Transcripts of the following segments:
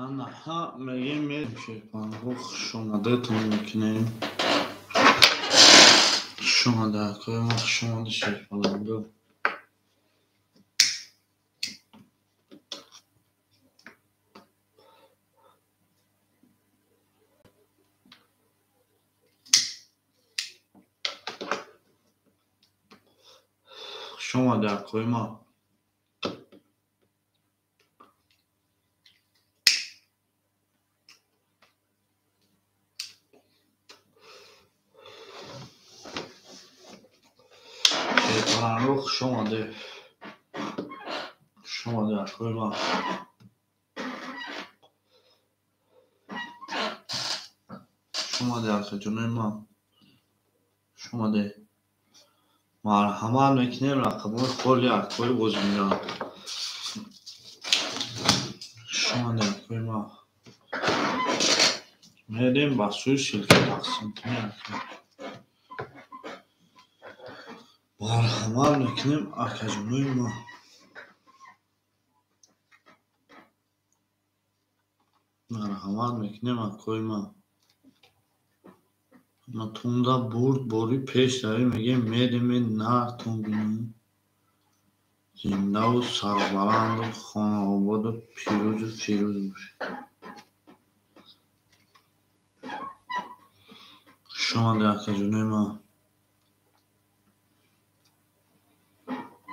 Anaha میگیم میشه پنگوخ شماده تون میکنیم شماده اکوی ما شماده شیر پنگو شماده اکوی ما شیر پنگوخ شماده اکوی ما شماده اکوی جنوی ما شماده مرحمت میکنیم رقمای خیلی اکوی بزرگان شماده اکوی ما میدیم با سوی شرکت تقسیم کنیم مرحمت میکنیم اکوی جنوی ما مرحمت میکنیم اکوی ما تونده برد باری پیش داری میگیم میدیم نرتون بینیم زنده و سربلند و خانه آباد و پیروز باشه شما درک جونه ما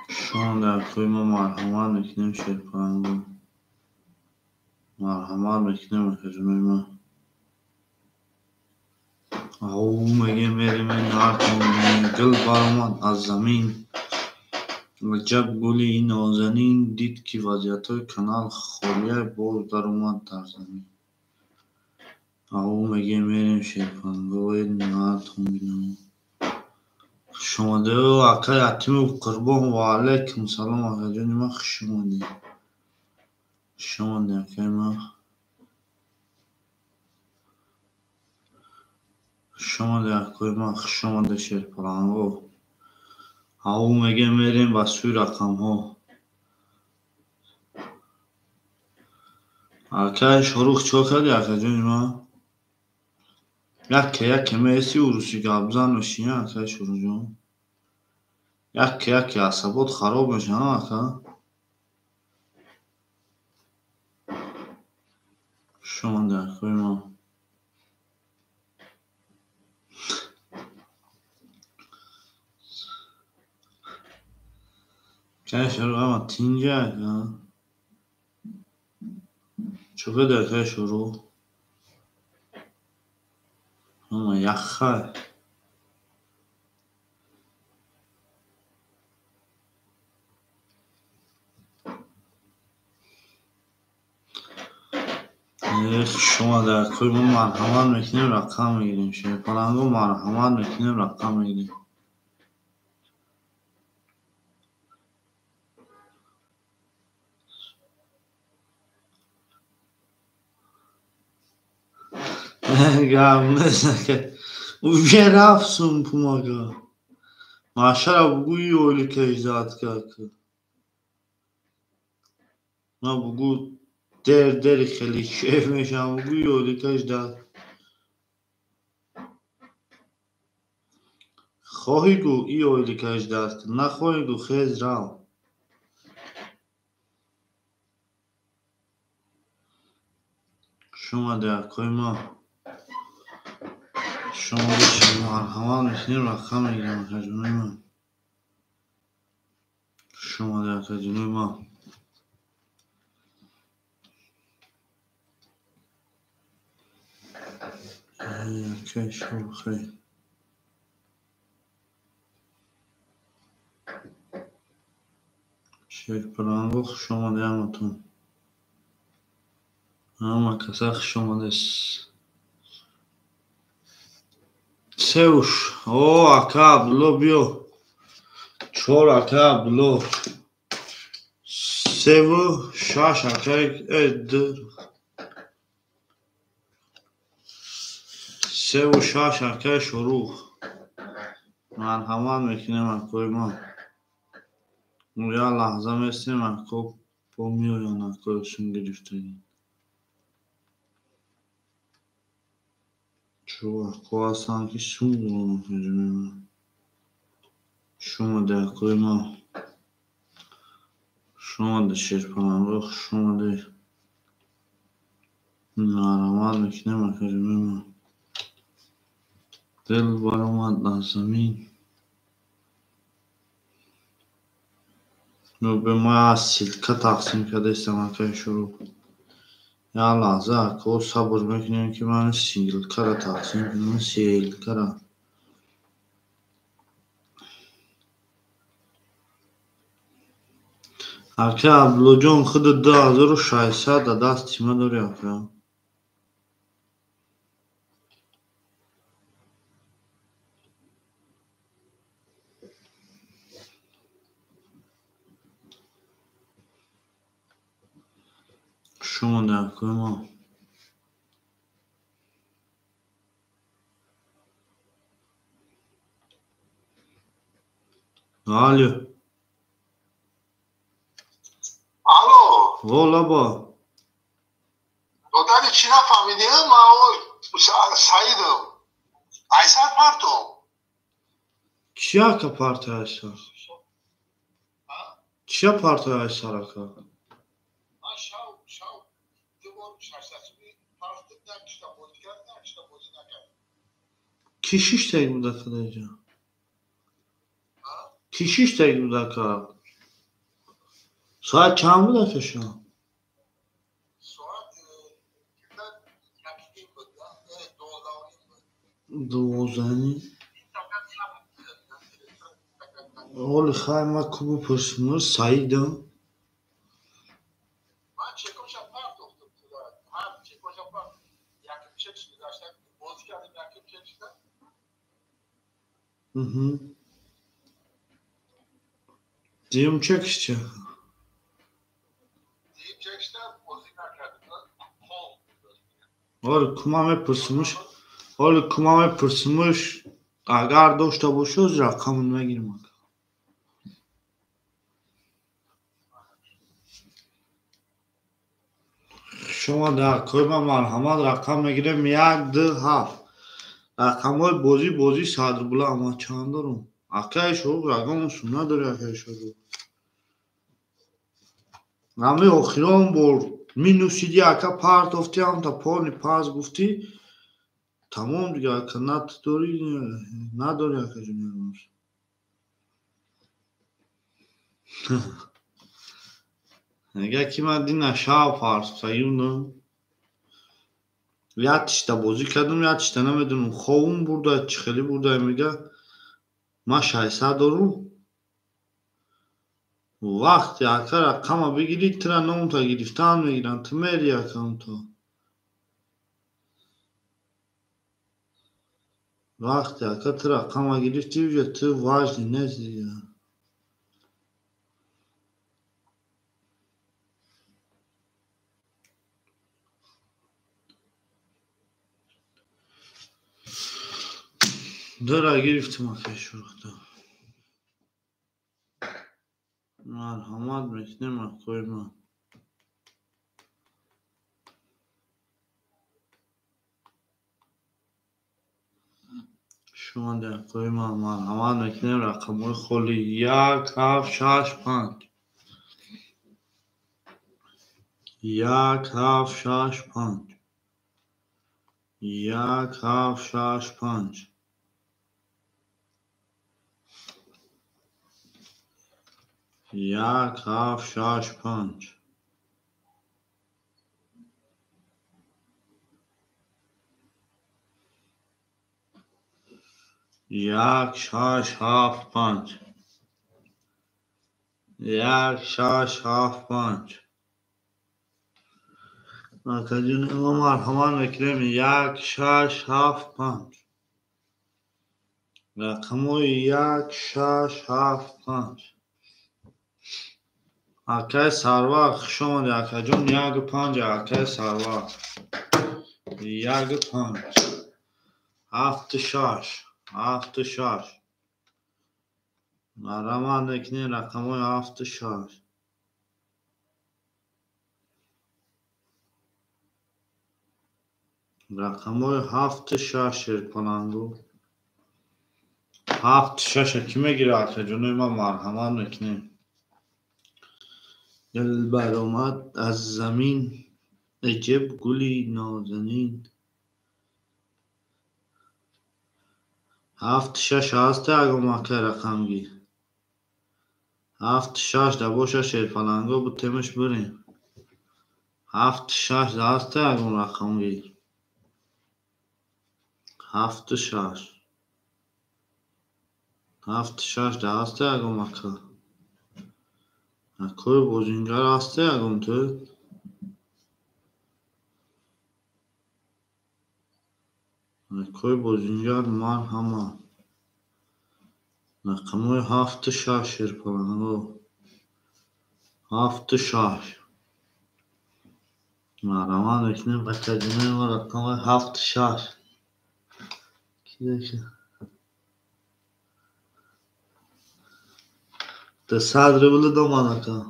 شما درکوی ما مرحمت میکنیم شیرپرنگو مرحمت میکنیم که جونه ما او میگه میریم نرتون بینیم دل برامد از زمین عجب گلی نازنین دید که وضعیت های کانال خالیه باز در اومد در زمین او میگه میریم شیرپرنگوی نرتون بینیم شماده و اکای اتیم و قربان و علیکم سلام اکای جانی ما شماده اکای ما شماده اکای ما شماده شیرپرنگو او میگه میریم و سوی رقم ها اکای شروع چو کردی اکای جانی ما یکی میسی اروسی گابزن میشین اکای شروع جان یکی عصبات خراب میشن اکای شماده اکای ما اکای شروع اما تینجه اکای چو کردی اکای شروع اما یخه شما در کوی ما مرحمت میکنیم رقم میگیریم شیرپرنگو مرحمت میکنیم رقم میگیریم گم نزن که او یه رفت سون پوماگا ماشرا بگوی اولی که اجداد کرد ما بگو دری خیلی کیف میشم بگوی اولی که اجداد خواهی گو ای اولی که اجداد کرد نخواهی گو خیز رو شما در کوی ما شما مرحمت میکنیم رقم میگیریم خجونه ما شما در خجونه ما اوکی شوخی شیرپرنگو شماده همتون اما کسخ شماده سوش او اکا عبدالله بیو چور اکا عبدالله سو شاش اکا ادر سو شاش اکا شروع مرحمت میکنیم اکوی ما یا لحظه میستیم اکو با میو یا نکویشون گرفتگی شو قوة sanki su bulmak üzere. شما ده کوی ما شما ده شیرپناه شما ده نارمال میکنه مکرمه ما دل برآمد از زمین و به ما از سلکه تقسیم کرده استمکه شروع یا لحظه اکو صبر میکنیم که من سلکه را تقسیم کنم سلکه را اکه عبدالله جان خود 2600 دست تیمه داری اکه شما ده کوی ما الو الو والا با دادن چی نفهمیدیم؟ ما سعیدم ایسر پرتم چیا که پارت ایسا چیا پارت ایسا را که من شو دوبار ششتاچمی پرتم نکشتم بازی کرد نکشتم بازی نکرد کشیش تایی بوده که دیجا کشیش تایی بوده که ساعت چند بوده که شما ساعت یکی بود 12 دوزنی اولی خواهی ما کبو پرسمور ساییدم من چکمشم پرت افتم هم چکمشم پرت یکی چکش گذاشتم بازی کردیم یکی چکشتم دیم چکش چه دیم چکشتم بازی نکردیم اولی کمامه پرسموش اگر داشته باشه از رقمون مگیرم شما در کوی ما مرحمت رقم میگیرم 127 رقم های بازی صدر بلا اما چند دارم اکه شروع رقم سونه داری اکه شروع همه آخیران بار می نوشیدی اکه پارت افتی هم تا پانی پاس گفتی تمام دیگه اکه نت داری نداری اکه جنیرمون اگه کی من دی نشا پارت سایونم یا تشتا بازی کردم یا تشتا نمیدونم خوون برده چی خیلی برده میگه ما 600 دارم وقتی اکه رقم بگیرید تره نام تا گرفتن میگیرن تو میری اکه تو وقتی اکه تو رقم گرفتی بجه تو واجدی نیست دیگه داره گرفتم اکه شروخته مرحمت میکنیم اکوی ما شما در کوی ما مرحمت میکنیم رقم های خولی 1765 1765 1765 1765 1675 1675 مرکزون امام مرحمان میکنیم 1675 رقموی 1675 اکه سروق شما دی اکه جون 15 اکه سروق 15 76 76 مرحمان میکنیم رقموی 76 76 رقم های 7 6 پلنگو 7 6 کی میگیره که جنوی ما مرحمت میکنیم. دل برآمد از زمین عجب گلی نازنین. 7 6 هسته اگه ما که رقم گی 7 6 دبوشه شیر پلنگو بتیمش بریم. 7 6 هسته اگه رقم گی 7 6 7 6 هسته اگه ما که اکوی بوزینگر هسته اگه تو اکوی بوزینگر مرحمت رقم های 7 6 شیر پلنگو 7 6 مرحمت میکنیم بچه جنوی ما رقم های 7 6 کی دیگه ده صدر بله دومانه که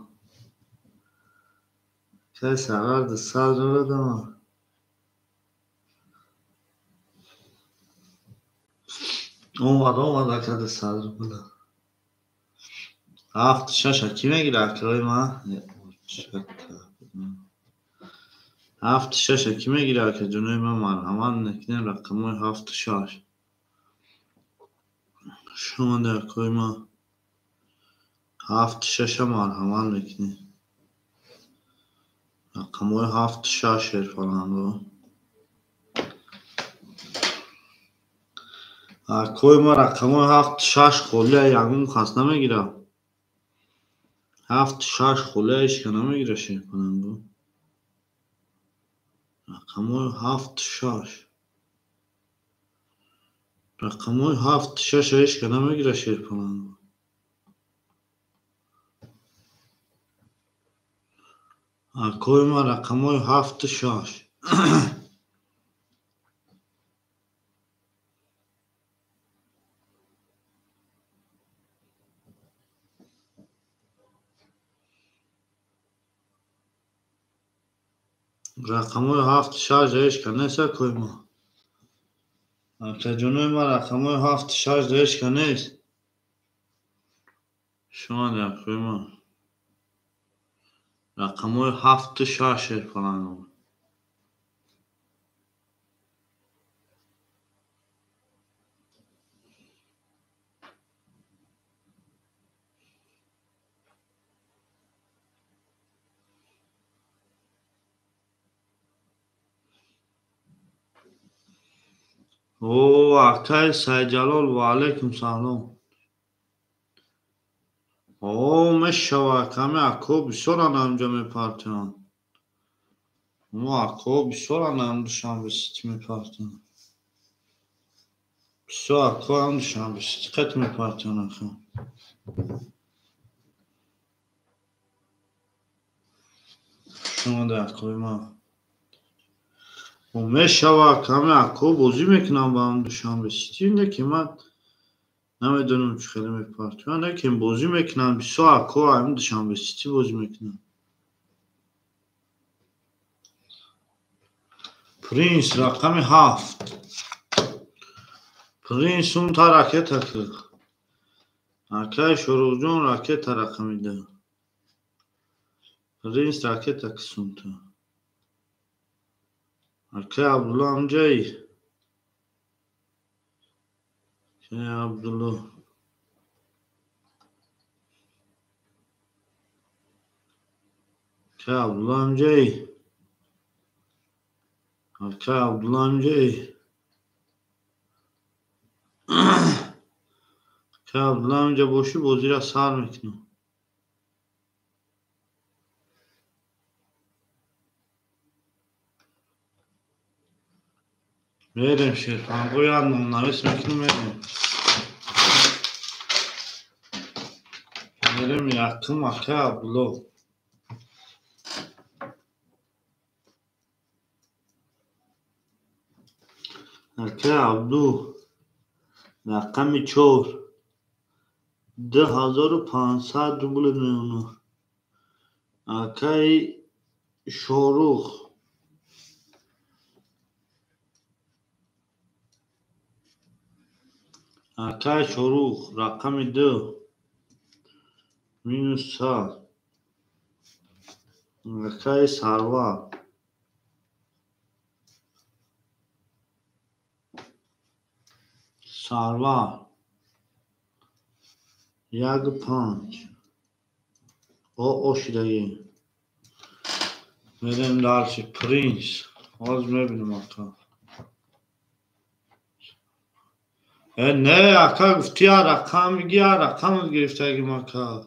که سرار ده صدر بله دومانه اومده که ده صدر بله 7 6 کی میگیره که ما 7 6 کی میگیره که جنوی ما مرحمت میکنیم رقم های 7 6 شما در کوی ما 7 6 مرحمت میکنیم رقم های 7 6 شیر پلنگو کوی ما رقم های 7 6 خوله یکم خاص نمیگیره 7 6 خوله ایش که نمیگیره شیر پلنگو رقم های 7 6 رقم های 7 6 ایش که نمیگیره شیر پلنگو کوی ما رقم های 7 6 رقم های 7 6 ایش که نیست کوی ما که جنوی ما رقم های 7 6 ایش که نیست شما در کوی ما رقم های 7 6 شیر پلنگو او اکای سید جلال و علیکم سلام. او میشوه کمی اکو بسیار انجام میپرتن او اکو بسیار انجام بسیار میپرتن بسیار اکو انجام بسیار میپرتن اخو شما در کوی ما و میشوه کمی اکو بازی میکنم با هم دوشان بسیار اینه که من نمیدونم چه خیلی میپرتن نه که بازی میکنم بسیار اکو هم دوشان بسیار بازی میکنم. پرینس رقم 7 پرینس اون تا راکت اکو اکای شروع جون راکت رقمی ده پرینس راکت اکسون تا اکای عبدالله امجایی که عبدالله که عبدالله امجایی که عبدالله امجایی که عبدالله امجا باشی بازی را سر میکنم. میریم شیرپنگو یاد نویس میکنم میریم یکم اکه عبدالله اکه عبدو رقم 4 10,500 روبل میونه اکه شاروخ Akay Şorux rakam 2 minus 4. Akay Sarvar یک 5 o oşidagi میریم درچی پرینس باز میبینیم اکا نه اکا گفتی ها رقم میگی ها رقم رو گرفتگیم اکا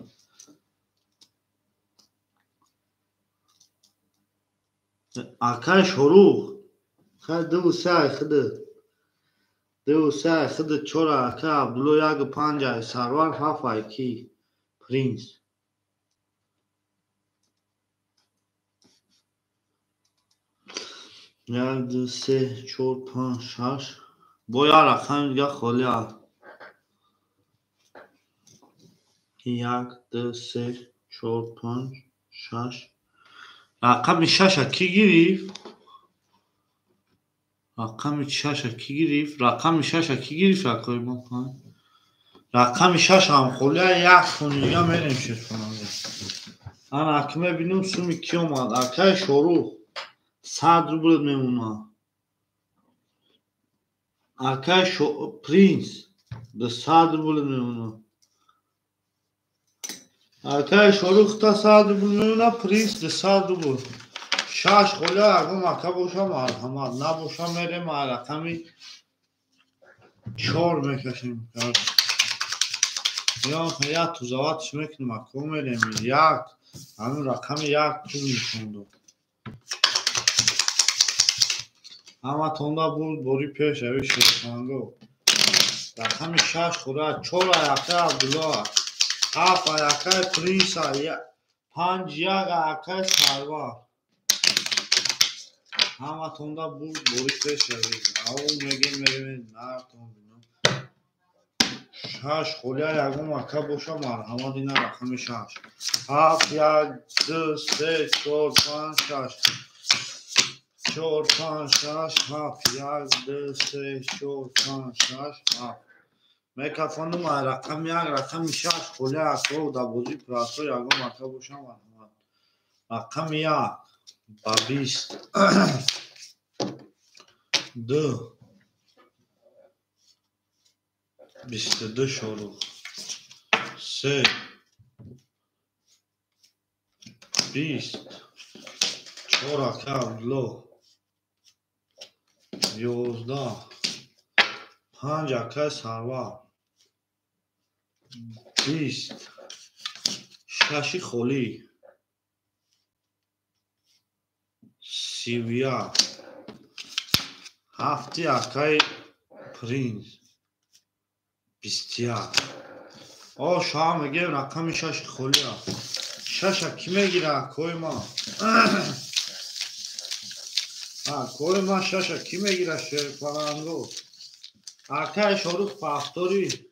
اکا شروع خد 2 3 خد 2 3 خد 4 اکا عبدالله یک 5 سرور 7 2 پرینس یک 2 3 4 5 6 باید رقم دیگه خالی ها 1 2 3 4 5 6 رقم 6 کی گرفت رقم 6 کی گرفت رقم 6 کی گرفت رقم 6 هم خالی یک خونی دیگه میریم شد کنم من حکمه بینم سومی کی اومد اکای شروع 100 روبل میمونه اکای پرینس به 100 روبل میمونه اکای شروع تا 100 روبل میمونه پرینس ده 100 روبل 6 خالی اگه مکه باشه مرحمت نباشه میریم رقمی 4 میکشیم یا یک توزاواتش میکنیم اکو میریم یک همین رقم 1 پول میخوندم همه تونده بود باری پیش اوی شدخانگو رقم 6 خوره 4 یکه عبدالله 7 یکه پرینس 5 یک یکه سرور همه تونده بود باری پیش اوی او میگیم میریم نه تونده 6 خوله یکم مکه باشه مرحمت اینه رقم 6 7 1 2 3 4 5 6 4 5 6 7 1 2 3 4 5 6 7 میکفاندم رقم 1 رقم 6 خوله اکو در بازی پراسو یکم مکه باشه مرحمت رقم 1 با 20 2 22 شروع 3 20 4 عبدالله 11 5 اکه سرور 20 6 خولی 31 7 اکه پرینس 21 شما میگه رقم 6 خولی 6 کی میگیره کوی ما کوی ما 6 کی میگیره شیر پرانگو اکه شروع پفتوری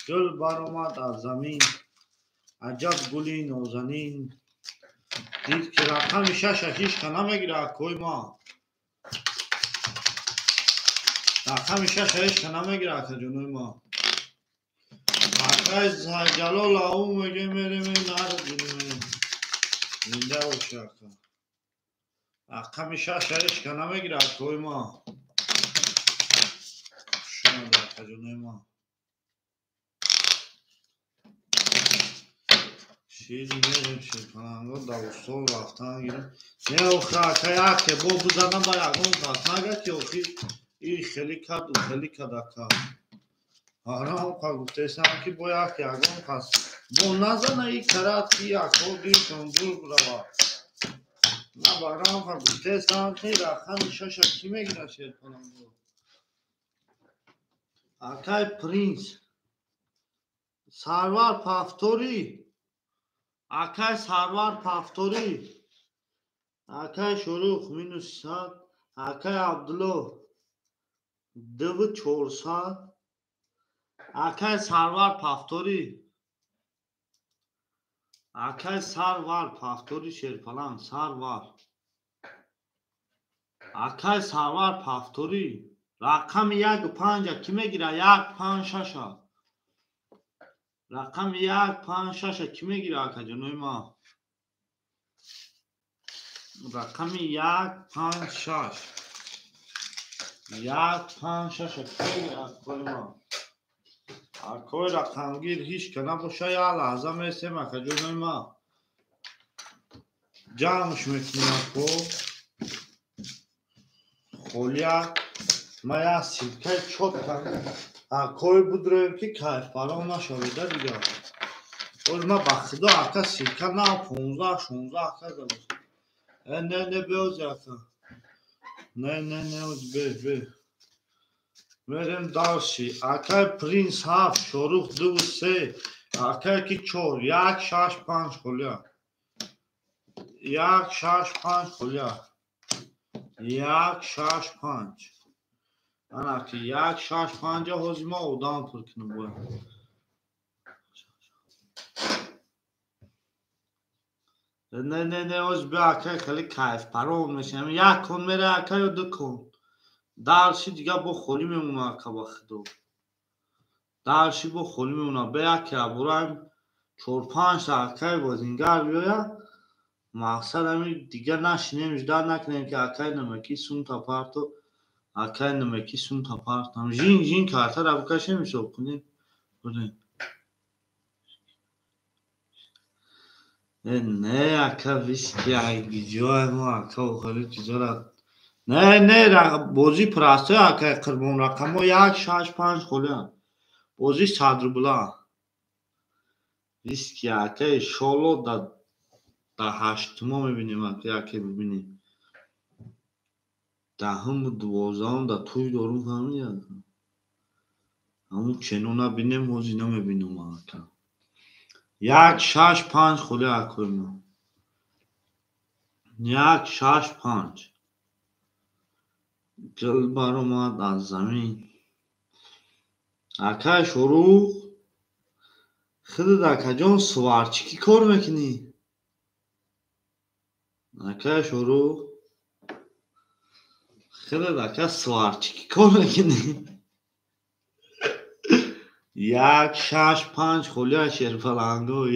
گل برآمد از زمین عجب گلی نازنین دید که رقم 6 هیچ که نمیگیره کوی ما رقم 6 هیچ که نمیگیره که جنوی ما اکه جلال او میگه میریم نرد بینیم زنده باشه اکه رقم 6 هیچ که نمیگیره کوی ما شما در که جنوی ما شیری میریم شیر کننگا دوستان رفتن گیرم نه اخه اکه یک که با بزنم با یکم خواست نگه که اخی این خیلی کد و خیلی کد اکه آرام که گفته سم که با یک یکم خواست با نزنه این کرد که یکو دیر کن دور بروا نه بارام که گفته سم که رقم 6 کی میگیره شیر کننگا اکه پرینس سرور پفتوری اکه سرور پفتوری اکه شروع مینوس 100 اکه عبدالله 2 400 اکه سرور پفتوری اکه سرور پفتوری شیرپلنگ سرور اکه سرور پفتوری رقم 1-5 کی میگیره؟ 1-5-6. رقم 1-5-6 کی میگیره آقا جانوی ما؟ رقم 1-5-6. 1-5-6 کی میگیره آقا ما؟ کوئی رقمگیر هیچ که نباشه یا لحظه میسیم آقا جانوی ما. جمعش میکنیم خولیا ما یا سیلکه چوب کوئی بدرویم که کیف برا نشویده دیگه. اوز ما بخدا آقا سیلکه نه 15-16 آقا دلوز. نه بیوز آقا. نه اوز بی. میریم دارشی آقا پرینس 7 شروع 2-3 آقا کی 4 1-6-5 خولیا 1-6-5 خولیا 1-6-5 انا که 1-6-5 هوزی ما اودان پرکنم باید. نه اوز بی آقا خیلی کیف پرون میشم. 1 کن میره آقا یا 2 کن دارشی دیگه با خولی میمونه آقا بخدو. دارشی با خولی میمونه به آقا برایم 4-5 آقا بازینگر بیاید. مقصد همین دیگه نشینیم اجده نکنیم که آقا نمکی سون تا پارتو آقا نمکی سون تا پارتو هم جین کارتا را بکشیم شو کنیم بریم. نه آقا ویسکی هایی جای ما آقا خیلی چیزا را نه بازی پرسته آقا قربون رقم 1-6-5 خولیم بازی صدر بلا ویسکی آقا شالو در 8 میبینیم آقا ببینیم دهم و 12 در توی دارم فهمیدیم همون چنو نبینیم موزی نمیبینیم آقا 1-6-5 خولی آقا ما 1-6-5 گل بر اومد از زمین آقا شروع خودت آقا جان سوارچی کی کار میکنی؟ آقا شروع خودت آقا سوارچی کی کار میکنی؟ 1-6-5 خولی شیر فلانگو 1-6-5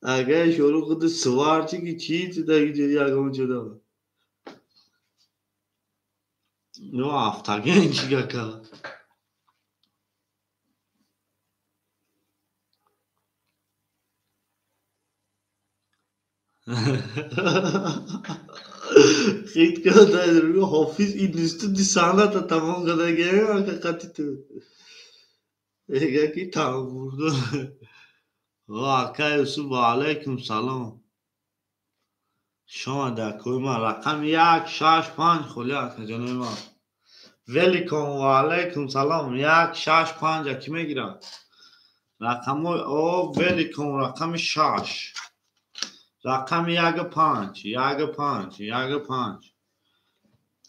آقا شروع خود سوارچی کی چی دیگه جوری آقا شده نو افتاگین چی آقا خیلی که داره حافظ این لیستو دی سانه تا تمام کرده گه حقیقتی تو اگه کی تمام برده آقا یوسف علیکم سلام شما در کوی ما رقم 1-6-5 خولی آقا جانوی ما ولیکم و علیکم سلام 1-6-5 کی میگیره رقم او ولیکم رقم 6 رقم 1-5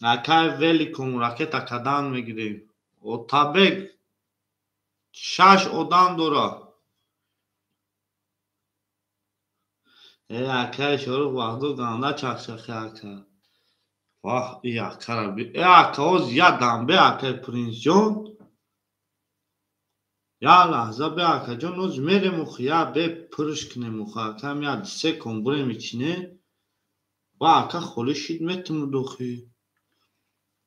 آقا ولیکم راکت کدام میگیریم او تابگ 6 اودان دورا ای آقا شروع وقتو گانده چخچخی آقا واه ای آقا را بی ای آقا اوز یادم به آقا پرینس جون یا لحظه به آقا جون اوز میریم و خیا به پرش کنیم و خواه آقا میاد 3 کن بریم ایچینه و آقا خولی شید میتیم دوخی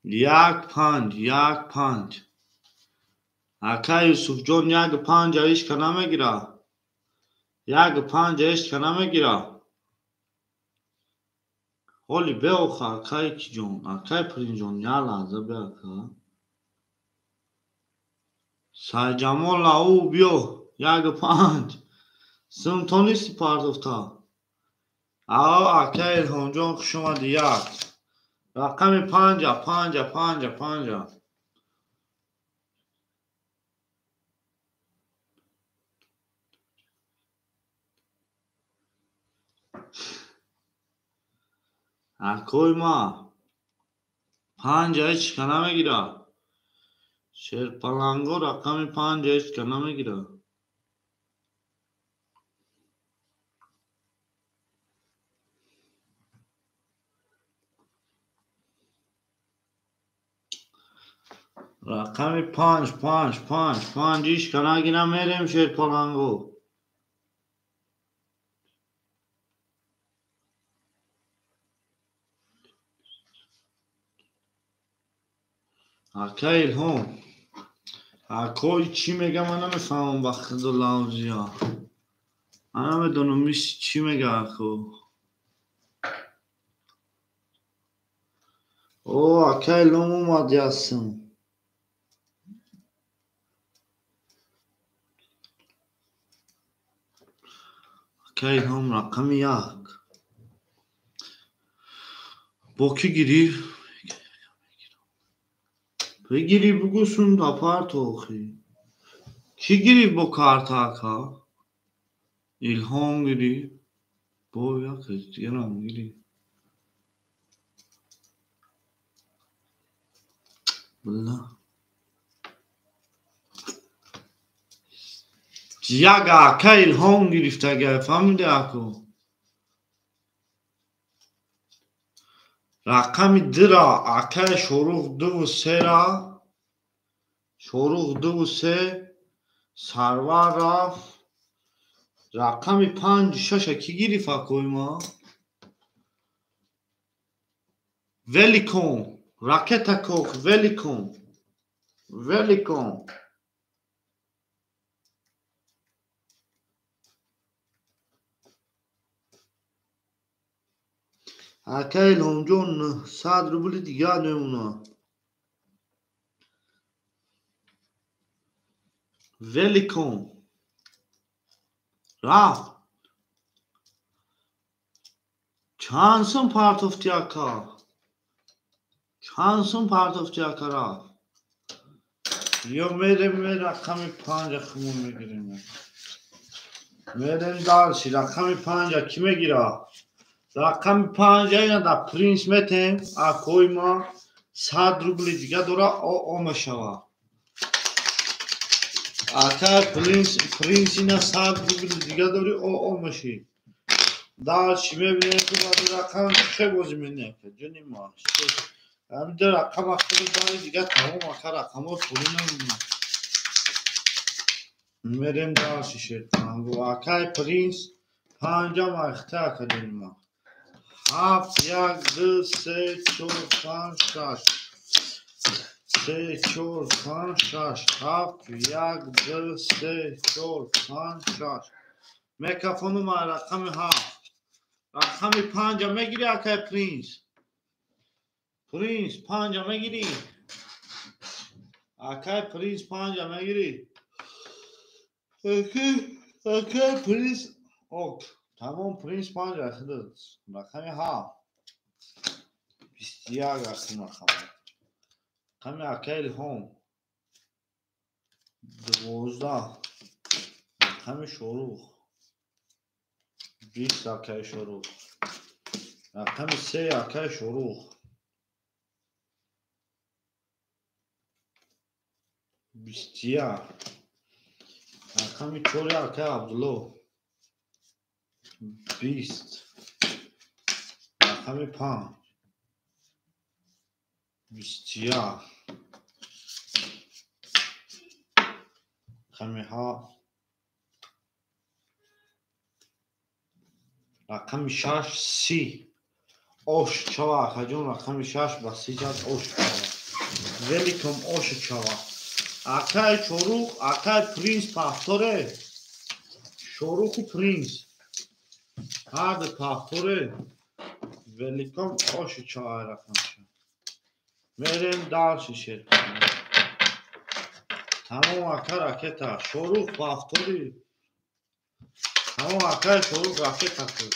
1-5 آقا یوسف جون 1-5 ایش که نمیگیره 1-5 ایش که نمیگیره Holy Belka, Kajki John, Kajprin John, Yala, Zabelka. Sajamola, oh, Bio, Yaga Pant. Some Tony part of ta. Akay Honjon Shuma Diat. Rakami Panja. Akoy ma. Panja hiç kanama gira. Şer palango rakami panja hiç kanama gira. رقم 5 ایشکان اگه نمیریم شیر پالانگو. اکیل هم اکوی چی میگه من نمیفهمم وقت دو لامزی ها. من نمیدونم میشه چی میگه اکو. او اکیل هم اومد یاسم. اکیل هم رقم 1 با کی گیری؟ بگیری بگوشون دا پارتوخی کی گیری با کارتاکا؟ İlham giri bu ya Cristiano giri والله جیاگا که ilham گرفته گه فهمیده اکو رقم درا اکه شروع 2 و 3 را شروع 2 و 3 سرور رفت رقم 5 6 کی گرفت اکوی ما ولیکن راکت کوک ولیکن اکه ilham جون 100 روبل دیگه نمونه ولیکن رفت چانسون پارتوفتیاکا رفت یا میریم رقم 5 خمون میگیریم میریم دارشی رقم 5 کی میگیره رقم 5 اینا دا پرینس میتیم اکوی ما 100 روبل دیگه داره او میشوه اکا پرینس اینا 100 روبل دیگه داری او میشی دارشی میبینیم که باید رقم چه بازی مینه جونی ما هم در رقم اخیر داری دیگه تمام اکا رقم ها پولی نمونه میریم دارشی شد و اکای پرینس 5 ما اختیار کردیم ما 7 1 2 3 4 5 6 3 4 5 6 7 1 2 3 4 5 6 میکافونو ما رقم 7 رقم 5 میگیری اکای پرینس 5 میگیری اکای پرینس 5 میگیری اکای پرینس اوک تمام پرینس 5 اخداد رقم 7 21 رقم اکای هم 12 رقم شروع 20 اکای شروع رقم 3 اکای شروع 21 رقم 4 اکای عبدالله 20 رقم 5 21 رقم 7 رقم 6 30 اوش چوا خجون رقم 6 بسیجت اوش چوا ولیکم اوش چوا اکای شروع اکای پرینس پافتوره شروع پرینس هر پافتوره ولیکم اوش چوا رقم شد میریم دارشی شد تمام اکا راکتا شروع پافتوری تمام اکای شروع راکتا کن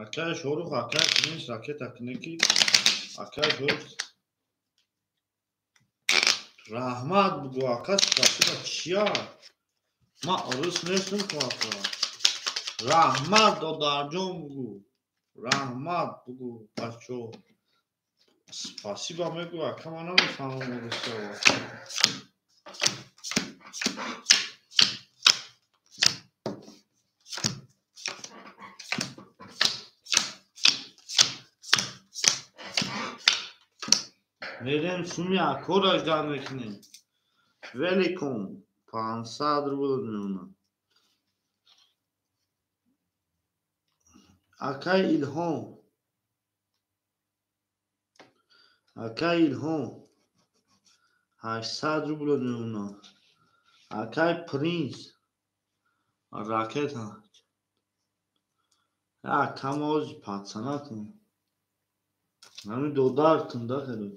اکای شروع اکای پرینس راکتا کنکی اکای شروع رحمت بگو اکا سپاسیبا چیا ما عروس نیستم که اکا رحمت دادر جون بگو رحمت بگو بچو سپاسیبا میگو اکا ما نمیفهمم عروس میریم سومیا کورش در میکنیم ولی کن 500 رو میمونه اکای ایلهام 800 رو میمونه اکای پرینس راکت ها کم آج پاتساناتون همین $2 da خیلی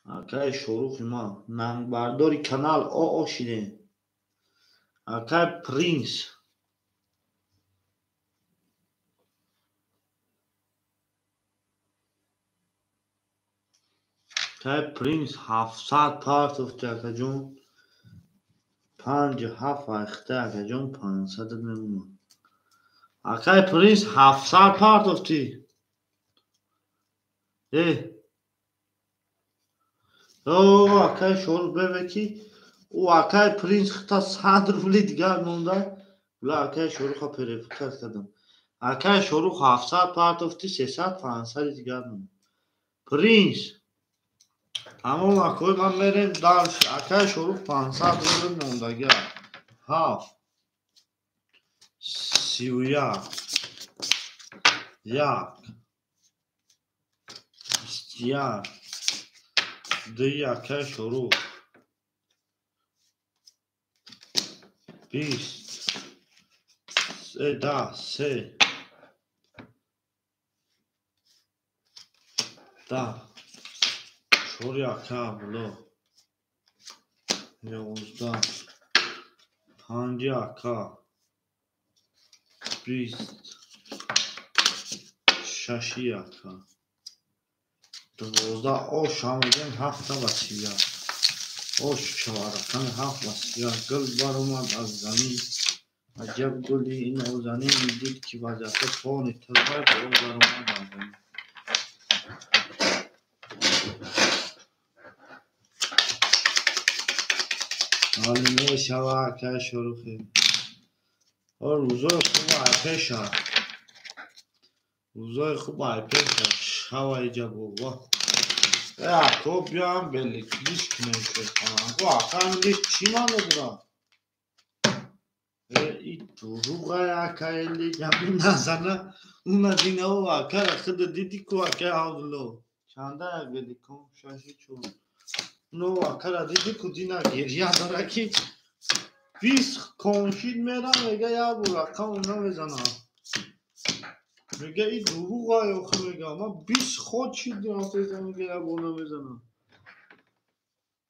اکای شروخ ما نمبرداری کانال او شیده اکای پرینس اکای پرینس 700 پارت افته اکا جون 5-7 اخته اکا جون 500 نمونه اکای پرینس 700 پارت افتی او اکای شروخ ببکی او اکای پرینس خطا 100 روبلی دیگر مونده ولی اکای شروخ ها پریفکت کردم اکای شروخ 700 پارت افتی 300-500 دیگر مونده پرینس تمام اکوی من بریم دارش اکای شروع 500 روبل موندگی هفت 31 یک 21 دی اکای شروع 20 10 3 10 شوری اکای بلو 11 5 اکای 20 6 اکای 12 اوش آمدیم 7 وسیله اوش شوارکان 7 وسیله گل بر اومد از زمین عجب گلی این نازنین دید که وظیفه پانی تربای گل بر اومد از زمین حالی می شوه اکای شروخی روزای خوب ایپیشه روزای خوب ایپیشه شوه ایجا بابا اکو بیام بلیک لیش کنیشه اکای لیش چی مانده برا ای دروغای اکای لیش همین نزنه اون دینه و اکای خود دیدی که اکای آدلو چنده یک بلیک کن شاشی چون نو اکای دیدی که دینا گریه داره که 20 کنشید میرم میگه یا بو رقم اونا بزنم میگه ای دروغ های آخه میگه ما 20 خود شید دینا میگه یا بو اونا بزنم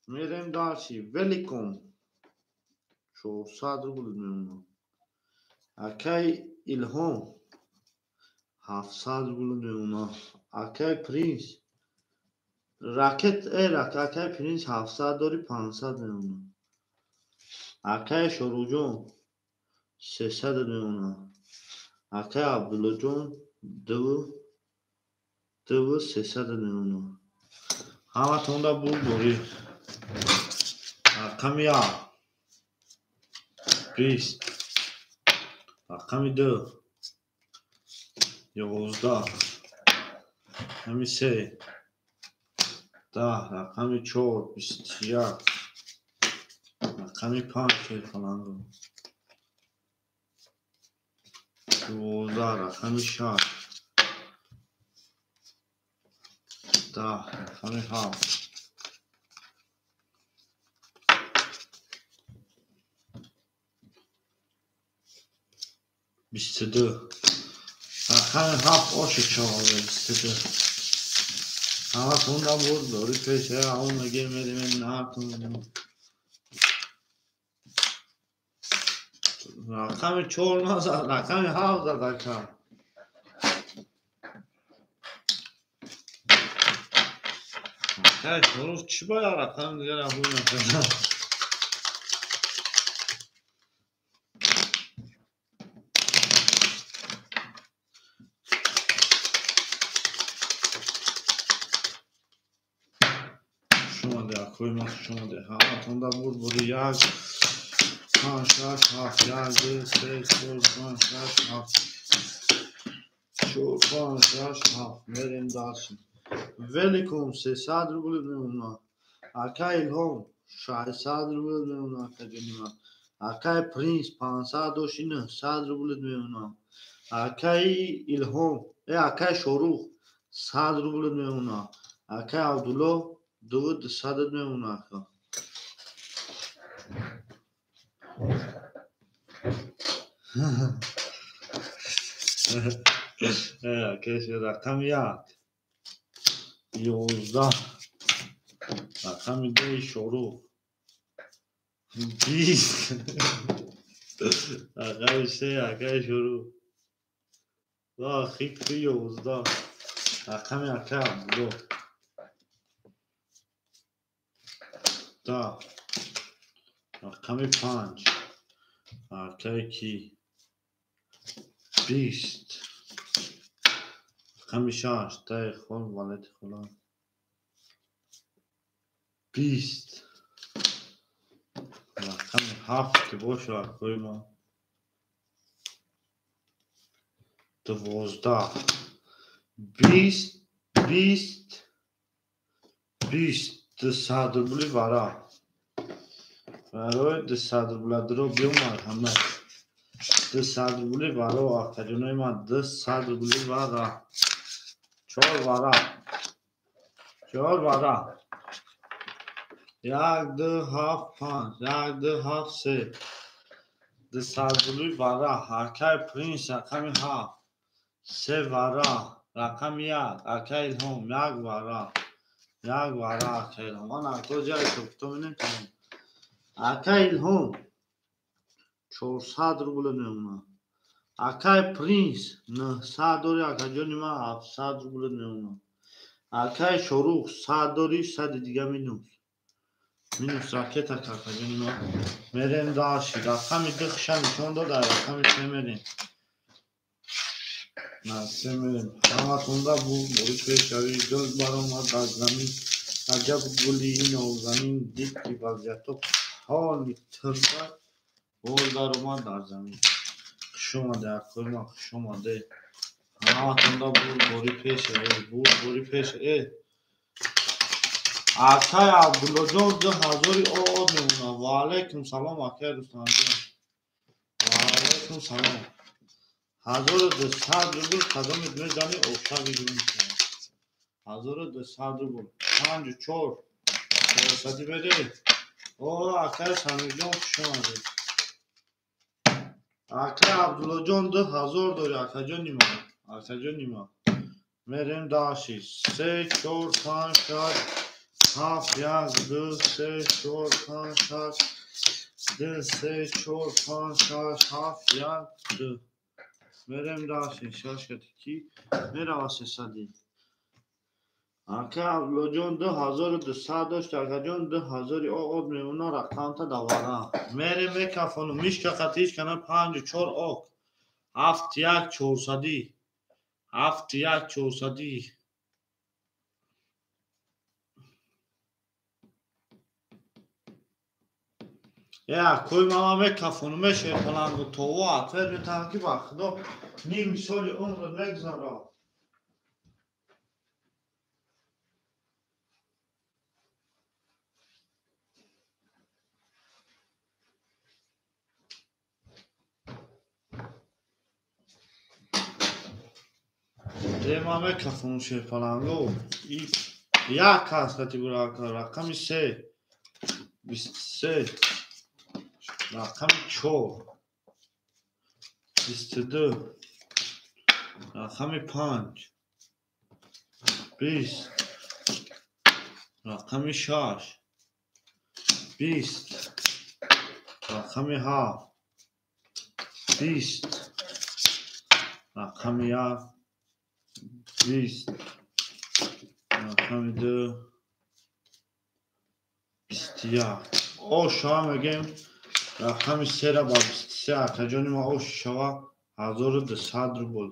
میریم دارشی ولی کن 400 رو بود میمونم اکای ایلهام 700 رو بود میمونم اکای پرینس راکت اکای پرینس 700 داری 500 میمونم اکای شروع جون 300 میمونم اکای عبدالله جون 300 میمونم همه تونده بود دوری رقم 20 رقم 2 11 رقم 3 10 رقم 4 21 رقم 5 فلان 12 رقم 6 10 رقم 7 22 رقم 7 آش چهار 22 همه تونده بود داری پیشه همون میگه میریم نه تونده رقم 4 نزد رقم 7 زد رقم شروع چی باید رقم دیگه رقم نکنم شما ده اکوی ما شما ده همه تونده بود بودی 1 5 6 7 1 2 3 4 5 6 7 4 5 6 7 بریم داشتیم ولی کن 300 روبل میمونه اکای الهام 600 روبل میمونه اکای من اکای پرینس 500 و 900 روبل میمونه اکای الهام اکای شروع 100 روبل میمونه اکای عبدالله 200 میمونه کسی رقم 11 رقم 2 شروع 20 رقم 3 رقم شروع و خیلی 11 رقم اکم 2 10 رقم 5 رقم کی 20 رقم 6 تای خون والت خلا 20 رقم 7 که باش رقم ما 12 20 20 20 200 روبلی برای 200 روبل درو بیوم مرحمت 200 روبلی برای آخرینای من 200 روبلی برای 4 برای 1 2 7 5 1 2 7 3 200 روبلی برای اکای پرینس رقم 7 3 برای رقم 1 اکای الهام 1 برای اکای الهام من اکا جای تو نمیتونم اکای الهام 400 روبل میمونه اکای پرینس 900 داری اکای جانی من 700 روبل میمونه اکای شروع 100 داری 100 دیگه مینوس راکت اکای جانی من مریم داشتی رقم دخشن چون دو در رقم 3 مریم نه 3 مریم همه تونده بود بروش بشوی گل برامد از زمین عجب گلی این زمین دید که وضعیتو حالی ترده گل در اومد در زمین خوش اومده اکوی ما خوش اومده همه تونده بوری پیشه اکای عبدالله جان 2000 آد میمونه و علیکم سلام اکای رستم جان و علیکم سلام 1200 روبل قدمت میزنی افتاد بیرون میکنه 1200 روبل 5 4 400 بده او اکای سمی جان خوش اومده اکای عبدالله جان 2000 داری اکای جان نیما مریم داشتی 3 4 5 6 7 1 2 3 4 5 6 2 3 4 5 6 7 1 2 مریم داشتی شاش کتی میره واسه صدی اکای عبدالله جان 2200 داشت اکای جان 2000 آد میمونه رقم تا دواره مریم میکفانو میشکه قطیش کنه 5 4 آک 7 1 400 7 1 400 کوی ماما میکفانو میشه پلنگو تو اتفر میتونم که با خدا نیم سال عمر نگذاره ما میکفانو شه پلنگو یک کس کتی برای رقم 3 23 رقم 4 22 رقم 5 20 رقم 6 20 رقم 7 20 رقم 1 20 رقم 2 21 او شما میگیم رقم 3 را با 23 اکجانی ما او شوا 1200 روبل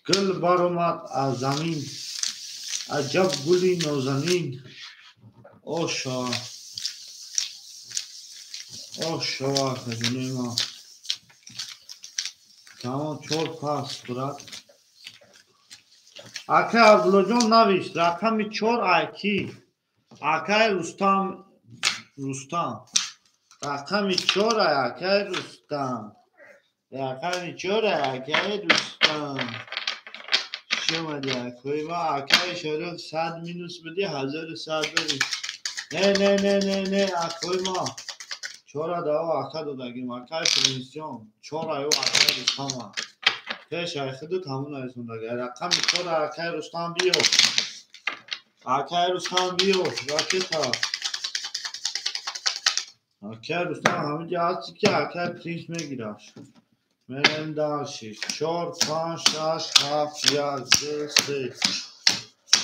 گل برآمد از زمین عجب گلی نازنین او شوا اکجانی ما تمام 4 پاس برد Акай Абдуллоҷон навишт рақами 4 айки. Акай Рустам рақами 4 акай Рустам. Рақами 4 акай Рустам. شمدی اکوی ما اکای شروع 100 مینوس بدی 1100 بدی. نه اکوی ما 4 داو اکا دادگیم اکای پرینسیون 4 ایو اکای رستم پیش ایخدو تمون ایسون داگه رقم 4 اکای رستم بیو اکای رستم بیو راکتا اکای رستم همه جا هستی که اکای پرینس میگیرش مرم داشتی 4 5 6 7 1 2 3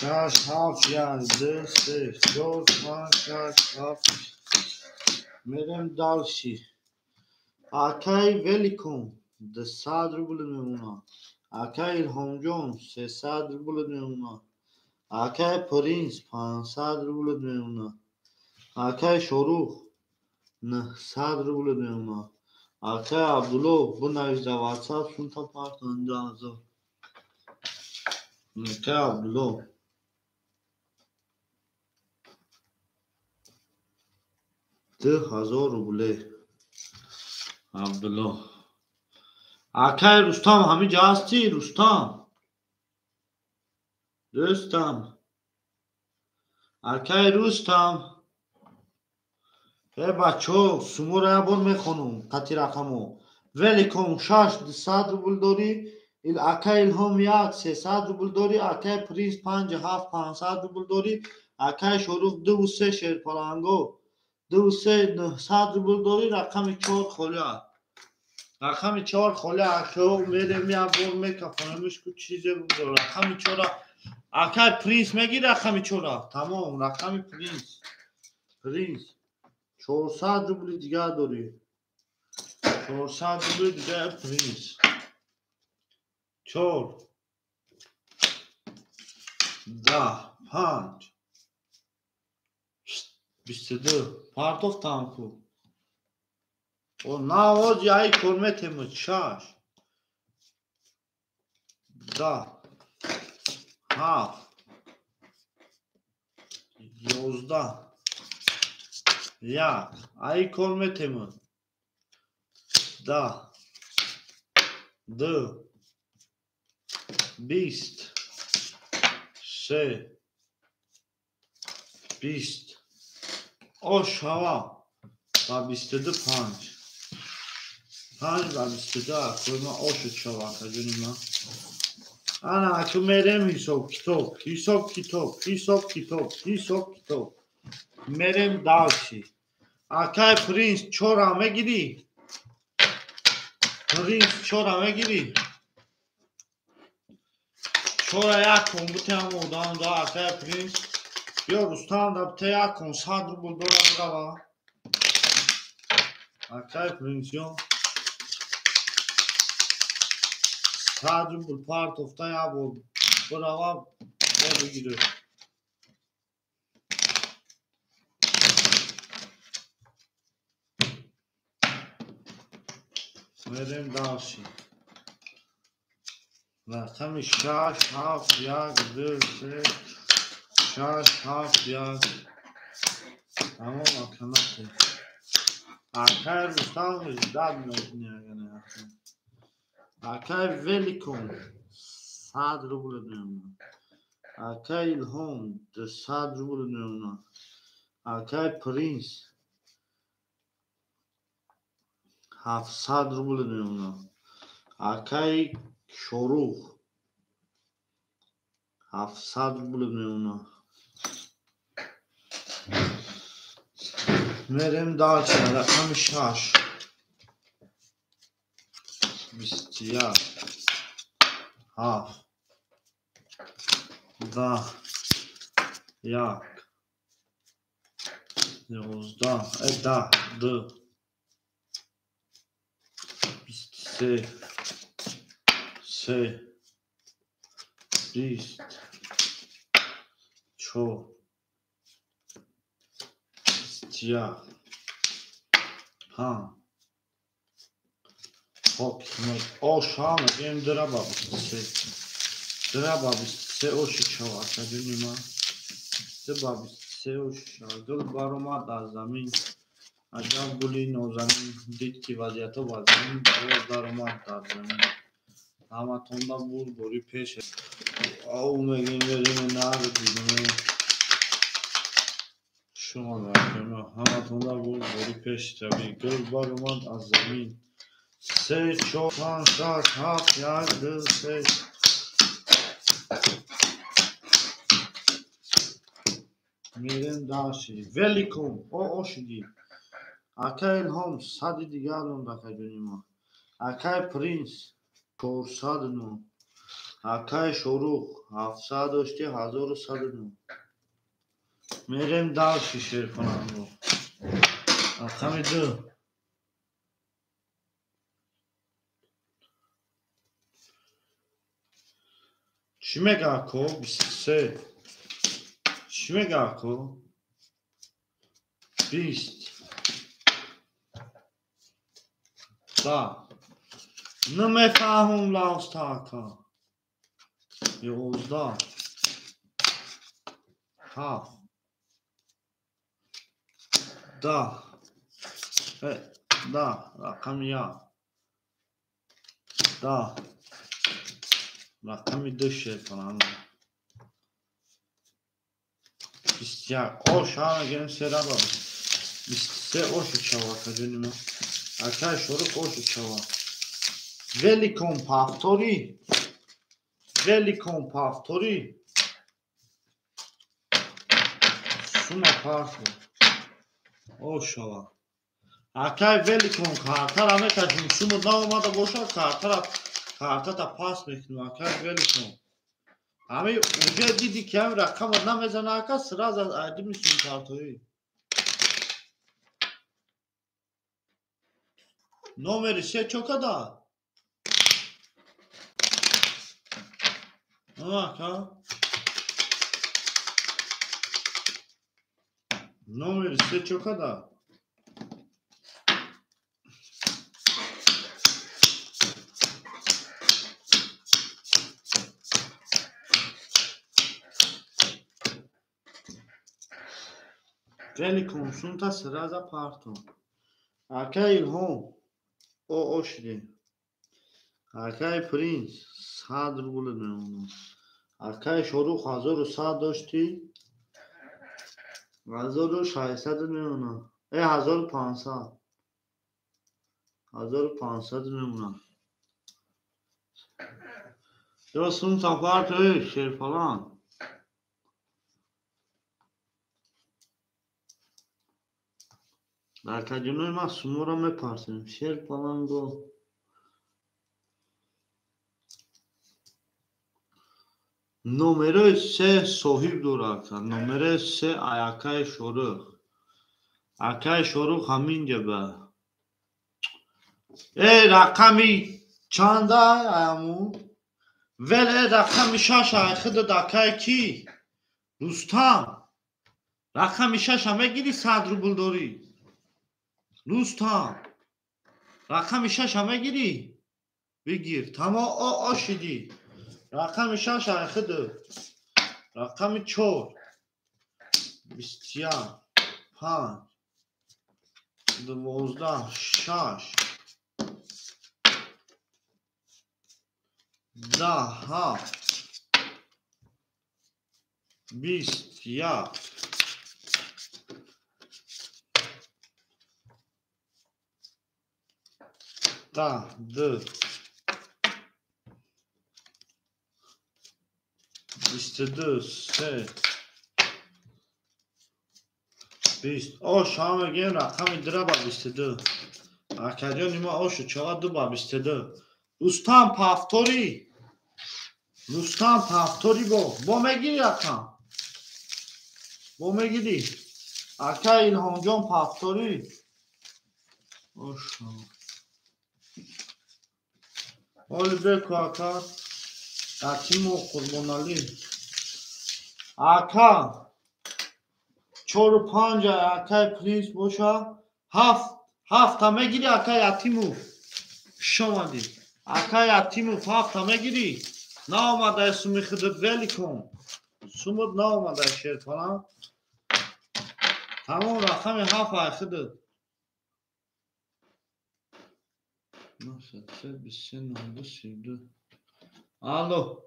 6 7 1 2 3 4 5 6 7 مرم داشتی اکای ولیکم 200 روبل میمونه اکای الهام جون 300 روبل میمونه اکای پرینس 500 روبل میمونه اکای شروع 900 روبل میمونه اکای عبدالله بنویس در واتساپ شون تا پارت اندازه اکای عبدالله 2000 روبله عبدالله اکای رستم همه جا هستی رستم اکای رستم بچه سمو را بار میخونم قطی رقمو ولیکم 6 200 روبل داری اکای الهام 1 300 روبل داری اکای پرینس 5 7 500 روبل داری اکای شروع 2 و 3 شیرپلنگو 2 و 3 900 روبل داری رقم 4 خولیا رقم 4 خولیا اکو میره میابور میکفانمش که چیزی بود رقم 4 اکای پرینس میگی رقم 4 تمام رقم پرینس 400 روبل دیگه داری 400 روبل دیگه پرینس 4 10 5 22 پارتوف تانکو او نواز یای کرمت همه 6 10 7 11 1 ای کرمت همه 10 2 20 3 20 oş hava و 22 5 و 22 اکوی ما oş uçava کجونی ما انا اکو میرم حساب کتاب میرم داشتی اکای پرینس 4 همه گیری پرینس 4 همه گیری 4 یک کن بوتی هم اودان دا اکای پرینس یا رستم دا بوتی یک کن 100 روبل دارم بروا اکای پرینس یا 100 روبل پارت افتا یا بروا بگیره میریم داشتی رقم 6 7 1 2 3 6 7 1 تمام اکناته اکای رستم داد میکنی اگه اکای ولیکم 100 روبل میمونه اکای الهام 200 روبل میمونه اکای پرینس 700 روبل میمونه اکای شروع 700 روبل میمونه میریم داشت رقم 6 21 7 10 1 11 2 23 3 20 4 21 5 خب آشام این دربا 23 دربا 23 23 شو آتجونی ما دبا 23 گل برآمد از زمین عجب گلی نازنین دید که وضعیت زمین باز در اومد در زمین همتون بود بری پیش او میگیم بریم نرد دیدیم شما رفتیم همتون بود بری پیش طبیعی گل برآمد از زمین 3 4 5 6 7 8 2 3 میریم داشتی ولی کن او شدی اکای الهام صد دیگر اون رکجونی ما اکای پرینس 409 اکای شروع 700 داشتی 1109 میریم داشتی شیر کنم رو اکای دو چی میگه اکو 23 چی میگه اکو 20 دا نمیفهمم لاست اکا 11 7 10 10 رقم یا 10 رقم دو شیر کنم 21 اوش همه گرم سیره با 23 اوشو چوا کجونی ما اکای شروع اوشو چوا ولی کن پافتوری ولی کن پافتوری سونا پافتو اوشو اکای ولی کن کارتر همه کجون سومو نا اومده باشه کارتر تا پاس میکنم اکای ولی کن همه اونجا دیدی که هم رقم رو نمیزنه اکا سراز از عدی میسون کارتوری نومری 3 چوکا دا اکا نومری 3 چوکا دا ولی کن سونتا سراز پارتو اکای الهام او شدی اکای پرینس 100 روبل نمونه اکای شروع 1100 داشتی 1600 نمونه 1500 نمونه یا سونتا پارتو شیر فلان در کجونوی ما سمو را میپرسیم شیر پلنگو نمره 3 صاحب دو رکن نمره 3 اکای شروع همین جبه رقمی چانده ایمو ولی رقمی 6 ایخد دکای کی روستان رقمی 6 همه گیری 100 روبل داری روستان رقمی 6 همه گیری بگیر تمام آشیدی رقم 6 ایخد رقم 4 21 5 12 6 10 21 2 22 3 20 آش همه گیم رقم دره با 22 اکجانی ما آشو چقدر دو با 22 روستان پافتوری با میگیری رقم با میگیری اکا الهام جان پافتوری آشو حالی بکو اکا اکیمو قربانالی اکا 4 و 5 اکای پلیس باشا 7 همه گیری اکای اتیمو شما دی اکای اتیمو 7 همه گیری نامده سومی خودت ولی کن سومت نامده شیر فلان تمام رقم 7 خودت نفسه 23 92 32 الو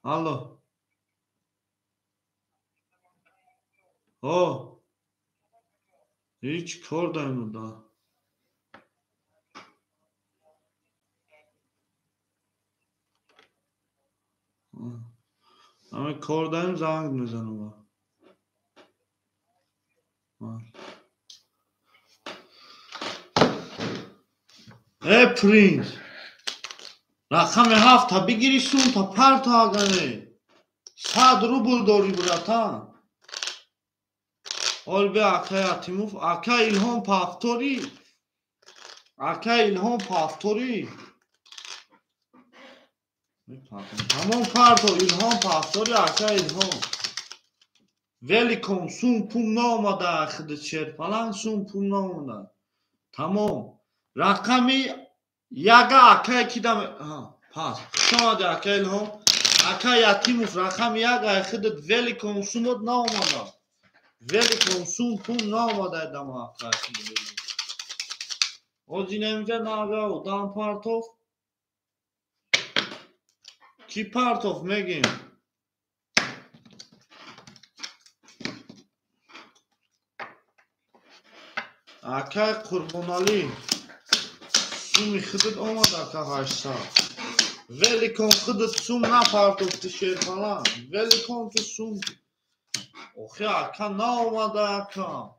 الو ها هیچ کار داریم دا همه کار داریم زنگ میزنم با ای پرینس رقم 7 تا بگیری سون تا پرت آگنه 100 روبل داری براتان حال به اکای اتیموف اکای الهام پافتوری اکای الهام پافتوری همون پرت و الهام پافتوری اکای الهام ولی کن سون پوم نامده خود شیر فلان سون پوم نامده تمام رقمی یگه اکای کدام پاس شما ده اکای الهام اکای اتیموف رقم یگه خودت ولی کن سونت نامده ولی کن سون پوم نامده دم اکای خودت Ozi nemce naga Dan Partov Ki Partov megin Akay Qurbanali Sumi xıdıt olmadı aka 8 Velikon xıdıt sum na Partov dişer falan Velikon tu sum Oxi aka na olmadı aka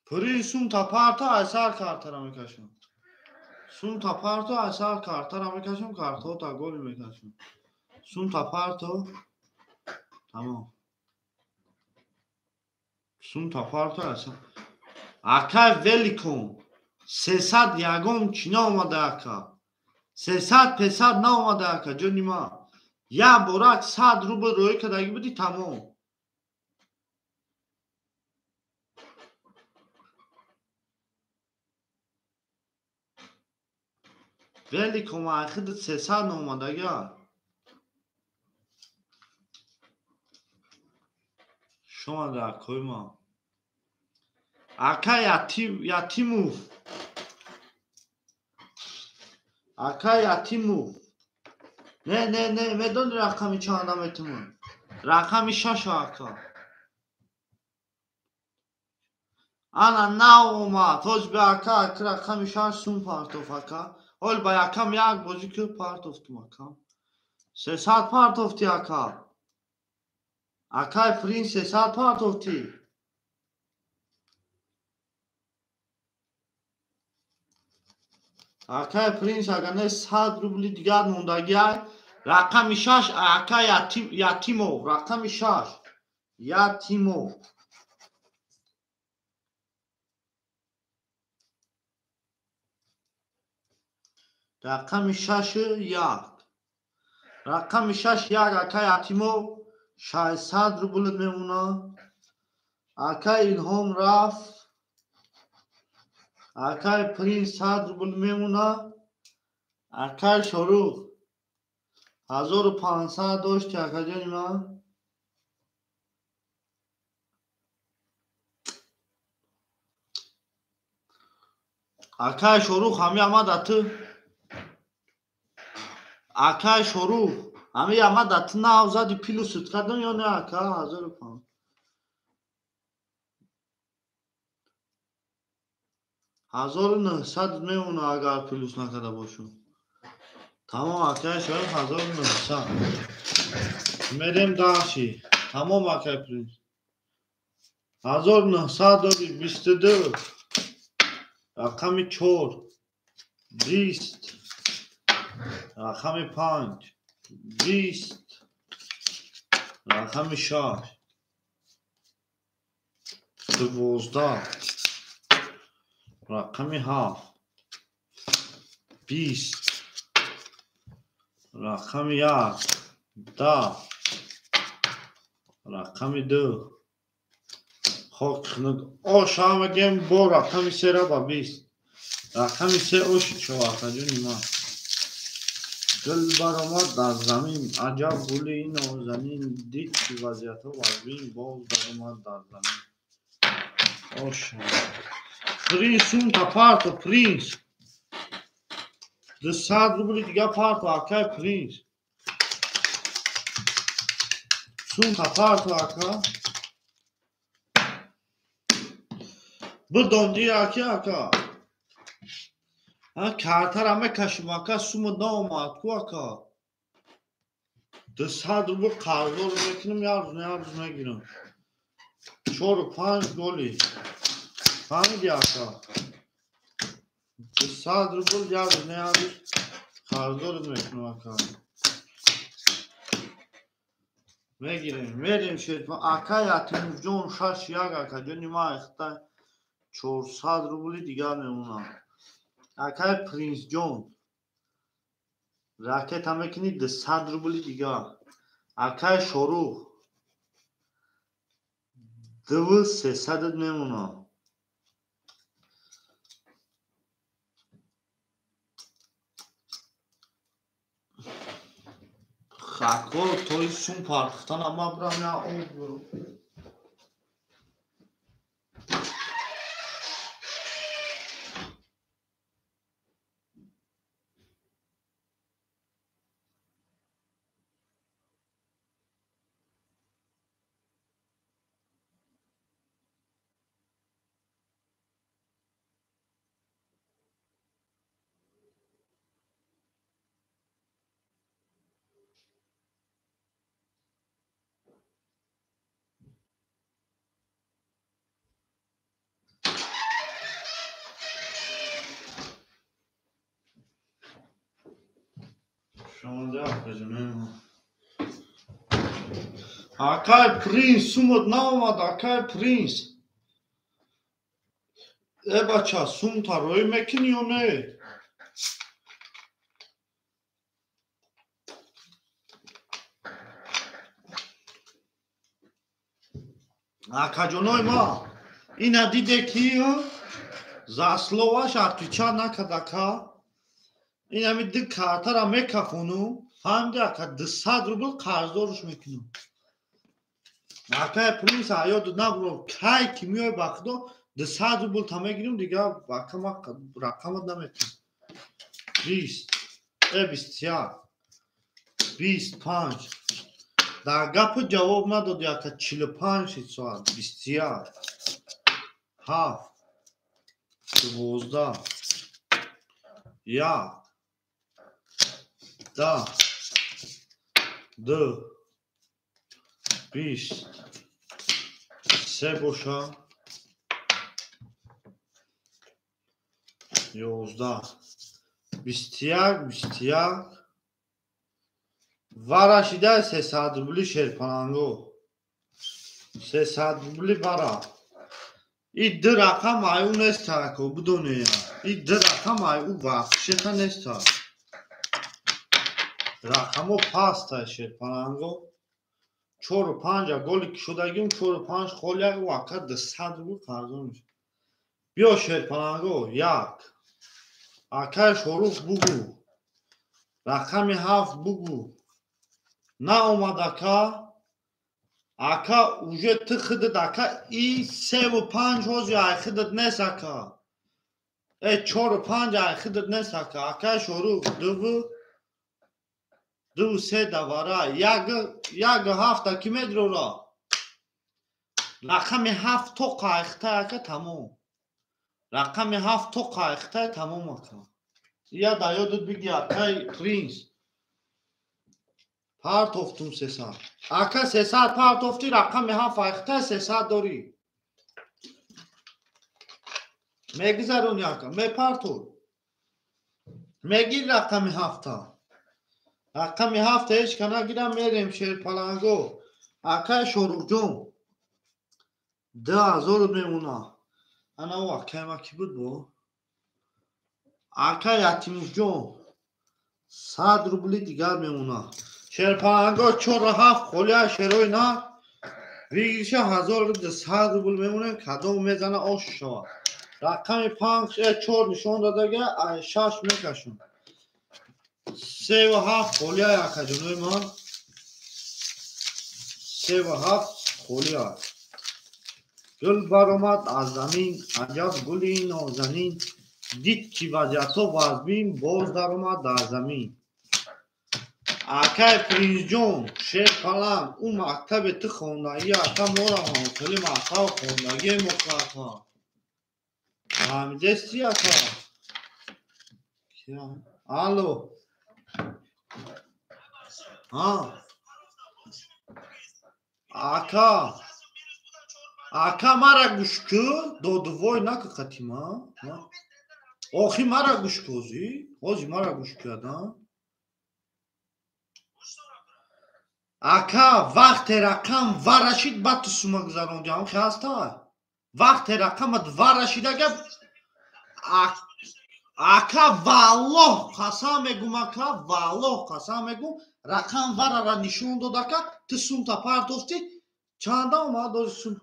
Pıri sum ta parta aysar kartara mekaşım Sun ta parto aysar kartara mekaşım karto ta gol mekaşım Sun ta parto Tamam Sun ta parto aysar Aka velikon 300 yagom çina olmadı aka 300 pesad ne olmadı aka canıma Ya borak 100 ruble roy kadar gibi tamam Velikon ahıdı 300 ne olmadı ya Şu anda koyma Aka yatimuf Aka yatimuf Ne medon rakami çanametumun Rakami şaşa aka Ana nauma toj be aka rakami şaş sun partof aka Ol bayakam yak bozikü partoftum aka 300 partofti aka Aka prince 300 partofti Aka prince agane 100 rubli digar mundagi Rakami şaş aka yatimov Rakami şaş Yatimov Rakami şaşı yak Rakami şaş yak aka yatimov 600 rubl memuna Aka ilhom raf Aka prince 100 rubl memuna Aka şoruh 1500 داشت aka canıma Aka şoruh hami amad atı Aka şoruh hami amad atı na avzadi pilu sütkadın ya ne aka 1500 1900 memuna agar pilus nakada boşu Tamam arkadaşlar 1900 Merem daşi Tamam arkadaşlar 1922 Rakami 4 20 Rakami 5 20 Rakami 6 12 Rakami 7 20 Rakami 8 10 Rakami 2 خب آشام گیم با رقمی 3 با 20 رقم 3 اوش چواقع جونی ما دل برآمد در زمین عجب گلی این نازنین دید که وضعیت ها وزبین باز در اومد در زمین اوش پرینس اون تا پارتو پرینس ده 100 روبل دیگه پارتو اکای پرینس سون تا پارتو اکا بدوندی اکی اکا کارتر همه کشم اکا سوم داماد کو اکا ده 100 روبل قرضو رو میکنم یارز نگیرم 4 و 5 گلی فهمیدی اکا ده 100 روبل یارز قرضو رو میکنم اکا میگیریم شد اکا یتیم جون شش یک اکا جونی ما اختا 400 روبل دیگر میمونم اکای پرینس جون راکت هم میکنی ده 100 روبل دیگر اکای شروع 2300 میمونم خاکو توی سون پارختان اما برام یا اون برو شما جا بجنم اکای پرینس سومد نامد اکای پرینس ای بچه سوم تا روی میکنی یا نه اکا جانوی ما اینا دیده کی زاسلواش ارتوچا نکد اکا اینا میده کارتر هم میکفونو فهمده اکا ده 100 روبل قرضدارش میکنم اکای پرینس آیاد نبرو کای که میای بخدا ده 100 روبل تا میگیریم دیگه رقمت نمیکنم 20 25 در گپ جواب نداد اکا 45 سوال 21 7 12 1 10 2 20 3 boşa 11 21 varashida 300 rubli sherpanango 300 rubli vara این ده رقم آیو نیست که بدونه یا این ده رقم آیو وقتشتا نیست رقمو پاستا شرپانانگو 4 و 5 گلی که شدگیم 4 و 5 خولی وقت ده 100 روبل قرضو میشه بیا شرپانانگو 1 اکای شروع بگو رقم 7 بگو نه اومد اکا اوژه تو خودت اکا ای 3 و 5 روز یا خودت نیست اکا ای 4 و 5 خودت نیست اکا شروع 2 3 دواره یک هفته که میدرو را رقم 7 تو قایخته اکا تموم رقم 7 تو قایخته تموم اکا یا دا یادت بگی اکای پرینس پارت افتون 300 اکا 300 پارت افتی رقم 7 قایخته 300 داری میگذرونی اکا می پارتو میگیر رقم 7 رقم 7 هیچ کنه گیرم میریم شیرپلنگو اکا شروع جون 10,000 میمونه انا او اکای ما کی بود بو اکا یتیم جون 100 روبلی دیگر میمونه شیرپلنگو 4 و 7 خولیه شیروی نه ویگیشه 1200 روبل میمونه کدوم میزنه آش شوا رقم 5 4 نشون داده 6 میکشون 3 و 7 خولیا یکا جنوی من 3 و 7 خولیا گل برآمد از زمین عجب گلی نازنین دید که وضعیتو وزبین باز در اومد در زمین اکای پرینز جون شیخ قلم اون مکتب تو خوندگی اکا مورم همونطوری مکتب خوندگی مکاکا فهمیدستی اکا الو اکا مرا گوش که دادوای نکه قطیما آخی مرا گوش که اوزی مرا گوش کردن اکا وقت رقم ورشید با تو سوما گذارون جام خیاستا وقت رقمت ورشید اگه اکا والله قسم میگم اکا والله قسم میگم رقم ورا را نشون داد اکا تو سوم تا پرداختی چند اومد دو سوم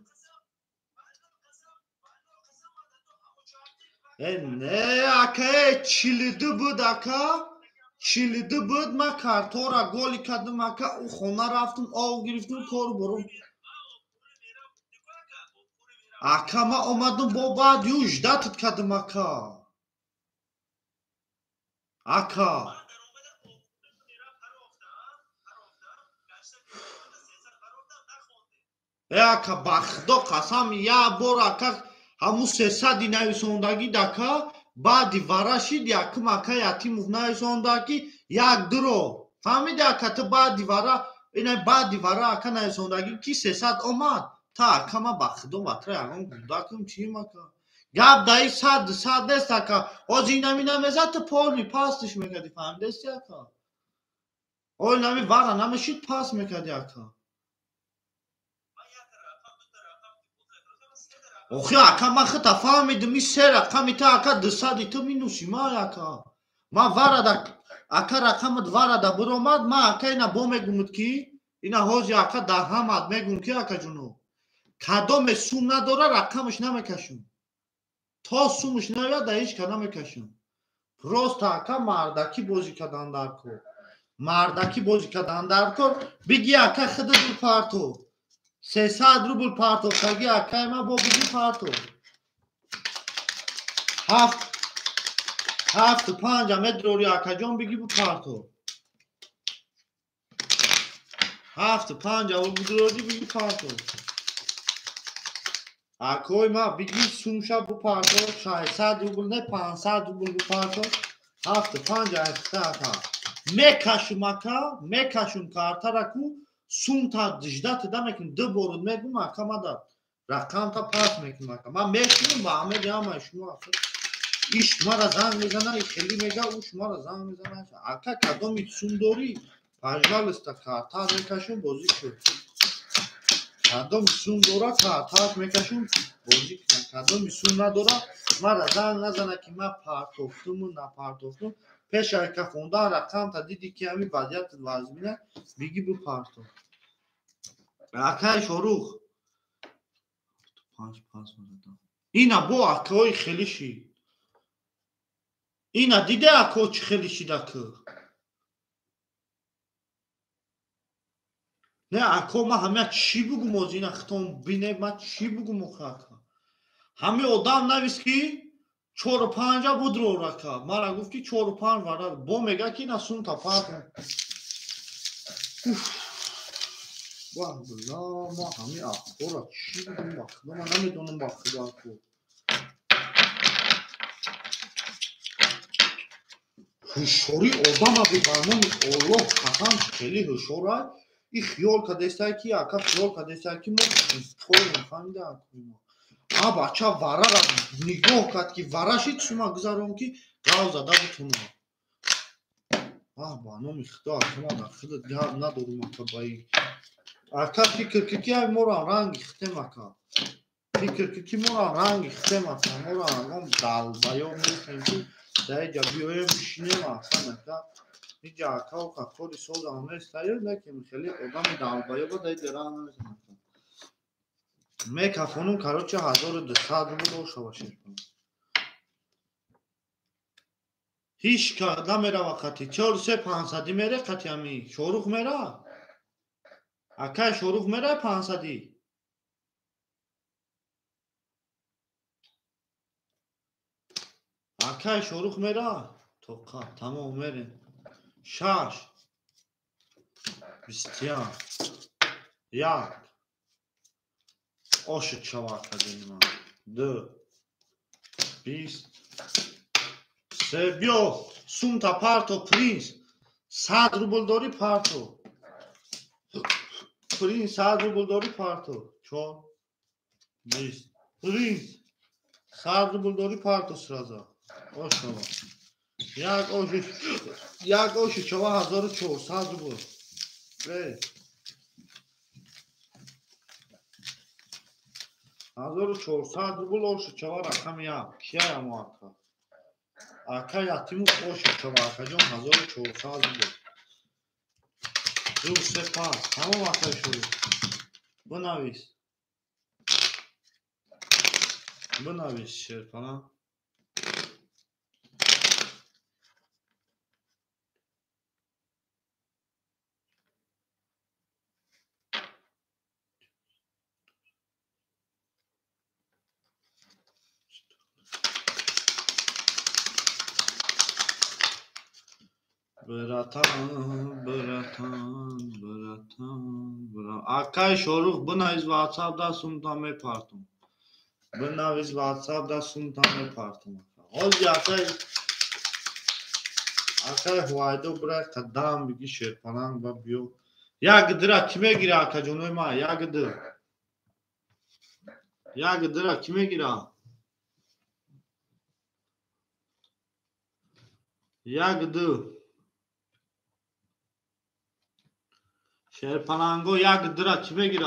نه اکا چیلیده بود اکا چیلیده بود ما کارتورا گولی کردم اکا او خونه رفتم آو گرفتم تور برم اکا ما اومدم با بعد یوجدتت کردم اکا اکا اکا بخدا قسم یا بار اکا همون 300 نویساندگی دکا بعدی ورشید یکم اکا یتیم نویساندگی یک درو فهمیدی اکا تو بعدی ورا اینه بعدی ورا اکا نویساندگی کی 300 اومد تا اکا ما بخدا وطره اگم گودکم چیم اکا گب دایی 100 دست اکا از این نمی نمیزد تو پول می پاستش میکردی فهمیدستی اکا اول نمی ورا نمیشید پاس میکردی اکا اوخی اکا ما خطا فهمیدم این 3 رقمی تا اکا 200 تو می نوشی ما اکا ما ورده اکا رقمت ورده برامد ما اکا اینا با میگمد کی اینا حاجی اکا ده همد میگم کی اکا جونو کدام سوم نداره رقمش نمیکشون تا سومش نیاد در هیچ کدام نمیکشون پروست اکا مردکی بازی کردن در کن مردکی بازی کردن در کن بگی اکا خدا دل پارتو 300 روبل پارتو کردی اکای ما با بگی پارتو 7 5 مدروری اکا جان بگی بو پارتو 7 5 مدروری بگی پارتو اکای ما بگی سومشا بو پارتو 600 روبل نه 500 روبل بو پارتو 7 5 اکا میکشم اکا میکشم کارتا رکو سوم تا دجدت دمکن دو بورد میگم اکا ما دا رقم تا پاس میکنم اکا ما میشونم با همه دیگه شما ایش ما را زنگ میزنه ای خیلی میگه او شما را زنگ میزنه اکا کدام سوم داری پاجال است کارتا میکشم بازی شد کدام سوم داره کارتا میکشم بازی کنم کدام سوم نداره ما را زنگ نزنه که ما پارتوفتم و نپارتوفتم پیش اکا خوندن رقم تا دیدی که همی وضعیت وزمینه بگی بو پارتو اکای شروع اینا با اکای خیلی شی اینا دیده اکا چه خیلی شی دکه نه اکا ما همه چی بگم از این اختام بینه ما چی بگم اکا همه آدم نویس که 4 و 5 بود رو رکا ما را گفت که 4 و 5 ورد با میگه که نسون تا پارت والله ما همه اکا را چی بگم بخدا ما نمیدونم بخدا اکا هوشیاری آدم به برنامه الله قسم خیلی هوشیاره این خیال کردسته کی اکا خیال کردسته کی ما خود میفهمیده ما بچه ورا را نگاه کرد که ورشید شما گذارم که گاو زده بتونه برنامه خدا شما در خودت گاو ندارم اکا بایی اکا فکر که ما را رنگ ختم اکا فکر که ما را رنگ ختم اکا ما را هم دل بیا میکنیم که در اینجا بیایم بشینیم اصلا اکا اینجا اکا و کفاری سوز همه استایل نکنیم خیلی آدم دل بیا با در اینجا را نمیزن اکا میکفونم کارو چه 1200 روبل داشته باشید هیچ که نمیره وقتی 400 میره قطعمی شوروغ میره اکای شوروغ میره 500 اکای شوروغ میره تو تمام میره 6 21 1 oshit shavaka denima 2 20 3 byo sumta parto prince 100 rubl dori parto prince 100 rubl dori parto 4 20 prince 100 rubl dori parto sraza oshava yak oshit shava 1400 rubl ey 1400 rubl oshit shava rakam ya kya muaka aka yatimu oshit shava akajon 1400 rubl Dur sepas tamam akay bu navis şer falan Akay şoruq bu navis WhatsApp da sumtame partum bu navis WhatsApp da sumtame partum Ozi akay huaydo bırak kadam bigi şer falan babyo ya gıdıra kime gire akaconoy ma ya gıdıra kime gire ya gıdı şerpanango ya gıdıra kime gire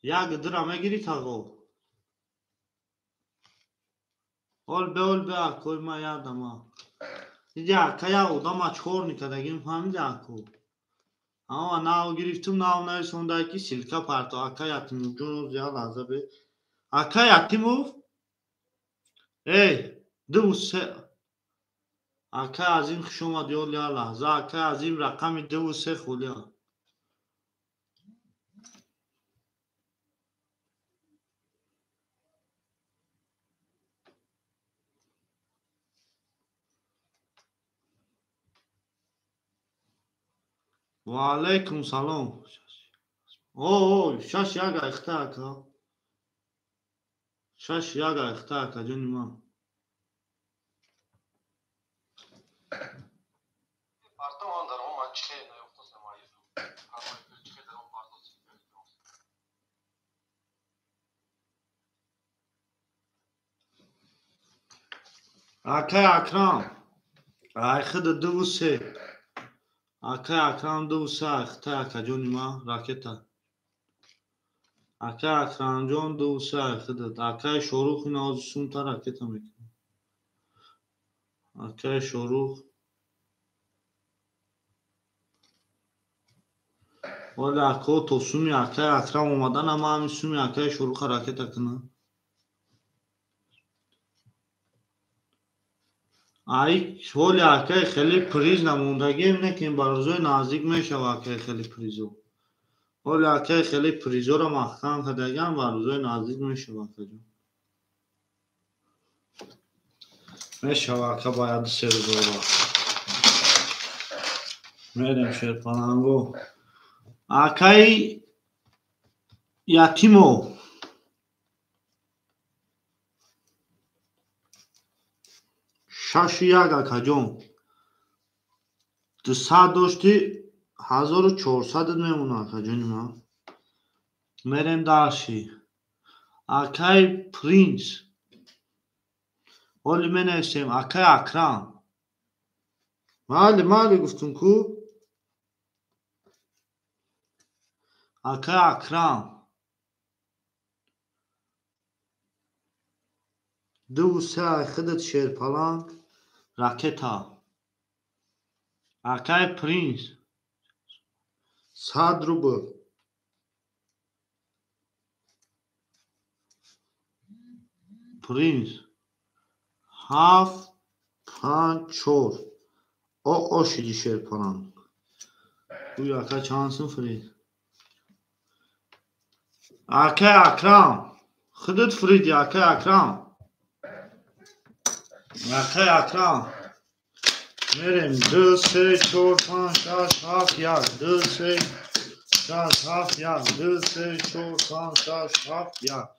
ya gıdıra me giri tago ol be akoy ma ya dama ya kaya odama çor nikadagim hamdi ako ama nav giriftim nav nay sondaki silka parto akayatım ucunuz ya lazabe akayatımov ey duse aka azim khshoma diyor ya lahza aka azim rakami duse khulya ve aleyküm salam o şaş ya gaxta aka şaş ya gaxta aka canım Partom dar o maçı ne yoktu semayı. Ama çıkıyor da o partom. akay akram ay khid duse akay akram duse akhta aka canım raketa akay akram jon duse khid akay şoruq nazsun ta raketa mik akay şoruq Ola ko tosumi akay akram omadan ama hamisumi akay şoruq hareket akına Ay şöyle akay خیلی پریز نموندگی اینه که این بارزوی نزدیک میشه akay خیلی پریزو ولی akay خیلی پریزو رو مخکم کدگم بارزوی نزدیک میشه akay میشه akay باید سر دورا میرم شیر پلنگو akay یتیمو شاشیاگ akay جون دسا داشتی 1400 میمونه akay جونیما میرم داشی akay پرینس ولی من نوشتم akay اکرم مالی گفتم کو akay اکرم دو سه خدت شیر پلنگ راکتا akay پرینس 100 روبل پرینس 7 5 4 o şidi Şerpanan. Bu yaka çansın Fred. Aka Akram. Xıdıt Fred yaka Akram. Aka Akram. Merem 2 3 4 5 6 7 yar. 2 3 4 7 yar. 2 3 4 5 6 yar.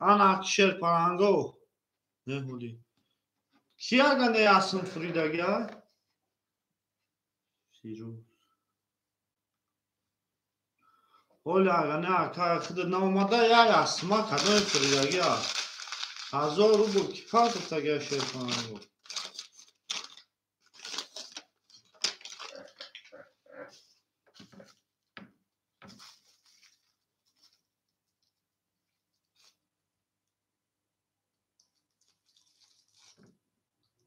Ana Şerpanango. Ne huli? Kiyaga ne yazsın Frida ya? Siru. Ola ne akı ne olmadı ya yazma kadar Frida ya. Hazır bu kifat da gel Şerpanango.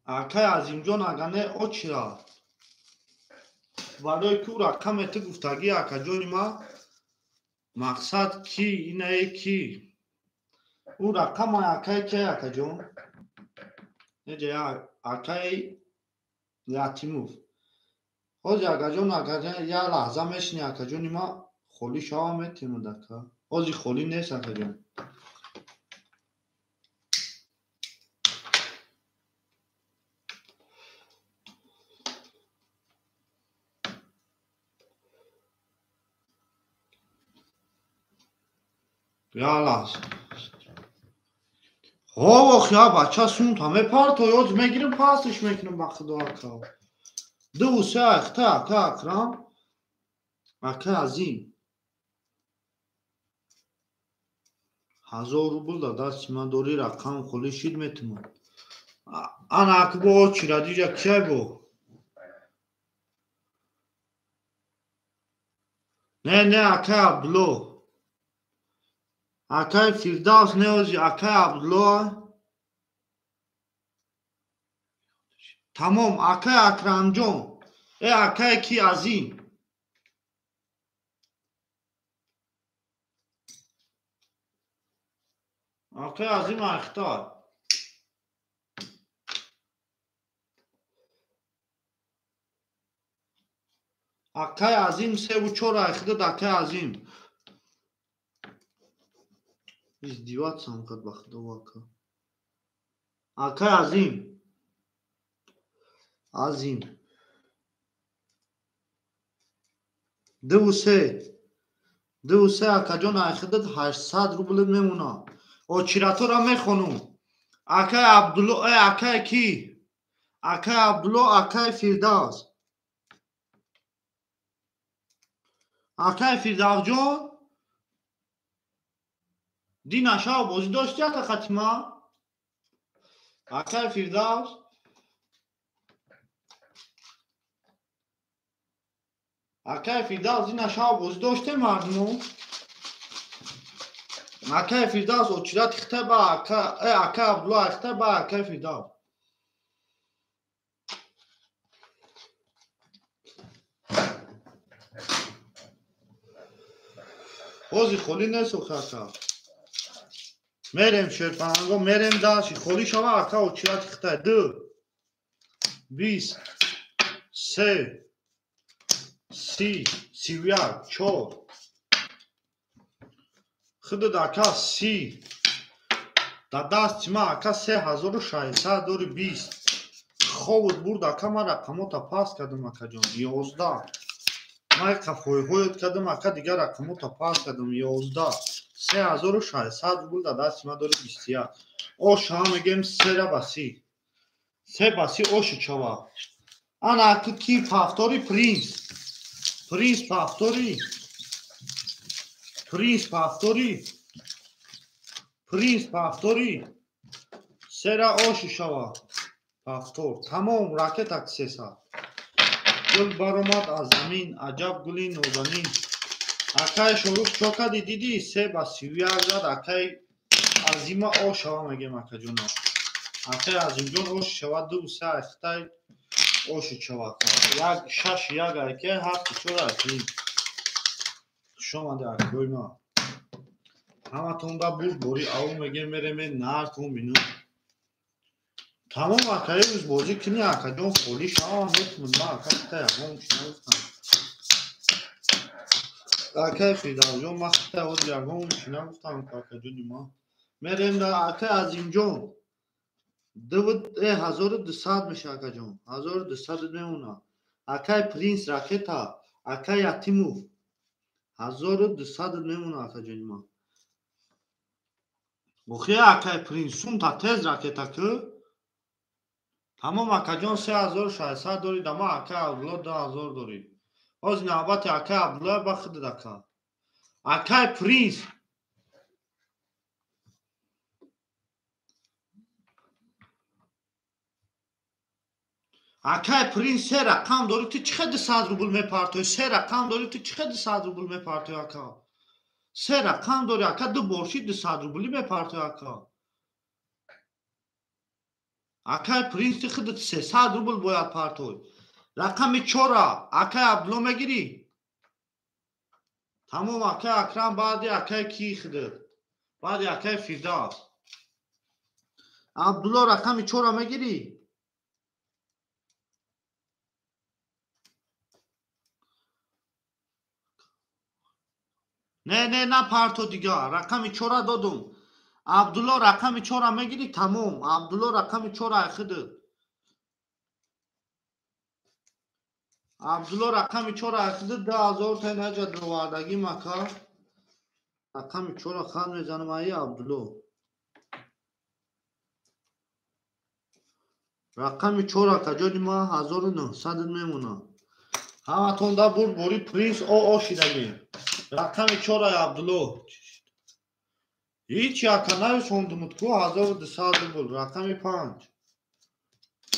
Akay Azimjon agane o çira. برای که او رقم ات گفتگی اکجانی ما مقصد کی اینه کی او رقم اکای که اکجان نجه اکای یاتیموف خوز اکجان یا لحظه میشنی اکجانی ما خولی شاه میتیم دکا خوزی خولی نیست اکجان یا لحظه خواه یا بچه سون همه پار یاد میگیرم پاسش میکنم بخد و اکا دو سه اخته اکا اکرام اکا عظیم 1000 روبل da dastma dori rakam kholi shid metmo ana akbo chiradi ja kebo ne aka ablo aka Firdavs ne ozi aka ablo tamam aka Akramjon aka ki azim aka azim akhtar Akay Azim 3 و 4 اخده دکه عظیم ازدیوات سام کد بخده واکا Akay عظیم عظیم 2 و 3 اکجان اخده 800 روبل میمونا او چیراتو را میخونم Akay Abdullah Akay کی Akay Abdullah Akay Firdavs Akay Firdavs جون دی نشا بازی داشتی اتا خطیما Akay Firdavs Akay Firdavs دی نشا بازی داشته مردمو Akay Firdavs o çirat xte ba Akay Abdullah xte ba Akay Firdavs خوزی خولی نیسو خاکا میرم شرپانگو میرم داشی خولی شما اکا او چیرات خطه 2 20 3 30 31 4 خود دکا 30 دا دست ما اکا 3600 دوری 20 خوود برد اکا ما رقمو تا پاس کردم اکا جان 11 ما یک خفوی کردم اکا دیگر رقمو تا پاس کردم 11 3600 بود دست ما دوری 21 او شما میگم 3 باسی 3 باسی اوشو چوا انا اکا کی پافتوری پرینس پافتوری پرینس پافتوری 3 اوشو شوا پافتور تمام راکت اکسیسا گل برآمد از زمین عجب گلی نازنین اکای شروع چوکادی دیدی 3 با 31 زد اکای عظیم او شوا میگم اکا جونا اکای عظیم جون او شوا 2 3 اختای او شوا یک 6 یک اکای 7 4 اکای شما در کویما Hammatunda buz bori au mege mere me nartun binu. Tamam akayız bozi kini akajon kholi shama metmunda akakta yamon shinaustan. Akay fidaljon makhta od yamon shinaustan akajunima. Merem da akay azimjon. Davud 1200 میشه اکا جون 1200 میمونه اکای پرینس راکتا اکای اتیموف 1200 میمونه اکا جون ما بخی اکای پرینس سون تا تز راکتا که تمام اکا جون 3600 داری دما اکای اولاد 2000 داری از نوبت اکای عبدالله بخد دکا اکای پرینس اکای پرینس سه رقم داری تو چقدر 100 روبل میپرتوی سه رقم داری تو چقدر 100 روبل میپرتوی اکا سه رقم داری اکا دو بورشید 100 روبلی میپرتوی اکا اکای پرینس تو خودت 300 روبل باید پرتوی رقم 4 اکای عبدالله میگیری تمام اکای اکرم بعدی اکای کی خودت بعدی اکای فرداس عبدالله رقم 4 میگیری نه پرتو دیگه رقم 4 دادم عبدالله رقم 4 میگیری تمام عبدالله رقم 4 خودت عبدالله رقم 4 خودت 2000 تا نجد رواردگی مکا رقم 4 خان میزنم ای عبدالله رقم 4 کجا ما 1900 میمونه همتون دا برد بوری پرینس او شیدگی رقم 4 عبدالله هیچ یکا نوشوندمت کو 1200 روبل رقم 5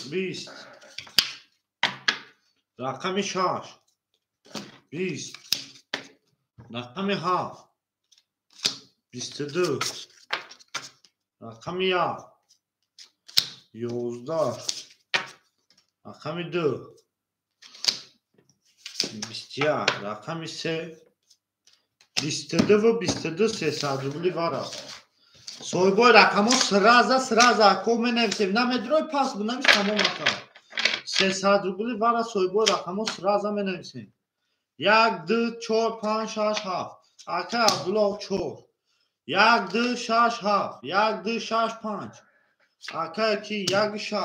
20 رقم 6 20 رقم 7 22 رقم 1 11 رقم 2 21 رقم 3 22 و 22 300 روبلی وارا سویبای رقم ها سرازا اکو می نویسیم نمیدروی پاس بنویس تمام اکا 300 روبلی وارا سویبای رقم ها سرازا می نویسیم 1 2 4 5 6 7 اکا عبدالله 4 1 2 6 7 1 2 6 5 اکا کی 1 6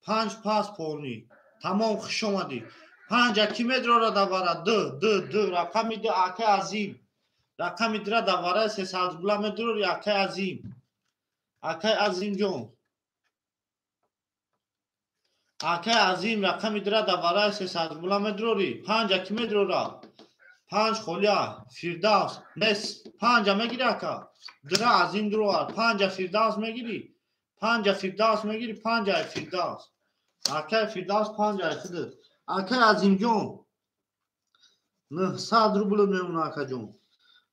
5 پاس پولنی تمام خوش اومدی 5 کی مدرو را دوارا 2 رقم 2 اکا عظیم رقم درا دواره 300 روبل مدرو اکا عظیم جون اکا عظیم رقم درا دواره 300 روبل مدروری 5 کی مدرو را 5 خولیا فرداس نس 5 میگیری اکا درا عظیم درو 5 فرداس میگیری 5 فرداس میگیری 5 فرداس اکا فرداس 5 خودت اکا عظیم جون 900 روبل میمونه اکا جون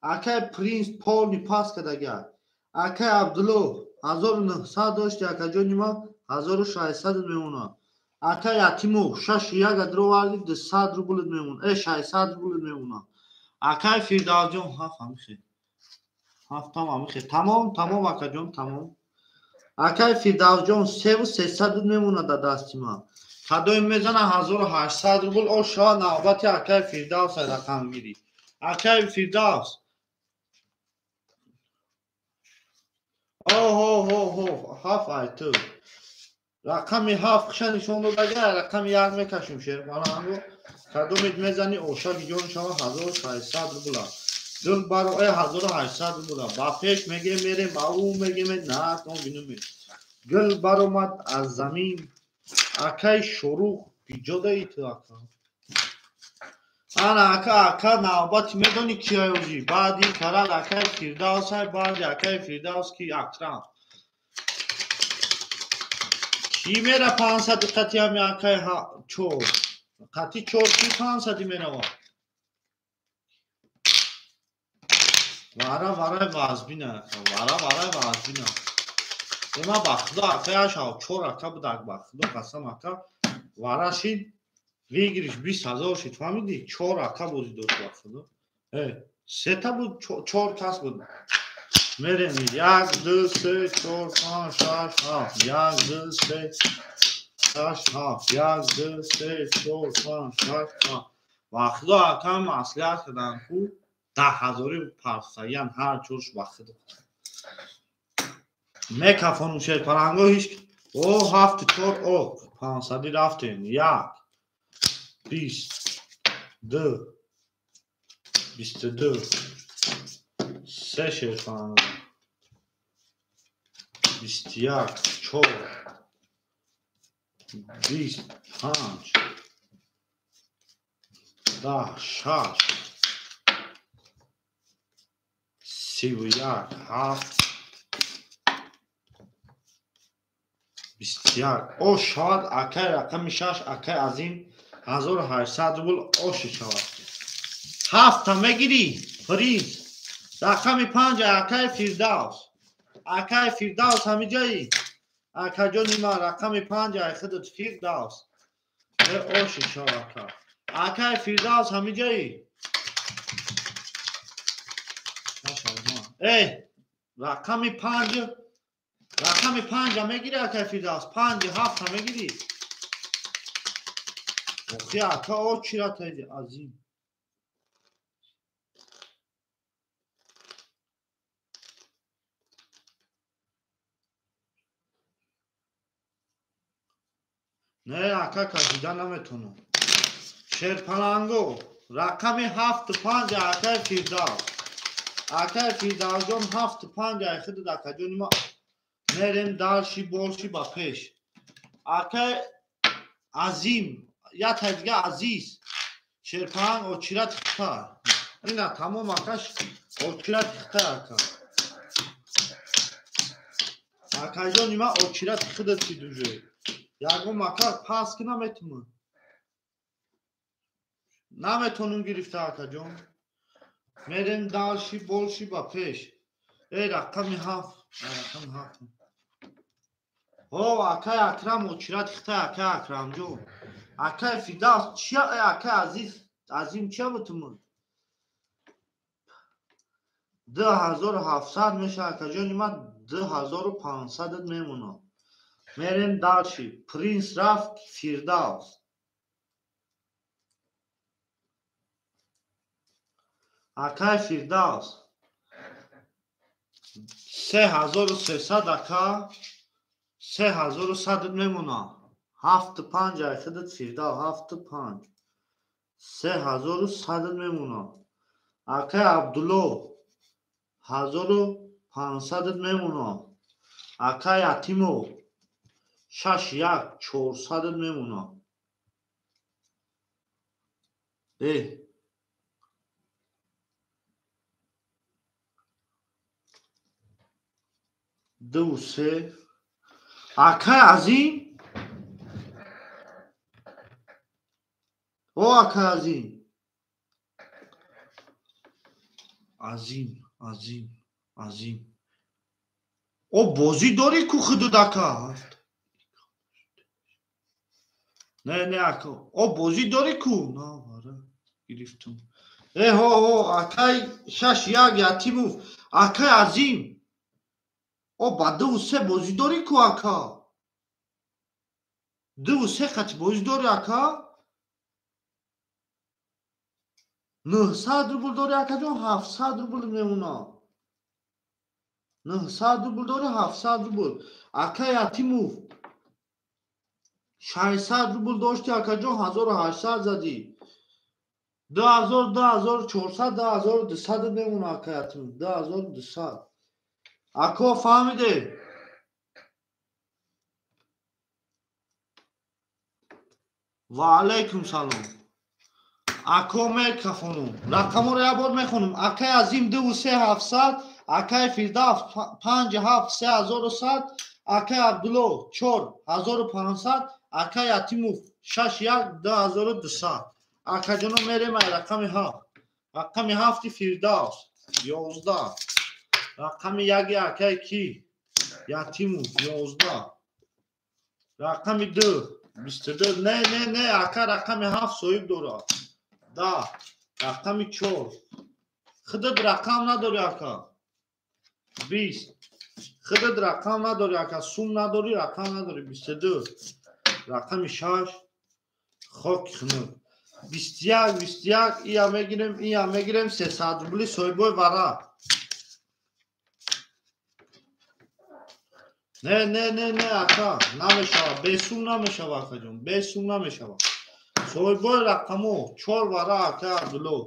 اکای پرینس پولنی پاس کدگه اکای عبدالله 1900 داشتی اکا جونی ما 1600 میمونه اکای اتیمو 6 یک درو واردی 200 روبل میمونه 600 روبل میمونه اکای فرداس جون هفت همیشه هفت تمام اکا جون تمام اکای فرداس جون 300 میمونه در دستی ما کدوی میزنه 1800 روبل او شا نوبتی اکای فرداس رقم گیری اکای فرداس هفت ایتو رقم 7 نشون داد اگر رقم 1 میکشیم شیر بالا کدوم میزنی اوشا جون شما 1600 روبل دل برای 1800 روبل با پیش میگه میره با او میگه نه تو بینم گل برآمد از زمین اکای شروع جدا ایت اکا انا اکا نوبت میدونی کیایوزی بعدی کرد اکای فرداس های بعد اکای فرداس کی اکرام کی میره 500 قطعی همی اکای چور قطعی چور کی 500 میره وارا وازبینه وارا وازبینه اما بخدا اکای شاو چور اکا بدک بخدا قسم اکا وارا شید ویگریش 20000 شید فهمیدی چور اکا بودی دوست بخدا سه تا بود چهار کس بود میریم 1 2 3 4 5 6 7 1 2 3 6 7 1 2 3 4 5 6 7 وقتا اکم مسئولیت کردن خوب 10,000 پرسیان هر چورش وقت داد میکفانو شد پرنگو هیچ او 7 4 او 500 رفتیم 1 20 2 22 3 شد پرنگو 21 4 25 10 6 31 7 21 او شاید اکه رقم 6 اکه از این 1800 روبل اوش شود 7 تا میگیری فریز رقم 5 اکه فیردوس اکه فیردوس همه جایی اکه جانی ما رقم 5 خودت فیردوس اوش شود اکه فیردوس همه جایی ای رقم 5 رقم 5 میگیری اکه فیردوس 5 7 میگیری اوخی اکه او چی را تایدی عظیم نه اکه کشیدن نمیتونم شیر پلنگو رقم 7 5 اکه فیردوس اکه فیردوس جان 7 5 خود اکه جانی ما میریم دلشی بولشی با پیش اکه عظیم یا تایدگه عزیز شیر پلنگ اوچیرت خطا اینا تمام اکش اوچیرت خطا اکه جانی ما اوچیرت خودت چی دوژه یکم اکه پاس که نمیتونم گرفته اکه جان میریم دلشی بولشی با پیش ای رقم 7 رقم 7 او اکه اکرم اوچیرت خطا اکه اکرم جان اکه فیردوس چیه اکه عظیم چیه بتون 2700 میشه اکه جانی ما 2500 میمونه میریم دلشی پرینس رفت فیردوس اکه فیردوس 3300 اکه 3100 میمونه 7 5 خودت فیردوس 7 5 3100 میمونه اکه عبدالله 1500 میمونه اکه یتیمو 6 1 400 میمونه ای 2 3 اکه عظیم او اکه عظیم او بازی داری کو خودت اکه نه اکه او بازی داری کو نه باره گرفتم ای هو اکه 6 1 یتیمو اکه عظیم او با 2 3 بازی داری کو اکه 2 3 خط بازی داری اکه 900 روبل داری اکه جان 700 روبل میمونه 900 روبل داری 700 روبل اکه یتیمو 600 روبل داشتی اکه جان 1800 زدی 2000 2400 2200 میمونه اکه یتیمو 2200 اکه فهمیده و علیکم سلام اکه میکفونم رقم رو یه بار میخونم اکه عظیم 2 3 700 اکه فیردوس 5 7 3100 اکه عبدالله 4 1500 اکه یتیمو 6 1 2200 اکه جانو میریم رقم 7 رقم 7 فیردوس 11 رقم 1 اکه کی یتیمو 11 رقم 2 22 نه اکه رقم 7 صاحب داره 10 رقم 4 خودت رقم نداری اکا 20 خودت رقم نداری اکا سوم نداری رقم نداری 22 رقم 6 خاک خنک 21 ایا میگیرم 300 روبلی سویبوی ورا نه اکا نمیشه بیسوم نمیشه اکا جون بیسوم نمیشه سویبوی رقمو 4 ورا اکا عبدالله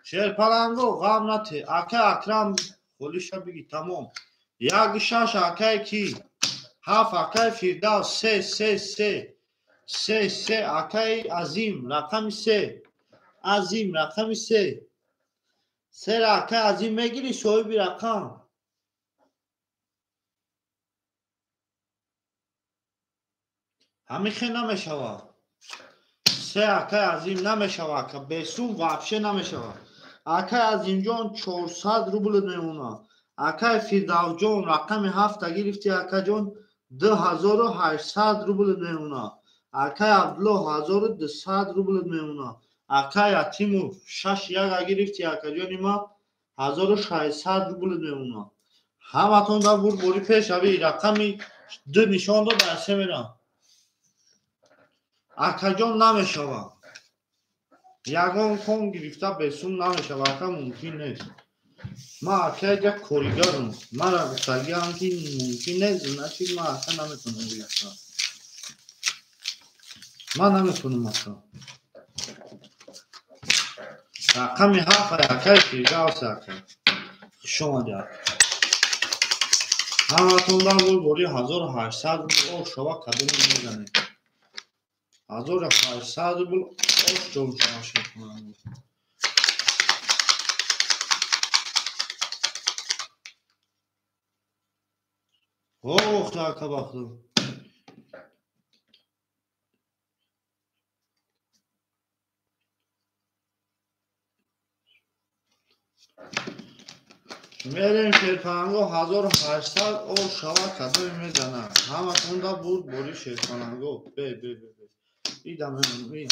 شیر پلنگو غم نتی اکا اکرم خودشا بگی تمام 1 6 اکا کی 7 اکا فردوس 3 اکای عظیم رقم 3 عظیم رقم 3 اکای عظیم میگیری صاحبی رقم همیشه نمیشوه 3 اکای عظیم نمیشوه که بیسوم وابشه نمیشوه اکای عظیم جان 400 روبل میمونه اکای فردوس جان رقم 7 گرفتی اکا جان 2800 روبل میمونه اکای عبدالله 1200 روبل میمونه اکای تیمور 6 گرفتی اکا جان ما 1600 روبل میمونه همتون دا بود بوری پیش اوی رقمی 2 نشان دو درسه میرم اکا جان نمیشوه یگان کن گرفته بیسون نمیشوه اکا ممکن نیست ما اکا یک کوریگرم من را بستگی هم که ممکن نیست نشید ما اکا نمیتونم گرفته من نمیتونم اکا رقمی 7 اکای فردوس اکا شما دید همتون دا بود بوری 1800 او شما کدوم میزنه 1800 بود اوش جون شما شد کنم اوه اکا باختم میریم شیرپلنگو 1800 او شما کدوم میزنه همتون دا بود بوری شیرپلنگو بی ایدم این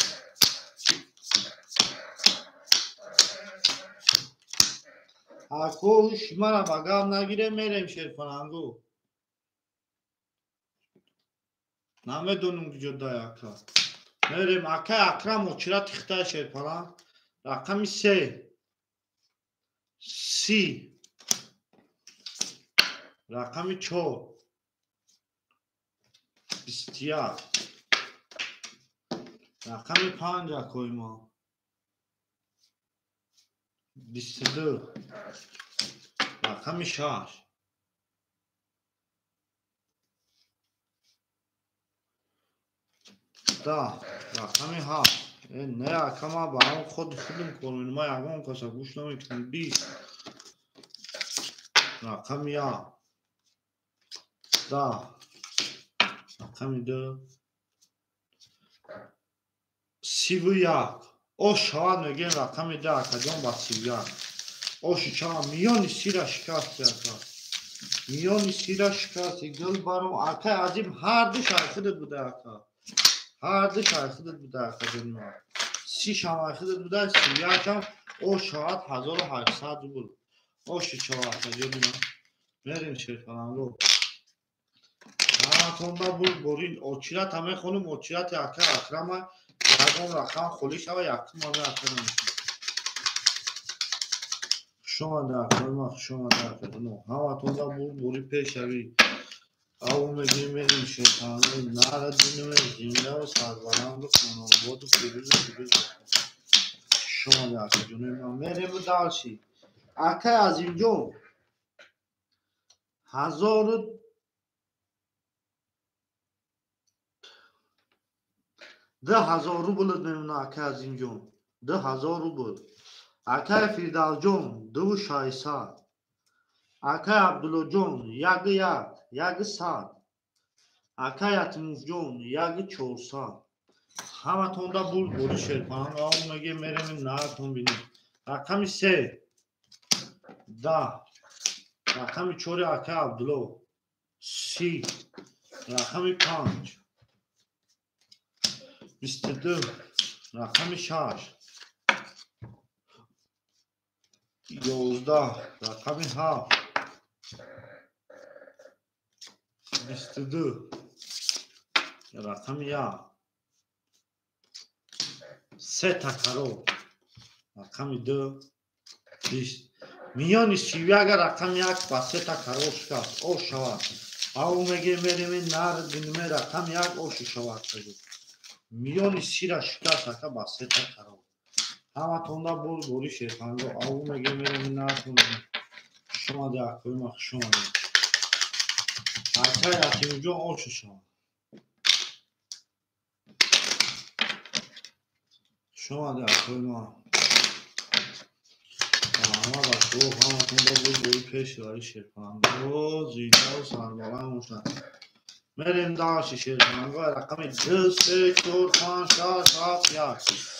اکوش مرا بگم نگیره میریم شیرپلنگو نمیدونم که جدا اکا میریم اکا اکرم و چرا تخته شیرپلنگ رقم 3 30 رقم 4 21 رقم 5 اکوی ما 22 رقم 6 رقم 7 نه اکا ما با هم خودم کنیم ما یکم کسا گوش نمیکنیم 20 رقم 1 رقم 2 31 او شاید میگیم رقم 10 اکا جان با 31 او شما میانی سیره شکست اکا میانی سیره شکست گل بارم اکا عظیم هر دو شای خودت بوده اکا هر دو شای خودت بوده اکا جان ما 30 شای خودت بوده 31 هم او شاید 1800 بود او شما اکا جان ما میریم شیرپلنگو همتون دا بود برین اوچیرت همه خونم اوچیرت اکا اکرمه یکم رقم خلی شوه یکم همه اکا نمیشه شما در ما شما در کنو همتون دا بود بری پیش شوی او میگیم شیطانی نردیم زنده و سربلند و خانواد و پیروز شما در کنو ما میریم دالشی اکا از اینجا 10,000 روبل میمونه اکا از اینجا 10,000 روبل اکا فردوس جان 2600 اکا عبدالله جان 100 اکا یتیموف جان 1400 همتون دا بوری شیرپلنگ آمون میگه میریم نهتون بینیم رقم 3 رقم 4 اکا عبدالله 30 رقم 5 22 رقم 6 11 11 رقم 7 22 رقم 1 3 تکرار رقم 2 20 میان شیوی اگر رقم 1 با 3 تکرار شکست او شود او میگه میریم نر بینیم رقم 1 او شود میان شیر شکست اگر با 3 تکرار همه تونده بود بوری شیطان رو او میگه میریم نر کنیم شما در کنیم شما در هرچه یتیم جو او شود شما در کنیم همه بچه ها همه تونده بود بوری پیش داری شیطان رو زیده و سربالان موشن میریم داشتی شیطان رو رقم 2 3 4 5 6 7 1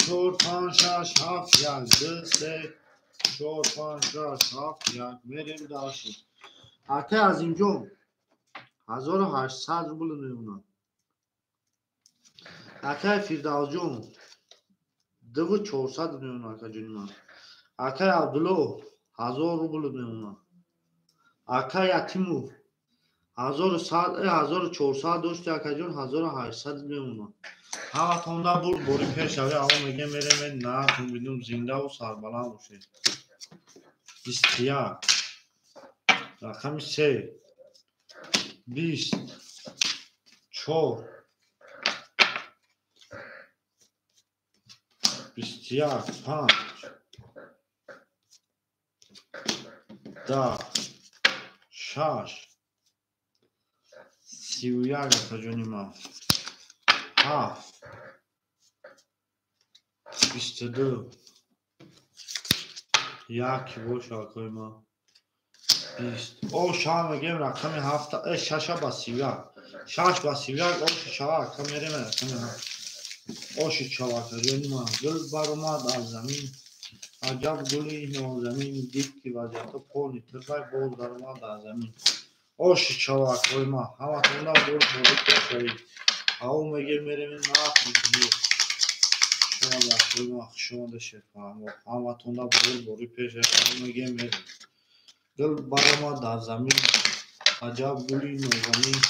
4 5 6 7 1 2 3 4 5 6 7 1 میریم داشتی حتی از اینجا 1800 روبل میمونه حتی فیردوس جون 2400 میمونه که جونی من حتی عبدالله 1000 روبل میمونه حتی یتیمو 1400 داشته که جون 1800 میمونه همه تونده بود بوری پیش اوی اما میگه میریم نه تون بیدون زنده و سربلند باشه 21 رقم 3 20 4 21 5 10 6 31 که جونی من 7 22 یکی باشه اکوی ما 20 او شما میگیم رقم 7 6 با 31 6 با 31 او شما که میریم رقم 7 او شما که جونی من گل بر اومد از زمین عجب گلی نازنین دید که وضعیت پول تربای باز در اومد از زمین او شما که ما همه تونده بود بوری پیش او میگه میریم ناف میکنیم شما در کوی ما شما ده شیطان همه تونده بوری پیش او میگه میریم گل بر اومد در زمین عجب گلی نازنین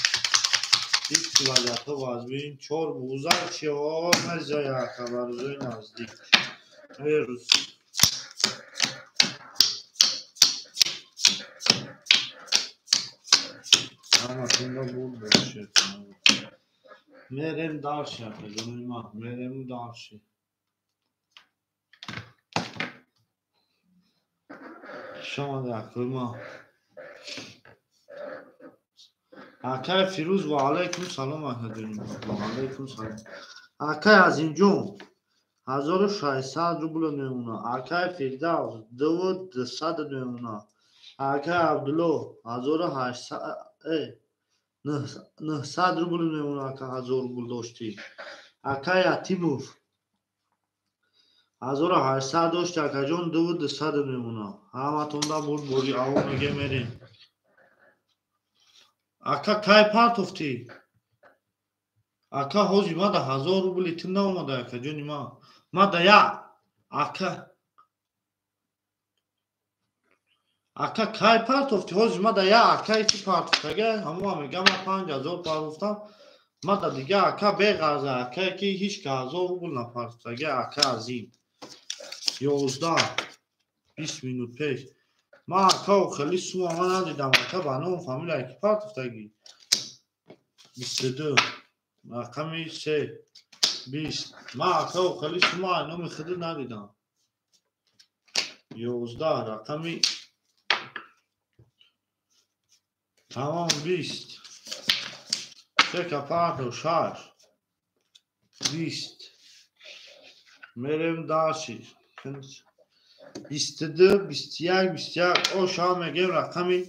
دید که وضعیت وزبین 4 بوزر 4 مزای خبرزوی نزدیک روز همه تونده بوری شیطان میریم دارشی که جنوی ما میریم دارشی شما در کوی ما حکای فیروز و علیکم سلام اکدونی و علیکم سلام حکای از اینجا 1600 روبل میمونه حکای فیردوس 2200 میمونه حکای عبدالله 1800 900 روبل میمونه که 1000 روبل داشتی حکای یتیموف 1800 داشتی حکای جان 2200 میمونه همه تونده بود بوری او میگه میریم اکا کای پارتوفتی اکا حوزی ما ده 1000 روبل ایتن نامده اکا جونی ما ده یا اکا کای پارتوفتی حوزی ما ده یا اکا ایتی پارتوفتگه همو میگه ما 5000 پارتوفتم ما ده دیگه اکا بغازه اکا که هیچ که 1000 روبل نپارتوفتگه اکا عظیم 11 20 minut پیش ما اکا و خیلی سوما ما ندیدم اکا بانو فامیل اکی پارتوفتگی 22 رقمی 3 20 ما اکا و خیلی سوما اینو میخیده ندیدم 11 رقمی تمام 20 سکا پارتو 6 20 میریم داشی 22 21 21 او شما میگیم رقمی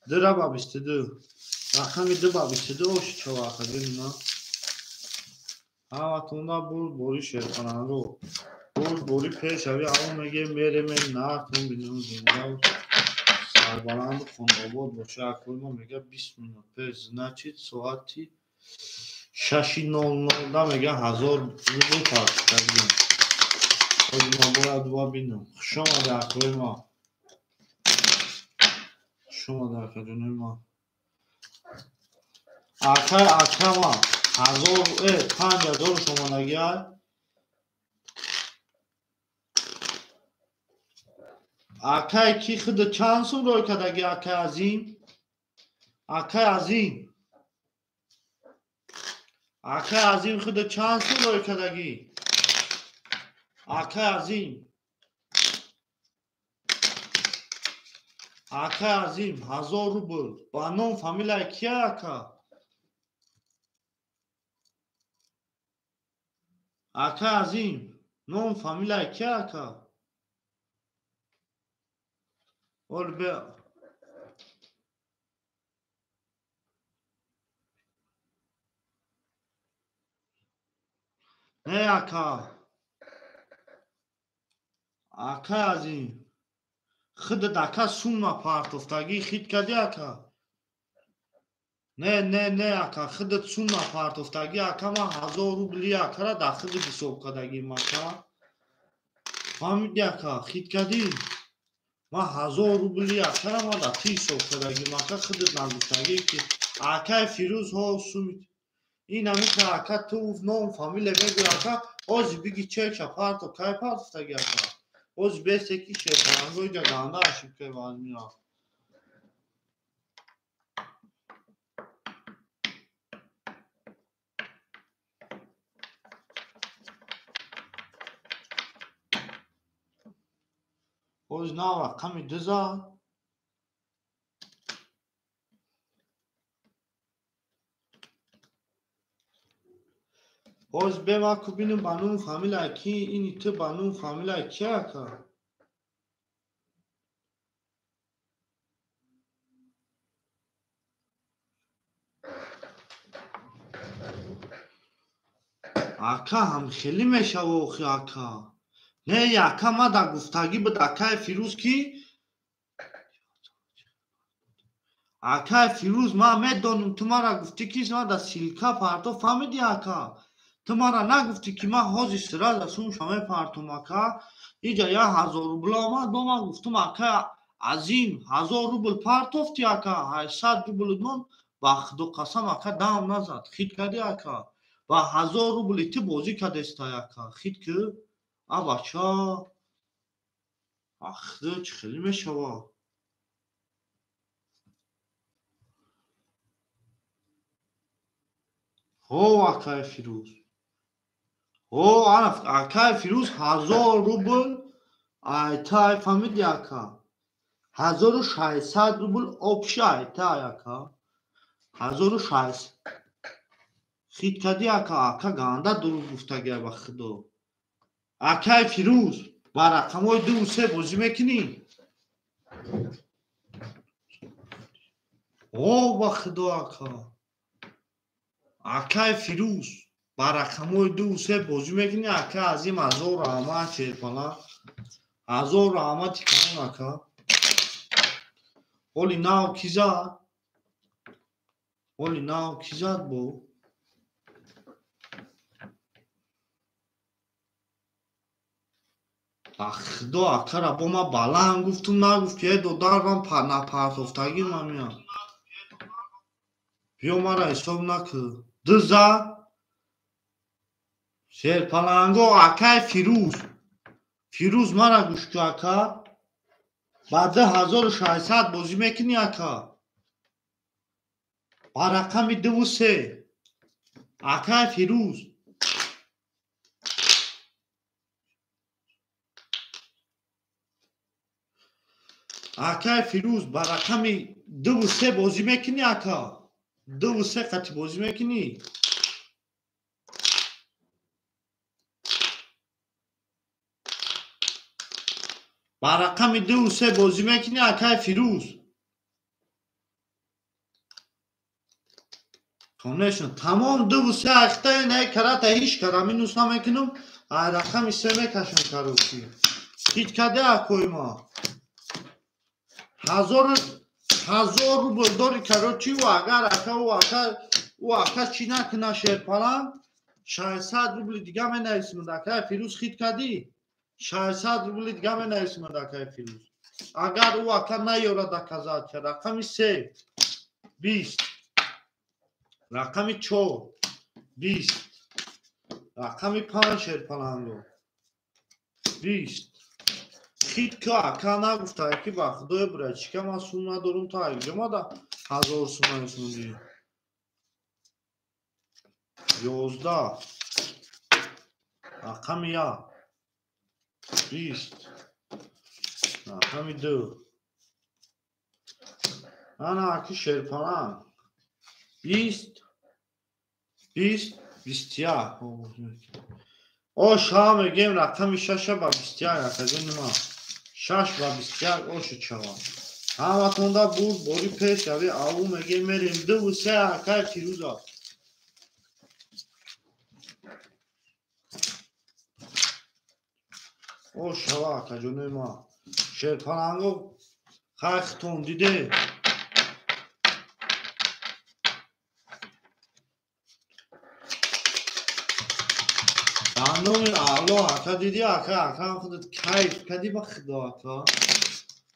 2 با 22 رقمی 2 با 22 اوش چه واقع بینیم همه تونده بوری شیطان رو بوری پیش اوی او میگیم میریم نرتون بینیم زنده و سربلند خونده باشه اکوی ما میگه 20 minut پیش نچید ساعتی 6:00 دا میگه 1000 روبل پارتوفتگی خودی ما باید با بینیم شما در اکوی ما شما در کجونه ما اکه ما 5000 شما نگیه اکه کی خود چند سون روی کدگی اکه عظیم اکه عظیم خود چند سون روی کدگی اکه عظیم 1000 روبل با نام فامیل کیه اکه عظیم نام فامیل کیه اول بیا نه اکه عظیم خود دکه سوم پارتوفتگی خید کدی اکه نه اکه خودت سوم پارتوفتگی اکه ما 1000 روبلی اکه را در خود حساب کدگی مکه فهمیدی اکه خید کدی ما 1000 روبلی اکه را ما در تی حساب کدگی مکه خودت نگفتگی که اکه فیروز ها سوم این همی که اکه تو نام فامیل میگوی اکه آزی بگی چه پارتو که پارتوفتگی اکه اوز بیسته کی شیطانگوی جا گانده اشیب که باز میرا اوز ناوه کمی دزا اوز بیما که بینم بانون فامیل اکی اینی تو بانون فامیل اکی اکا اکا هم خیلی میشه و اخی اکا نه یکا ما در گفتگی بود اکا فیروز کی اکا فیروز ما میدونم تو ما را گفتی که ما در سیلکا پارتو فهمیدی اکا تو ما را نگفتی که ما حاضی سراز اسون شما پارتو مکا اینجا یا 1000 روبل آمد با ما گفتم اکا عظیم 1000 روبل پارتوفتی اکا 800 روبل دون با خدو قسم اکا دام نزد خید کردی اکا با 1000 روبل تی بازی کدستا اکا خید که بچه اخده چه خیلی میشه هو اکای فیروز هو اکای فیروز 1000 روبل ایتای فهمیدی اکا 1600 روبل آبشه ایتای اکا 1600 خید کدی اکا گانده درو گفتگی با خدا اکای فیروز با رقمای 2 و 3 بازی میکنی او با خدا اکای فیروز با رقمای 2 و 3 بازی میکنی اکا عظیم 1000 رحمت چیرپانا 1000 رحمتی کنم اکا ولی ناو کی زد بو خدا اکا را با ما بلند گفتم نگفت که دو در من نپرتفتگی نمیم بیا ما را حساب نکن دزا شیر پلنگو اکای فیروز ما را گوش که اکا بعد 1600 بازی میکنی اکا با رقم 2 و 3 اکای فیروز با رقم 2 و 3 بازی میکنی اکا 2 و 3 قطع بازی میکنی با رقم 2 و 3 بازی میکنی اکای فیروز کنشون تمام 2 و 3 اخته نه کرده هیچ کرده اینوز نمیکنم رقم 3 میکشم کروشی هیچ کده اکوی ما 1000 روبل داری کروچی و اگر اکا چی نکنه شیر پلنگ 600 روبل دیگه می نویسم اکای فیروز خید کدی 600 روبل دیگه می نویسم اکای فیروز اگر او اکا نیارد اکازاد که رقم 3 20 رقم 4 20 رقم 5 شیرپلنگو 20 خیلی که اکا نگفته یکی با خدای برای چیکه من سون ندارم تا اینجا ما دا 1000 سون سوندی 11 رقم 1 20 رقم 2 انا اکی شیرپلنگ 20 20 21 او شام گیم رقم 6 با 21 اکا نما 6 با 21 اوش چوا همه تونده بود باری پیش اوی او مگه میریم 2 و 3 اکا فیروزا او شوا اکا جونه ما شیرپلنگو خیختون دیده برنامه الله اکا دیدی اکا خودت کیف کدی با خدا اکا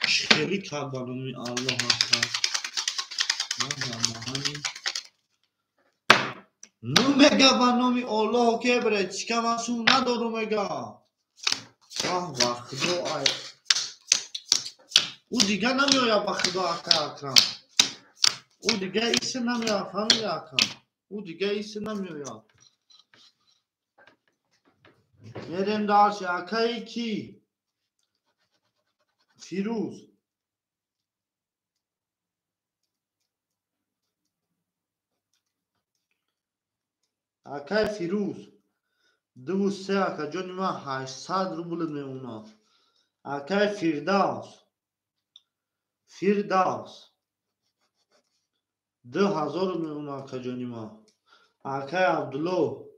خیلی کرد برنامه الله اکا نو مگه برنامه الله که بره چیکه من سون ندارم مگه واه با خدا آی او دیگه نمیاید با خدا اکا او دیگه ایسه نمیاید فهمیدی اکا او دیگه ایسه نمیاید میریم دارش اکایی کی فیروز اکای فیروز 2 و 3 اکا جانی من 800 روبل میمونه اکای فیردوس 2000 میمونه اکا جانی من اکای عبدالله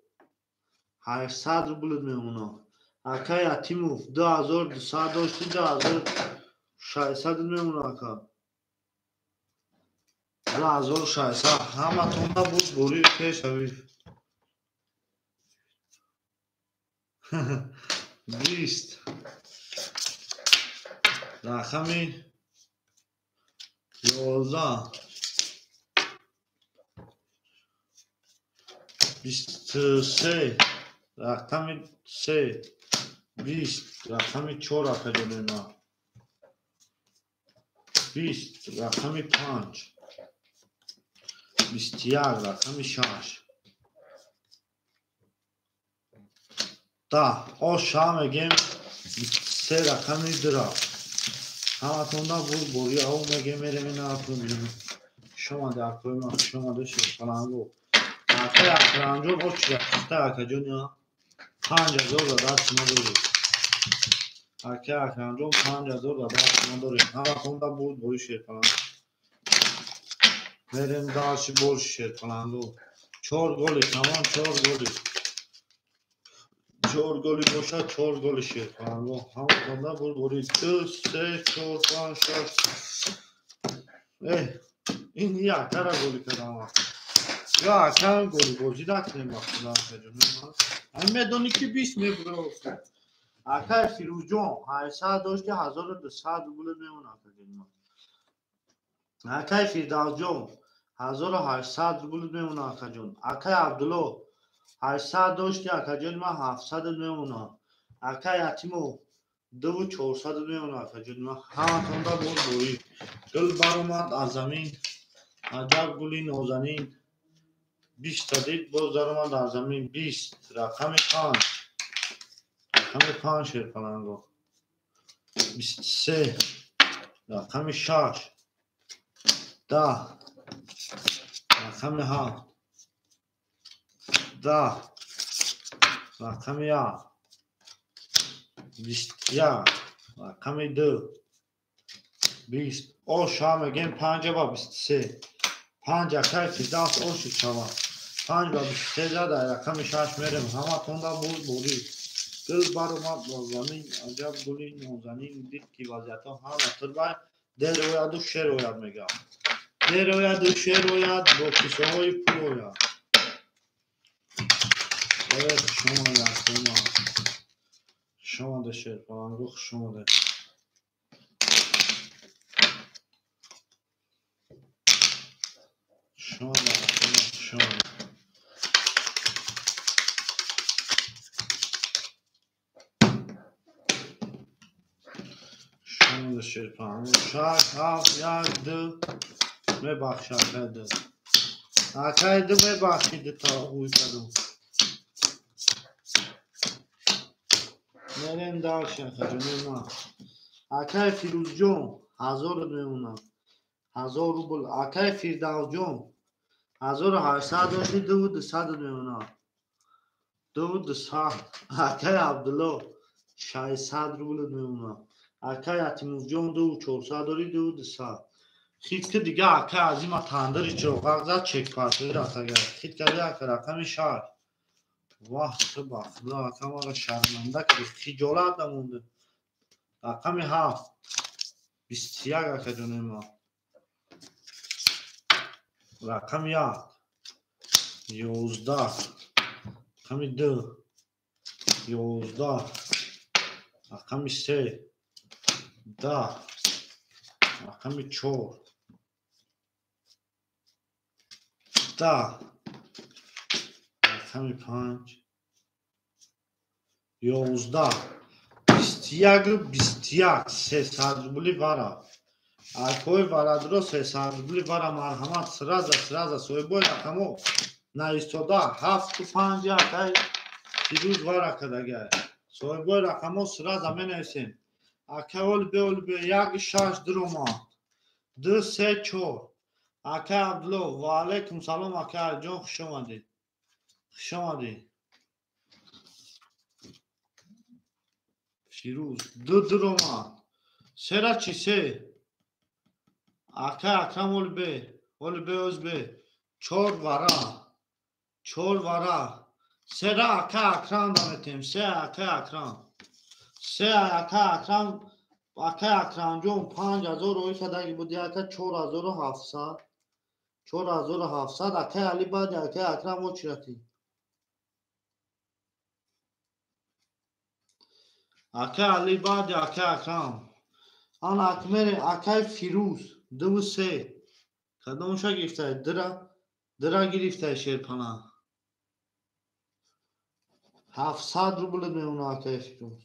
800 روبل میمونه اکای اتیموف 2200 داشتی 2600 میمونه اکا 2600 همه تونده بود بوری پیش اوی 20 رقمی 11 23 رقمی 3 20 رقمی 4 اکا جانی من 20 رقمی 5 21 رقمی 6 10 او شام گیم 3 رقمی درا همه تونده بود بوری او مگه میرم این اکو میرم شما در کوی ما شما داشت پلنگو اکای اکرانجون او چی رفته اکا جونی 5000 را دست ما داری اکای اکرانجون 5000 را دست ما داری همه تونده بود بوری شیر پلنگو میریم داشت بور شیر پلنگو 4 گلی تمام 4 گلی 4 گلی باشه 4 گلی شیر پلنگو همه تونده بود بوری 2 3 4 5 6 این یک را گلی کردم یا اکران گلی بازی نکنیم با خدا اکا جونی من میدونی که 20 میبره اکای فیروز جون 800 داشتی 1200 روبل میمونه اکا جون اکای فیردوس جون 1800 روبل میمونه اکا جون اکای عبدالله 800 داشتی اکا جون من 700 میمونه اکای اتیمو 2400 میمونه اکا جون من همه تونده بود بوری گل برآمد از زمین عجب گلی نازنین 20 تا دید باز در اومد از زمین 20 رقم 5 شیرپلنگو 23 رقم 6 10 رقم 7 10 رقم 1 21 رقم 2 20 او شام گیم 5 با 23 5 اکای فیردوس او شد شما 5 با 23 زده رقم 6 میرم همه تونده بود بوری گل برآمد با زمین عجب گلی نازنین دید که وضعیت ها همه تر در اوید و شیر اوید میگم در اوید و شیر اوید با کسه های پول اوید شما ده شیر پلنگو شما ده شاد شرپان شاد هفت یک دو میبخش اکای دو اکای دو میبخشی تا اوی کدوم میریم دار شیخه جونیم اکای فیروز جون 1000 میمونم 1000 روبل اکای فیردوس جون 1800 داشتی 2200 میمونم 2200 اکای عبدالله 600 روبل میمونم اکای اتیموف جون 2400 داری 2200 خیت که دیگه اکای عظیم تندری چروقق زد چک پرسوی رفت گرد خیت که دیگه رقم شهر واه تو بخدا رقم آقا شرمنده که خیجالت نمونده رقم 7 21 اکای جونیم ما رقم 1 11 رقم 2 11 رقم 3 10 رقم 4 10 رقم 5 11 21 300 روبلی вара акои варадро 300 рубли вара марҳамат сраза соҳибои рақамо наистода 75 акай фирӯз вара кардагай соҳибои рақамо сраза менависем акай олбе 1 6 дуромад 2 3 4 акай абдулло ва алайкум салом акай алиҷон хуш омадӣ фирӯз 2 дуромад сера чӣ се акай акрам олбе озбе 4 вара сера акай акрам даметем се акай акрам ҷон 5000 ои кадаги буди акай 4700 акай али баъди акай акрам о чиратӣ акай али баъди акай акрам ан акмере акай фирӯз 2 3 кадомша гирифтаи дира гирифтаи шерпана 700 рублет мемона акай фирӯз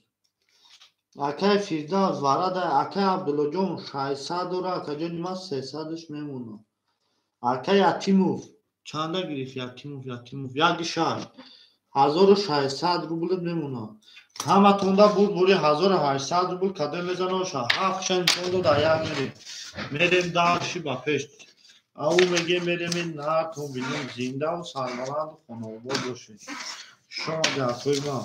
акай фирдавс варада акай абдуллоҷон 600 дора акаҷони ман 300ш мемона акай атимов чанда гирифт якимов 1 1600 рублет мемона ҳаматонда бури 1800 рубл каде мезаноша 7 шанҷон дода як мерем дарши ба пеш ау мегем мерем наатон бинем зиндаву сарбаланду хонобод бошед шода акои ман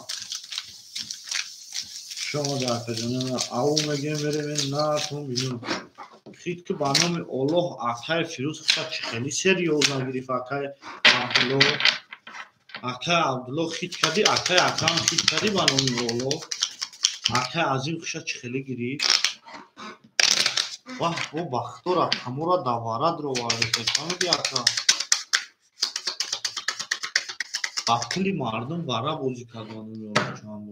шода акаҷонем ау мегем мерем наатон бинем хит ки ба номи Аллоҳ акай фирӯз чи хеле серьёзно гирифт акай абдулло хит кади акай акрам хит кади ба номи Аллоҳ акай азим хуша чи хеле гирифт ваҳ бо бахто рақамора давара дуроварда фаҳмиди акай ба пули мардум вара бозӣ кард ба номи Аллоҳ чанд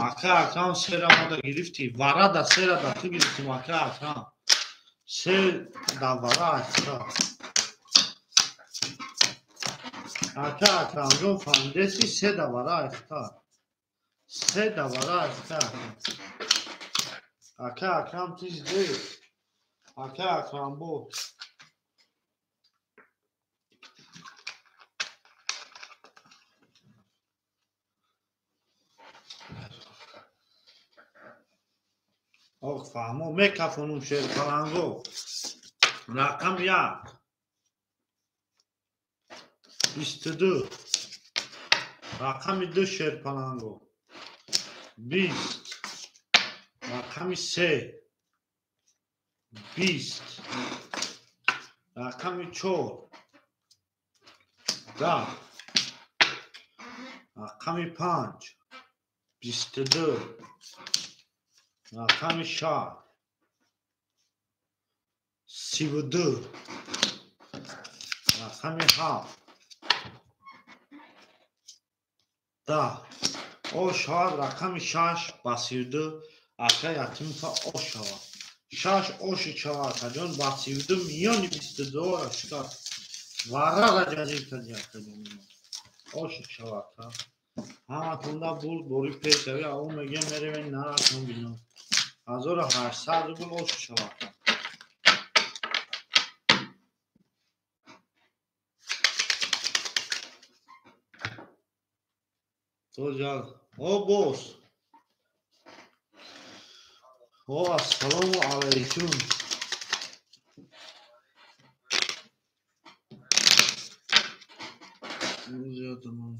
акай акрам сера мада гирифтӣ варада серада ту гирифтим акай акрам се давара ахта акай акрамҷон фаҳмидеси се давара ахта акай акрам тиз де акай акрамбо ох фаҳмо мекафонум шерпаланго рақам 1 22 рақами 2 шерпаланго 20 рақами 3 20 рақами 4 10 рақами 5 22 рақами 6 32 рақами 7 10 о шавад рақами 6 ба 32 акай атимфа о шавад شش آش چهار جان باسیودم میان 22 اشکا وارا جزیر تجاکا جان آش چهار همه توندا بول بوری پیشوی او میگه میره من نراتون بینم 1800 روبل آش چهار تو جال او بوس او السلام علیکم زیادم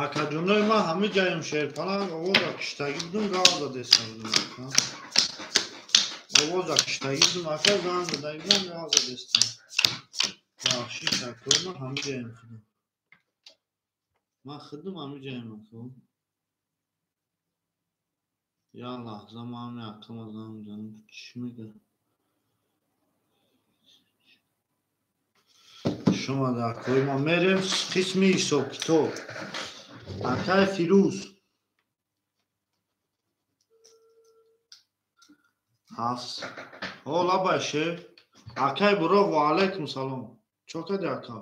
акаҷонои ман ҳама ҷаем шерпаланг овоза киштагӣ будум гавза деста будум ака овоза киштагӣ будум ака занг задаги будам гавза деста бахшӣ шакор ман ҳама ҷаем худам ман худам ҳама ҷаем ака як лаҳза ман ҳами акама занг мезанам чӣ мегӯяд шумада акаи ма мерем қисми ҳисоб-китоб акаи фирӯз ҳафт ҳола баше акаи буров ва алайкум салом чо кади ака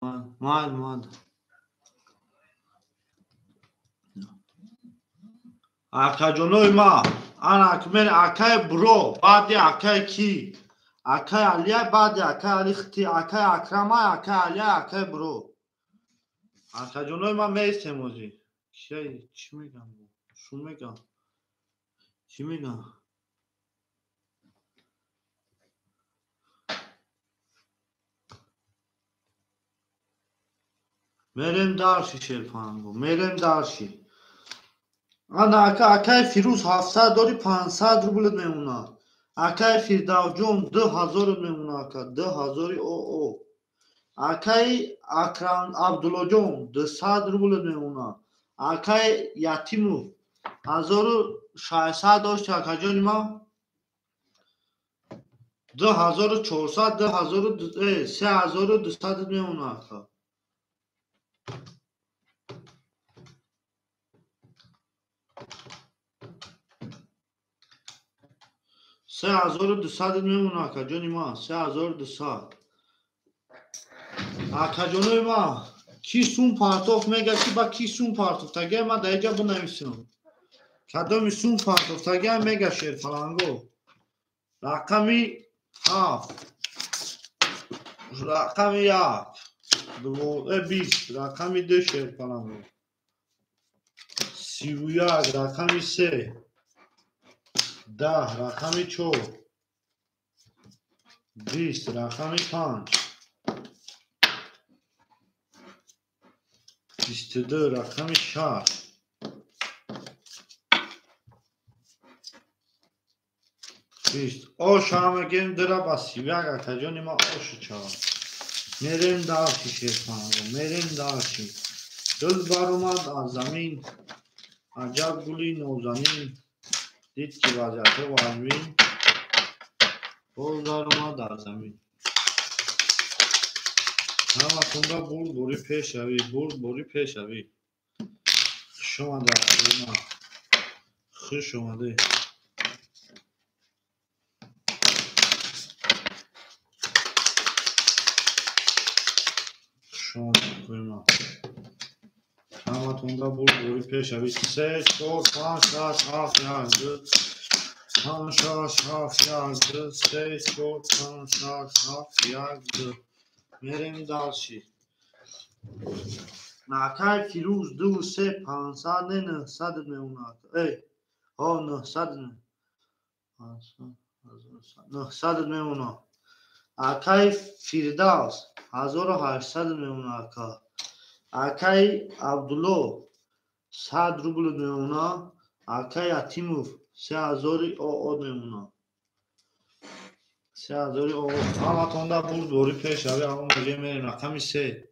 мад акаҷонои ма анак мер акаи буро баъди акаи ки акаи алия баъди акаи алихти акаи акрама акаи алия акаи буро акаҷонои ма меистем озӣ чӣ мегам шо мегам чӣ мегам мерем дарши шерпанго мерем дарши ана акаи фирӯз 700 дори 500 рублет мемонад акаи фирдавҷон 2000 мемонад ака 2000 оо акаи акрам абдуллоҷон 200 рублет мемонад акаи ятимов 1600 дошти акаҷони ма 2400 3200 мемонад ака 3200 мемонад акаҷони ма 3200 акаҷонои ма ки сум партоф мегӯяд ки ба ки сум партофтагия ма дар инҷа бинависам кадоми сум партофтагия мегӯяд шерпаланго рақами 7 рақами 1 20 рақами 2 шерпаланго 31 рақами 3 10 рақами 4 20 рақами 5 22 рақами 6 20 ош ҳамагем дора ба 31 акаҷони ма ошу чавад мерем дарши шерпанго мерем дарши дил баромад аз замин аҷаб гули нозанин дид ки вазъиятҳо вазмин боз даромад аз замин ҳаматонда бурд-бурӣ пешавӣ бурд-бурӣ пешавӣ хуш омада акои ма хуш омадед همتون بوری پیش روی 3 4 5 6 7 8 5 6 7 8 3 4 5 6 7 8 میریم دالشی نکای فیروز 2 3 500 نه 900 میمونه ای ها 900 نه 900 میمونه اکای فیردوس 1800 میمونه اکای عبدالله 100 روبل میمونه اکای اتیموف 3000 آد میمونه 3000 آد همتون در بود دوری پیش روی همون مجه میریم رقمی 3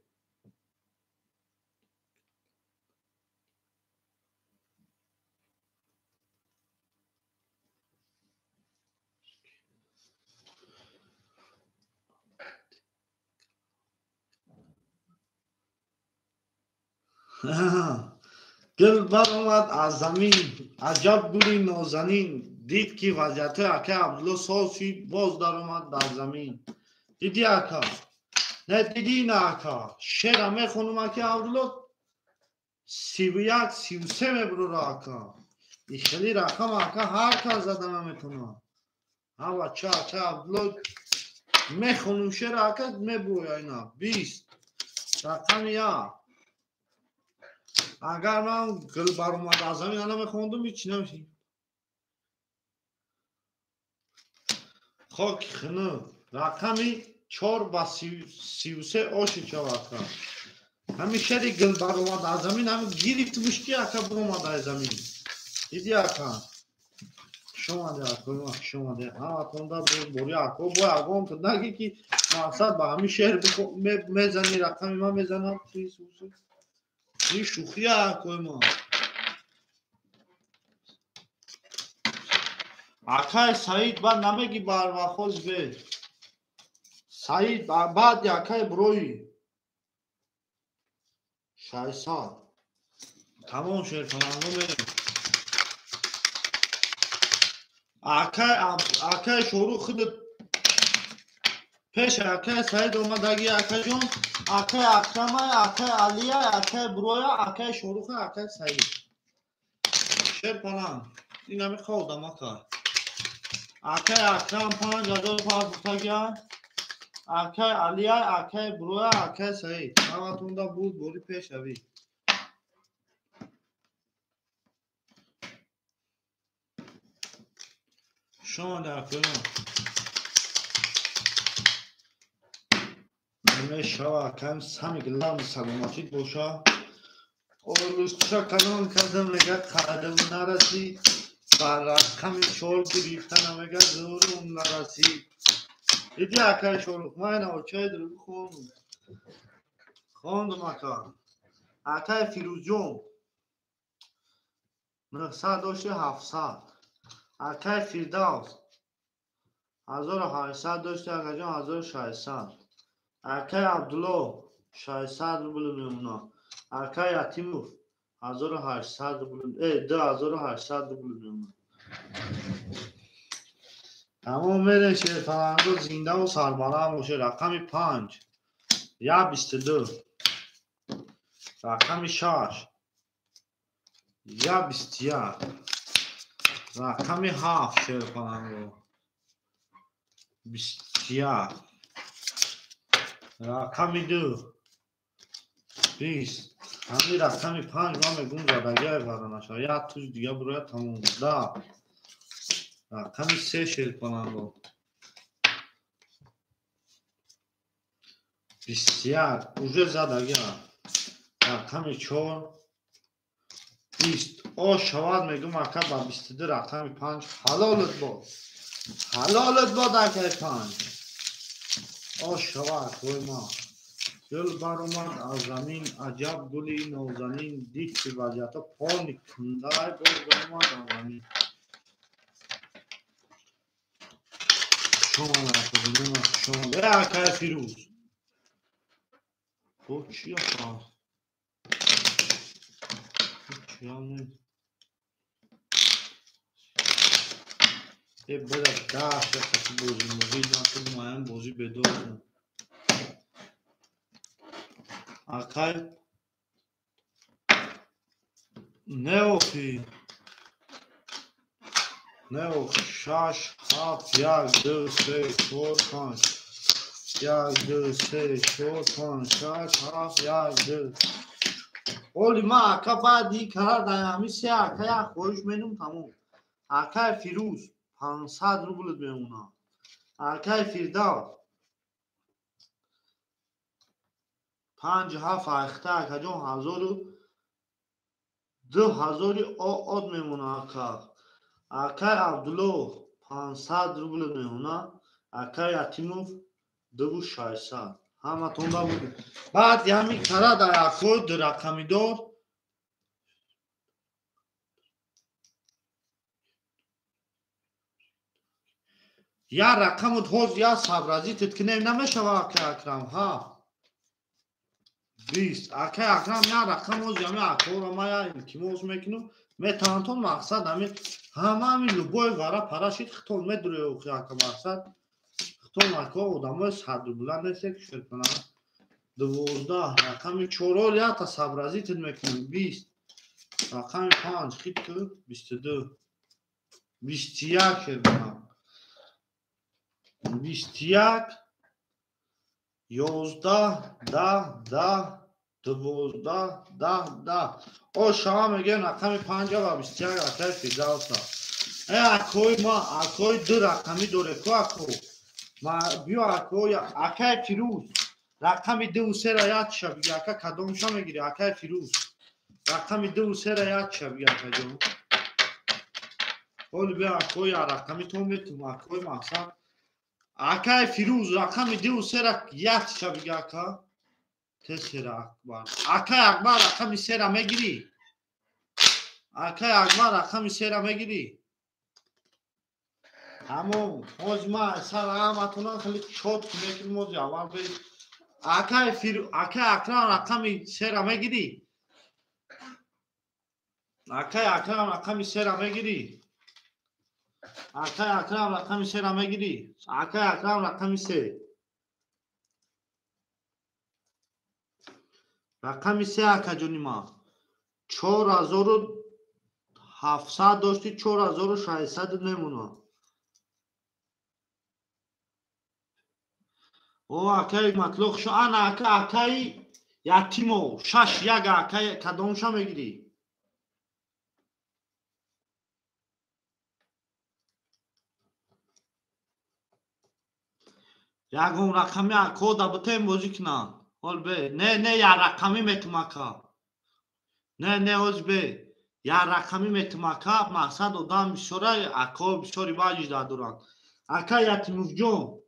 گل بر اومد از زمین عجب گلی نازنین دید که وضعیت اکا عبدالله سال شد باز در اومد در زمین دیدی اکا نه دیدی نه اکا شعر میخونم اکا عبدالله 31 33 میبرو را اکا این خیلی رقم اکا هر کار زده نمیتونه ها بچه اکا عبدالله میخونم شعر اکا میبرو یا اینا 20 رقم یا اگر من گل بر اومد از زمین الان میخوندم هیچی نمیشه خاک خنه رقمی 4 با 33 آشی چه وقتا همیشه دی گل بر اومد از زمین همه گیری تو مشکی اکا بر اومد از زمین دیدی اکا شما دی اکا شما دی ها اتونده بوری اکا بای اگام تو نگی که مقصد با همین شهر میزنی رقمی من میزنم این شوخی اکا ما اکای سعید بعد نمیگی بر وخوز به سعید بعد اکای بروی 6 سال تمام شد تمام میریم اکای شروع خود پیش اکای سعید اومد اگه اکای جون اکای اکرم اکای علیه اکای بروی اکای شروع اکای سعید شد کنم این همی خودم اکای اکرم 5000 بودتگیان اکای علیه اکای بروی اکای سعید همتون دا بود بوری پیش اوی شما در کنم همه شوا کم سمی گلم سلامتی بوشا اولوش چا کنون کردم نگه قدم نرسی بر رقم چول گریفتن نگه زورم نرسی دیدی اکای شروع من اوچه درو خوندم اکا اکای فیروز جون 900 داشته 700 اکای فیردوس 1800 داشته اکا جان 1600 اکای عبدالله 600 روبل میمونه اکای اتیموف 1800 روبل 2800 روبل میمونه تمام میره شیر فرنگو زنده و سربلند باشه رقم 5 یا 22 رقم 6 یا 21 رقم 7 شیر فرنگو 21 رقم 2 20 همین رقم 5 ما میگون زدگه برانشا یا توش دیگه بروی تموم ده رقم 3 شیر فرنگو 21 اوجه زدگه رقم 4 20 او شواد میگم اکا با 22 رقم 5 حلالت باد اکا 5 او شواد کوی ما گل بر اومد از زمین عجب گلی نازنین دید که وضعیت پانی کنده گل بر اومد از زمین شما نکنیم شما به اکای فیروز او چی اکا چی هم بده دست خسی بازی نکنیم مایم بازی بدارم اکای نوخی شش هفت یک دو سه چهار پنج یک دو سه چهار پنج شش هفت یک دو اولی ما اکا بعدی کرد همی سه اکا یک خوش منم تموم اکا فیروز 500 روبل بمونه اکا فیرداز 5 7 اخته اکا جان 2000 آد میمونه اکا عبدالله 500 روبل میمونه اکا یتیموف 2600 همه تونده بود بعد یمی کرد اکا در رقمی دار یا رقم توز یا صبرازی تتکنه نمیشه که اکرم ها 20 اکه اکرم یا رقم توز یمی اکا رو ما یا التماس میکنم میتونتون مقصد همه لبوی غره پراشید خطول میدروی اوخی اکا مقصد خطول اکا آدمای صدر بلند نیست که شد کنم 12 رقم 4 یا تا صبرازی تت میکنم 20 رقم 5 خیلی که 22 21 شد 21 11 10 12 10 او شما میگه رقم 5 و 21 اکای فیزاوسا ای اکوی ما اکوی دو رقمی دوره کو اکو ما بیو اکوی اکای فیروز رقم 2 و 3 را یاد شو بگی اکا کدومشا میگیری اکای فیروز رقم 2 و 3 را یاد شو بگی اکا جون اول بیا اکوی رقمی تو میتونم اکوی مقصد اکای فیروز رقم 2 و 3 را یاد شو بگی اکا تسر اکبر اکای اکبر رقم 3 را میگیری اکای اکبر رقم 3 را میگیری همون موز ما سر همتون خیلی چوت میکنیم موز اول بی اکای اکرام رقم 3 را میگیری اکای اکرام رقم 3 را میگیری اکای اکرام رقم 3 را میگیری اکای اکرام رقم 3 رقم 3 اکا جونی ما 4700 داشتی 4600 نمونه او اکای مطلق شو انا اکای یتیمو 6 یک اکای کدومشا میگیری یگم رقمی اکو دا بتیم بازی کنن حال به نه یا رقمی میتمکا نه اوز به یا رقمی میتمکا مقصد آدم بسیاره اکو بسیاری باجی دادوران اکا یتیموف جون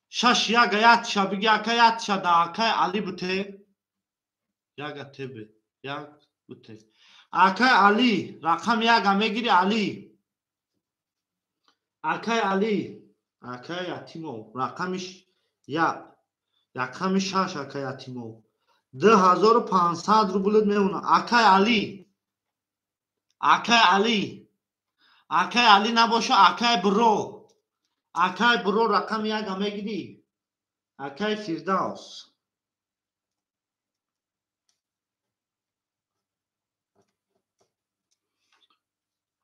6 یک یت شا بگی اکا یت شا دا اکا علی بته یک تبه یک بته اکا علی رقم یک میگیری علی اکا علی اکا یتیمو رقمش یک رقم 6 اکا یتیمو 2500 روبل میمونه اکای علی اکای علی نباشه اکای برو رقم یک میگیری اکای فیردوس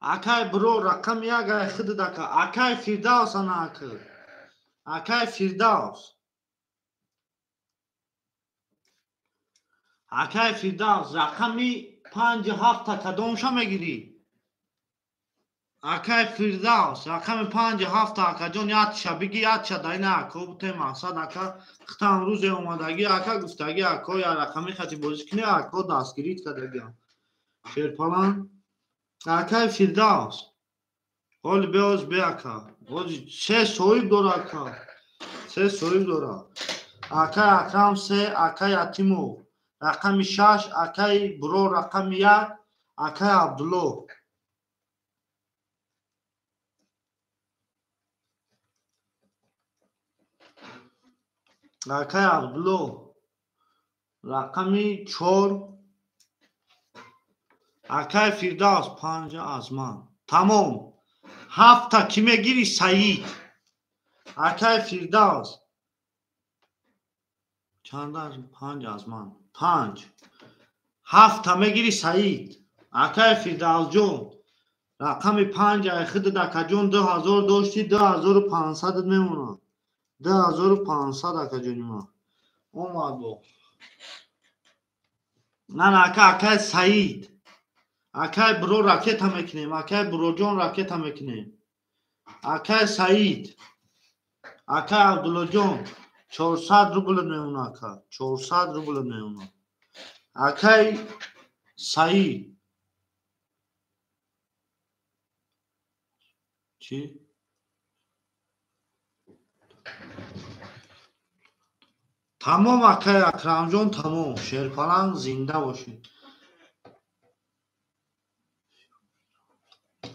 اکای برو رقم یک خود دکا اکای فیردوس انا اکای فیردوس اکای فیردوس رقمی 5 7 کدومشا میگیری اکای فیردوس رقم 5 7 اکا جون یاد شا بگی یاد شا داینا اکا بوده مقصد اکا خطا امروز اومدگی اکا گفتگی اکا یا رقمی خطی بازی کنی اکا دستگیریت کدگی شیرپالان اکای فیردوس حال بیاز بی اکا سه سویب داره اکا سه سویب داره اکای اکرام 3 اکای یتیمو رقم 6 اکای برو رقم 1 اکای عبدالله اکای عبدالله رقمی 4 اکای فیردوس 5 ازمان تمام 7 کی میگیری سعید اکای فیردوس چند از 5 ازمان 5 7 میگیری سعید акай фирдавсҷон рақами 5 айхида дакаҷон 2000 дошти 2500 мемонад 2500 акаҷонима омадо нана акай Саид акай биро ракета мекунем акай бироҷон ракета мекунем акай Саид акай Абдуллоҷон 400 рубл мемонад ака 400 рубл мемонад акай Саид چی؟ تمام اکای اکرم جان تمام شیرپلنگ زنده باشین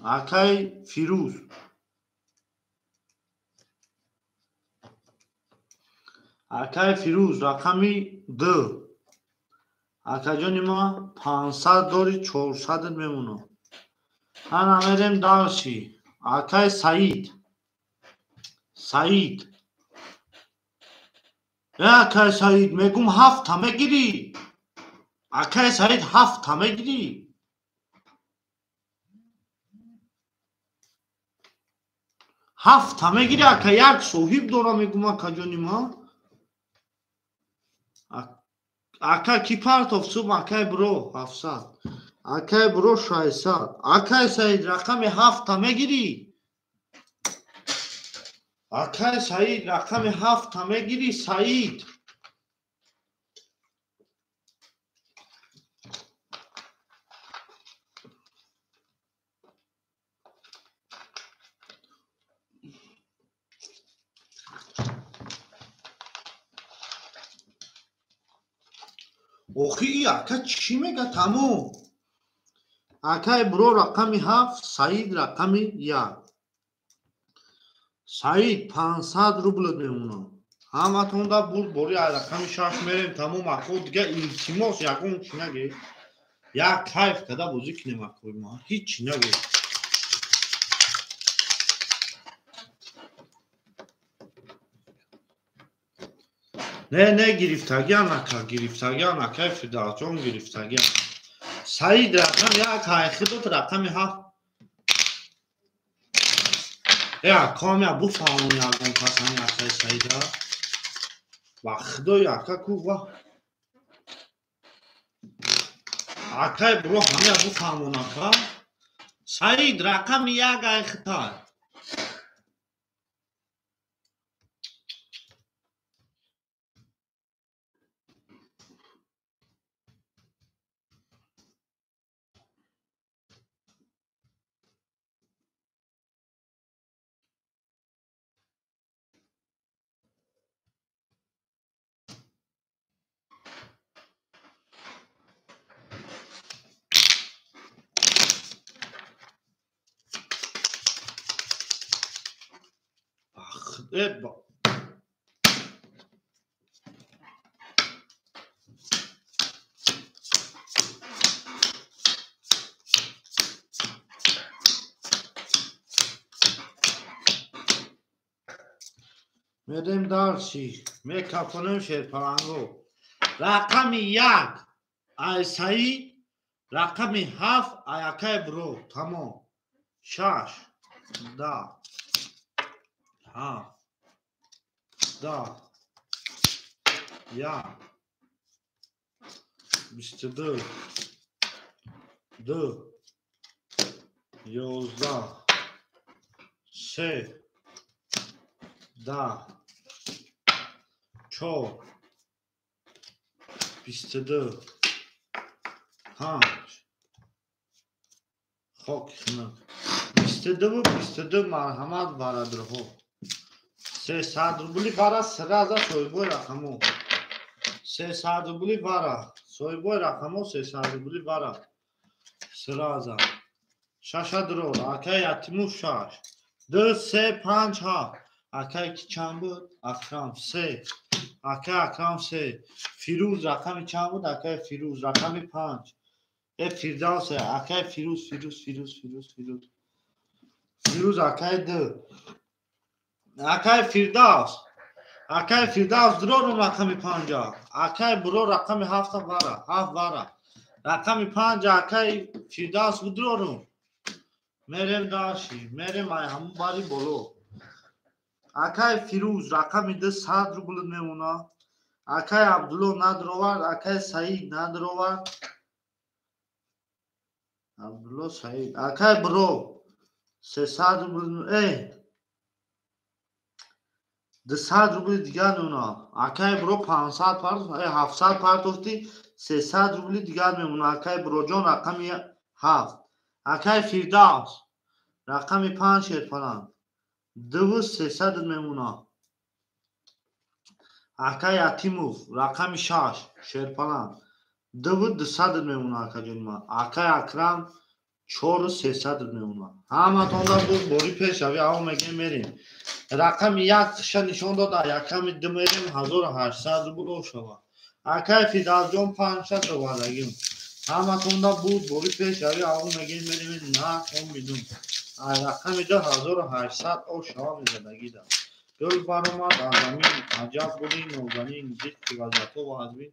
اکای فیروز اکای فیروز رقمی 2 اکای جان ما 500 داری 400 میمونه من امیرم دارشی اکای سعید اکای سعید میگم 7 همه گیری اکای سعید 7 همه گیری هفت همه گیری اکا یک صاحب دارم میگم اکا جانی ما اکا کی پارتوف صبح اکای برو 700 اکای برو 600 اکای سعید رقم 7 همه گیری اکای سعید رقم 7 همه گیری سعید اوخی اکا چی میگه تمام اکای برو رقم 7 سعید رقم 1 سعید 500 روبل میمونه همتون دا بود بوری رقم 6 میریم تمام اکو دیگه التماس یکون چی نگه یک کیف کده بازی کنیم اکوی ما هیچ نگه نه گرفتگی هم نکه فیدراسیون گرفتگی هم سعید رقم یک حقیقی رقم 7 یا کامی بفهمون یکون پسانی اکای سعید و خدا یکا کو اکای برو همه بفهمون اکا سعید رقم یک حقیقی میریم دارشی میکفنم شیرپلنگو رقم 1 ای سعید رقم 7 ای اکای برو تمام 6 10 7 10 1 22 2 11 3 10 4 22 5 خاک خنک 22 مرحمت برادرها 300 روبلی برا سرازا سویبوی رقمو 300 روبلی برا سویبوی رقمو 300 روبلی برا سرازا شاشا درو اکای اتمو 6 2 3 5 7 اکای کی چند بود اکرام 3 اکای اکرام 3 فیروز رقم چند بود اکای فیروز رقم 5 فیردوس اکای فیروز اکای 2 اکای فیردوس درو رقم 5 اکای برو رقم 7 برا رقم 5 اکای فیردوس بدرورم مریم داشی مریم ای همون باری بولو اکای فیروز رقم 10 100 روبل میمونه اکای عبدالله ندروار اکای سعید ندروار عبدالله سعید اکای برو 300 روبل ای 200 روبل دیگر میمونه اکای برو 500 پارت 700 پارت افتی 300 روبل دیگر میمونه اکای برو جان رقم 7 اکای فیردوس رقم 5 شیرپلان 2300 میمونه اکای اتیموف رقم 6 شیرپلان 2200 میمونه اکا جان ما اکای اکرم 4300 میمونه همه توندا بود بوری پیش اوی او میگه میریم رقم 1 نشان داده یکم دو میریم 1800 بود شوا اکای فیردوس جان 500 رو بردگیم همه توندا بود بوری پیش اوی او میگه میریم نه کم میدون رقم 1800 او شوا میزدگی دار گل برآمد از زمین عجب گلی نازنین دید که وضعیت و حزبین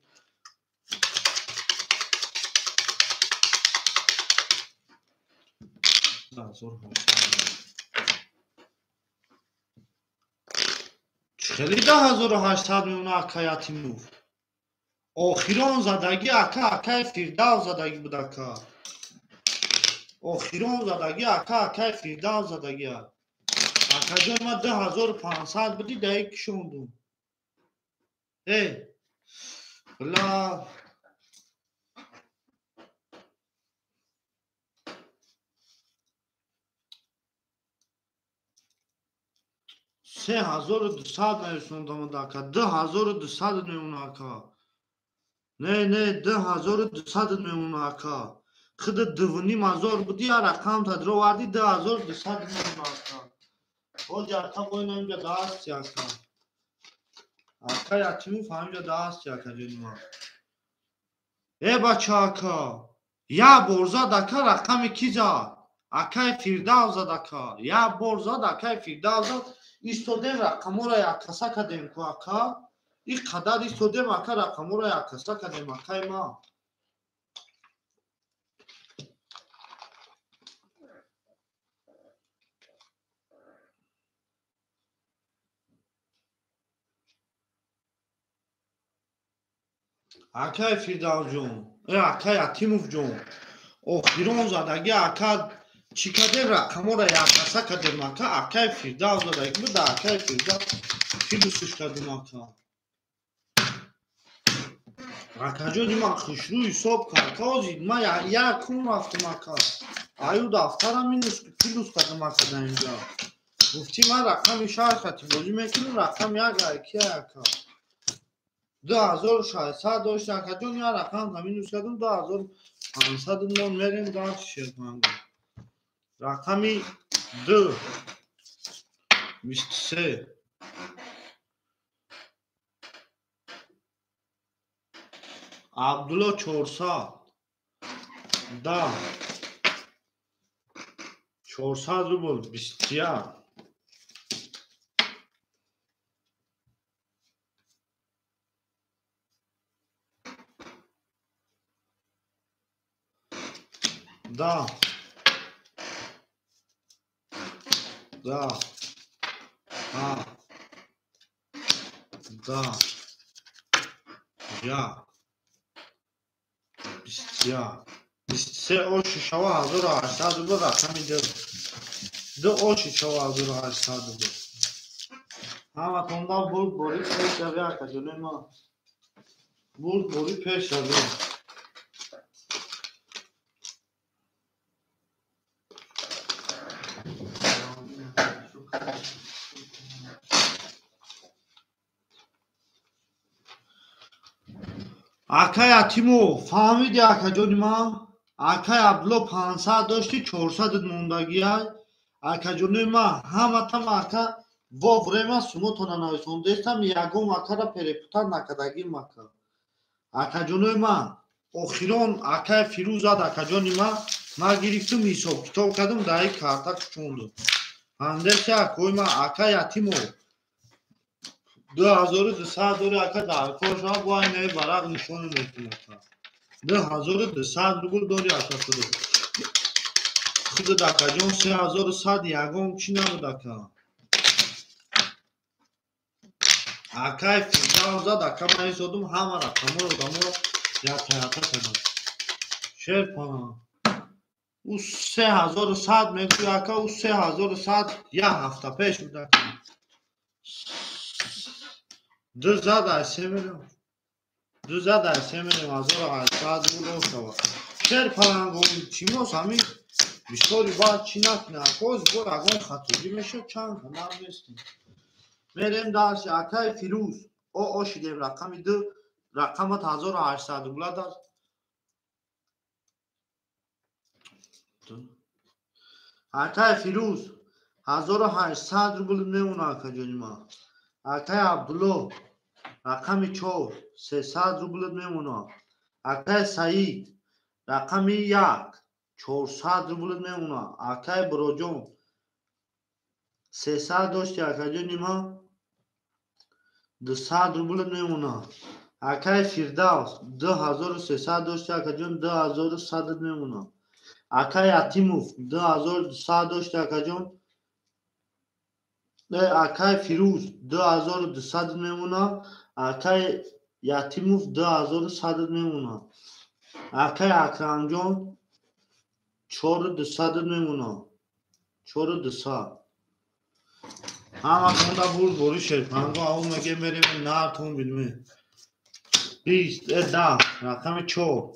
1800 میمونه اکای اتیموف آخیران زدگی اکای فیردوس زدگی بود اکا آخیران زدگی اکای فیردوس زدگی اکا جان ما 2500 بودی دهی کشوندم ای بلا 3200 میرسوندم اکا 2200 میمونه اکا نه 2200 میمونه اکا خود دوونی مزار بودی رقم تدرو وردی 2200 میمونه اکا او جاتا کوئی نمیگه دست اکا اکا یتیمو فهمیده دست اکا جنما ای بچه اکا یا برزاد اکا رقم کی زد اکای فیردوس زد اکا یا برزاد اکای فیردوس زد ایستودیم رقمو را یکسا کدیم کو اکا این قدر ایستودیم اکا رقمو را یکسا کدیم اکای ما اکای فیردوس جون اکای یتیموف جون آخیران زدگی اکا چی کدیم رقمو را یکسا کدیم اکا اکای فیردوس زدگی بود اکای فیردوس کی دوستش کدیم اکا اکا جونی من خوشروی حساب کارتازید من یکم رفتم اکا ایو دفترم اینوز کی دوست کدیم اکا در اینجا گفتی من رقم شهر خطی بازی میکنم رقم یک ایکی اکا 2600 داشت اکا جون یا رقم همین دوست کدیم 2500 نون میریم داشت شیرمانگو رقمی 2 23 عبدالله 400 10 400 روبل 21 10 10 ها 10 یا 23 او ششوا 1800 روبل رقمی 2 او ششوا 1800 روبل همه توندا بود بوری پیش شوی اکا جلوی ما بود بوری پیش شوی اکای اتیمو فهمیدی اکا جونی ما اکای عبدالله 500 داشتی 400 موندگی های اکا جونی ما همه تم اکا وا время сумотона нависондестам ягон акара перепута накадагим ака акаҷонои ман охирон акаи фирӯз зад акаҷони ман гирифтум ҳисоб китоб кардам даи карта кушондум ҳандеси акои ман акаи ятимо 2200 дори ака дар кор шава бо айнаи барақ нишоне метун ака $2200 روبل داری اکا خود دکا جون 3100 یگان چی نبود اکا اکای فیلدان زد اکا من ایسادم همه رقم رو دمو یک تایتا کدم شیر پانا او 3100 میگوی اکا او 3100 یک هفته پیش بود اکا دو زد 3 میلیون 1800 بود اکا شیر پانا چی موز همین بیشتری باید چی نکنه اکاز بود اگه خطوری میشه چند کنم نیستیم میریم درش اکای فیروز او شدیم رقم دو رقمت 1800 روبل است اکای فیروز 1800 روبل میمونه اکا جانی ما اکای عبدالله رقم 4 300 روبل میمونه اکای سعید رقم 1 400 روبل میمونه اکای بروجون 300 داشتی اکا جانی ما 200 روبل میمونه اکای فیردوس 2300 داشتی اکا جان 2100 میمونه اکای اتیموف 2200 داشتی اکا جان اکای فیروز 2200 میمونه اکای یتیموف 2100 میمونه اکای اکرم جان 4200 میمونه 4200 همه خونده بود بوری شرپنگو او مگه میریم نه تون بیدمی 20 10 رقم 4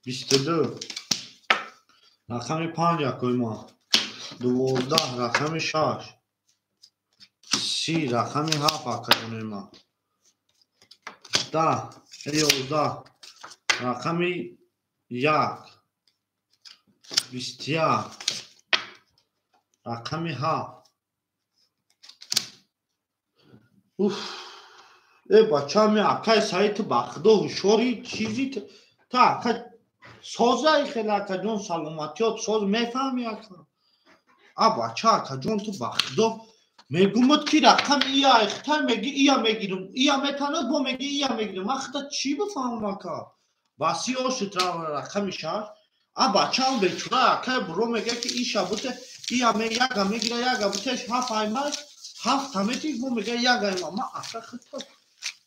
22 رقم 5 یکوی ما 12 رقم 6 30 رقم 7 اکرم ما 10 11 رقم 1 21 رقم 7 اوف ای بچه همی اکای سایت بخدا هوشاری چیزی تا اکا سازه خیلی اکا جون سلامتیات ساز میفهمی اکا بچه اکا جون تو بخدا میگومد که رقم ایا اختر میگی ایا میگیرم ایا میتاند با میگی ایا میگیرم اختا چی بفهمم اکا باسی آشت رقم 6 بچه هم بیچوره اکا برو میگه که ایشا بوده ایا میگه میگیره یگه بودهش 7 ایمش 7 همه تیز با میگه یگه ایما ما اکا خطا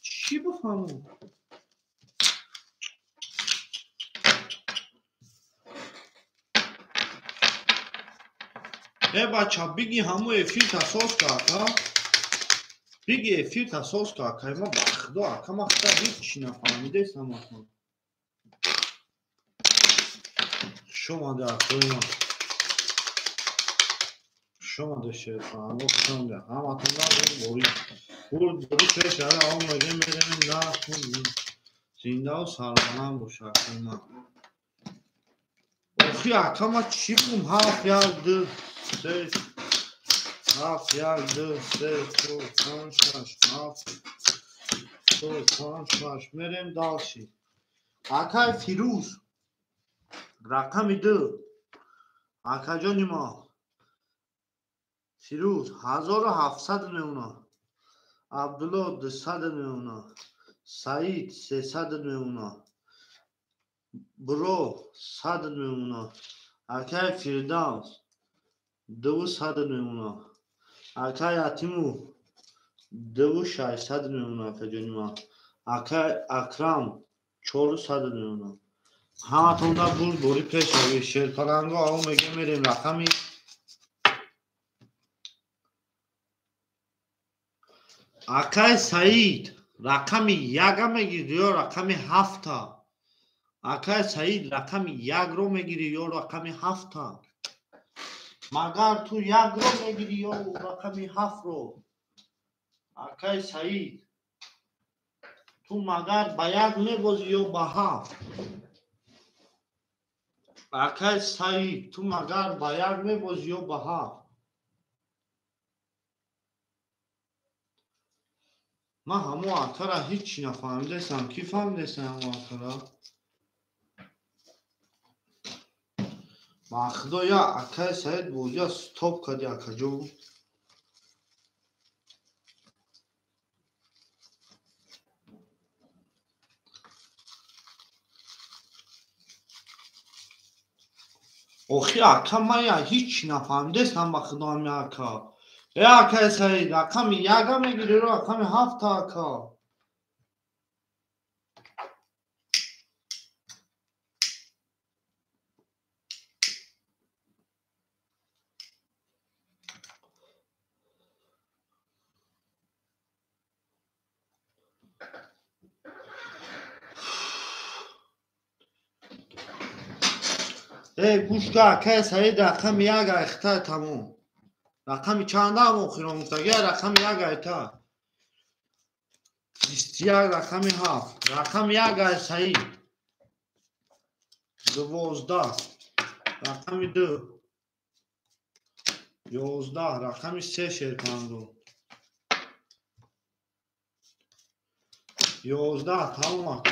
چی بفهمم ای بچه بگی همو افیر تاساس که اکا بگی افیر تاساس که اکا ما بخدا اکا ما خدا هیچ چی نفهمیده سم اکا شما ده اکوی ما شما ده شیطان شما ده همه تنها بود بوری پیش هره آن مگه میریم نه زنده و سلامم باشه اکوی ما اخی اکا ما چی بگم هفت یک دو سه هفت یک دو سه چو پنج شش هفت چو پنج شش میریم داشی اکای فیروز رقم 2 اکا جانی ما فیروز 1700 میمونه عبدالله 200 میمونه سعید 300 میمونه برو 100 میمونه اکای فیردوس 200 میمونه اکای اتیمو 2600 میمونه اکا جانی ما اکای اکرم 400 میمونه همه تونده بود بوری پیش آوی شیرپرنگو آو میگه میریم رقمی اکای سعید رقم 1 میگیری یا رقم 7 اکای سعید رقم 1 رو میگیری یا رقم 7 مگر تو 1 رو میگیری یا رقم 7 رو اکای سعید تو مگر با 1 میبازی یا با 7 اکای سعید تو مگر با 1 میبازی یا با 7 من همو آتارا هیچی نفهمیده سم کی فهمیده سم همو آتارا با خدایا اکای سعید بوزی ستوب کدی اکا جو آخی اکا من یا هیچ نفهمیدستم با خدامی اکا اکا سعید اکا می یگا میگیری رو اکا می 7 اکا گوش که اکا سعید رقم یگا اختار تموم رقم چنده هم اخیرا مفتگه رقم یگا اتا 21 رقم 7 رقم یگا سعید 12 رقم 2 11 رقم 3 شیر کنم رو 11 تموم اکا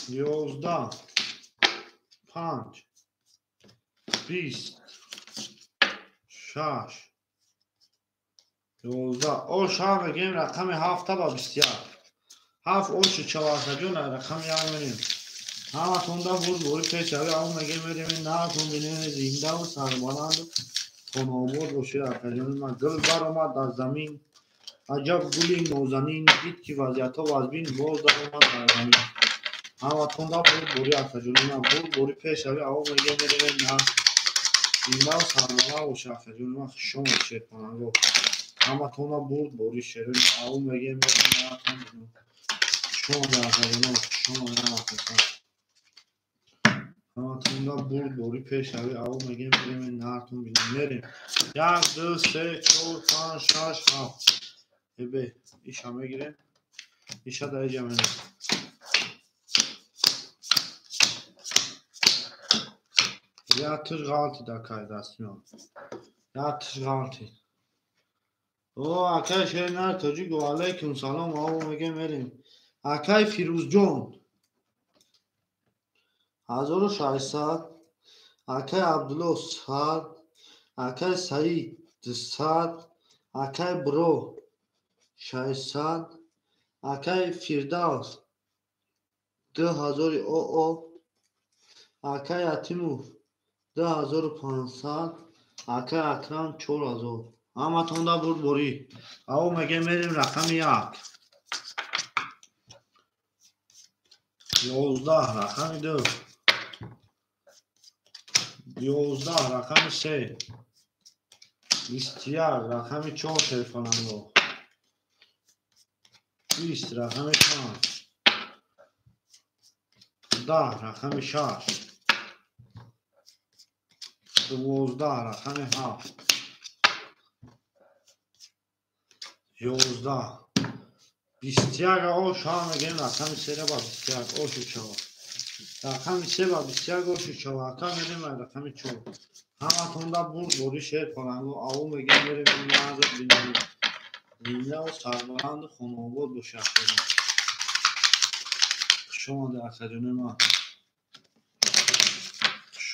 11 5 20 6 11 او شام بگیم رقم 7 با 21 7 اوش 4 جون رقم یاد منیم همه تونده بود بوری پیچه اون مگه میریم نه تون بینیم زنده و سرمانند خونابود باشید اکجون ما گل بر آمد از زمین عجب گلی نوزنین دید که وضعیت ها وزبین باز در آمد در زمین همه تونده بود بوری اکجون ما بوری پیچه اون مگه میریم نه زنده و سرمانند باشید اکجون ما شما شد کنن همه تونده بود بوری شیرین اون مگه میریم نه تون شما در اکجون شما نه اکجون همتون بود بوری پیش روی او میگیم بریم نهرتون بینیم میریم 1 2 3 4 5 6 7 ebe işa میگیریم işa da جمعه yatır galti da kaydasyon yatır galti o akay şeyler çocuk و علیکم سلام او میگیم بریم akay فیروزجان 1600 akay عبدالله 100 akay سعید 100 akay برو 600 akay firdavs 2000 او akay atimov 2500 akay akram 4000 همه تونده بود بوری او میگه میریم رقم 1 11 رقم 2 11 رقم 3 21 رقم 4 تلفنم 20 رقم 5 10 رقم 6 12 رقم 7 11 21 او شام میگیم رقم 3 با 21 او شو رقم 3 با 21 او شو رقم میریم رقم 4 همه تونده بوری شیر کنن و او میگیم میریم این نظر بینیم زنده و سربلند خانواد و شهر شما در اکجون ما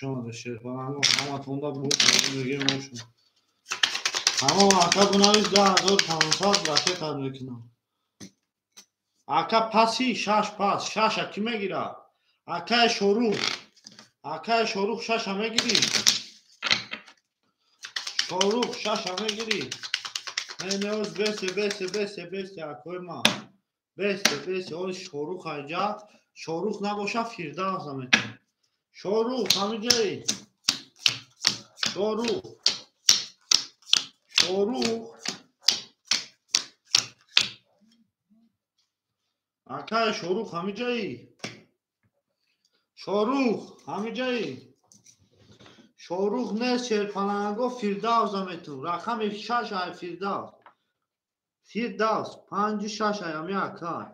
شما در شیر کنن و همه تونده بوری میگیم موشون همه اکا بناویز 10500 رکه تبریک کنم اکا پسی 6 پس 6 اکی میگیره اکا شروع 6 همه گیری شروع 6 همه گیری نوز بسته اکوی ما بسته او شروع اینجا شروع نباشه فیرده آزمتون شروع همه جایی شروع اکا شروع همه جایی شروع نیست شیرپناهگاه فیردوس همتون رقم 6 های فیردوس 5 6 های اکای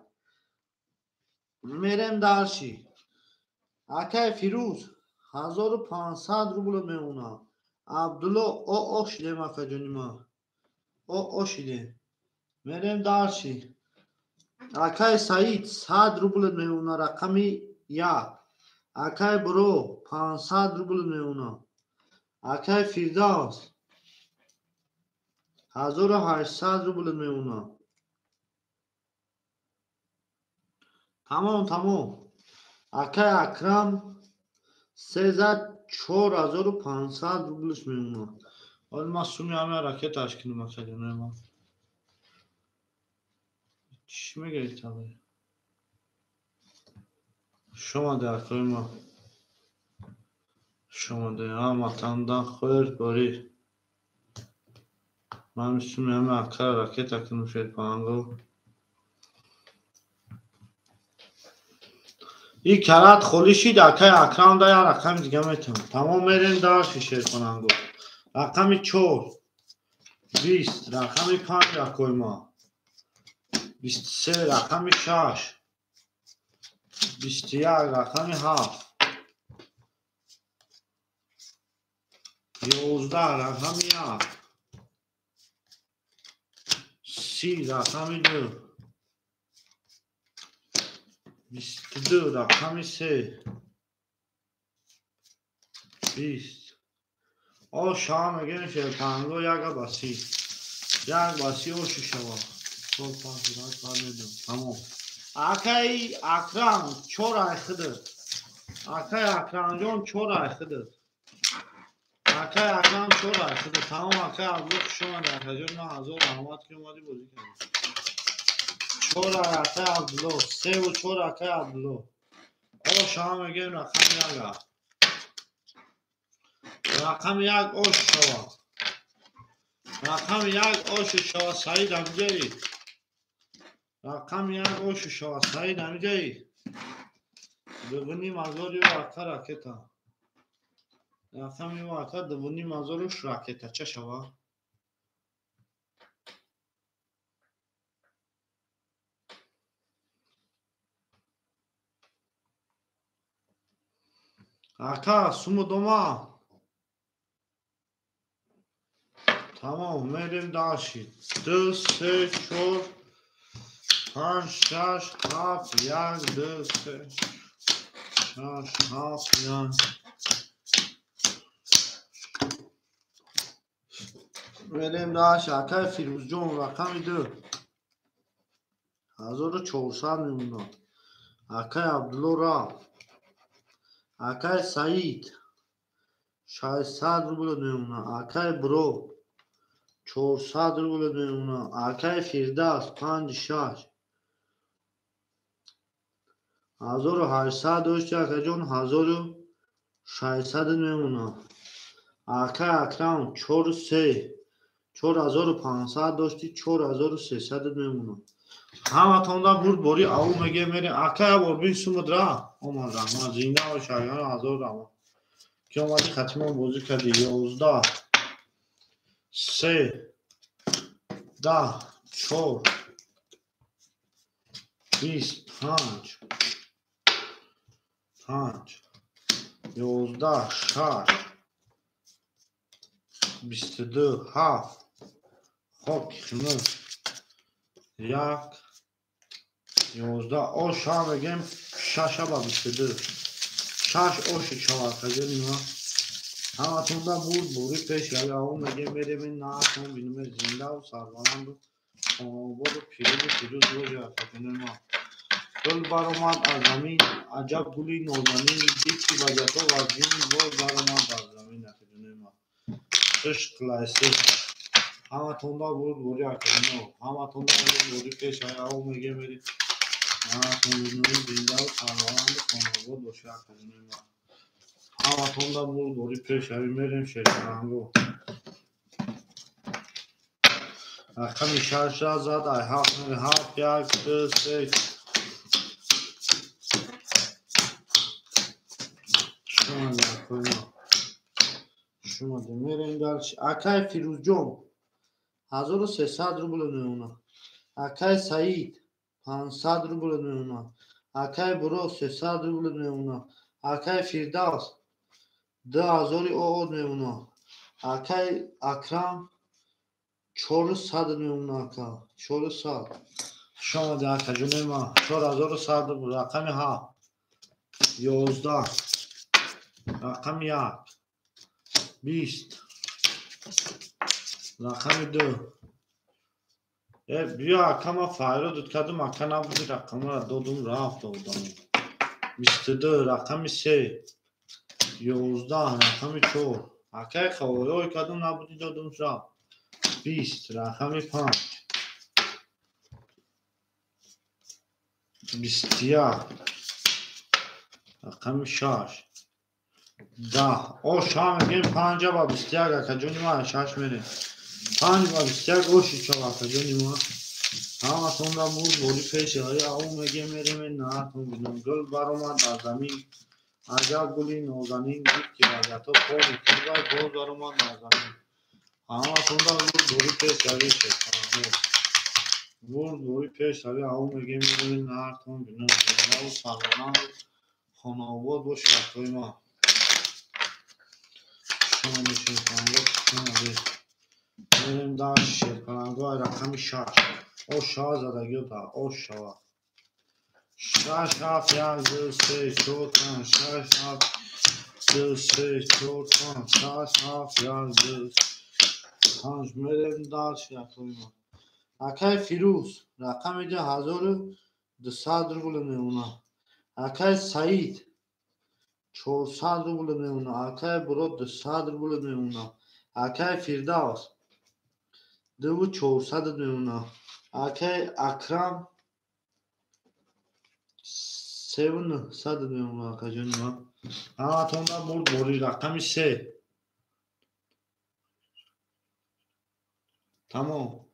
میرم درشی اکای فیروز 1500 روبل میمونه عبدالله او شیده اکا جونی ما او شیده میرم درشی اکای سعید 100 روبل میمونه رقمی 1 اکای برو 500 روبل میمونه اکای فیردوس 1800 روبل میمونه تمام اکای اکرم $3,400 روبلش میمونه. حالا ما سومی همه حرکت تشکیل مکرده ما چی میگه ایتالی شما در کوی ما شما در هم تندان خیر باری من سومی همه اکر حرکت تشکیل میشه پانگو این کرات خلیشی دکه اکرام دا یا رقم دیگه میتونم تمام میرین داشتی شیر کننگو رقمی 4 20 رقمی 5 رکوی ما 23 رقمی 6 21 رقمی 7 11 رقمی 1 30 رقمی 2 22 رقمی 3 20 او شام میگه میشه پنگو یک باسی او شوا sol pantolon parmesan tamam akay akram çor ayxıdır akay akramjon çor ayxıdır akay akram çor ayxıdır tamam akay ablo şoma dakhajon na hazor ahmad ki اومدی بازی کردی çor akay ablo se و çor akay ablo o şama میگه رقم یک رقم 1 او شوا رقم 1 او شوا سعید همجایی رقم 1 او شوا سعید همجایی دوونی مازوری و اکا راکتا رقم و اکا دوونی مازوروش راکتا چه شوا اکا سومو دوما tamam میریم داشتید 2 3 4 5 6 7 1 2 3 6 7 1 میریم داشت اکای فیروز جون رقمی 2 1400 میمونه اکای عبدالله را اکای سعید 600 روبل میمونه اکای برو 400 روبل میمونه اکای فیرداس 5 6 1800 داشتی اکای جون 1600 میمونه اکای اکرام 4 3 4500 داشتی 4300 میمونه همه توندا بود بوری او میگه میره اکای بوربین سومد را اومد رحمان زنده و شایان هزار رحمان که اومدی ختمان بازی کردی 11 3 10 4 25 5 11 6 22 7 خب خیمه 1 11 او شام بگیم 6 با 22 6 اوش چهار کجا نیما همه توندا بود بوری پیش یا او میگه میریم این ناکن بینیم زنده و سروانند و بود و پیروز رو یا فتنه ما گل برامد از زمین عجب گلی نازنین دیکی وجهتو وزین گل برامد از زمین فتنه ما عشق لایسی همه توندا بود بوری اکنه همه توندا بود بوری پیش یا او میگه میریم ناکن بینیم زنده و سروانند و بود و شیع فتنه ما همه توندا بود بوری پیش یا میریم شیرانگو رقم 6 زد ای هفت 1 2 3 شما در کنیم شما در میرین دارش اکای فیروز جون 1300 روبل میمونه اکای سعید 500 روبل میمونه اکای برو 300 روبل میمونه اکای فیرداس 2000 او میمونه اکای اکرام 400 میمونه اکا 400 شما در کجونه ما 4100 رقم 7 11 رقم 1 20 رقم 2 بیا اکا ما فایرو دود کردم اکا نبودی رقم را دادم رفت دادم 22 رقم 3 11 رقم 4 اکای خواه کدوم نبودی دادم شا 20 رقم 5 21 رقم 6 10 او شام میگیم 5 با 21 اکا جونی ما 6 میره 5 با 21 اوشی چا اکا جونی ما همه تون را بود بولی پیشه های او میگه میریم نه تون بینم گل برامد از زمین عجب گلی نازنین دید که وزیتا پولی کرده گل برامد از زمین همه تون را بود بولی پیشه های شکرانه بود بولی پیشه های او میگه میریم نه تون بینم گل و سرانه خانه آباد و شرطای ما شما میشه کنگاه کنگاه میریم داشت شکرانگاه رقم 6 او شا زدگی دا او شوا 6 7 1 2 3 4 5 6 7 2 3 4 5 6 7 1 2 5 میریم داشت شکرانگاه ما اکای فیروز رقم 1200 روبل میمونه اکای سعید 400 روبل میمونه اکای برو 200 روبل میمونه اکای فیردوس 2400 میمونه اکای اکرم 700 میمونه اکا جون ما همه تون را برد بوری رقم 3 تمام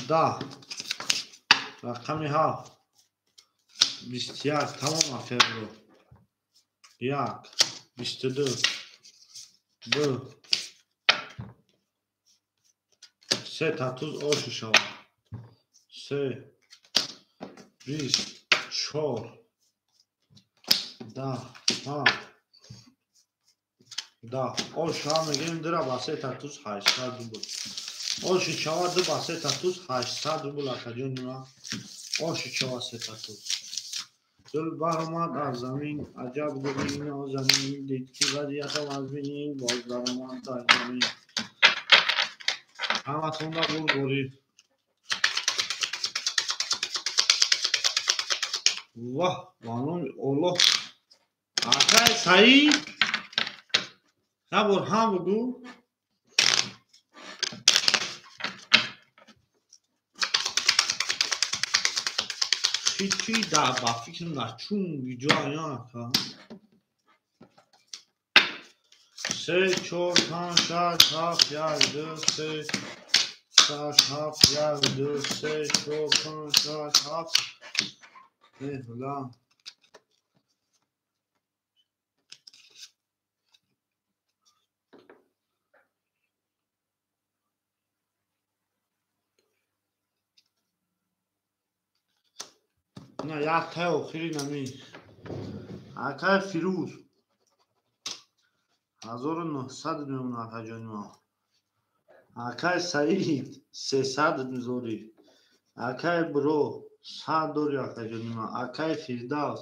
10 رقم 7 21 تمام اکای برو 1 22 2 3 تاتوز اوشو شوا 3 20 4 10 10 اوش ها میگیم درا باسه تاتوز 800 روبل اوشی چوا دو باسه تاتوز 800 روبل اکا جون ما اوشی چوا سه تاتوز دل برآمد از زمین عجب گلی نازنین دید که وضعیتم از بینین باز برآمد از زمین همه تون را بول بوری واه وانون اولو اکای سعید نبور هم بگو چی در با فکر نچون بیجا یا اکا 3 4 5 6 7 1 2 3 6 7 1 2 3 4 5 6 7 هلا نه یک تا آخری نمی اکای فیروز 1900 میمونه اکا جان ما اکای سعید 300 میذاری اکای برو 100 دوری اکا جان ما اکای فیردوس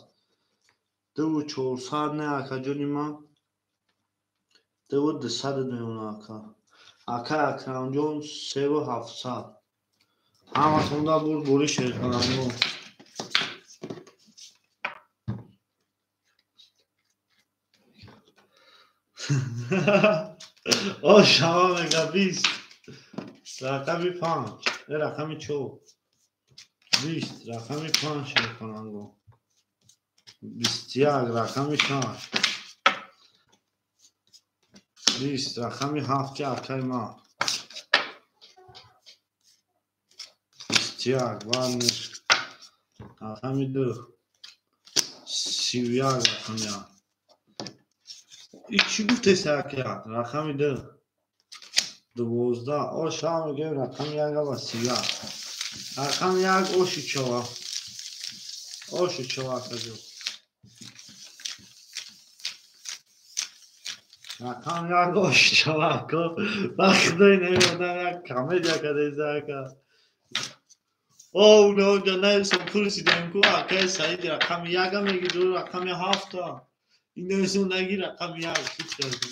2400 نه اکا جان ما 2200 میمونه اکا اکای اکرم جان 3700 همه تونده بور بوری شیر کنم او شما میگه 20 رقمی 5 رقمی 4 20 رقمی 5 شیر کنم 21 رقمی 6 20 رقمی 7 که اکای ما 21 وانش رقمی 2 31 رقمی 8 چی گفته سرکه رقمی 2 12 او شما میگه رقم 1 و 31 رقم 1 اوشی چوا اوشی چوا کجو رقم 1 اوشی چوا که وقت داری نمیدونم یک کامدیا کده زرکه او نه نه سم پرسیدم که اکای سعید رقم 1 میگی دو رقم 7 این نمیسون نگی رقم 1 هیچ کرده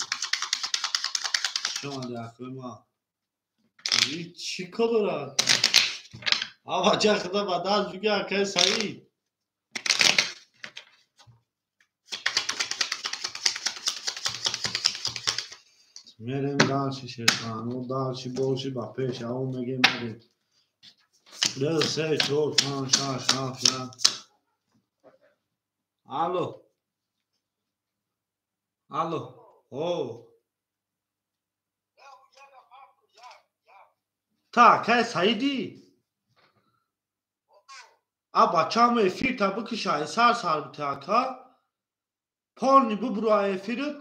شما در ما چی کدوم آقا چه خدا بدل بگه اکای سعید میریم دارچی شیطان و دارچی بولچی با پیش او میگه میریم 2 3 4 5 6 7 8 الو الو او تا که سعیدی بچه هم افیر تا بکشه سر بته که پارنی ببرو افیرت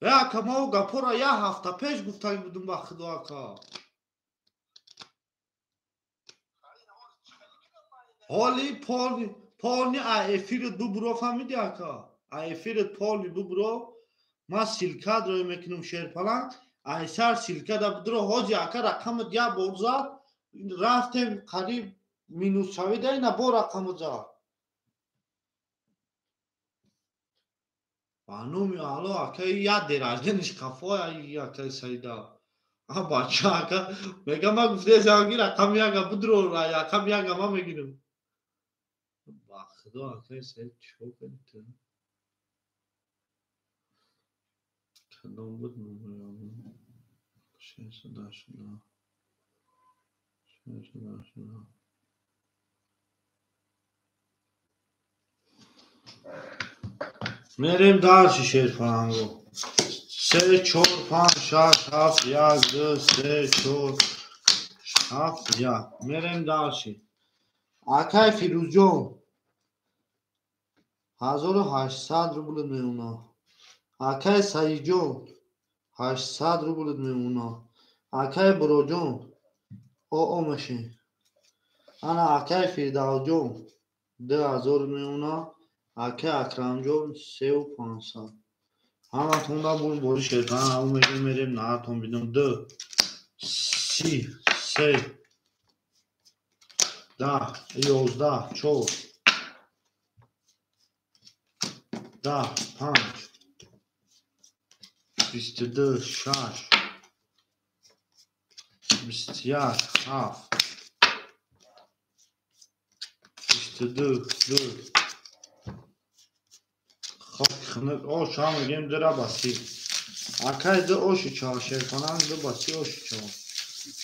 یا که ما گپو را 1 هفته پیش گفتن بودم با خدا که حالی پارنی افیرت ببرو فهمیدی که افیرت پارنی ببرو ما سیلکت روی میکنم شیرپلنگ ایسر سیلکت بدرو حاجی اکر رقم دیا برزاد رفتیم قریب مینوس شویده اینا با رقم زاد بانومی آلو اکر یاد دیراجنش کفای اکر سیدا بچه اکر میگم ما گفته زنگی رقم یاگا بدرو را رقم یاگا ما میگیرم با خدا اکر سید چو کنی تو کدام بود نمیم شده میریم دارچی شیرپلنگو 3 4 5 6 7 1 2 3 4 7 1 میریم دارچی اکای فیروز جون 1800 روبل میمونه اکای سعید جون 800 روبل میمونه اکای برو جون او ماشین انا اکای فیرداو جون 2000 میمونه اکای اکرم جون 3500 همه توندا بوری شیطان همه میریم نه تون بیدم 2 3 3 10 11 4 10 5 22 6 21 7 22 2 خب خنک او شام میگیم درا باسی اکای دو اوشی چهار شیطانان دو باسی اوشی چهار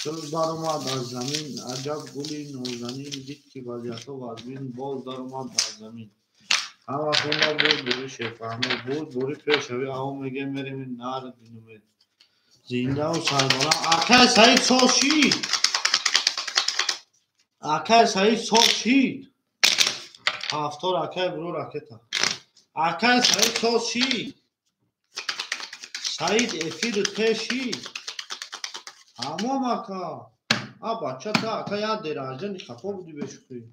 دل دار اومد از زمین عجب گلی نوزنین دید که ولیت و وزمین باز دار اومد از زمین همه خونده بود بوری شیطانه بود بوری پیشوی او میگه میریم این نار دینومه زنده و سربانه اکای سعید سال شید اکای سعید سال شید هفتار اکای برو راکتا اکای سعید سال شید سعید افید تشید همام اکا بچه تا اکا یاد دیراجه نخفا بودی بشکوی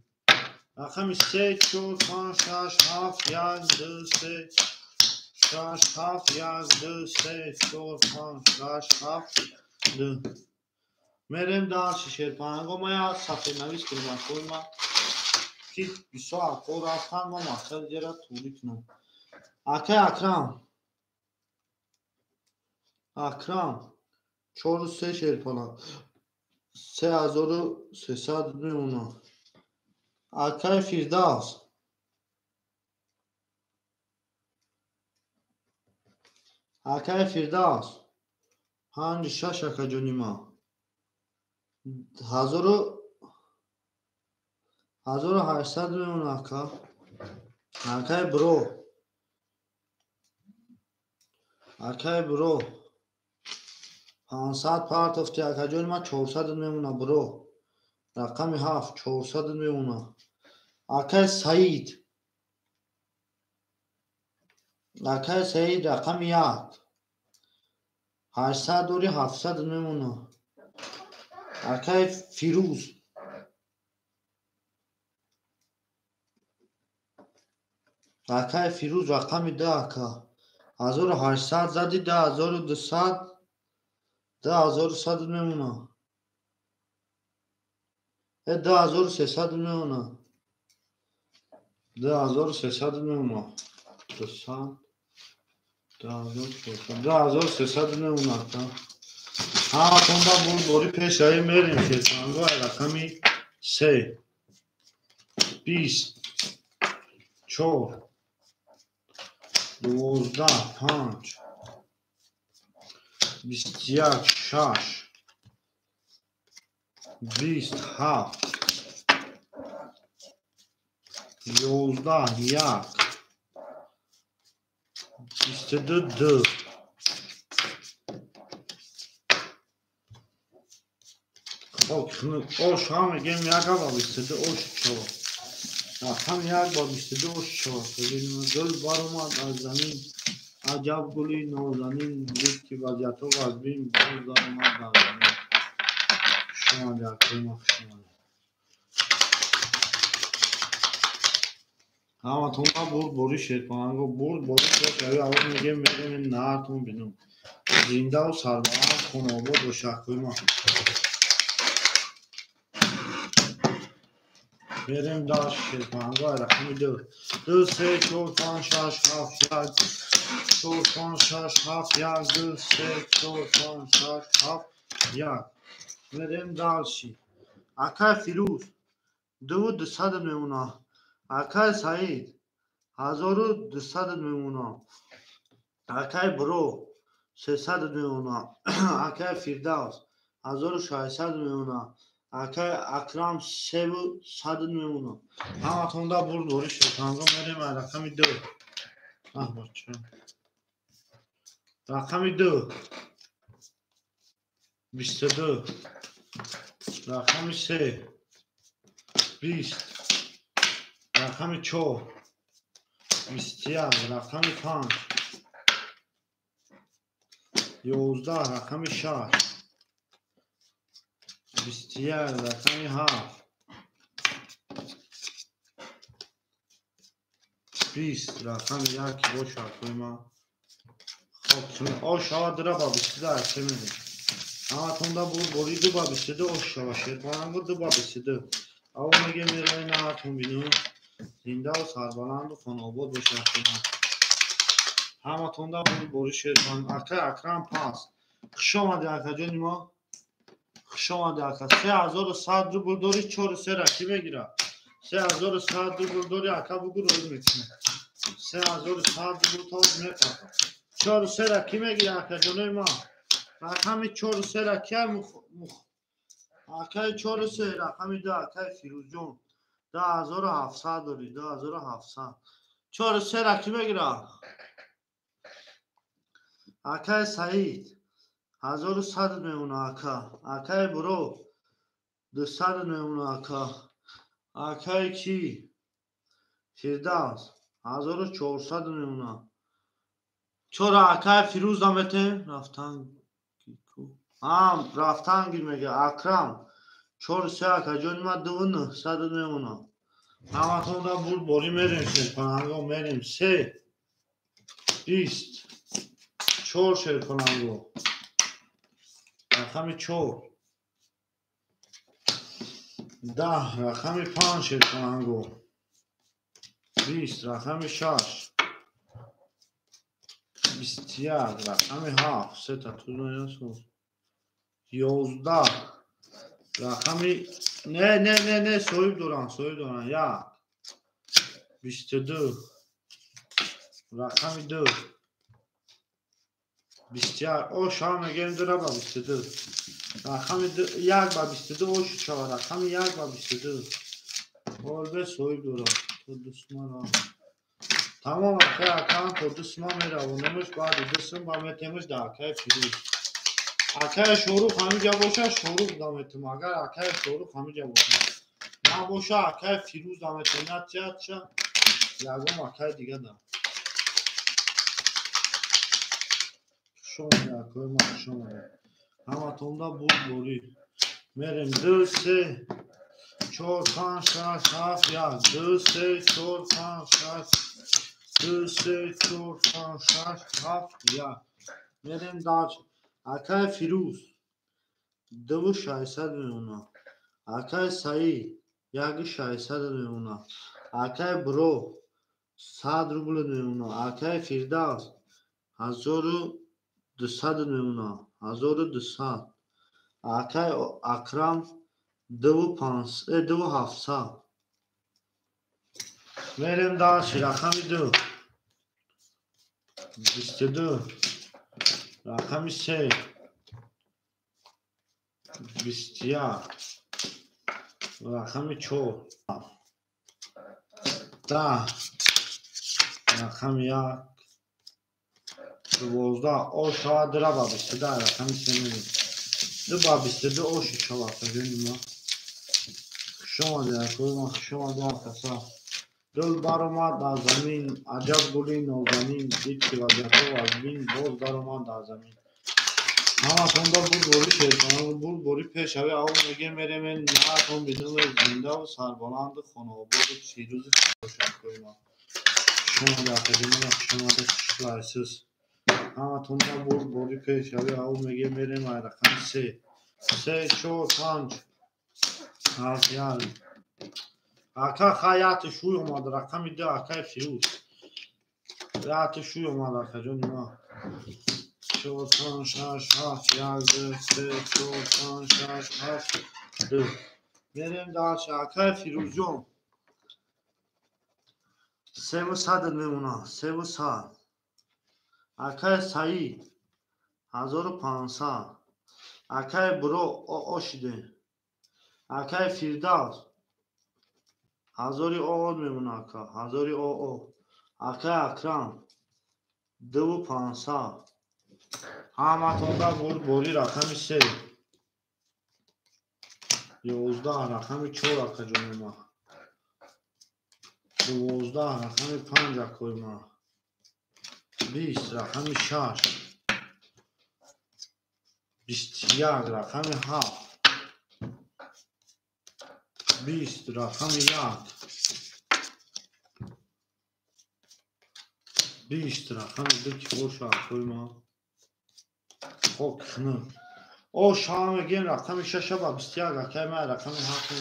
رقمی 3 4 5 6 7 1 2 3 6 7 1 2 3 4 5 6 7 2 میریم دارچی شیرپلنگو ما یا صفحه نویس کنیم اکوی ما که 20 اکو رفتن ما مقصد جرا طولی کنم اکای اکرم 4 شیرپلنگ 3300 میمونه اکای فیردوس اکای فیردوس 5 6 اکا جونی ما 1800 میمونه اکا اکای برو 500 پارتفتی اکا جونی ما 400 میمونه برو رقمی 7 400 میمونه اکای سعید رقم 1 800 دوری 700 میمونه اکای فیروز رقم 2 اکا 1800 زدی 10200 میمونه 2300 میمونه 2300 میمونه 2300 میمونه همه تونده بوری پیش هایی میریم شیطانگو رقمی 3 20 4 12 5 21 6 27 11 1 22 2 osh hamegim yaga va 22 osh chava raqam yak va 22 osh chava bebinیم gul baromad az zamin ajab guli nozanin did ki vaziyatho az bim boz daromad az zamin shoma dakim shoma همتون با برد باری شیرپانگ و برد باری شد یا اول میگه میگم نهارتون بینم زنده و سربلند خانواده و شهرکوی ما بریم داشت شیرپانگ ها رقم دو سه چور پانچ شش هفت یک چور پانچ شش هفت یک دو سه چور پانچ شش هفت یک بریم داشتی اکای فیروز دو صد میمونه اکای سعید 1200 میمونه اکای برو 300 میمونه اکای فیردوس 1600 میمونه اکای اکرام 300 میمونه همتون دا برد دوری شیطانگا میریم رقم دو بچه رقم دو 22 رقم 3 20 رقم 4 21 رقم 5 11 رقم 6 21 رقم 7 20 رقم 1 با شرطوی ما خب آشا درا با 22 چه میدیم همتون دا بود بریدو با 22 آشا و شیرپانگو دو با 22 او میگه میره نهارتون بینو زنده و سربلند و خانواد و شرطوی ما همتون دا بود بری شیرپانگ اکرم پاس خوش آمده اکا جانی ما خوش آمده اکا 3100 روبل داری 4 رکی بگیره 3100 روبل داری اکا بگو روی میکنه 3100 روبل تاز میکنه 4 رکی میگیره اکا جانی ما رقم 4 رکی اکای 4 رقم 2 اکای فیروز جون 2700 داری 2700 4 رکی بگیره اکای سعید 1100 میمونه اکای برو 200 میمونه اکای کی فیردوس 1400 میمونه چرا اکای فیروز دامته رفتن گیر میگه اکرم 4 اکا جون ما 2900 میمونه همتون دا بود باری میریم شیرپانگو میریم 3 20 4 شیرپانگو رقم 4 10 رقم 5 شیرپانگو 20 رقم 6 21 رقم 7 سه تا تو دنیا سو 11 رقم نه سویب دوران یک 22 رقم 2 21 اوش ها میگیم دو را با 22 رقم 1 با 22 اوش چا رقم 1 با 22 بولبه سویب دوران تو دسمان ها تمام اکای اکان تو دسمان میره و نمش بعد دسم با میتیمش در اکای فیروز اکای شروع همیجا باشه شروع دامتیم اگر اکای شروع همیجا باشه نباشه اکای فیروز دامتیم نه چه یکم اکای دیگه دام شما اکای ما شما همه تونده بود بوری میریم 2 3 4 5 6 7 1 2 3 4 5 6 2 3 4 5 6 7 1 میریم داچ اکای فیروز 2600 میمونه اکای سعید 1600 میمونه اکای برو 100 روبل میمونه اکای فیردوس 1200 میمونه 1200 اکای اکرم 2700 میریم داشت رقم 2 22 رقم 3 21 رقم 4 10 رقم 1 12 او شاید را با 22 رقم 3 دو با 22 او شما ببینیم شما در کدوم شما در کسا دل بر اومد از زمین عجب گلی نازنین دید که وضعیت و از بین باز در اومد از زمین همتون دا بوری شیطان بوری پیش اوی او میگه میره من نهتون بدون زنده و سربلند خانواباد و چیروز خوشت کنیم شما در خدمت شما در شلایسیس همتون دا بوری پیش اوی او میگه میره من رقم 3 4 5 هفت یال اکا خیات شوی اومد رقم 2 اکا فیروز خیات شوی اومد اکا جون ما 4 5 6 7 11 3 4 5 6 7 2 بریم در شاکای فیروز جون 300 میمونه 300 اکای سعید 1500 اکای برو آشده اکای فیردوس 1000 آل میمونه اکا 1000 او اکای اکرم 2500 همتون دا بوری رقم 3 11 رقم 4 اکا جون ما 12 رقم 5 اکای ما 20 رقم 6 21 رقم 7 20 رقم 1 20 رقم 2 که خوش اکای ما خوک خنه او شام گیم رقم 6 با 21 اکای ما رقم 7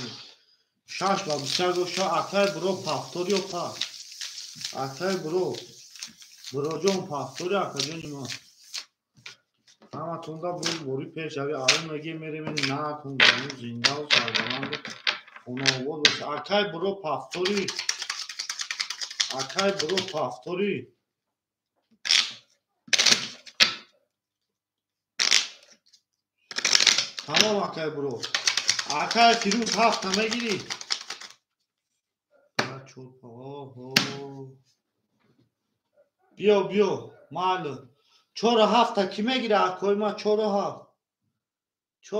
6 با 21 و شا اکای برو پافتوری و پا اکای برو جون پافتوری اکای جون ما همه تونده بوری پیش اوی آره میگه میریم نه تون زنده و سربلند خانواباد باشه اکای برو پافتوری اکای برو پافتوری تمام اکای برو اکای فیروز هفت نمیگیری بیا معلوم 4 هفته کی میگیره اکای ما 4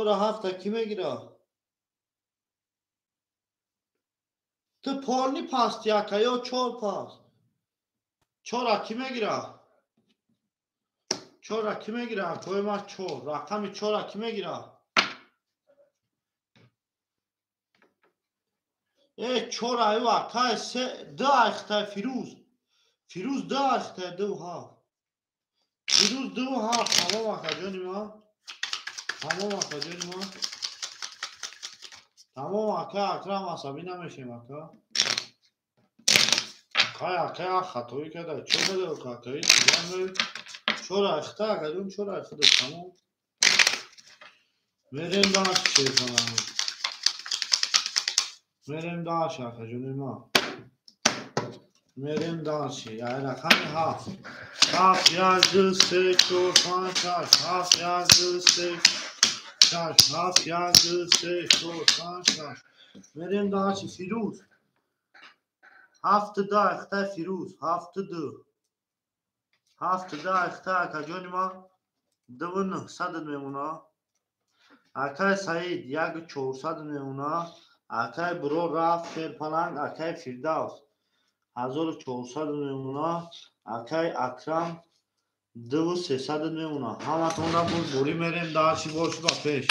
هفته کی میگیره تو پارنی پاستی اکای یا 4 پاس 4 کی میگیره 4 کی میگیره اکای ما 4 رقم 4 کی میگیره ای 4 ایو اکای 2 اخته فیروز 2 اخته 2 هفت فیروز 2 هفت تمام اکا جانی ما تمام اکا جانی ما تمام اکا اکرم عصبی نمیشیم اکا اکا خطایی کرده چون بده اکایی چیزان چور اخته اکا جون چور اخته تمام میریم داشت چی کنم میریم داشت اکا جانی ما میریم داشت یه رقم هفت 7 1 2 3 4 5 6 7 1 2 3 6 7 1 2 3 4 5 6 میریم داشت فیروز 7 اخته فیروز 7 اخته اکا جانی ما 2900 میمونه اکای سعید 1400 میمونه اکای برو رفت شیرپلنگ اکای فیردوس 1400 میمونه اکای اکرم 2300 میمونه همتون را بوری میریم داشتی باش با پیش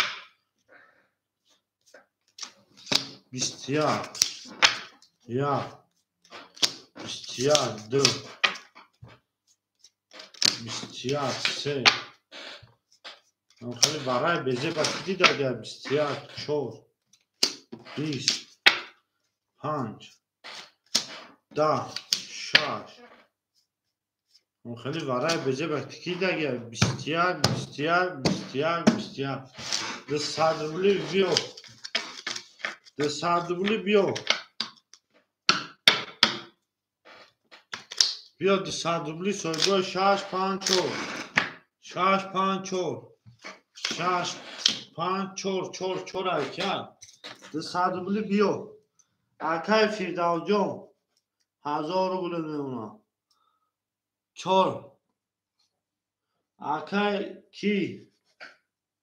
21 22 21 3 خیلی برای بزه بسیدی داده 21 4 20 5 10 6 خیلی برای بزه بسیدی داده 21 ده صدر بلی بیا ده صدر بلی سایگاه 6 5 4 شش پنج چور شش پنج چور هرکن ده صد روبل بیو اکای فیرداو جون 1000 روبل میمونه چور اکای کی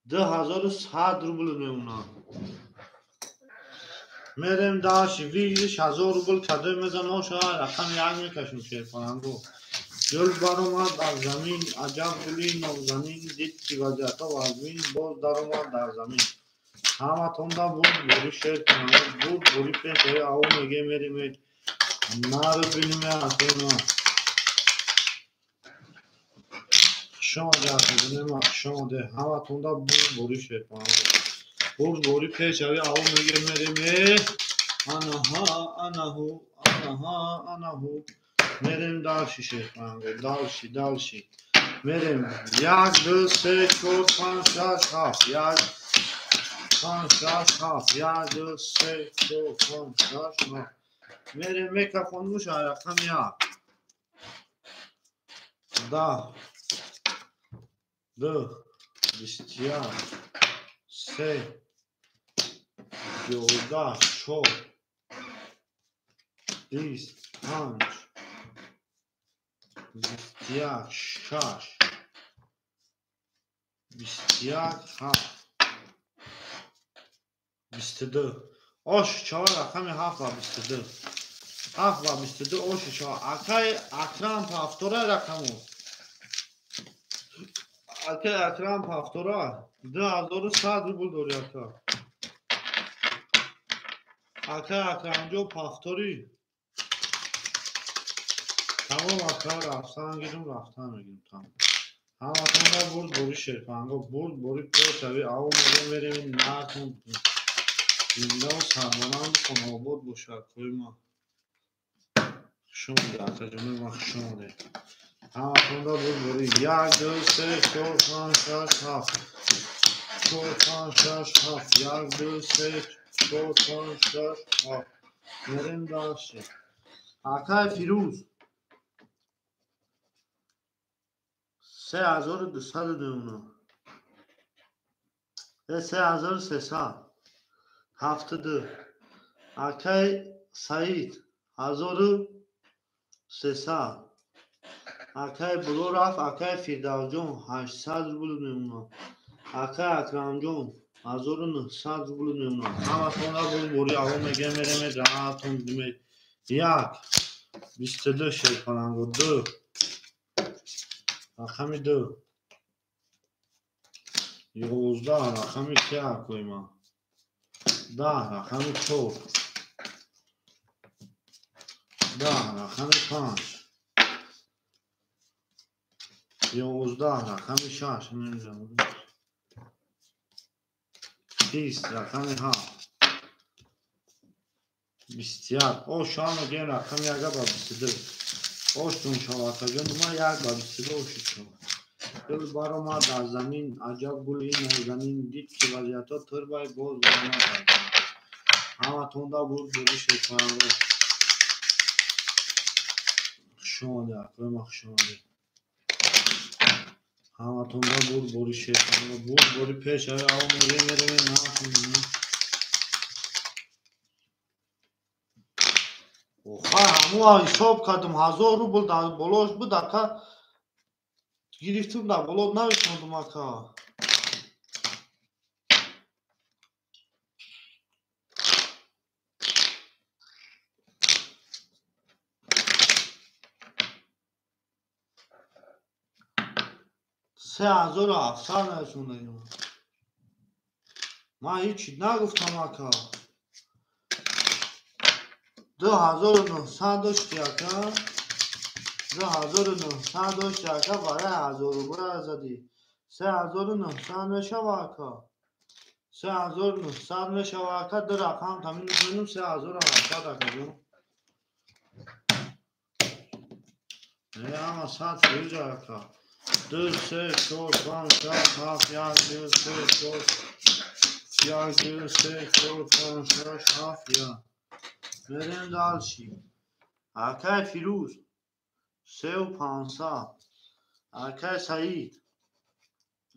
2100 روبل میمونه میریم داشت ویش 1000 روبل کده میزنه شاید رقم یک میکشم شیر کننگو جل برآمد از زمین عجب گلی نازنین دید که وضعیت وزمین باز در اومد در زمین همتون دا بود بوری شیر کننگو بود بوری پیش او میگه میریم نارو بینیم اصلا شما جاتا بینیم شما ده همتون دا بود بوری شیر کننگو بود بوری پیش او میگه میریم آنهو میریم دالشی شیر کننگو دالشی میریم 1 2 3 4 5 6 7 1 5 6 7 1 2 3 4 5 6 7 میریم میکروفون گوش رقم 1 10 2 21 3 14 4 25 21 6 21 7 22 osh çavar raqami 7 va 22 7 va 22 osh çavar akay akram paftora raqamu akay akram paftora 2100 rubl dori akay akramjo paftori tamam akar raftan میگیم tamam همتون را برد بوری شرفنگا برد بوری پرسوی او میگه بریم نتون زنده و سرمانند کنه بود بشرکوی ما شما در تجمه ما شما ده همتون را برد بوری 1 2 3 4 5 6 7 4 5 6 7 1 2 3 4 5 6 7 میریم داشته حقای فیروز 3200 3300 72 akay سعید 1300 akay بلو رفت akay فیرداو جون 800 روبل میمونه akay اکرم جون 1900 روبل میمونه همتون را بوری آقا میگه میریم جهاتون دیمید 1 22 شیر کنم 2 رقم 2 11 رقم 3 کوی ما 10 رقم 4 10 رقم 5 11 رقم 6 نمیدونم 20 رقم 7 21 او شام میگه رقم 1 با 22 اوشتون شما تا جون ما 1 با 22 اوشت شما دل برآمد از زمین عجب گلی نازنین دید که وضعیت ها تر بای باز برآمد همتون دا بود بوری شیطان رو شما ده اکوی مخ شما ده همتون دا بود بوری شیطان رو بود بوری پیش های او میگه میرم نامتون دونه همو حساب کردم 1000 روبل در بلاش بود اکا گرفتم در بلا نوشتم اکا 3700 نرسوندم من هیچی نگفتم اکا 2900 داشتی اکا 2900 داشتی اکا برای 1000 روبل زدی 3900 نشو اکا 3900 نشو اکا در رقم تامین میکنیم 3800 اکا جون نه اما 100 فیروز اکا 2 3 4 5 6 7 1 2 3 4 1 2 3 4 5 6 7 1 بریم دالشی اکای فیروز 3500 اکای سعید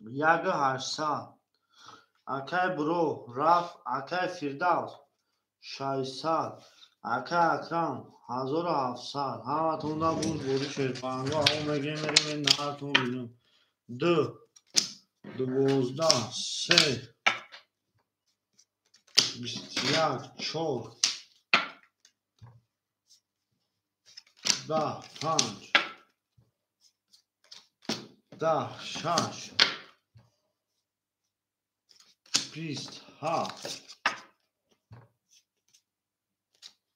یک 800 اکای برو رفت اکای فیردوس 600 اکای اکرم 1700 همتون دا بود بودی شیرپنگا همون میگه میریم نهارتون بینیم 2 12 3 21 4 10 5 10 6 27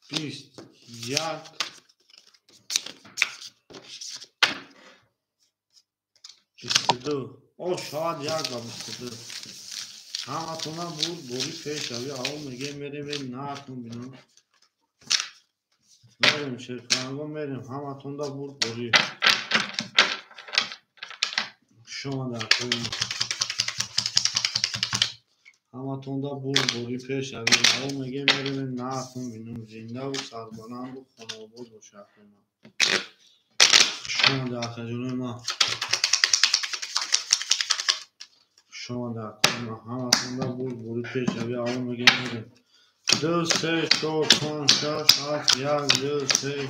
21 22 او شاید یک با 22 همتون بود بوری پیش اوی او میگه میریم نهارتون بینیم میریم شیرپنگا میریم همتون دا بود بوری شما در کنیم همتون دا بود بوری پیش اوی او میگه میریم نهارتون بینیم زنده و سربلند و خانواباد و شهر ما شما در خجونه ما شما در کنیم همتون دا بود بوری پیش اوی او میگه میریم 2 3 4 5 6 7 1 2 3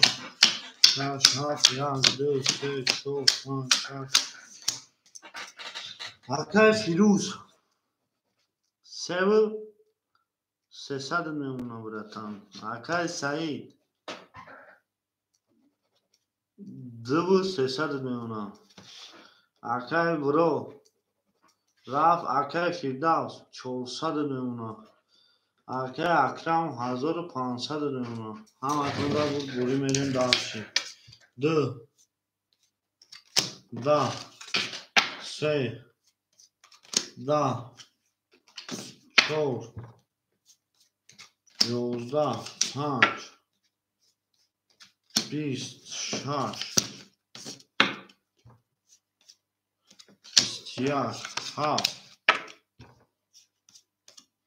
6 7 1 2 3 4 5 6 اکای فیروز 300 میمونه براتان اکای سعید 2300 میمونه اکای برو رفت اکای فیردوس 400 میمونه اکای اکرم 1500 میمونه همتون را بود بوری میریم داشتیم 2 10 3 10 4 11 5 26 21 7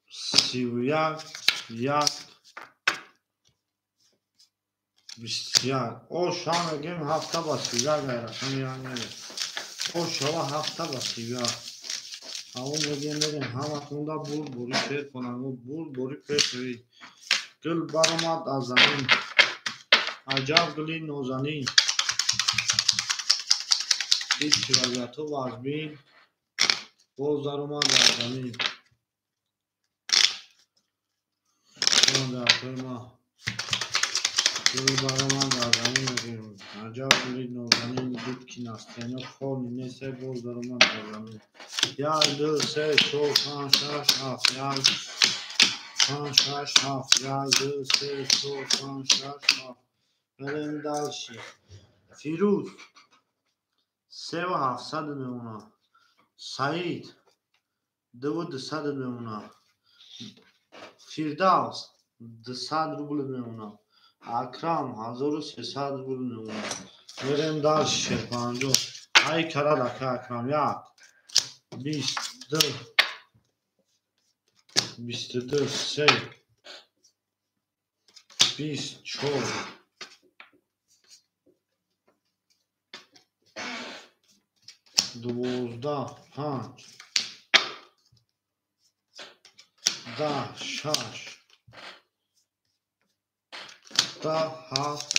31 1 21 او شما میگیم هفته با 31 رقم یعنی او شما هفته با 31 همون میگیم میریم همتون دا بور بوری پیر کنن و بور بوری پیر شوی گل برآمد از زمین عجب گلی نازنین دید که وضعیت و از بین باز در اومد از زمین شما در توی ما گل برآمد از زمین میگیم عجب گلی نازنین دید که نستین خانی نیسته باز در اومد از زمین 1 2 3 4 5 6 7 1 5 6 7 1 2 3 4 5 6 7 بریم دلشی فیروز 3700 میمونه سعید 2200 میمونه فیردوس 200 روبل میمونه اکرم 1300 روبل میمونه بریم دلشی شیرپنجا ای کرد اکرم 1 22 22 3 24 12 5 10 6 10 7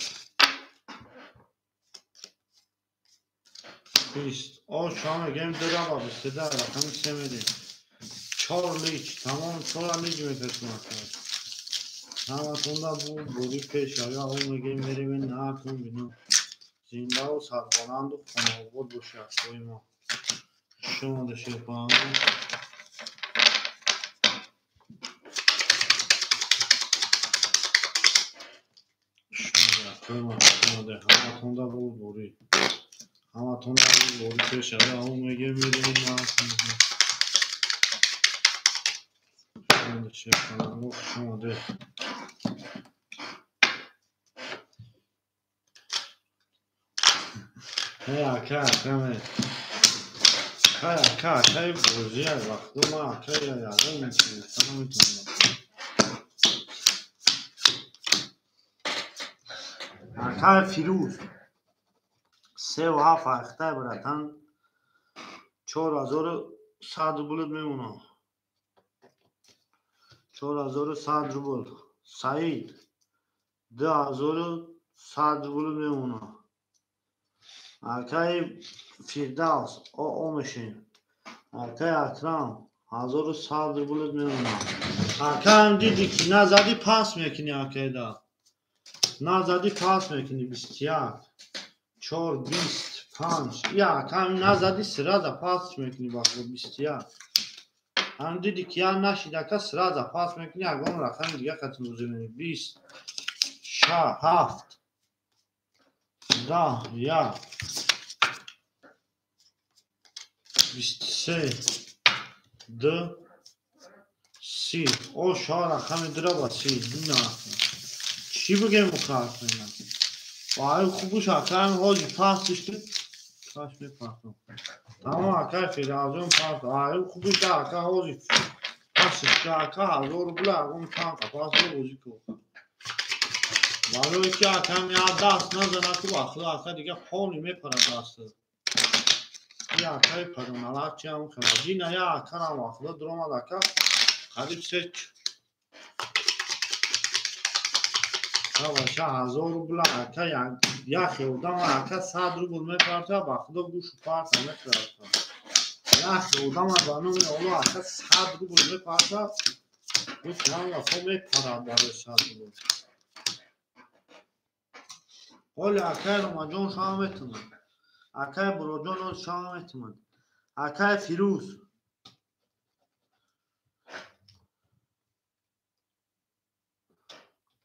20 او شما گیم درا با 22 رقم 3 میدیم 4 لیچ تمام 4 لیچ میتونم همتون دا بود بودی پیش آیا اون میگیم میریم این نهارتون بینیم زنده و سربلند و خانواباد و شهرهای ما شما ده شیرپنگا شما ده همتون دا بود بودی همتون دا بود بودی پیش آیا اون میگیم میریم این نهارتون بینیم شما ده شیرپنگا شما ده هی اکا اکرمه های بوزی های وقت ما اکای یادم میتونیم تمام میتونیم اکای فیروز 3 و 7 اخته براتن 4000 صدر بولد میمونه. 4100 روبل. سعید 2100 روبل میمونه. آقای فردوس او میشین. آقای اکرم 1100 روبل میمونه. آقا هم دیدی که نزدی پاس میکنی. آقای دا نزدی پاس میکنی. 21 4 25 یا کم نزدی سرادا پاس میکنی. باقی 21 هم دیدی که یا نشیده که سرادا پاس میکنی. اگه اون رقم دیگه ختم بزنی. 20 7 10 یا 23 2 30 او شا رقم درا با 30 نه چی بگیم مکار کنیم. وای خوبش آکرم حاجی پاس داشته کاش میپاسم. تمام آکر فیرازون پاس وای خوبش دا آکر حاجی پاس داشته آکر هزار بلا اون تام پاس رو بوزی کنم. ولی که آکرم یاد دست نزنه که باخته آکر دیگه خونی میپره دسته. یا آکر پرونالات چی هم کنه جینا یا آکر هم باخته دروم آکر قریب سچ باشه 1000 روبل آکر یا خیودم آکر 100 روبل میپرده باخته گوش پارت میپرده. یا خیودم بانو می اولو آکر 100 روبل میپرده گوش هم لفه میپرده برای 100 روبل. ولی آکر رمجان شما میتونه. آکر بروجان شما میتونه. آکر فیروز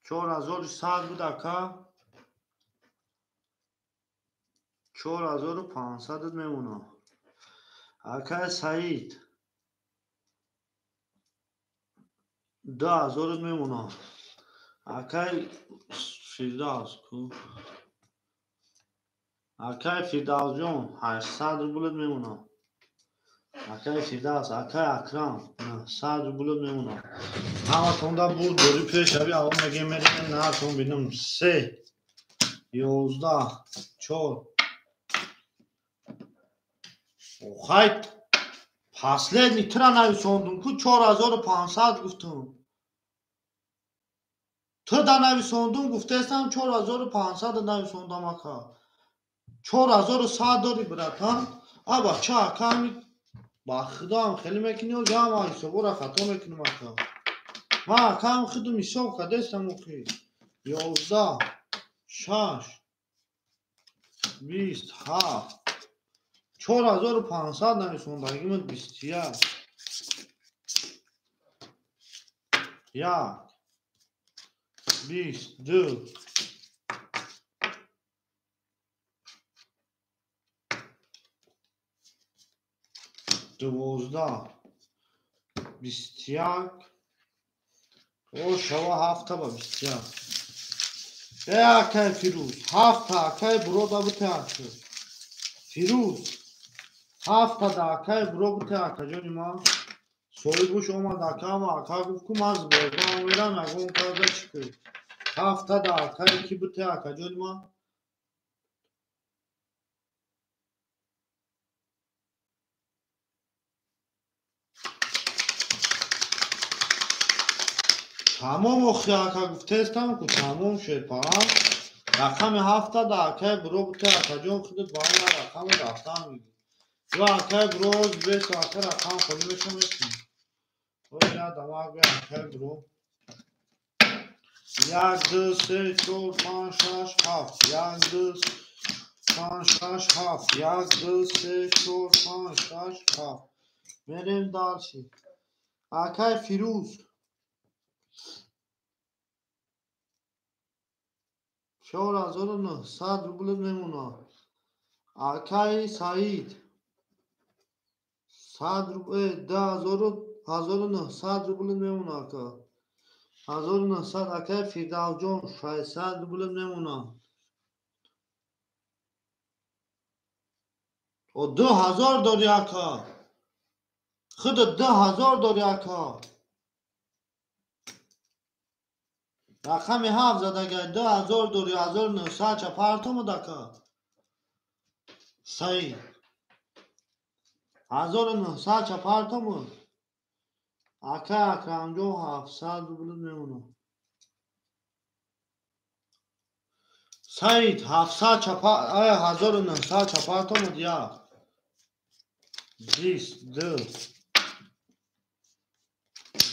4100 بود آکر 4500 میمونه. آکر سعید 2000 میمونه. آکر فردوس کو آکر فردوس جون 800 روبل میمونه. آکر فردوس آکر اکرم 900 روبل میمونه. همه توندا بود دوری پیش ابی آقا میگه میریم نه تون بینم 3 11 4 خیلی پاسلید نیترا نویسوندم که 4500 گفتم. تو در نویسوندم گفته استم 4500 نویسوندم آکا 4100 داری براتان آبا چه آکا با خدا هم خیلی میکنی و جام آیسو برا خطا میکنم آکا ما آکا هم خودو میشو کده استم اوکی 11 6 27 4500 نویسوندم اگه من 21 22 12 21 او شوا هفته با 21 آکای فیروز هفته آکای برو دا بوته آکای فیروز هفته دا آکای برو بوته آکای جانی ما سوی بوش اومد آکای ما آکای گفت کم از برگان میرم اگه کارده چی هفته دا آکای کی بوته آکای جانی ما تمام اخی آکای گفته استم که تمام شد پاهم رقم هفته دا آکای برو بوته آکای جان خودت با هم رقم رفتم میگی و آکای بروز بیست آکای رقم خودی بشم میکنی و یا دماغ بی آکای برو 1 2 3 4 5 6 7 1 2 5 6 7 1 2 3 4 5 6 7 بریم دارشی آکای فیروز 4900 روبل میمونه. آکای سعید 100 روبل 1900 روبل میمونه آکا 1900 آکای فردوس جان 600 روبل میمونه و 2000 داری آکا خود 2000 داری آکا رقم 7 زد اگر 2000 داری 1900 چه پرتم داکا سعید 1900 چپارتمون اکا اکرامجو 700 روبل میمونه. سعید 700 چپار 1900 چپارتمون دیا 20 2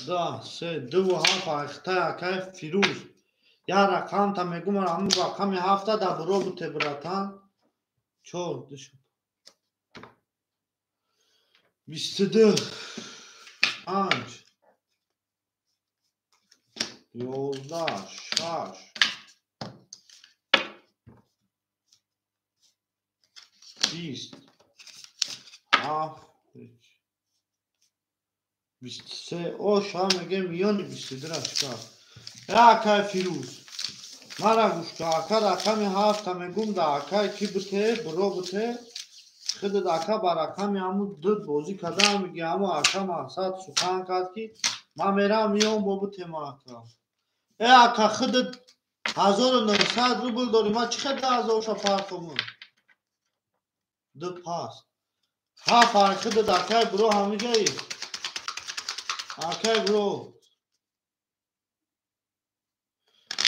10 3 2 7 اختا اکای فیروز یا رقم تا میگم همون رقم 7 در برو بوده براتن چور دشو 22 5 11 6 20 7 23 او شام میگه میان 22 را چکار اکای فیروز مرا گوش که اکا رقم 7 تا میگم در اکای کی بوده برو بوده خود داکا برقم همون دو بازی کرده میگه همون اکا مقصد سخن کرد که من میرم میام بابو تیما اکا اکا خود 1900 روبل داری ما چی خود 1000 شپارتمون دو پاس ها فرق خود داکای برو همه جایی اکای برو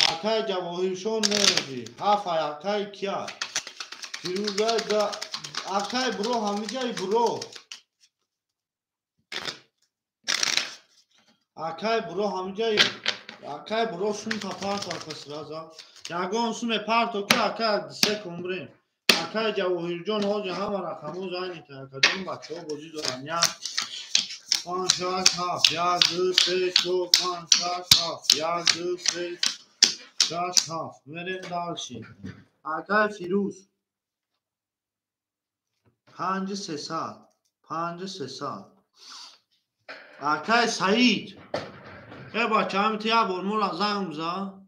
اکای جواهیشون نردی ها فرق اکای کیا فیروزه دا اکای برو همه جایی برو اکای برو همه جایی اکای برو سون تا پارت آکس رازا یاگون سون پارتو که اکای سه کمبریم اکای جواهیر جان هاجی همه رقمو زنی تا اکادیم بچه ها بازی دارن یا 5 6 7 1 2 3 4 5 6 7 1 2 3 6 7 بریم دارشی اکای فیروز 5 300 5 300 اکای سعید ای بچه همین تیا برمور از زنگ بزا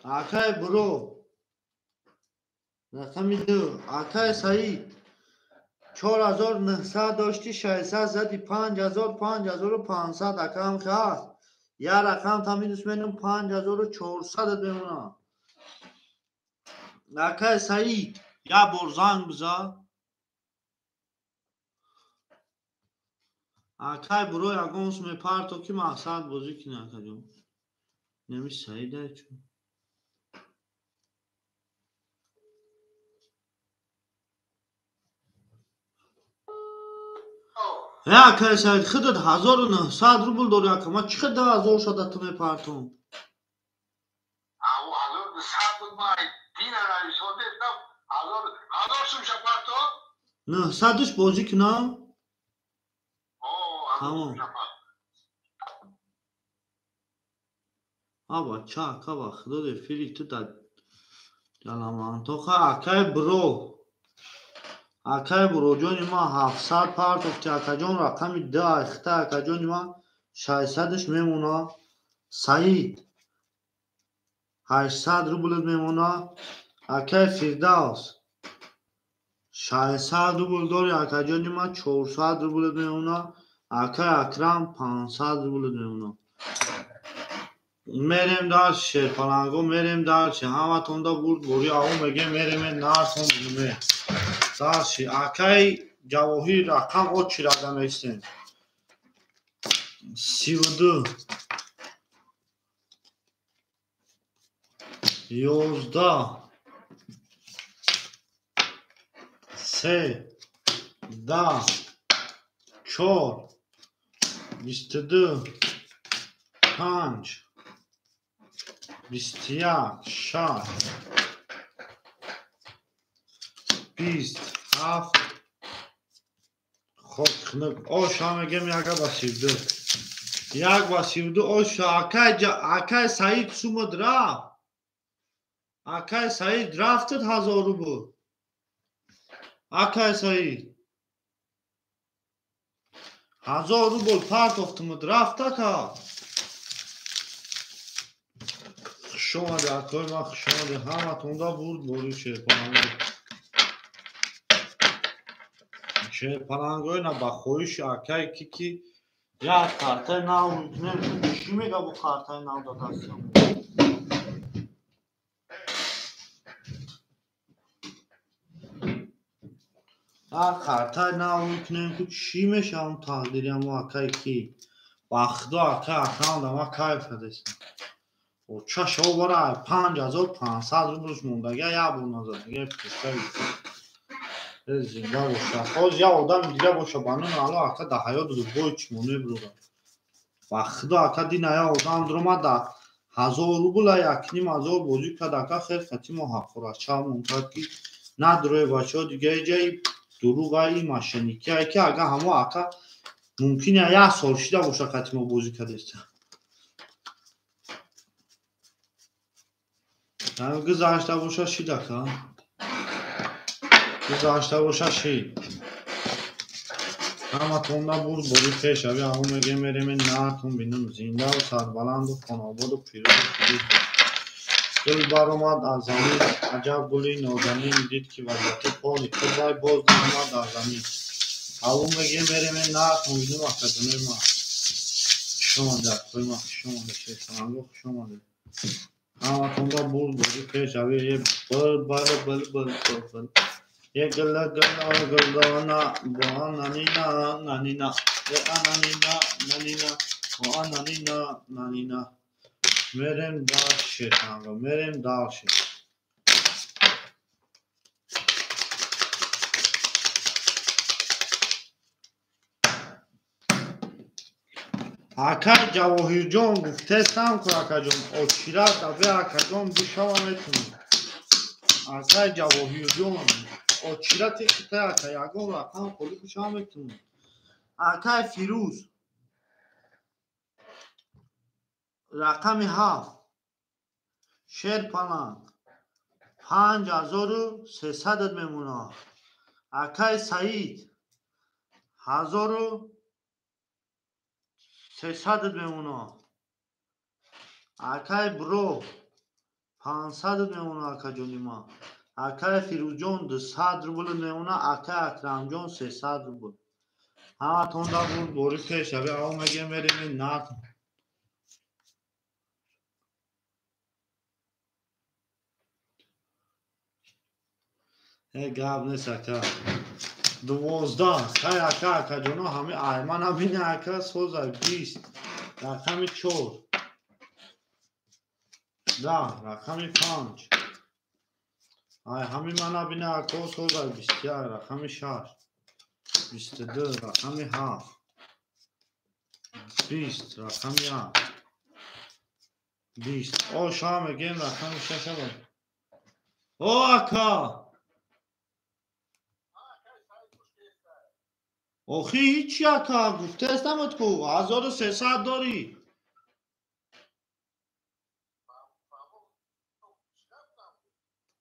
اکای برو رقم 2 اکای سعید 4900 داشتی 600 زدی 5000 5500 اکام خواست یا رقم تا میدوست منم 5400 بمونه اکای سعید یا برزنگ بزا اکای برو یا گونس می پارتو که مقصد بازی کنه اکا جون نمی سعیده چون اکای سعید خودت 1900 روبل داری اکا ما چی خود 1000 شده تو می پارتو او 1900 بود ما دین رای سوده دم 1000 سوم شپارتو 900ش بازی کنه همون آبا چا کبا خدا ده فیلی تو دا جلامان تو خواه اکای برو جونی ما 700 پارت افتی اکا جون رقمی 10 اخته اکا جونی ما 600ش میمونا سعید 800 روبل میمونا اکای فیرداوس 600 روبل داری اکا جونی ما 400 روبل میمونا اکای اکرم 500 روبل میمونا میریم در شیرپلنگو میریم در چه همه تونده بود بوری آقا میگه میریم نارتون بلومه در چه اکای جواهی رقم او چی رقم ایستیم 32 11 3 10 4 22 5 21 6 27 خب خنک او شام میگم یک با 32 یک با 32 او شا اکای سعید سومو درافت اکای سعید درافتت 1000 روبل اکای سعید 1000 روبل پارت افتم درافت اکا شما در اکای ما شما در همه تونده بود بوری شیرپلنگوی نه با خویش اکای کی یا کارتای ناو نمیتونی چی میگه با کارتای ناو دادستم خرطای نه کنیم که چی میشه هم تقدیری هم واقعی کی وقتا که ما کیف هستیم و چه شو برای 5500 روبلش مونده یا بون نزد دیگه پشتایی زنده باشه خواهد یا آدم دیگه باشه بانون الان اکا ده حیات دو بای چمونه بروده وقتا اکا دی نیا آدم درما ده 1000 روبل یکنیم 1000 بازی که دکا خیلی خطی ما حقوره چه مونده که نه دروی بچه ها دیگه جایی دروغایی ماشینیکی هایی که اگه همه اکا ممکنه یه سال شده باشه خطی ما بازی که دیسته گذاشته باشه شی دکا گذاشته باشه شی اما تونده بود باری پیش اوی همون میگه میریم نهتون بینم زنده و سربلند و خاناباد و پیروز و پیروز دل بر اومد از زمین عجب گلی نازنین دید که وضعیت پانی خود بای باز اومد از زمین همون میگه میریم نهتون بینم اکادمی ما شما در خوی ما شما در شیطان شما در اما تونده بود باری پیش اوی یه بل یه گله گلدانا با نانینا نانینا نانینا نانینا با نانینا نانینا میریم دار شیطان رو میریم دار شیطان اکا جواهیر جان گفته سم که اکا جان اوچیرا دبه اکا جان بشوا میتونی اکا جواهیر جان اوچیرا تیخته اکا یکم رقم خودی بشوا میتونی اکا فیروز رقم 7 شیر پلنگ 5300 میمونه اکای سعید 1300 میمونه اکای برو 500 میمونه اکا جونی ما اکای فیروز جون 200 روبل میمونه اکای اکرم جون 300 روبل همه تون دا بود بوری پیش اوی او میگه میریم این نت گاب نیست اکا 12 کای اکا جونو همه ایمان هم بینه اکا سوزای 20 رقم 4 رقم 5 همین من بینه اکا سوزای 21 رقم 6 22 رقم 7 20 رقم 1 20 او شام گیم رقم 6 بود او اکا اوخی هیچی اکا گفته استمت کو 1300 داری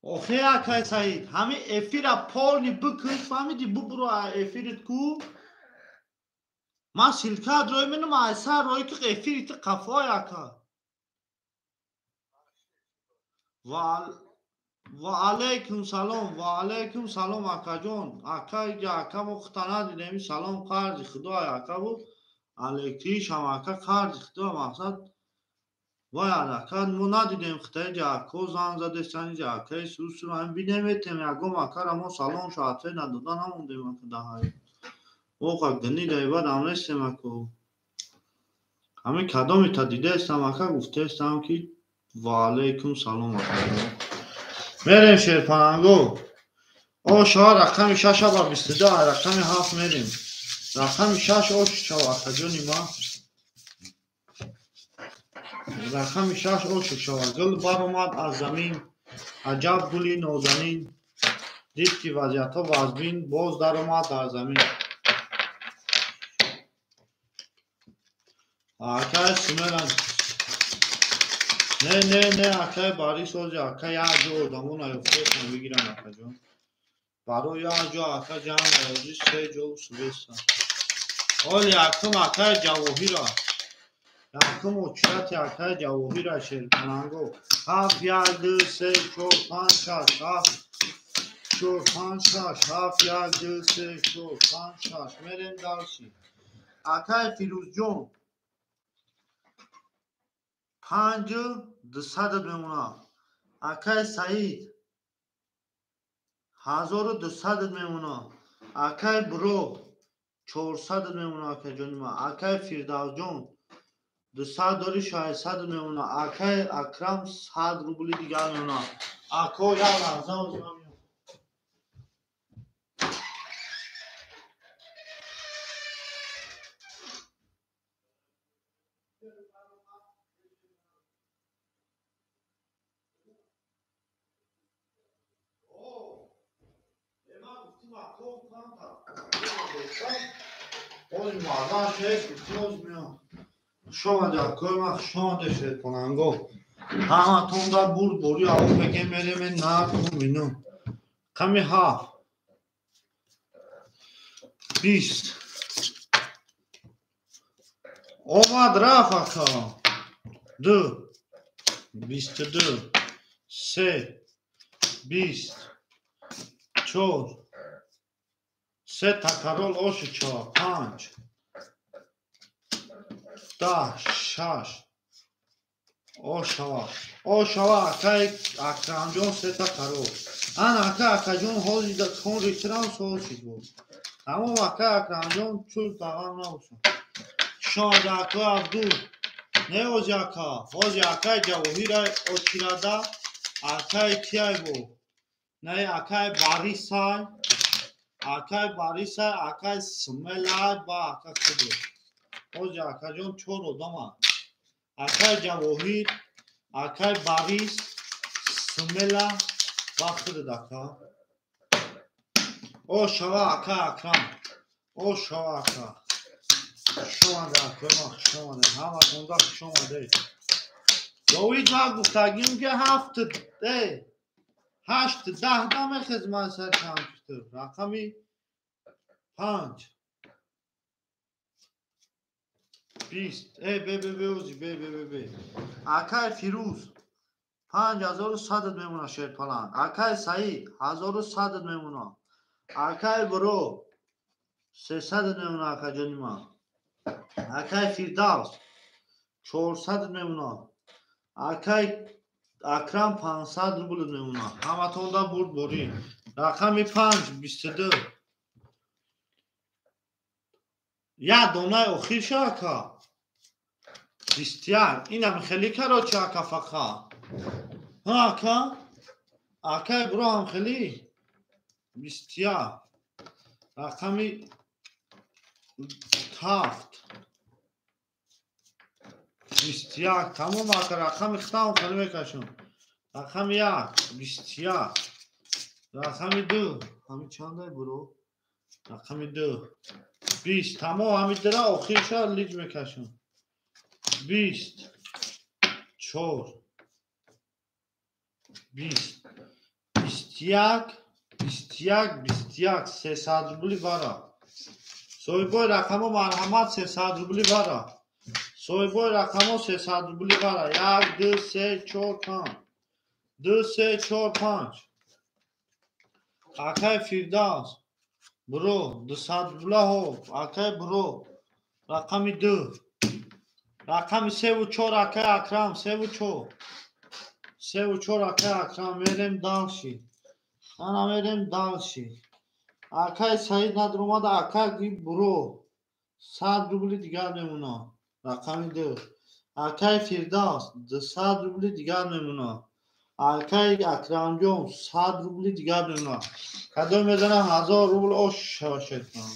اوخی اکا سعید همین افیر پارنی بکش فهمیدی برو افیرت کو ما سلکه دروی منم ایسا روی که افیرت قفای اکا و علیکم سلام اکا جون اکا مختنه دیدمی سلام قرض خدا اکا بود الکتریش هم اکا قرض خدا مقصد وای اکا مو ندیدیم خطای جا اکا زن زده سنی جا اکای سوس رو هم بینیمیتیم یکم اکا را ما سلام شاعته ندادن هموندیم اکا ده های اوقا گنی دایباد همونستیم اکا همه کدامی تا دیده استم اکا گفته استم که و علیکم سلام اکا میریم شیرپنانگو او شما رقم 6 با 22 رقم 7 میریم رقم 6 او شوا جونی ما رقم 6 او شوا گل بر اومد از زمین عجب گلی نازنین دید که وضعیت ها وزبین باز در اومد در زمین اکای سمیرن نه اکای باری سوزی اکای یه جو آدمون ایفته کنم بگیرم اکا جون برای یه جو اکا جمع نوازی 3 جو سویستن اولی اکم اکای جواهی را یکم اوچرت اکای جواهی را شیرپنانگو 7 1 2 3 4 5 6 7 4 5 6 7 1 2 3 4 5 6 میریم دارشی اکای فیروز جون 5200 میمونه اکای سعید 1200 میمونه Акай бурӯ 400 мемона акай ҷони ман. Акай Фирдавсҷон 200 дори 600 мемона. Акай Акрам 100 рубли дигар мемона. Ако як лаҳза озима меём. Шомаде акои ман хушомаде шеркунанго. Ҳаматон дар бурд бори авопеке мереме накум мину. Ками 7 20 омад рафт ака. 2 22 3 20 4 3 такарол оши 4 5 10 6 ошава акай Акрамҷон 3 такарол. Ан акай акаҷон ҳози хон ритирам соҳосид буд. Тамом акай Акрамҷон чӯл тағам набошад. Шомаде акай Абдул. Не ҳози ака. Ҳози акай Ҷавоҳирай очирада. Акай кияй бу. Не акай Барисай. Акай Барисай, акай Смелай ба акай кубу. Ҳози акаҷон 4 одаманд. Акай Ҷавоҳир, акай Барис, Смела ба хӯрд ака. Ошава акай Акрам. Ошава ака. Хушомаде акои ман хушомаде. Ҳаматонда хушомаде. Ҷовид вақт гуфтагим ки 7 8 10 дамехез ман сар компютер. Рақами 5 20 бе ози бе. Акай Фируз 5100 мемона шерпалан. Акай Саид 1100 мемона. Акай Бурӯ 300 мемона акай ҷони ман. Акай Фирдавс 400 мемона. Акай Акрам 500 рубл мемона. Ҳаматонда бурд бори. Рақами 5 22 як донаи охир ша ака. 21 инам хелӣ карочи ака фақат. Ҳа ака. Акай бурӯ ҳам хелӣ 21 рақами 7 21 тамом ака. рақами хитам хелӣ мекашам. рақами 1 21 рақами 2 ҳами чандай бурӯ. рақами 2 20 тамом ҳами дара охирша лиҷ мекашам. 20 4 20 21 300 рубли бара. соҳибои рақамо марҳамат 300 рубли бара. соҳибои рақамо 300 рубли бара. 1 2 3 4 5 2 3 4 5 акай Фирдавс бурӯ 200 рубла ҳоф. акай бурӯ рақами 2 рақами 3 4 акай Акрам 3 4 акай Акрам мерем далши. ана мерем далши. акай Саид надромада. акай бурӯ 100 рубли дигар мемона. рақами 2 акай Фирдавс 200 рубли дигар мемона. акай Акрамҷон 100 рубли дигар мемона. кадом мезанам 1000 рубл ош шавашед кунам.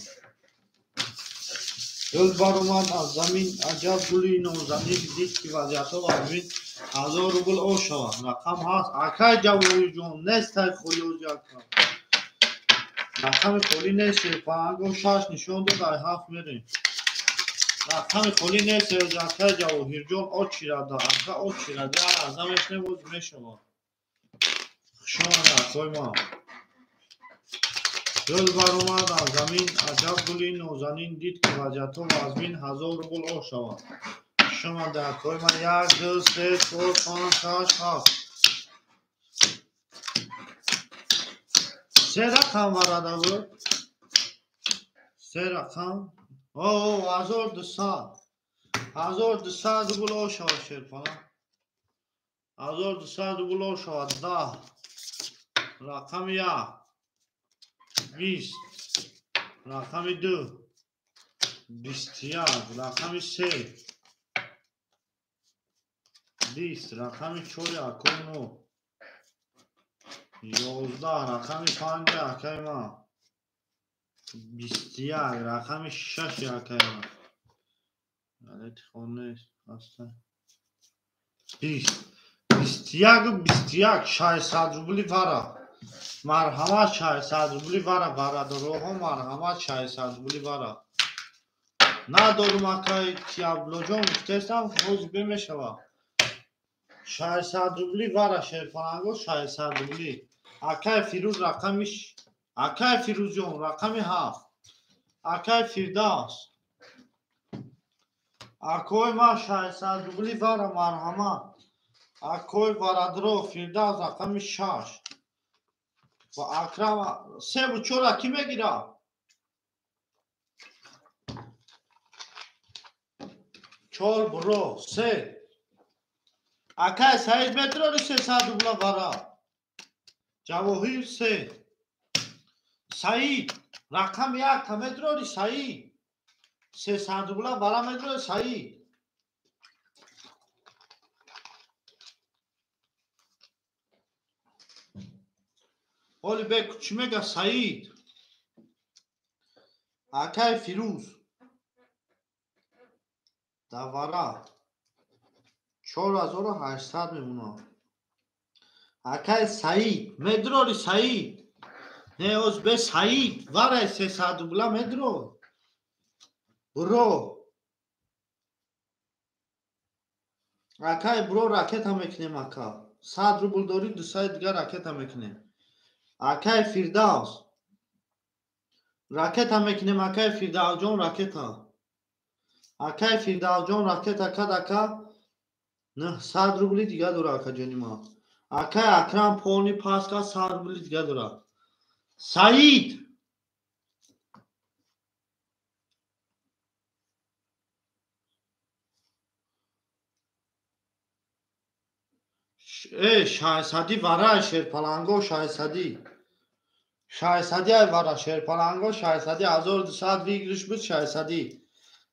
гул баромад аз замин аҷаб гули нозанин дид ки вазъиятҳо вазмин 1000 рубл ош шавад. рақам ҳаст. акай Ҷавоҳирҷон нестай холи ҳози ака. рақами холӣ нест. паҳанго 6 нишон дод ай 7 мерем. рақами холӣ нест. ҳози акай Ҷавоҳирҷон очирада. ака очирада як лаҳза мешунем боз мешавад. хушомаде акои ман. гул баромад аз замин аҷаб гули нозанин дид ки вазъиятҳо вазмин 1000 рубл ош шавад. хушомаде акои ман. 1 2 3 4 5 6 7 се рақам варада буд. се рақам 1200 рубл ош шавад шерпалан. 1200 рубл ош шавад. 10 рақами 1 20 رقم 2 21 رقم 3 20 رقم 4 اکونو 11 رقم 5 اکایما 21 رقم 6 اکایما غلط خونه هستن 20 21 600 روبلی وارا مرحمت 600 روبلی وارا برادرها مرحمت 600 روبلی وارا ندارم اکای تیابلو جون گفتستم روز بمیشوا 600 روبلی وارا شرفانگو 600 روبلی اکای فیروز رقمش اکای فیروز جون رقمی 7 اکای فیرداس اکوی ما 600 روبلی وارا مرحمت اکوی برادرو فیرداس رقمی 6 و اکرم 3 و 4 کی میگیره 4 برو 3 اکای سعید مترو 300 روبلا وارا جواهیر 3 سعید رقم 1 مترو سعید 300 روبلا وارا مترو سعید اولی به چی میگه سعید اکای فیروز دوارا 4800 میمونه اکای سعید مدروری سعید نه از به سعید وارای 300 روبلا مدرو برو اکای برو راکت هم میکنیم اکا 100 روبل داری 200 دیگر راکت هم میکنیم اکای فیرداس راکت هم میکنیم اکای فیرداس جون راکت ها اکای فیرداس جون راکت اکا نه 100 روبلی دیگر داره اکا جانی ما اکای اکرم پونی پاسکا 100 روبلی دیگر داره سعید 600 وارا شرپلانگو 600 ای وارا شرپلانگو 600 1200 ویگرش بود 600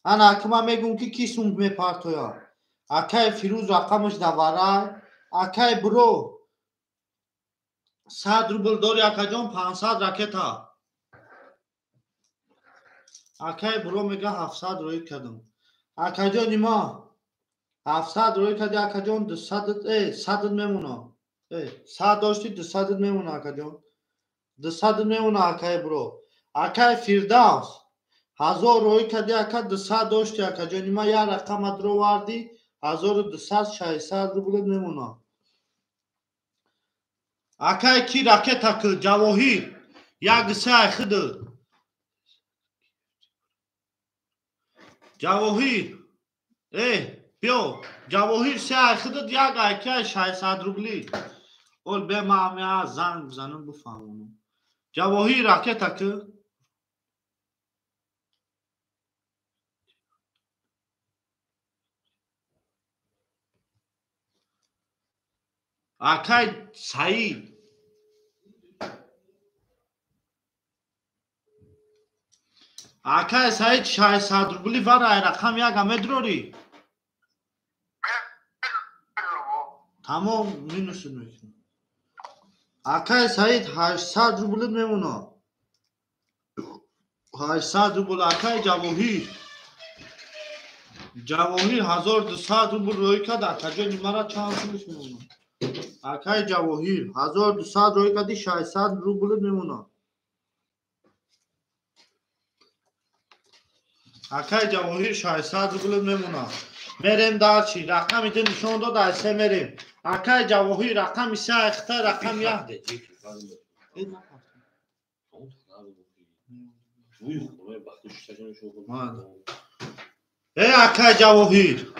انا اکما میگم که کی سوم میپارتویا اکای فیروز رقمش دوارا اکای برو 100 روبل داری اکا جان 500 راکتا اکای برو میگه 700 روی کردم اکا جان ما 700 روی کردی اکا جان 200 100 میمونه 100 داشتی 200 میمونه اکا جان 200 میمونه اکای برو اکای فیرداس 1000 روی کردی اکا 200 داشتی اکا جان ما یا رقم درو واردی 1200 600 روبل میمونه اکای کی راکت اکا جواهیر یک سه خود جواهیر بیو جواهیر سه خودت یک اکای 600 روبلی اول به ما زنگ بزنم بفهمونم جواهیر راکت اکا اکای سعید اکای سعید 600 روبلی وارای رقم یک مدروری تمام مینوسید میکنم اکای سعید 800 روبل میمونه 800 روبل اکای جواهیر 1200 روبل روی کد اکا جانی مرا چند روبلش میمونه اکای جواهیر 1200 روی کدی 600 روبل میمونه اکای جواهیر 600 روبل میمونه میریم در چی رقم ایده نشان داد از سه میریم اکای جواهیر رقم سه اخته رقم یک اکای جواهیر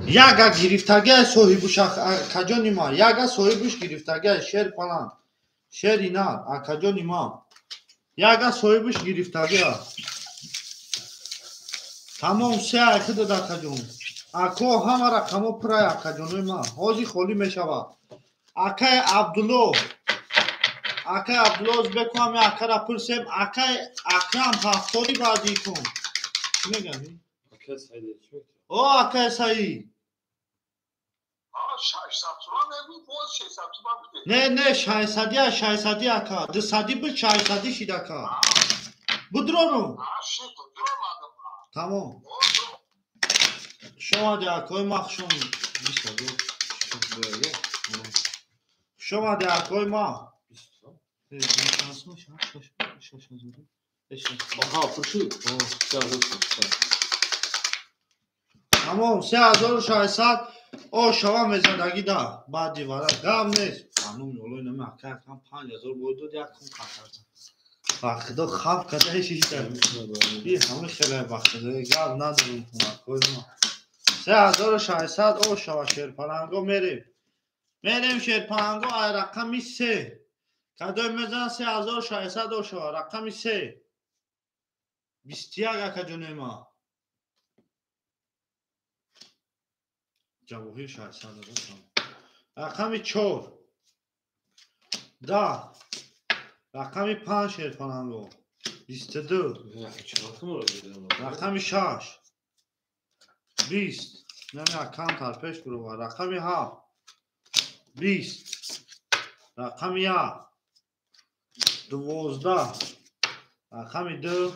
یگا گرفتگی صاحبوش اکاجانی ما یگا صاحبوش گرفتگی شیر فلان شیر اینا اکاجانی ما یگا صاحبوش گرفتگی تمام سه اخی داد اکاجان اکو همه رقمو پرای اکاجانی ما حاضی خالی میشود اکای عبدالله اکای ابلوز بکنم یا اکای را پرسیم اکای اکرم هفتاری بازی کن چی میگم؟ اکای سعید چی میگه؟ او اکای سعید 600 تومان نمی باز 600 تومان بده نه 600 اکا 200 بود 600 شید اکا بودرونو شد درآمدم تمام شما ده اکای ما شما 20 شما ده اکای ما 20 آها پرشید تمام 3600 او شما مزدگی ده بعد دیواره گم نیست خانوم یولوی نمی اکای کم 5000 بویدو یک کن خطر بخدا خواب کده ایشی دارم این همه خیلی بخدا گم ندارم کنم ما 3600 او شما شیرپلنگو میریم شیرپلنگو ای رقمی 3 کدوی میزن 3600 او شما رقمی 3 21 اکا جونه ما جوابی 600 رقمی 4 10 رقمی 5 شیرپلنگو 22 رقمی 6 20 نمی اکم ترپش برو رقمی 7 20 رقمی 1 12 رقمی 2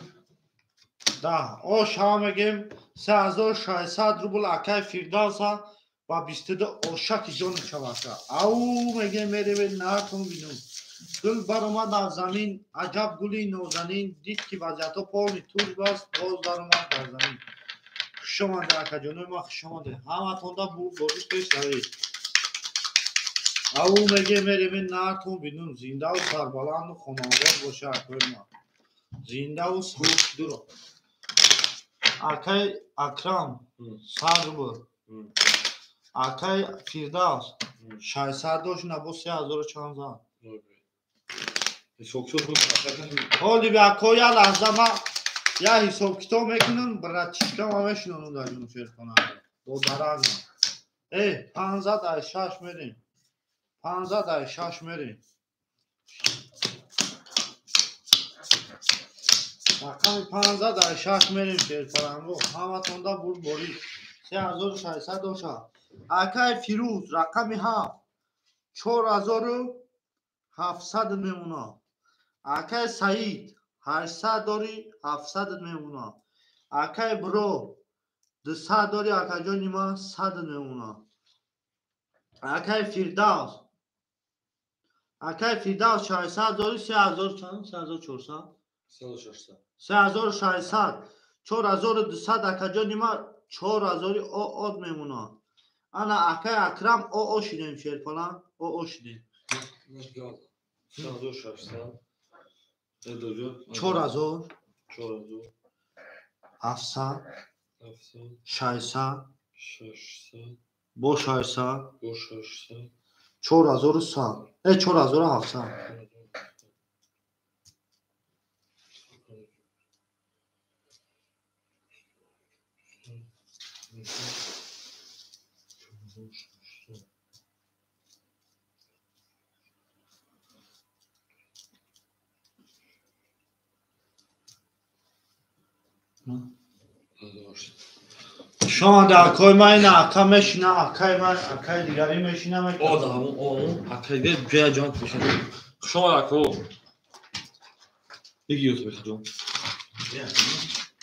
10 او شما میگیم 3600 روبل اکای فیردوسا و 22 اوشک جان چواکا او میگه میریم نکن بینم گل برآمد از زمین عجب گلی نازنین دید که وضعیت پانی توش باز درآمد در زمین شما ده اکا جانوی ما شما ده همه تونده بودی پیش دوید او میگه میریم نکن بینم زنده و سربلند و خانواده باشه اکای ما زنده و سرخ درو اکای اکرم 100 روبل اکای فیردوس 600 دوش نبو 3400 çok çok حالی به اکای یه لحظه ما یه حساب کتاب میکنم برای چیکم همه شنونم در جون شیر کنم دو درازم 500 6 میریم 500 6 میریم رقم 500 6 میریم شیر پرنگو همه تونده بوری 3600 دوشا اکای فیروز رقمی 7 4700 میمونه اکای سعید 800 داری 700 میمونه اکای برو 200 داری اکا جانی ما 100 میمونه اکای فیردوس 600 داری 3000 چند 3400 3600 4200 اکا جانی ما 4000 او میمونه انا اکای اکرم او شدیم شیر پلان او شدیم 4000 700 600 با 600 4100 4700 شما در اکای من این اکا میشینه اکای من اکای دیگری میشینه o da onun akayda güya can peşin. Şoma ako. İki YouTube bekliyorum.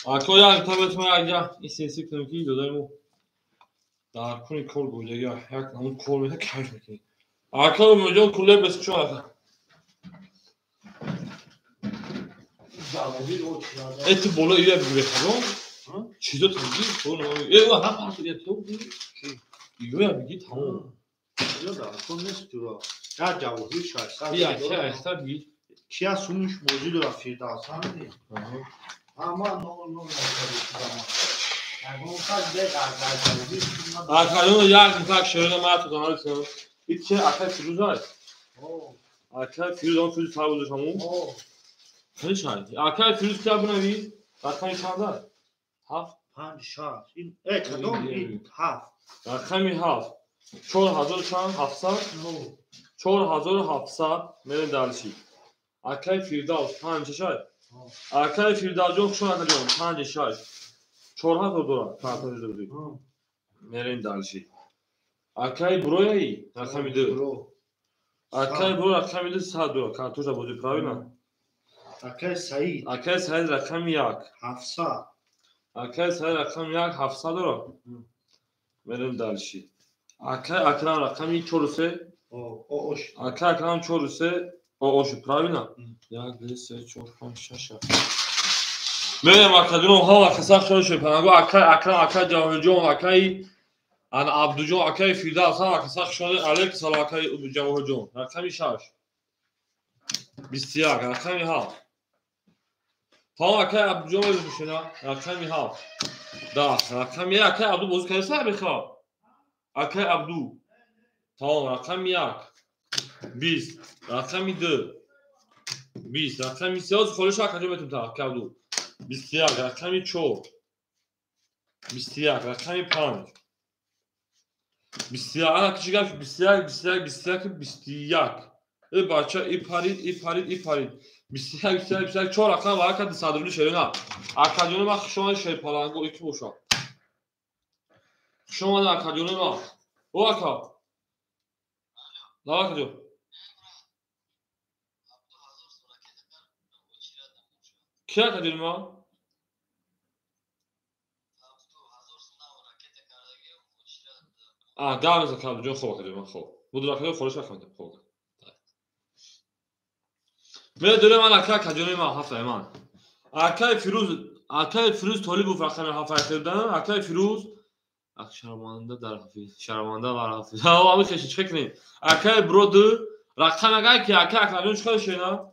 Ako ya tabii ki ya isimsiz ki dönerim o. Daha kuni kol böyle ya her namın kol böyle kaç metre. Ako milyon kulle bes şu aka. Et bola ile bir bekliyorum. Çizo tabii sonra o ha parça yapıyor. İyi bir git tamam. یا در اکا نیست تو در جوابی 600 Ya şey bir کیا سونش موجود را فیردوس هم دید اما نو Arkadan yarın tak şöyle mat tutanırsın. Bir şey akar firuz var. Akar firuz on firuz tabi tamam. Ne şahit? Akar firuz kitabına bir rakam şahlar. Haf. 5 6 این کدام این 7 Rakami haf. 4700 700 4700 میرن دالشی. Akay Firdavs 5-6. Akay Firdavsjon Xuşon Akajon 5-6. Çorhat odora kartı dedi. Merin dalşi. Akay Broyai rakami 2. Akay Bro rakami 2 sadro kartuşa budi правильно? Akay Said. Akay Said rakami 1. Hafsa. Akay Said rakami 1 7 dora. Merin dalşi. Akay Akram rakami 4. O oş. Akay Akram 4. O oş правильно? Ya gelse 4-5. Merin Akadyon hava kasak şöyle panago Akay Akram Akay Cavahirjon Akay An Abdujon Akay Firdavs hava kasak şöyle Alex Sal Akay Cavahirjon rakami 6. Bistiyar rakami 7. Tamam Akay Abdujon öyle düşünüyor. Rakami 7. Da rakami Akay Abdu bozuk kalırsa beka. Akay Abdu. Tamam rakami 1. 20. Rakami 2. 20. Rakami 3 خودش Akay metum ta Akay Abdu. Bistiyar rakami 4. Bistiyar rakami 5. Bistiyar ana küçük gelmiş. Bistiyar. Bacha iparit. Bistiyar 4 rakam var ki sadrını şöyle na. Akadyonu bak şu an şey palango 2 boşa. Şu an akadyonu bak. O aka. Ne akadyon? Ki akadyonu var? Devam et akadyonu خوب akadyonu خوب. Bu da akadyonu خودش akadyonu خوب. من دارم من akadyonu ما هفت ایمان. Akay Firuz تولی بود رقم هفت کردن. Akay Firuz شرمنده در حافظ. شرمنده var حافظ. Ha abi keşke çekmeyin. Akay Brodu رقم اگر که Akay akadyonu چیکار شینا؟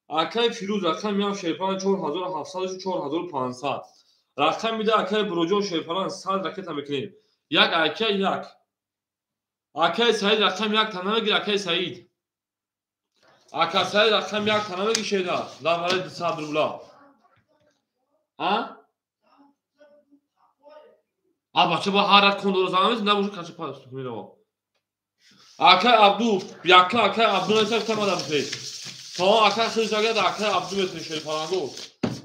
Akay Firuz رقم میام شیپان 4700 4500. رقم میده Akay Brojon شیپان 100 رکت هم بکنیم. یک Akay. Akay Said رقم 1 تنها بگیر Akay Said. Akay Said رقم 1 تنها بگیر شیدا. در برای صدرولا. بچه با هر رد کندور زنمیز نبوشه کچه پاست میره با Akay Abdu yakın Akay Abdu'nun ise tutamadım şey. Tamam Akay Kılıçdaroğlu da Akay Abdu metin şey falan bu.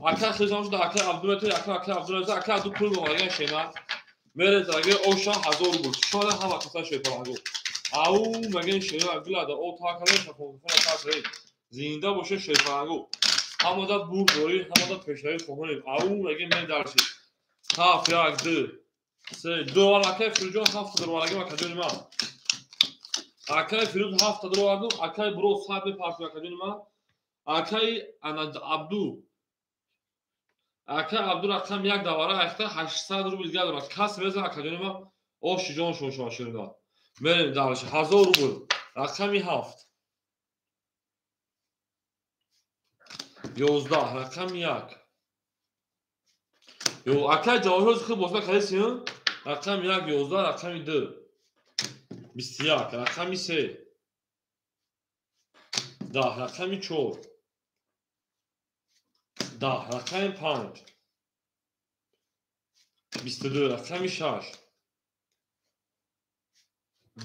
Akay Kılıçdaroğlu da Akay Abdu metin yakın Akay Abdu'nun ise Akay Abdu kurulu olan şeyler. Meretagi o şan hazır bu. Şu an hava kısa şey falan bu. Au megan şeyler bilada o takalay şapon falan takalay. Zinde boşa şey falan bu. Hamada bu boyu hamada peşleri kohanım. Au megan ben dersi. Ha fiyaktı. Se doğal Akay Firuzjon haftadır varagı akadyonuma. Akay Firuz haftadır vardı. Akay Bro sahibi parti akadyonuma. Akay Abdu. Akay Abdu rakam 1 davara ayakta 800 ruble geldi. Kas vezan akadyonuma. O şijon şoşu aşırıda. Benim davranışı 1000 ruble. Rakami 7. 11 rakam 1. Yo Akay Cavahirjon خیلی بزرگ کلیسیون. رقم 1 11 رقم 2 21 رقم 3 10 رقم 4 10 رقم 5 22 رقم 6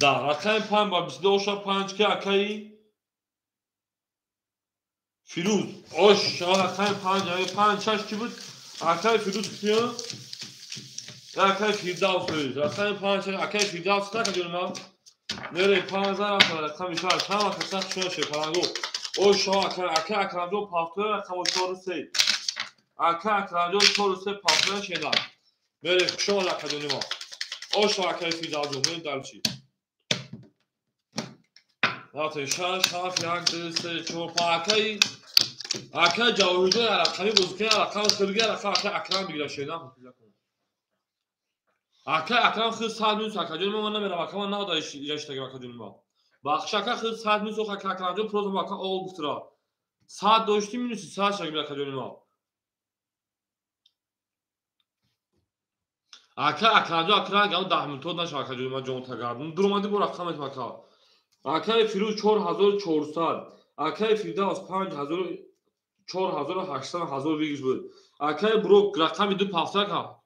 10 رقم 5 با 22 شب 5 که Akay Firuz oş رقم 5 yani 5 6 ki bu Akay Firuz tutuyor. Akay Firdavs söylüyor. Rakam 5 Akay Firdavs tak ediyorum ben. Nereye 5000 rakam rakam işaret. Tamam arkadaşlar şöyle şey falan bu. O şu Akay Akramjo paftör rakam 4 Akay Akramjo 4 paftör şeyler. Böyle şu akadyonu var. O şu Akay Firdavs'ın bunu dalçı. Zaten şaf yaktı se çok Akay Cavahirjon rakami bozukluğuna rakam kırgı rakam Akram bir şeyden bakacak. Akay Akram خیلی ساعت نیست akadyonu من نمیرم Akram نه دایش یاشتگی akadyonu var. Bak şaka خیلی ساعت نیست o Akramjo program bak o gustura. Saat doştu minusu saat şaka akadyonu var. Akramjo Akram gel 10 minut oldu şaka akadyonu var jon tagardım. Durmadı bu rakam et bak. Akay Firuz 4400. Akay Firdavs 5000 4800 بگیش بود. Akay Bro rakam 2 paftrak ha.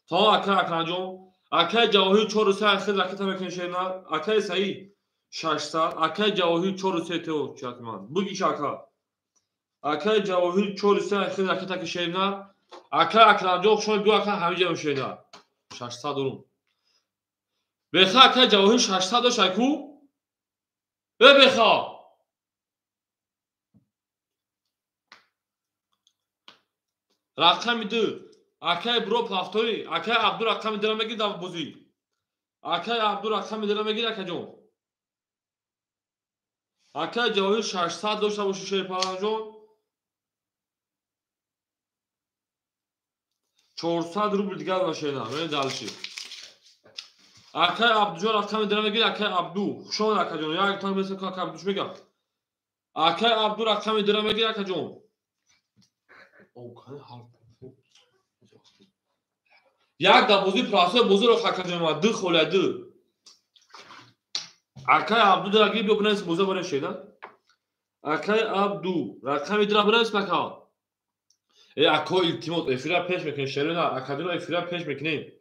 Tamam Akay Akramjon. Akay Cavahir 4 خیلی رکت هم کنه şeyler. Akay Said 600. Akay Cavahir 4 تئو چاتمان. Bu iki şaka. Akay Cavahir çor ise akay raketa şeyna. Akay akranca okşan dua akay hamice şeyna. 600 durum. Bexa akay Cavahir 600 şayku. Ve bexa. Rakam 2. Akay bro paftoy. Akay Abdur rakam diramegi da bozi. Akay Abdur rakam diramegi da kajon. Akay Cavahir 600 داشته باشه شیر پرانجون 400 روبل دیگه باشه نه من دالشی Akay Abdücan rakam direme gir Akay Abdu şon rakajon ya tam mesela kaka Abduş mega Akay Abdu rakam direme gir rakajon o kan hal yak da bozi prasa bozi ro rakajon ma dı xoladı Akay Abdu da gibi obnes boza bare şeyden Akay Abdu rakam direme bres meka Akay iltimot efira peş mekin şerina akadına efira peş mekin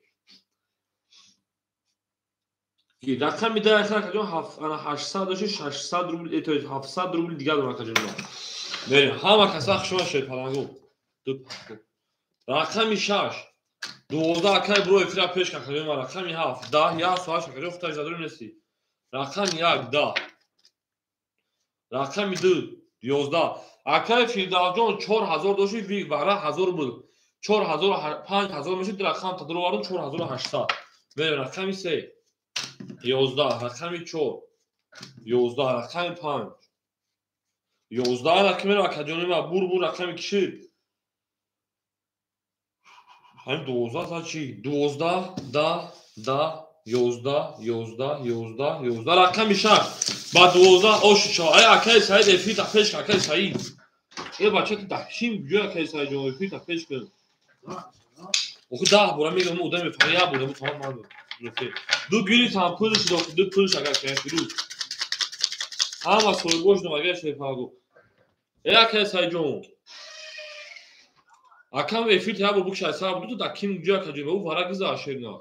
رقم میده اخر کجا انا 800 داشت 600 روبل ات 700 روبل دیگه دارم کجا بریم همه کسا شما شد پلنگو رقم 6 12 اکای برو افرا پیش کجا ما رقم 7 10 یا سوال کجا فتاج دارم نسی رقم 1 10 رقم 2 11 اکای فیرداجون 4000 داشت وی برا 1000 بود 4000 5000 میشه رقم تا درو وارون 4800 بریم رقم 3 11 رقم 4 11 رقم 5 11 رقم رقم ما بور رقم کشی هم 12 تا چی 12 10 10 11 11 11 11 رقم 6 بعد 12 اوش شو ای اکای سعید افی تا پیش اکای سعید ای بچه تو داشتیم جو اکای سعید جو افی تا پیش کن او ده برام میگم اودم فریاد بودم تمام ماندو دو گیری tam پولش دو پولش اگر کنه فیروز همه soyboş نماگر شیفاگو اکای سعید جو Akam ve fit ya bu şey hesabı da kim diyor ki bu para kızı aşırına.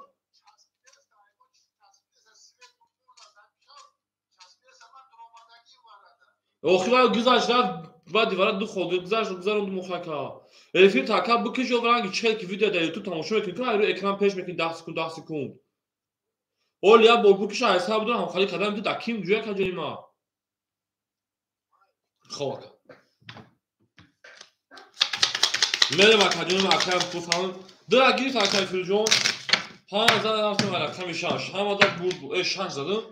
Oxlar güzaşlar va divara du xoldu güzaş güzarım du muhaka. Fit taka bu ki jovrangi çek video da YouTube tamaşa mekin ki ayrı ekran peş mekin 10 sekund. Ol ya bu ki şey hesabı da ham xali kadam da kim diyor ki ma. Xoş. Merhaba kadınım akşam tutalım. Daha gir takay filjon. Hazır yaptım rakam şaş. Hamada bu şaş zadım.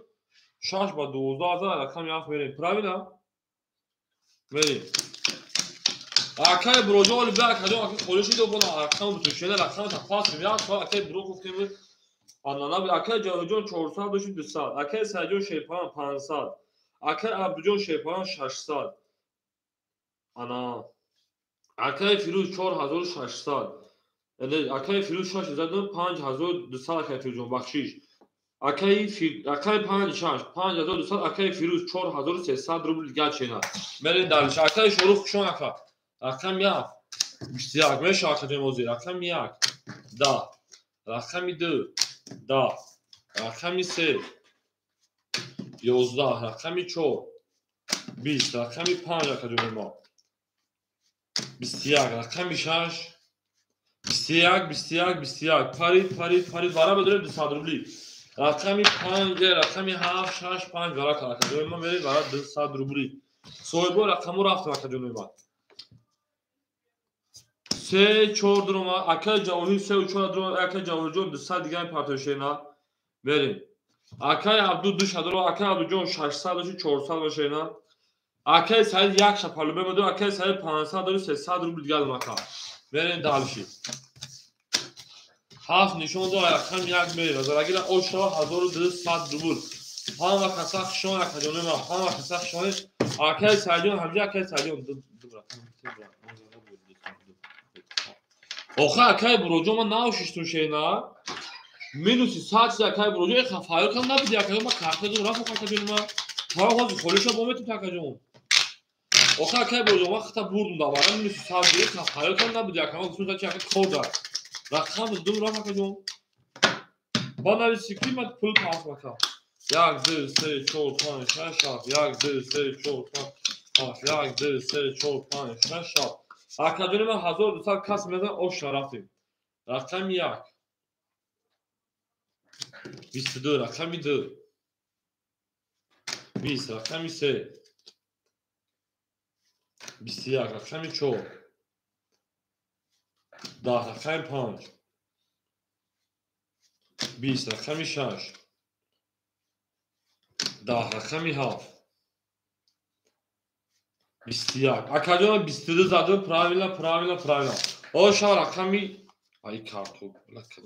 Şaş ba 12000 rakam yap verin. Pravila. Verin. Akay brojol bir kadın akı koleji de buna rakam tutuşlar rakam ta pas ya sonra akay bro guftem anlana bir akay cavjon 400 düşün 200. Akay sajon şeypan 500. Akay abjon şeypan 600. Ana Akay Firuz 4600 یعنی Akay Firuz 600 5200 Akay Firuzjon بخشیش Akay 5200 Akay Firuz 4300 روبل دیگه چینا برین دارش Akay شروع شون اکا رقم 1 بسیار گوش Akay موزی رقم 1 10 رقم 2 10 رقم 3 11 رقم 4 20 رقم 5 Akay ما بسیار رقم 6 بسیار پارید وارا بداره 200 روبلی رقم 5 رقم 7 6 5 وارا کار ما برید وارا 200 روبلی soybo rakamı rafta bakacağım ben 3 4 duruma Akay Cavahir 3 4 duruma Akay Cavahir 200 دیگه پارتوشینا بریم Akay Abdu dışarı Akay Abdu 600 400 başına Akay سعید یک شپالو بمده Akay سعید 500 300 روبل دیگه ماکا برین دالشی هفت نشون دو رقم یک میره از اگر اوشا 1200 روبل هم کساخ شون اکادمی ما هم کساخ شون Akay سعید همجا Akay سعید Oxa Akay brojo ma naoshishtum şeyna minusi saat Akay brojo khafayl kan nabidi Akay ma karta do rafa katajun ma ha hoz kholisha bometu takajun Oxa Akay brojo ma khata burdum da varan minusi saat de khafayl kan nabidi Akay ma usuda ki Akay khoda rakam dum rafa katajun bana bir siklimat pul pas maka yak 2 3 4 5 6 yak 2 3 4 یک دو سه چهار پنج شش هفت. اکادمی ما 1200 کس میدن او شرفتیم. رقم یک 22 رقم 2 20 رقم 3 21 رقم 4 10 رقم 5 20 رقم 6 10 رقم 7 21 اکادمی 22 زده правильно او شو رقمی ای کارتو لکه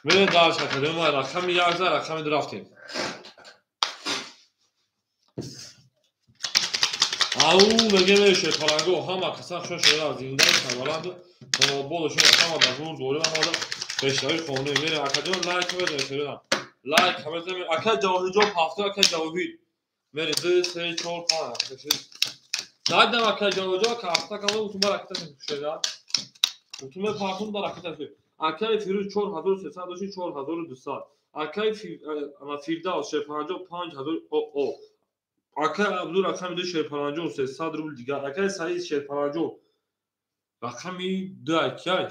میره دارش اکادمی ما رقم 11 رقم 2 رفتیم. او میگه میشه پلنگو همه کسان شو شده از زنده کاربلند تنابول شده همه دزور دوره همه پیشتری خونه میره اکادمی لایک بزنید شده لایک همه زمین اکاد جواهی جو پافته اکاد جواهی میره 2 3 4 5 دادم اکاد جواهی جو کافته کامل اتومبیل اکاد شده اتومبیل پارتون داره اکاد شده اکاد فیروز 4300 داشت 4200 اکاد فیردا 5000 او اکای عبدو رقمی 2 300 روبل دیگه اکای سعید 450 رقمی 2 اکای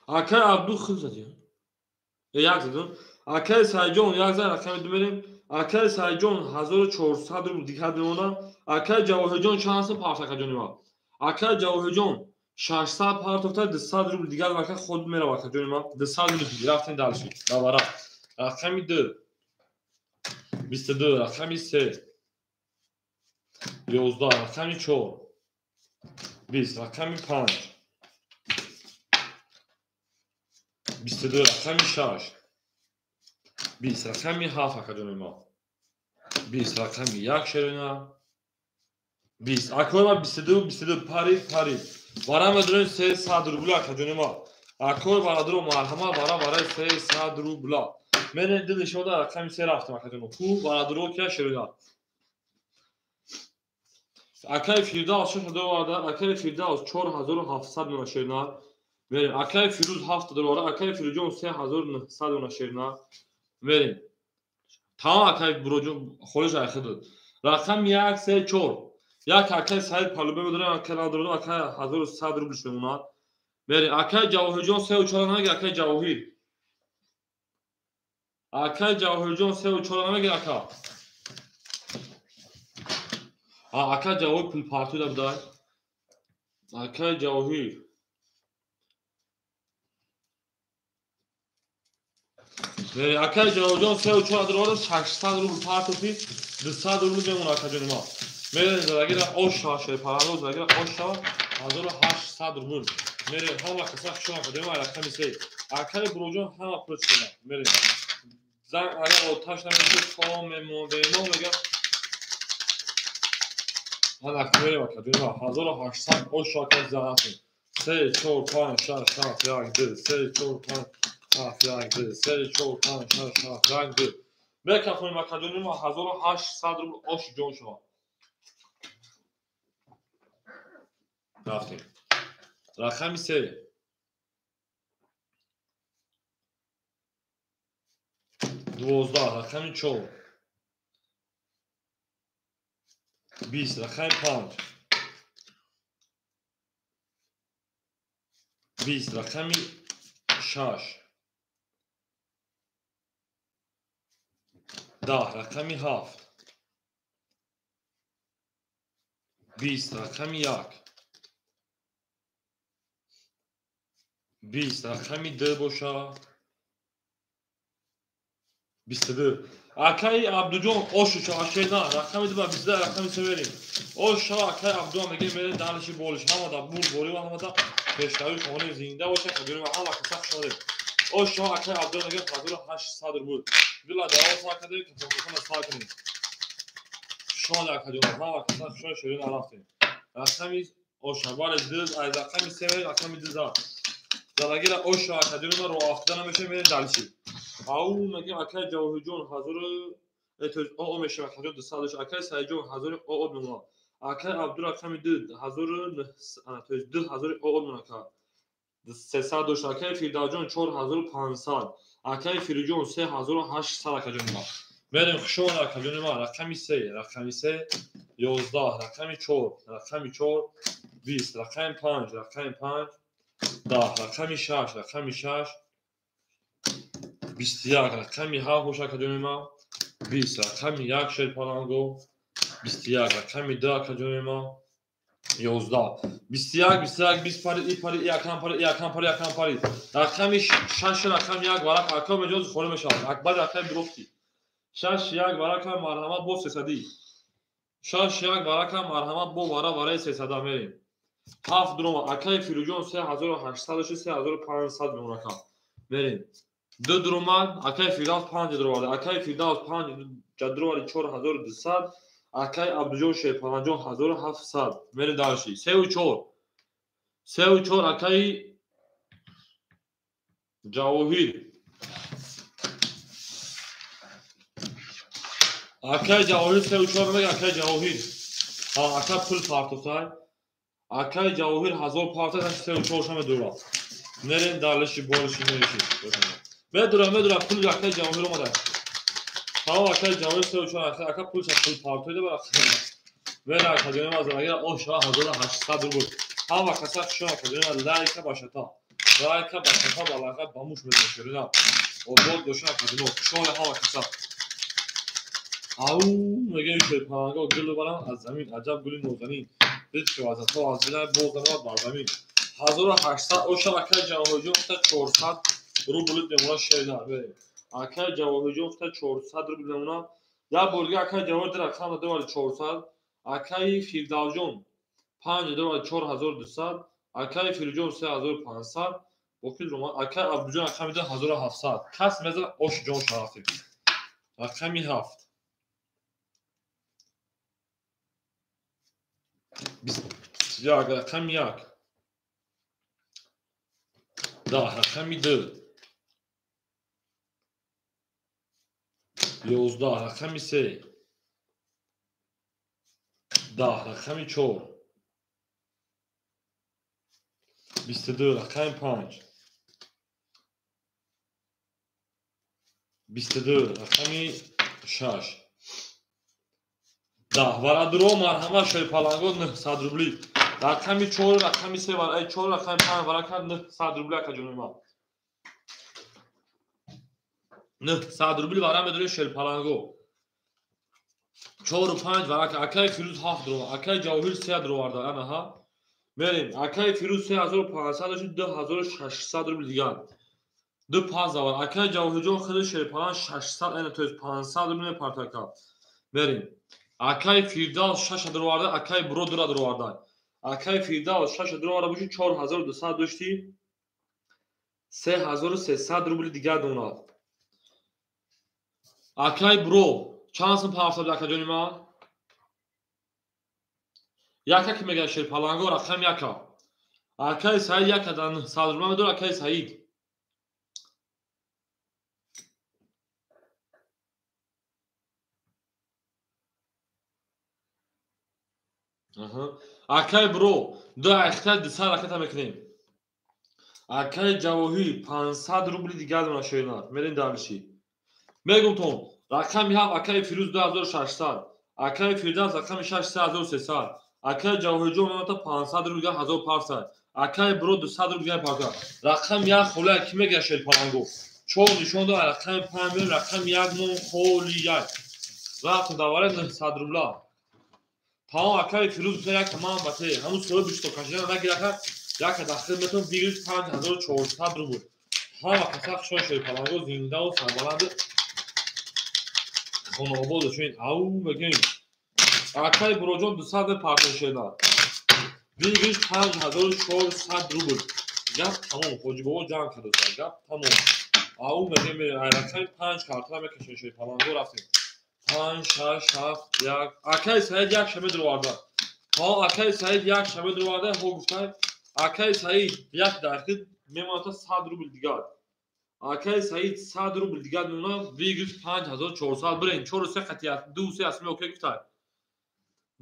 اکای عبدو خوب زدی یک زدم اکای سعید جون 11 رقمی 2 بریم اکای سعید جون 1400 روبل دیگه میمونه اکای جواهر جون شانس پارت اکادمی ما اکای جواهر جون 600 پارت افتاد 200 روبل دیگه اکای خود میره اکادمی ما 200 روبل دیگه رفتین دالشی داورا رقمی 2 22 رقمی 3 11 رقمی 4 20 رقمی 5 22 رقمی 6 20 رقمی 7 اکادمی ما 20 رقمی 1 شرونه 20 اکور 22 پاری برای مدرون 300 روبل اکادمی ما اکور برادر مرحمه برای 300 روبل من دیده شده رقمی 3 رفتم اکادمی کو برادر که شرونه اکای فیرداوس شده وارد اکای فیرداوس 4700 منشرنا بریم اکای فیروز 7 دلار اکای فیروجون 3900 منشرنا بریم تمام اکای بروجون خودش اخذ رقم 134 یک اکای سعید پالوبه بدونه اکای نداره اکای 1100 روبل شونه بریم اکای جواهر جون 34 نگه اکای جواهر جون 34 نگه اکای جواهر پول پارتو داد اکای جواهر اکای جواهر جون 34 دلار 600 روبل پارتو پی 200 روبل میمونه اکادمی ما میره زاگیر اوشا شه پارالو زاگیر اوشا 1800 روبل میره همه کسا شما اکادمی ما رقم 3 اکای بروجون همه پروت شده میره زنگ اگر آتش نمیشه کام مو میگه من اکادمی اکادمی ما 1800 اوشا که زدن 3 4 5 6 7 1 2 3 4 5 7 1 2 3 4 5 6 7 1 2 بکفونیم اکادمی ما 1800 روبل اوش جون شما رفتیم رقمی 3 12 رقمی 4 20 رقمی 5 20 رقمی 6 10 رقمی 7 20 رقمی 1 20 رقمی 2 باشه 22 اکای عبدوجون اوشو چاشینا رقمی 2 22 رقمی 3 بریم اوشو اکای عبدو میگه میره دانشی بولش همه دا بوری و همه دا پیشتری خونه زنده باشه که بریم همه کسا شده اوشو اکای عبدو میگه حضور 800 روبل بلا دعوا ساکده که فوقتون ساکنیم شما اکای همه کسا شده نرفتیم رقمی اوشو بار دز از رقمی 3 بریم رقمی 2 زاگیر اوشو اکای رو افتاده نمیشه میره دانشی او میگه اکای جواهر جون حضور او میشه اکای 200 اکای سعید جون حضور او میمونه اکای عبدالرحمن 2000 او میمونه 300 داشت. اکای فیردال جان 4500. اکای فیروجان 3800 اکا جان ما. بریم خشون اکا جان ما. رقمی 3 11 رقمی 4 20 رقمی 5 10 رقمی 6 21 رقمی 7 خوش اکا جان ما. 20 رقمی 1 شیر پالانگو. 21 رقمی 2 اکا جان ما. 11 21 20 پاری ای پاری یکم پاری رقمی 6 رقم 1 ورق اکا مجاز خورم شد اکبر رقم درستی 6 1 ورق مرحمت بو 300 6 1 ورق مرحمت بو ورای 300 میریم 7 درم اکای فیروجان 3800 3500 رقم میریم 2 درم اکای فیردال 5 درم اکای فیردال 5 جدول 4200 اکای عبدالجان شیپالانجان 1700 میره دارشی 3 و 4 اکای جواهیر سه و 4 میگه اکای جواهیر اکای پول پارتوسای اکای جواهیر 1500 3 و 4 شما دورا میرین دارشی بولشی میرشی میدورم پول اکای جواهیر اومده اکای جواهیر 3 و 4 اکای پول پارتوی ده و در کجایی از اگر آشا 1800 رو بود هم کسا شما کجایی لایک باشتا بالاخره باموش میذاشتید نه او بود دوشا کجایی شما هم کسا او میگه چه پانگو گل برام از زمین عجب گلی نوزنین دید که از تو از دل بوزنا بر زمین 1800 آشا اکای جواهری گفت 400 رو بود دمونا شیدار بریم اکای جواهری گفت 400 رو بود دمونا یا بولگی اکای جواهری در رقم داد 400 اکای فیردال جان 5 درم 4200 اکای فیروجان 3500 وقتی روما اکای عبدالجان اکای 1700 کس مثل اوش جان شرافی رقمی 7 یا رقمی 1 10 رقمی 2 11 رقمی 3 10 رقمی 4 22 رقمی 5 22 رقمی 6 10 ورادرو مرحمت شای پالانگو 900 روبلی رقمی 4 رقمی 3 ورای 4 رقمی 5 ورکت 900 روبلی اکا جونی ما 900 روبلی ورم بدونی شای پالانگو 4 و 5 ورک اکای فیروز 7 درو اکای جواهیر 3 درو ورده انا ها بریم اکای فیروز 3500 شد 2600 روبلی دیگر 2 پاز داور اکای جواهیر جان خیلی شای پالان 600 این توی 500 روبلی پارتاکا بریم اکای فیردال 6 درو ورده اکای برو درو ورده اکای فیردال 6 درو ورده باشی 4200 داشتی 3300 روبلی دیگر دونا اکای برو چند سن پارتاکا اکا جانی ما یکا که میگه شیر پالانگو رقم یکا اکای سعید یکا دن 100 روبلی میدور اکای سعید اکای برو دو اختر 200 رکت هم میکنیم اکای جواهی 500 روبلی دیگر دونا شیرنار میرین دارشی میگم تو رقم هم اکای فیروز 2600 اکای فیردال رقم 6300 اکای جواهری جون 500 روبلی 1500 اکای برو 200 روبلی پارتا رقم یک خوله کی میگه شیر پالانگو چون نشون داد رقم 5 رقم یک نون خولی یک رقم داوره 900 روبلی تا اکای فیروز یک تمام باته همون سوال بیشتر کشیدن نگیره یک داخل میتون 5400 روبل ها کساخ شیر پالانگو زنده و سربلند خانواده شوین او بگیم اکای بروجان 200 پارتن شده دیگه 5400 روبل گپ تمام خوجی بابا جان کرده گپ تمام او بگیم اکای 5 کارتا میکشین شیر پالانگو رفتیم 5 6 7 1 اکای سعید یک شمه درو ورده ها اکای سعید یک شمه درو ورده ها گفتن اکای سعید یک دقیقه میمونه 100 روبل دیگه اکای سعید 100 روبل دیگر نونا ویگش 5400 برین 4 3 قطعیت 2 3 اسمی اوکی گفتای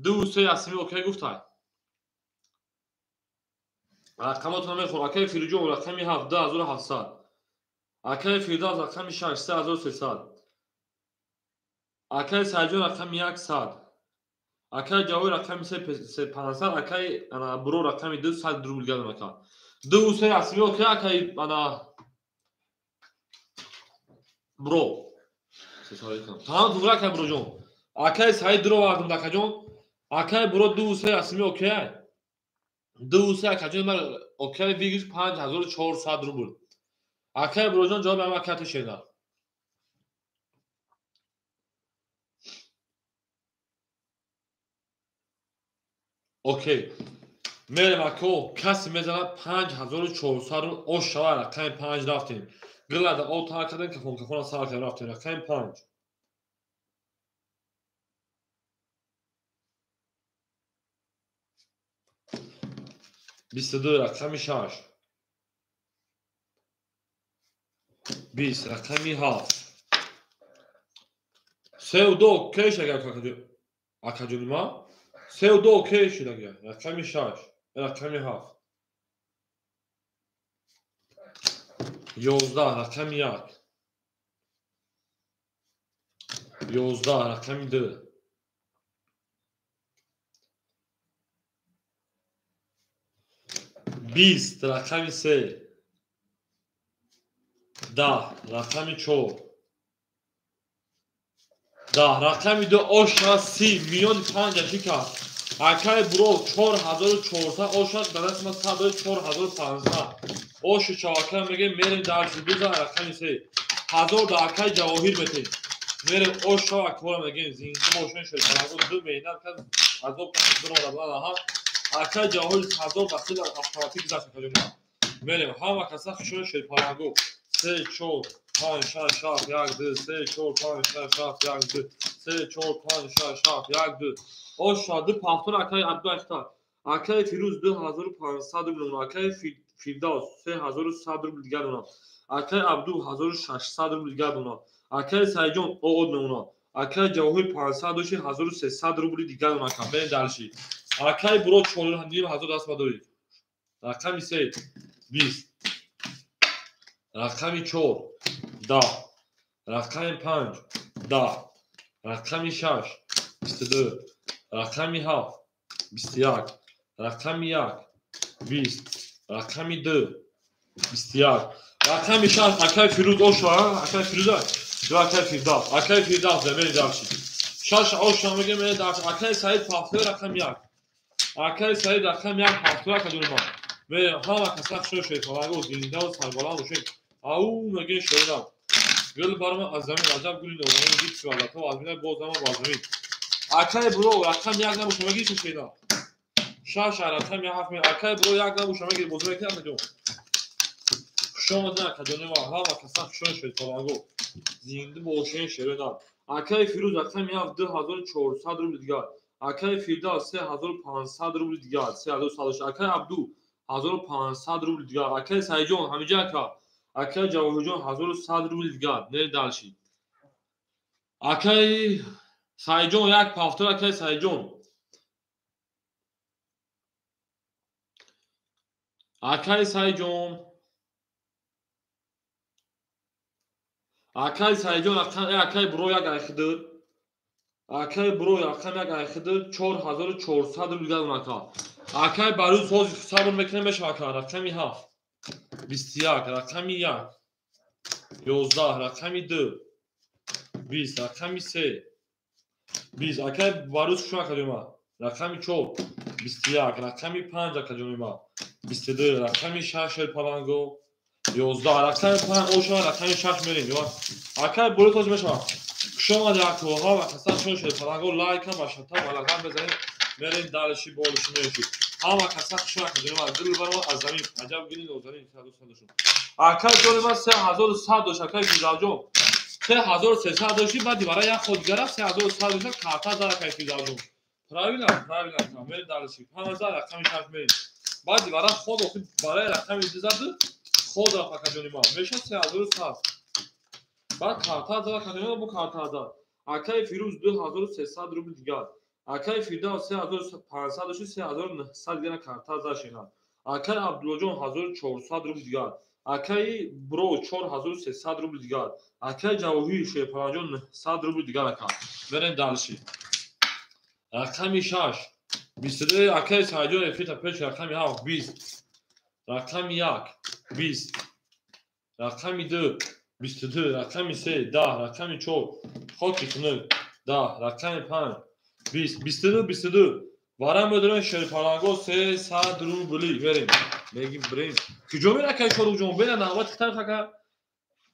2 3 اسمی اوکی گفتای رقماتون میخونم. اکای فیروجون رقمی 17700. اکای فیردوس رقمی 6300. اکای سرجون رقمی 100. اکای جاوی رقمی 3500. اکای برو رقمی 200 روبل گردم اکا. دو سه اسمی اوکی اکای انا برو. سوال کنم. تمام دوباره اکای برو جون. اکای سعید درو واردم دکا جون. اکای برو دو سه اسمی اوکی. دو سه اکای جون من اوکی ویگش 5400 روبل. اکای برو جون جواب من کات شده. اوکی. میرم اکو کسی میزنه 5400 رو او شوار رقم 5 رفتیم. گلده او تا کردن که خون سال که رفتیم رقم 5. بیست دو رقمی 6. 20 رقمی 7. 32 کیش اگر اکجونی ما 32 کیش اگر رقمی 6 رقمی 7. 11 رقمی 1. 11 رقمی 2. 20 رقمی 3. 10 رقمی 4. 10 رقمی 2 اوشا 30 میلیون 5 شکر. اکای برو 4400 اوشا به دست ما 4500. اوش چاکر میگه میریم در دوزا رقمی 3. 1000 دا اکای جواهر میتین. میریم اوشا اکورا میگه زنده موشن شد. برای دو مهینه کن از دو پنج درو را ها. اکای جواهر 1000 بخشید اتوماتیک داشت کنیم. میریم هم کسا خشون شد پارانگو 3 4 5 6 7 1 2 3 4 5 6 7 1 2 3 4 5 6 7 1 2 او شاده پافتون اکای عبدو اختار اکای فیروز 2500 روبل اکای فیردوس 3100 روبل دیگر اونا اکای عبدو 1600 روبل دیگر اونا اکای سایجون او اونا اکای جواهر 500 دوشی 1300 روبل دیگر اونا کامل دلشی اکای برو 4000 دست بدارید رقمی 3 20 رقمی 4 10 رقمی 5 10 رقمی 6 22 رقمی 7 21 رقمی 1 20 رقمی 2 21 رقمی 6 اکای فیروز اوشا اکای فیروز دو اکای فیردوس اکای فیردوس زمین داشتی 6 اوشا میگه من داشت اکای سعید پافتو رقم 1 اکای سعید رقم 1 پافتو کدوم ما به ها کسا شو شد واگو زنده و سربلند شد او میگه شونا گل برام از زمین عجب گلی نورانی دید که والا تو آدمی بازم بازمی اکای برو رقم 1 نباشه میگه چه شیدا شاش رقم 7 می اکای برو 1 نباشه میگه بزرگ کرد جو شما نه کدوم ما ها کسا شو شد واگو زنده موشن شد اکای فیروز رقم 7 2400 روبل دیگر اکای فیردوس 3500 روبل دیگر 3100 اکای عبدو 1500 روبل دیگر اکای سایجون همینجا که اکای جواهر جون 1100 روبل دیگر نه دالشی اکای سایجون یک پافتور اکای سایجون اکای سایجون اکای برو یک اخدر اکای برو رقم 1 اخدر 4400 روبل دیگر اونکا اکای برو سوز حساب میکنه میشه اکا رقمی 7 21 رقمی 1 11 رقمی 2 20 رقمی 3 20 اکای باروس شما کدوم رقمی 4 21 رقمی 5 کدوم 22 رقمی 6 پالانگو 11 رقمی 5 اوشا رقمی 6 میریم یا اکای برو توش میشه شما در کوها و کسا شون شد پالانگو لایک هم باشه تا بالاخره بزنید میرین دالشی بولش میشید اما کسا شون کدوم دل برام از زمین عجب گلی نوزنی 100 شون اکای جون ما 3100 دوش اکای فیزاجون 3300 داشتی بعد برای یک خودگره 3100 داشت کارتا داره کیفی دادم پراویلا کامل دالشی 5000 رقمی کارت می بعد برای خود برای رقمی دیزاد خود را فکر ما میشه 3100 بعد کارتا داره کنیم با کارتا داره اکای فیروز 2300 روبل دیگر اکای فیردوس 3500 داشت 3900 دیگر کارتا داشت اینا акаи Абдуллоҷон 1400 рубл дигар, акаи Бро 4300 рубл дигар, акаи Ҷавоҳири Шерпаранҷон 900 рубл дигар ака. Берем далши. Рақами 6 22 акаи Саиҷон Эфита печ рақами 7 20, рақами 1 20, рақами 2 22, рақами 3 10, рақами 4 хоки хунук 10, рақами 5 20, 22 вара мудирон Шерпаранго 300 рубли. Берем. Мегим брем. Куҷо мера акаи Шоруҷон? Бена навбат хитар ака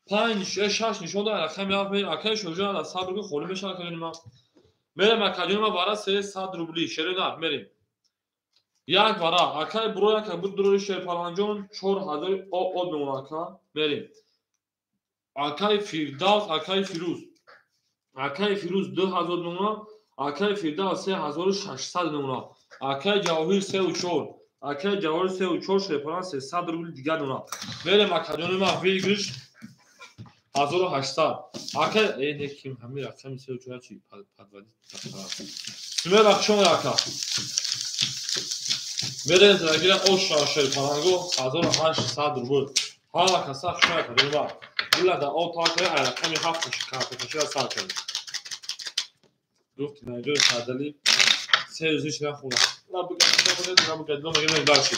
5 6 нишон дар рақами 7 мера акаи Шоруҷон дар сабр ки холӣ мешавад акаи ма. Мерем акаи ма вара 300 рубли. Шерена мерем. Як вара акаи Бро ака буд дурури Шерпаранҷон 4000 од мемона ака. Мерем. акаи Фирдавс акаи Фирӯз. акаи Фирӯз 2000 мемона. акаи Фирдавс 3600 мемона. акаи Ҷавоҳир 34. акаи Ҷавоҳир 34 Шерпаран 300 рубли дигар мемона. Мерем акаи ма вигриш 1800. акаи неким ҳами рақами 34 чи падвади тахтара. Сумер акшон ака. Мерем загира оша Шерпаранго 1800 рубл. ҳала каса акшон акаи ма. Ила да ол таъкай рақами 7 шикарта кашира сар кард. Гуфт наҷо садали 3 рӯзиш нахуна. Набугад мегем дарши.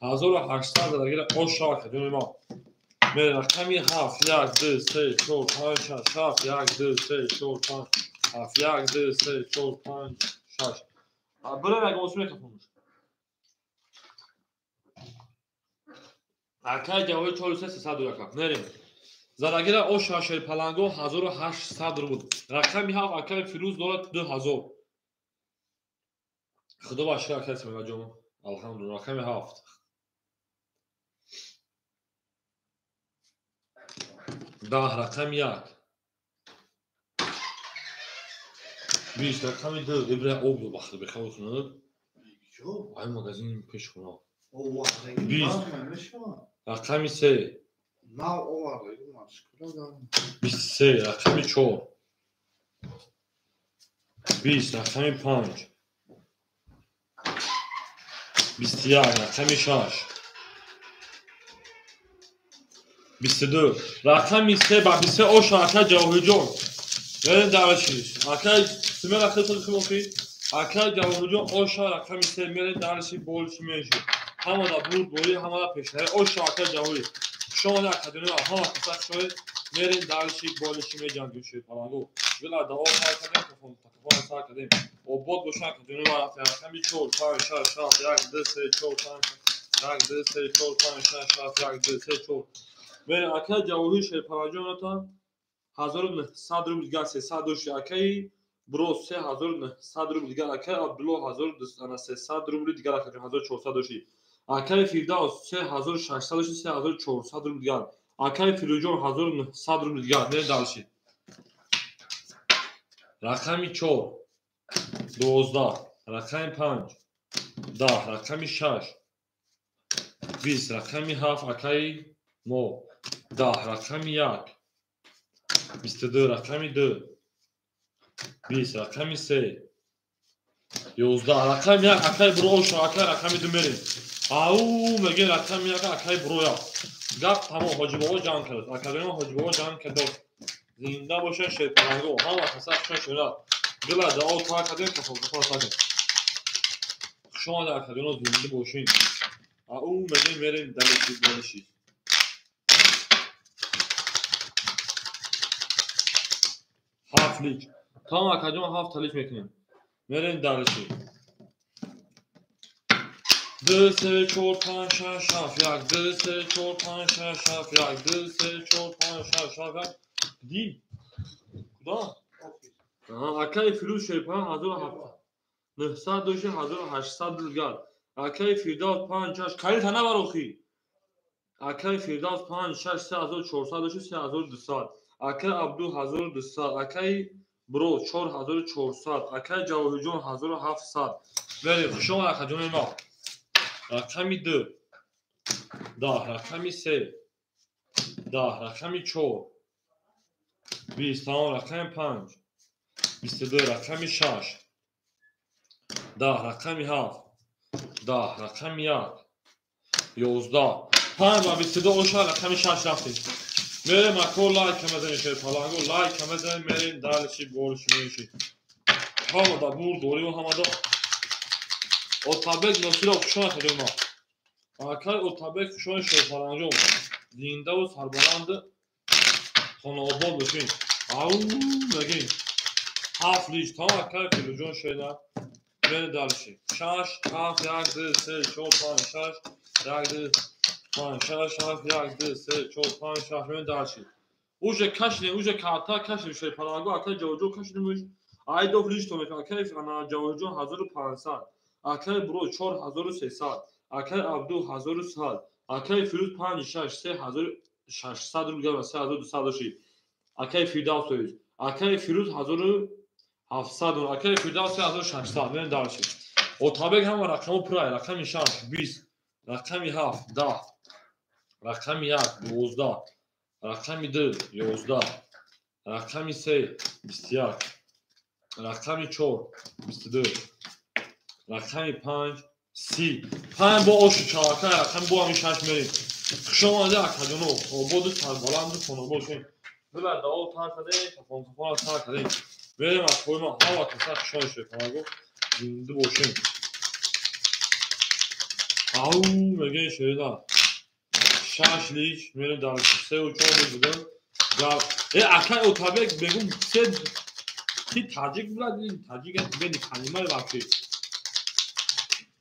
1800 загира оша акаи ма. Мерем рақами 7 1 2 3 4 5 6 7 1 2 3 4 5 7 1 2 3 4 5 6. Берем як осме кафонуш. акаи Ҷавоҳир 4300 ака. Мерем. Зарагира оша Шерпаранго 1800 рубл. Рақами 7 акаи Фирӯз дорад 2000. Худо ба шукр акаи Смегаҷон. Алҳамдулилла. Рақами 7. Да рақами 1. 20 рақами 2. Ибра об бахт бехал хунад. Ай магазин пеш хуна. 20 рақами 3. 23 рақами 4. 20 рақами 5. 21 рақами 6. 22 рақами 3 ба 23 оша акаи Ҷавоҳирҷон. Мерем даршиш. акаи сумер акаи худохи. акаи Ҷавоҳирҷон оша рақами 3 мерем дарши болши меши. ҳамада буд бори ҳамада пешнаи оша акаи Ҷавоҳир. шон акаи ҳама каса шои мерем дарши болши меҷанги Шерпаранго. Вила да ол акаи кафон сар кардем. Обод боша акаи ма рақами 4 5 6 7 1 2 3 4 5 1 2 3 4 5 6 7 1 2 3 4. Мерем акаи Ҷавоҳир Шерпаранҷон ата 1900 рубл дигар 300 дошти. акаи Бро 3900 рубл дигар. акаи Абдулло 1300 рубли дигар акаи 1400 дошти. акаи Фирдавс 3600 дошти 3400 рубл дигар. акаи Фирӯҷон 1900 рубл дигар. Мерем далши. рақами 4 12 рақами 5 10 рақами 6 20 рақами 7 акаи мо 10 рақами 1 22 рақами 2 20 рақами 3 11 рақами 1 акаи Бро оша акаи рақами 2 мерем. ау мегем рақами 1 акаи Броя. гап тамом. ҳоҷи бобо ҷанг кард. акаи ма ҳоҷи бобо ҷанг кард. зинда боша Шерпаранго. ҳама каса шунад. Гила да ол та кардем кафон кардем. шон акаи зинда бошин. ау мегем мерем далиши. ҳафтлик. Там акаи ма 7 талиш мекунем. Мерем далиши. 2 3 4 5 6 7 1 2 3 4 5 6 7 1 2 3 4 5 6 7 ди. Куда? акаи Фирӯз Шерпаран 1700 дошти 1800 дилгар. акаи Фирдавс 5 6 кали тана барохи. акаи Фирдавс 5 6 3400 дошти 3200. акаи Абду 1200. акаи Бро 4400. акаи Ҷавоҳирҷон 1700. Мерем шон акаи ма. рақами 2 10 рақами 3 10 рақами 4 20 рақами 5 22 рақами 6 10 рақами 7 10 رقم 1 11 5 و 22 اوشا رقم 6 رفتیم. بریم اکو لایک بزنید شیر پلنگو لایک بزنید بریم دالشی گولش میشید. همه دا بور دوری و همه دا اوتابک نوشیرا کشان خیلی ما. اکای اوتابک کشان شیر پلنگو زنده و سربلند خانه آباد بشین. آو نگین. هفت لیش تا اکای فیلوجون شیده. بریم دالشی. 6 7 1 2 3 4 5 6 1 2 5 6 7 1 2 3 4 5 6 بریم دالشی. Уже кашни, уже карта кашни шей палаго ака ҷавоҷо кашнимуш. Ай до флиштоме ака ана ҷавоҷо 1500. Ака бро 4300. Ака абду 1100. Ака фирӯз 56 3600 рубл 3200. Ака фирдавс союз. Ака фирӯз 1700. Ака фирдавс 1600. Мен дарши. Отабек ҳама рақамо пурай, рақами 6 20, рақами 7 10, рақами 1 12. رقمی 2 11 رقمی 3 21 رقمی 4 22 رقمی 5 30 5 با اوشو چاکا رقم با همی 6 میریم شما ده اکادونو آبادو سربلند کنو باشیم بلد داو تر کده کفان تر کده بریم از خوی ما هوا کسا کشان شده کنگو زنده باشیم او مگه شده 6 لیش میریم دارش 3 و 4 بودن اکای اوتابک بگم سه تی تاجیک بلاد این تاجیک بینی کلمه واقعی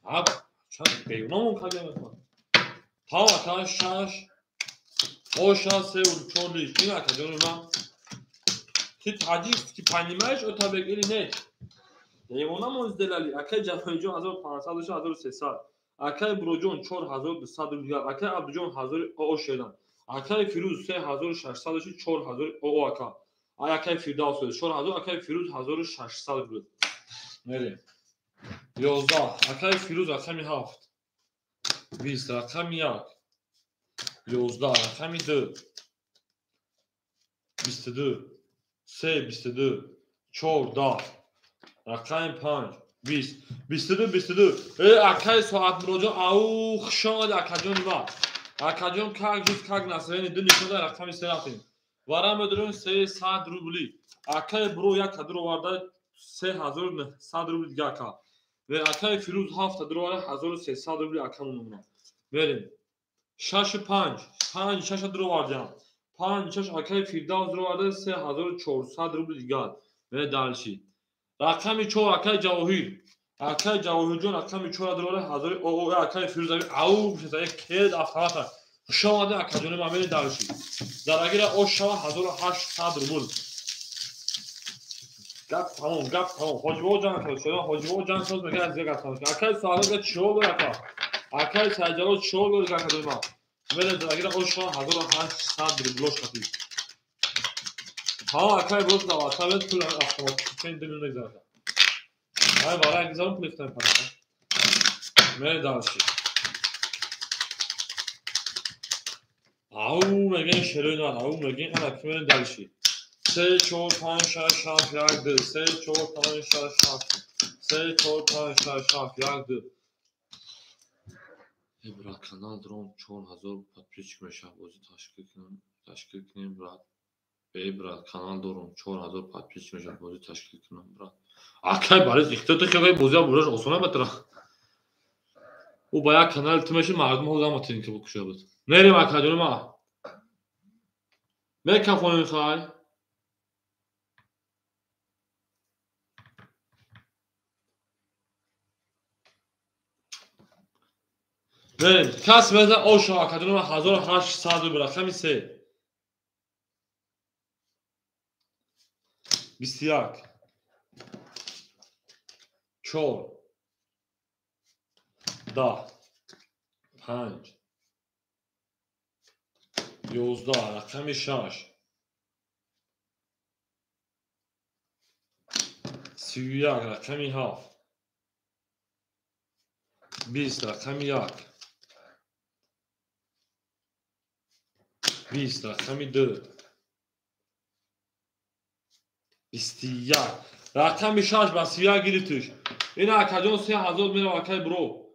اب چند بیونمون کلمه تا اکای 6 او 6 3 و 4 لیش این اکای جانو من تی تاجیک کی کلمهش اوتابک ایلی نه بیونمون دلالی اکای جانو 1500 و 1300 اکای بروجون 4200 روبل اکای عبدجون 1000 او شدن اکای فیروز 3600 و 4000 او اکا اکای فیردوس 4000 اکای فیروز 1600 روبل میریم 11 اکای فیروز رقمی 7 20 رقمی 1 11 رقمی 2 22 3 22 14 رقمی 5 20 22 اکای ساعت بروجو او خشان اکاجون ما اکاجون کاگ جوز کاگ نسرین دو نشده رقمی 3 رفتیم ورم بدرون 300 روبلی اکای برو یک کدرو وارده 3100 روبل دیگه اکا و اکای فیروز 7 کدرو وارده 1300 روبل اکامون نمونه بریم 6 5 6 درو واردیم 5 6 اکای فیردوس درو وارده 3400 روبل دیگه و دالشی رقمی 4 اکای جواهیر اکای جواهر جون رقمی 4 دلار 1000 او اکای فیروز او میشه یک کد افغانات شما ده اکای جون معامله دارشی درگیر او شما 1800 روبل گپ تمام حاجبو جان تو شما حاجبو جان تو میگه از یک اکای سوالات چهول اکا اکای سجلو چهول اکا اکای ما ولی درگیر او شما 1800 روبل شدی ها اکای بود دوا ثابت پول افغانات چند دمیون نگذارد های وارا اگزارم پلیفتن پرده میره دارشی او مگه شروع داد او مگه علکی میره دارشی 3 4 5 6 7 1 2 3 4 5 6 7 3 4 5 6 7 1 2 برا kanal drone 4000 подписчик میشه بازی تشکیل کنیم برات برا kanal drone 4000 подписчик میشه بازی تشکیل کنیم برات اکای برای اختیار که بازی برش آسونه بتره او باید کانال تیمش مردم ها دام اتین که بکشه بود نریم اکای جون ما میکافون میخوای بریم کس بزن آشا اکای جون ما 1800 روبل رقمی 3 21 4 10 5 11 رقمی 6 31 رقمی 7 20 رقمی 1 20 رقمی 2 21 رقمی 6 با 31 گیری توش این اکاجون 3000 میره اکای برو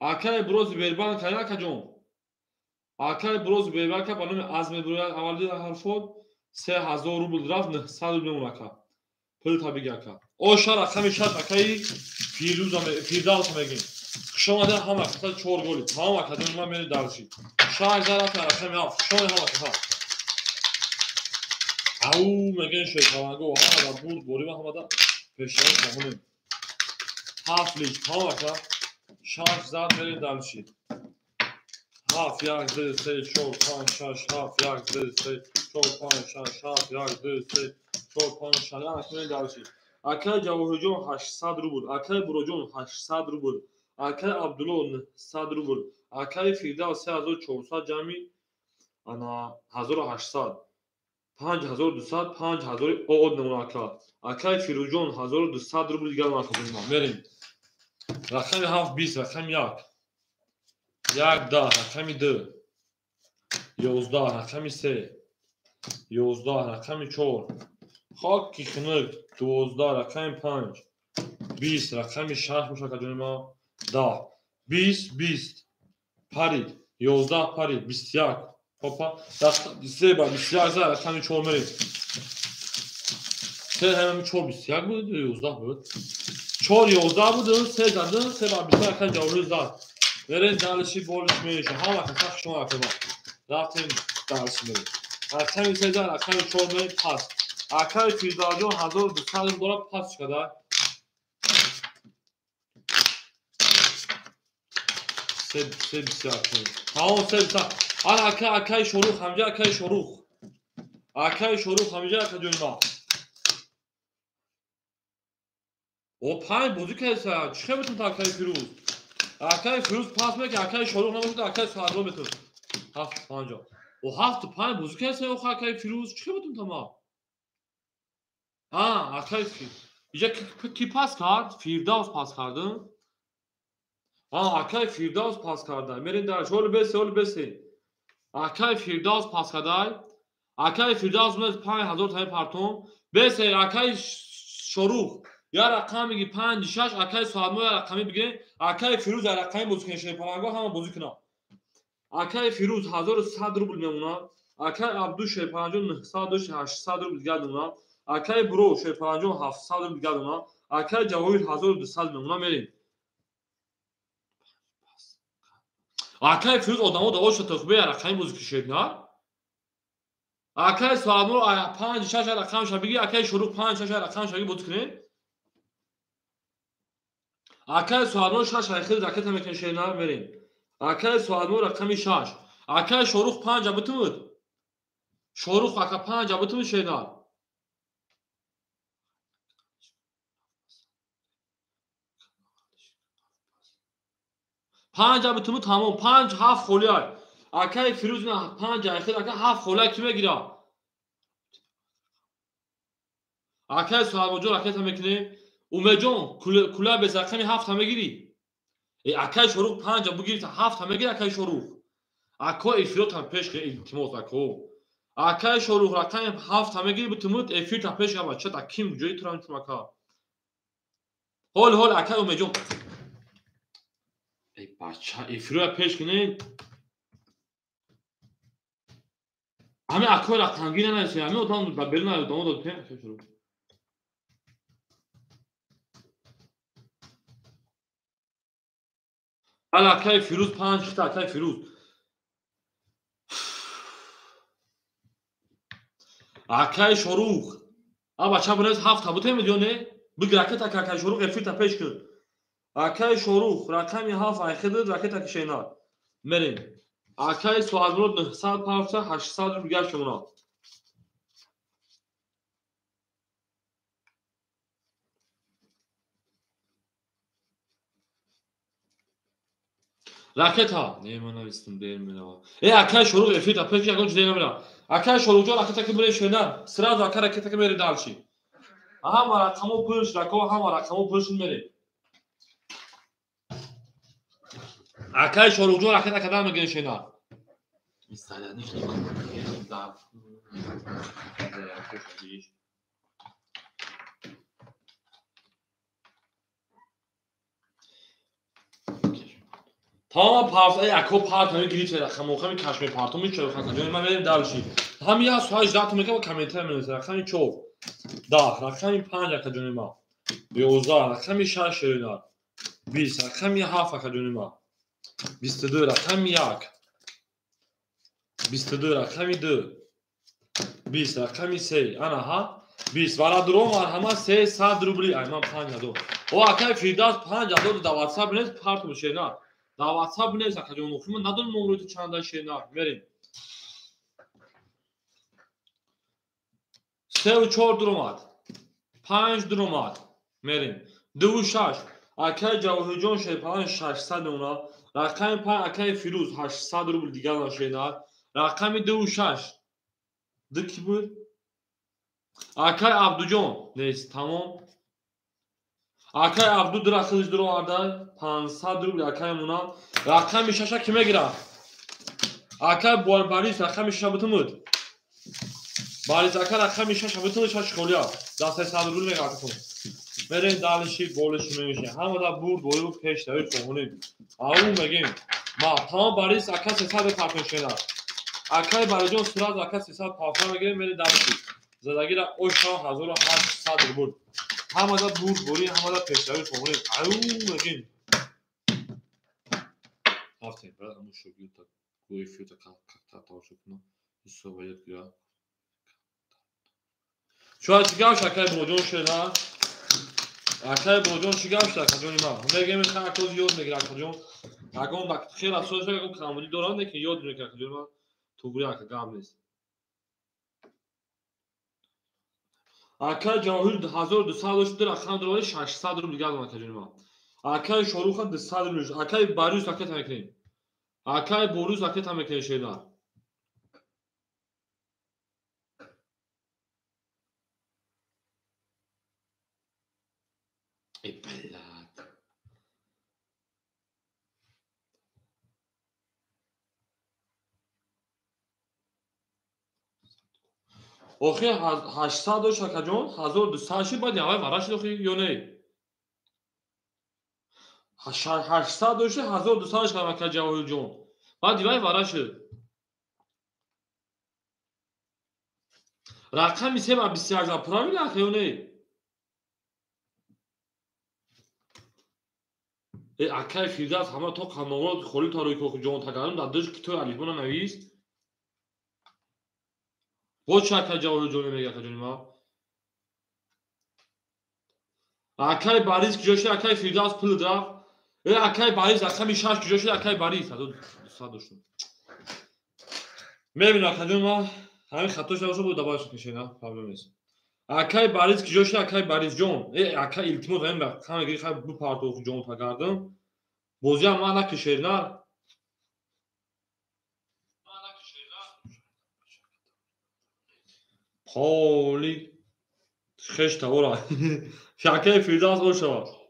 Akay Broz Berban Kaya Kajon. Akay Broz Berban Ka banım azme buraya avali harfod 3000 rubl raft 900 rubl maka. Pul tabi gaka. O şara kami şart akay Firdavs megin. Şoma da hama kasa 4 gol. Tamam kadın ma meni darşi. Şah zarat akay haf. Şoma hama kasa. Au megin şey kavago hama da bur bori hama da peşan kahune. Hafli tamam ka. Şah zat meni darşi. Half yak dırsı çok panşaş half yak dırsı çok panşaş half yak dırsı çok panşaş akme darşi akay cavhujun 800 rubl akay burujun 800 rubl akay abdulon 100 rubl akay firda 3400 jami ana 1800 5200 5000 o odnaka akay firujun 1200 rubl digar makadum merim rakam half 20 rakam yak یک ده رقمی 2 11 رقمی 3 11 رقمی 4 خاکی خنک 12 رقمی 5 20 رقمی 6 میشه که جون ما 10 20 پرید 11 پرید 21 پاپا 3 با 21 زر رقمی 4 میریم 3 همه 4 21 بود 11 بود 4 11 بود 3 زدن 3 با 21 رقمی جاوری زد برین دالشی بولش میشه ها وقت تخ شما که ما رفتیم دالش میریم رقمی 3 زر رقمی 4 میریم پاس akay Firdavjo 1200 dolar pas kadar سه بسیار تمام سه بسیار آن akay شروع همجا akay شروع همجا akay ما o پنج بازی که هست چه بتون تا akay فیروز پاس میگه akay شروع نمیشه akay سوالو بتون هفت پنجا o هفت پنج بازی که هست o akay فیروز چه بتون تمام akay اینجا کی پاس کرد فیردوس پاس کردن akay فیردوس پاس کرده میرین در شول بسی akay فیردوس پاس کرده akay فیردوس میز 5000 تا پارتون بسی akay شروع یا رقم میگی 5 6 akay سوالمو یا رقمی بگه akay فیروز یا رقمی بازی کنه پلنگو همه بازی کنه akay فیروز 1100 روبل میمونه akay عبدو شه 5900 800 روبل دیگه میمونه akay برو شه 5700 روبل دیگه میمونه akay جواهر 1200 میمونه میریم akay فیروز آدمو داوش تخبه یا رقمی بازی کنه akay سوالمو 5 6 رقم شبیه akay شروع 5 6 رقم شبیه بازی کنه akay سوالمو 6 رقم راکت میکنه میریم akay سوالمو رقمی 6 akay شروع 5 بتود شروع akay 5 بتود شینا پنج بتود تمام 5 7 خولای akay فیروز نه 5 اخیر akay 7 خولای کی میگیره akay سوالمو جو راکت میکنه اومجون کلا به رقمی 7 میگیری akay شروع 5 بگیری تا 7 میگیری akay شروع akay فیروز هم پیش که التماس akay شروع رقمی 7 میگیری بتمود افیر تا پیش که چه تا کیم جوی تران چمکا هول akay اومجون ای بچه افیر پیش کنه همه akay رقمی نه نشه همه اون برنا اون دو تا شروع akay فیروز 5 تا akay فیروز akay شروع بچه برنز 7 تا بوده میدونه بگی راکت akay شروع افیر تا پیش کن akay شروع رقمی 7 اخیر راکت کشینا میریم akay سوالمو 950 800 رو بگیر شما راکت ها نه من نوشتم بریم akay شروع افیر تا پیش یکون چیزی نمیره akay شروع جو راکت که میره شینا سراز راکت که میره دالشی هم رقمو پوش رکو هم رقمو پوش میره akay شروع جو راکت که میگه شینا استعداد نیست تمام پارت اکو پارت همین گریت رقم مخمی کشمیر پارتو میشه خاطر جون من بریم دالشی همین یا سوال 18 میگه با کامنتر میذاره رقم 4 10 رقم 5 رقم جون ما 11 رقم 6 شیرینار 20 رقم 7 رقم جون ما 22 رقم 1 22 رقم 2 20 رقم 3 انا ها 20 وارا درو همه 300 روبلی ایمان 5 دو او اکای فیداس 5 دو در واتساپ نیست پارت میشه نه در واتساپ نیست که جون مخفی من ندارم نمره تو چند شیر نه بریم 3 و 4 درمات 5 درمات بریم 2 و 6 اکای جواهر جان شیپان 600 اونا رقم 5 اکای فیروز 800 روبل دیگه نشه نه رقم 2 و 6 دکی بود اکای عبدوجان نیست تمام اکای عبدو درخشش درو آرده 500 روبل اکای مونا رقم 6 کی میگیره اکای باریس رقم 6 بتمود باریس اکای رقم 6 بتمود 6 خولیا دست 100 روبل میگه کنم برین دالشی گلش میشه همه دا برد و پیش داری چونی اون میگیم ما تمام باریس اکای 300 کارتون شینا اکای باریجان سراغ اکای 300 پافا میگیریم برین دالشی زدگی را اوشا 1800 روبل همه دا برد همه دا پیش داری چونی اون میگیم Aferin brother, I'm sure you that go if you как-то тоже, ну, и совет я. Şu an çıkıyor şakay borcun şeyler. Akay borcun çıkıyor şakay ma. Mege mi khatoz yod megir akjon. Agon bak خیلی افسوس میگم کاملی دوران که یاد میگیره که ما توبری اکا گام نیست. Akay جواهر 1200 در رقم داره 600 رو دیگه ما که ما. Akay شاروخ 200 رو. Akay باریوس اکا تمکین. Akay boruz aket تمکین şeyler. E bella. آخه 800 شکر جان 1200 باید یه وراش دخی یا نه 800 1200 شکر جواهر جان باید یه وراش رقم میشه با 20000 پرا میگه یا نه اکای فیداس همه تو قانون خوری تاروی کوخ جان تگرم دادش که تو علیبون نویس بود شکر جواهر جان میگه که ما اکای باریس که جوش اکای فیداس پول درافت اکای باریس رقم 6 که جوش اکای باریس 200 داشتم میبینم که ما همین خطاش نباشه بود دباش میشه نه پرابلم نیست اکای باریس که جوش اکای باریس جان اکای التیموت هم به همه گیری خیلی بو پارتو جان تا کردم بازی هم من نکشید نه پالی خشت ورا شکای فیداس او شوا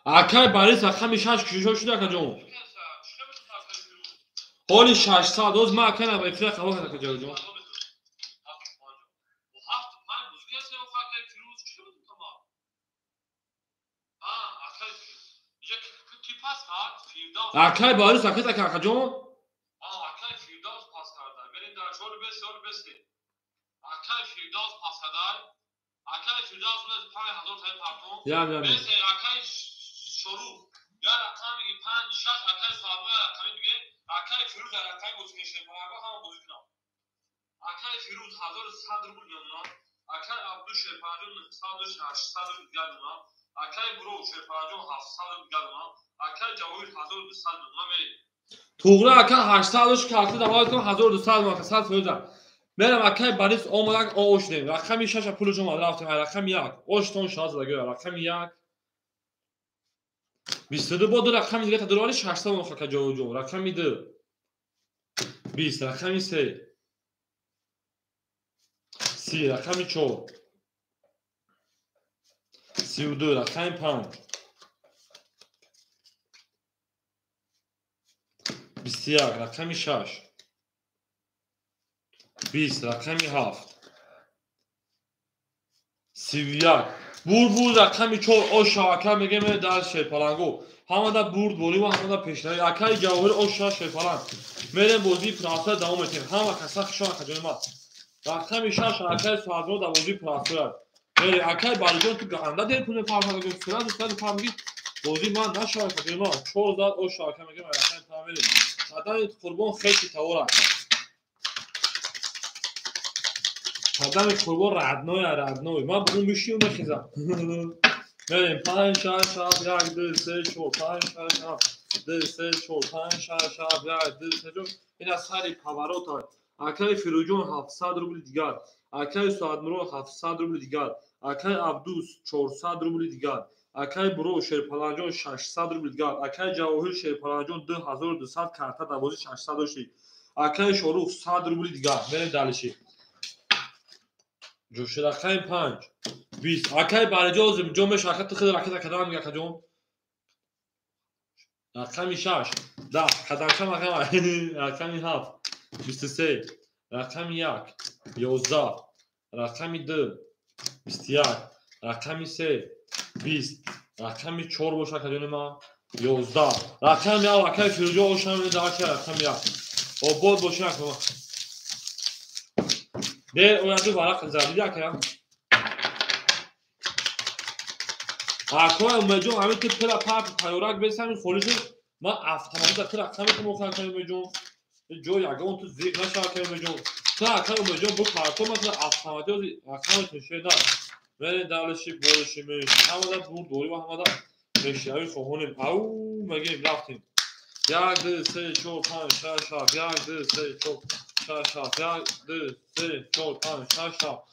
اکای باریس رقم 6 که جوش شده که جان حالی 600 دوز ما کنه به فکر خواهد که جان اکای باریس اکای که جان اکای فیداس پاس کرده برید در شور بسته اکای فیداس پاس کرده اکای فیداس من 5000 تا پارتون بسته اکای شروع یا رقم 5 6 اکای صاحب رقم دیگه اکای فیروز رقم گوشنشه پاگا هم بودی کنم اکای فیروز 1100 روبل میمونه اکای عبدو شپاجون 800 روبل میمونه اکای برو شپاجون 700 روبل میمونه اکای جواهر 1200 میمونه بریم توغرا اکای 800 کارت دوات کنم 1200 میمونه 100 فیروزه برم اکای باریس اومدن اوش نیم رقم 6 پول شما رفتم رقم 1 اوشتون شاز دیگه رقم 1 22 بود رقم دیگه تا دروازه 600 مخه که جو رقم 2 20 رقم 3 30 رقم 4 32 رقم 5 21 21 رقم 6 20 رقم 7 31 بور رقم 4 آشا اکا میگه من در شیپالانگو همه دا برد بولی و همه دا پیشنهایی اکای جواهر آشا شیپالان میرم بازی پراسه دوام میتیم همه کسا خشان کجای ما رقم 6 اکای سوادرو دا بازی پراسه میری اکای باریجان تو گهنده دیر پونه پرمه گم سرد و سرد پرمگی بازی من نشای کجای ما 4 داد آشا اکا میگه من رقم پرمه قدم قربان خیلی تاورا قدم قربان ردنوی من بگم میشی و نخیزم بریم 5 6 7 1 2 3 4 5 6 7 2 3 4 5 6 7 1 2 3 4 این از هری پاوروتا اکای فیروجون 700 روبل دیگر اکای سوادمرو 700 روبل دیگر اکای عبدوس 400 روبل دیگر اکای برو شیرپالانجون 600 روبل دیگر اکای جواهر شیرپالانجون 2200 کارتا دوازی 600 داشتی اکای شروع 100 روبل دیگر بریم دالشی جوش رقم 5 20 اکای برجاز جنبش حرکت خود رکت کدام میگه کجوم رقم 6 10 قدم کم رقم 7 23 رقم 1 11 رقم 2 21 رقم 3 20 رقم 4 باشه کجون ما 11 رقم 1 اکای فیروجو اوشم در که رقم 1 آباد باشه ما ده اون ورق زدی که اکای اومجون همین که پلا پیورک بسیاری خولیشون ما افتمانی در رقمی که مخواهد کنیم اومجون جو یکه اون تو زیگ نشاید کنیم اومجون تا اکای اومجون با کارتون مثلا افتمانی رقمی تشه دار برین دالشی بولشی میش همه در بود دوری و همه در مشیاری خوهونیم او مگیم رفتیم 1 2 3 4 5 6 7 1 2 3 4 6 7 1 2 3 4 5 6 7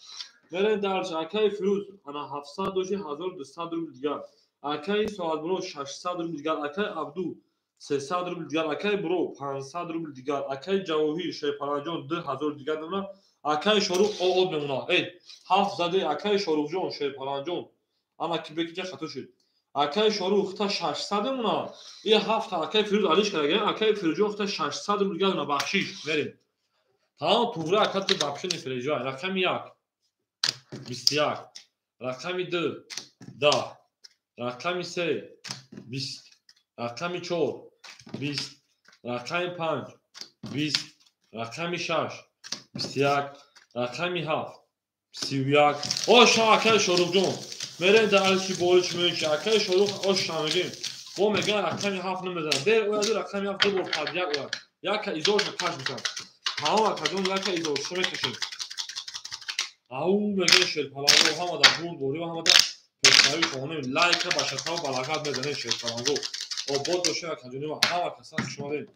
برین دالش اکای فیروز انا 700 دوشی 1200 روبل دیگر اکای سوادمرو 600 روبل دیگر اکای عبدو 300 روبل دیگر اکای برو 500 روبل دیگر اکای جواهی شیپالانجون 2000 دیگر نمونه اکای شروع او نمونه ای 7 زده اکای شروع جون شیپالانجون اما کی بکی خطا شد اکای شروع تا 600 نمونه این 7 اکای فیروز علیش کرده اکای فیروز تا 600 روبل دیگر نمونه بخشیش بریم تمام توره اکات بخشی نفریجو رقم 1 21 رقم 2 10 رقم 3 20 رقم 4 20 رقم 5 20 رقم 6 21 رقم 7 31 آشا اکای شروع جون میرین دالشی بولش میشه اکای شروع آشا میگیم با میگن رقم 7 نمیزن در اویدو رقم 7 دو بار پاد یک ایزور کش میشن تمام اکادون یک ایزور شما کشین او میگه شیرپالانگو همه در بود بوری و همه در پیشنهایی کنیم لایک باشد و بلاغت بزنید شیرپالانگو آباد باشه و کجونی و همه کسان شما دید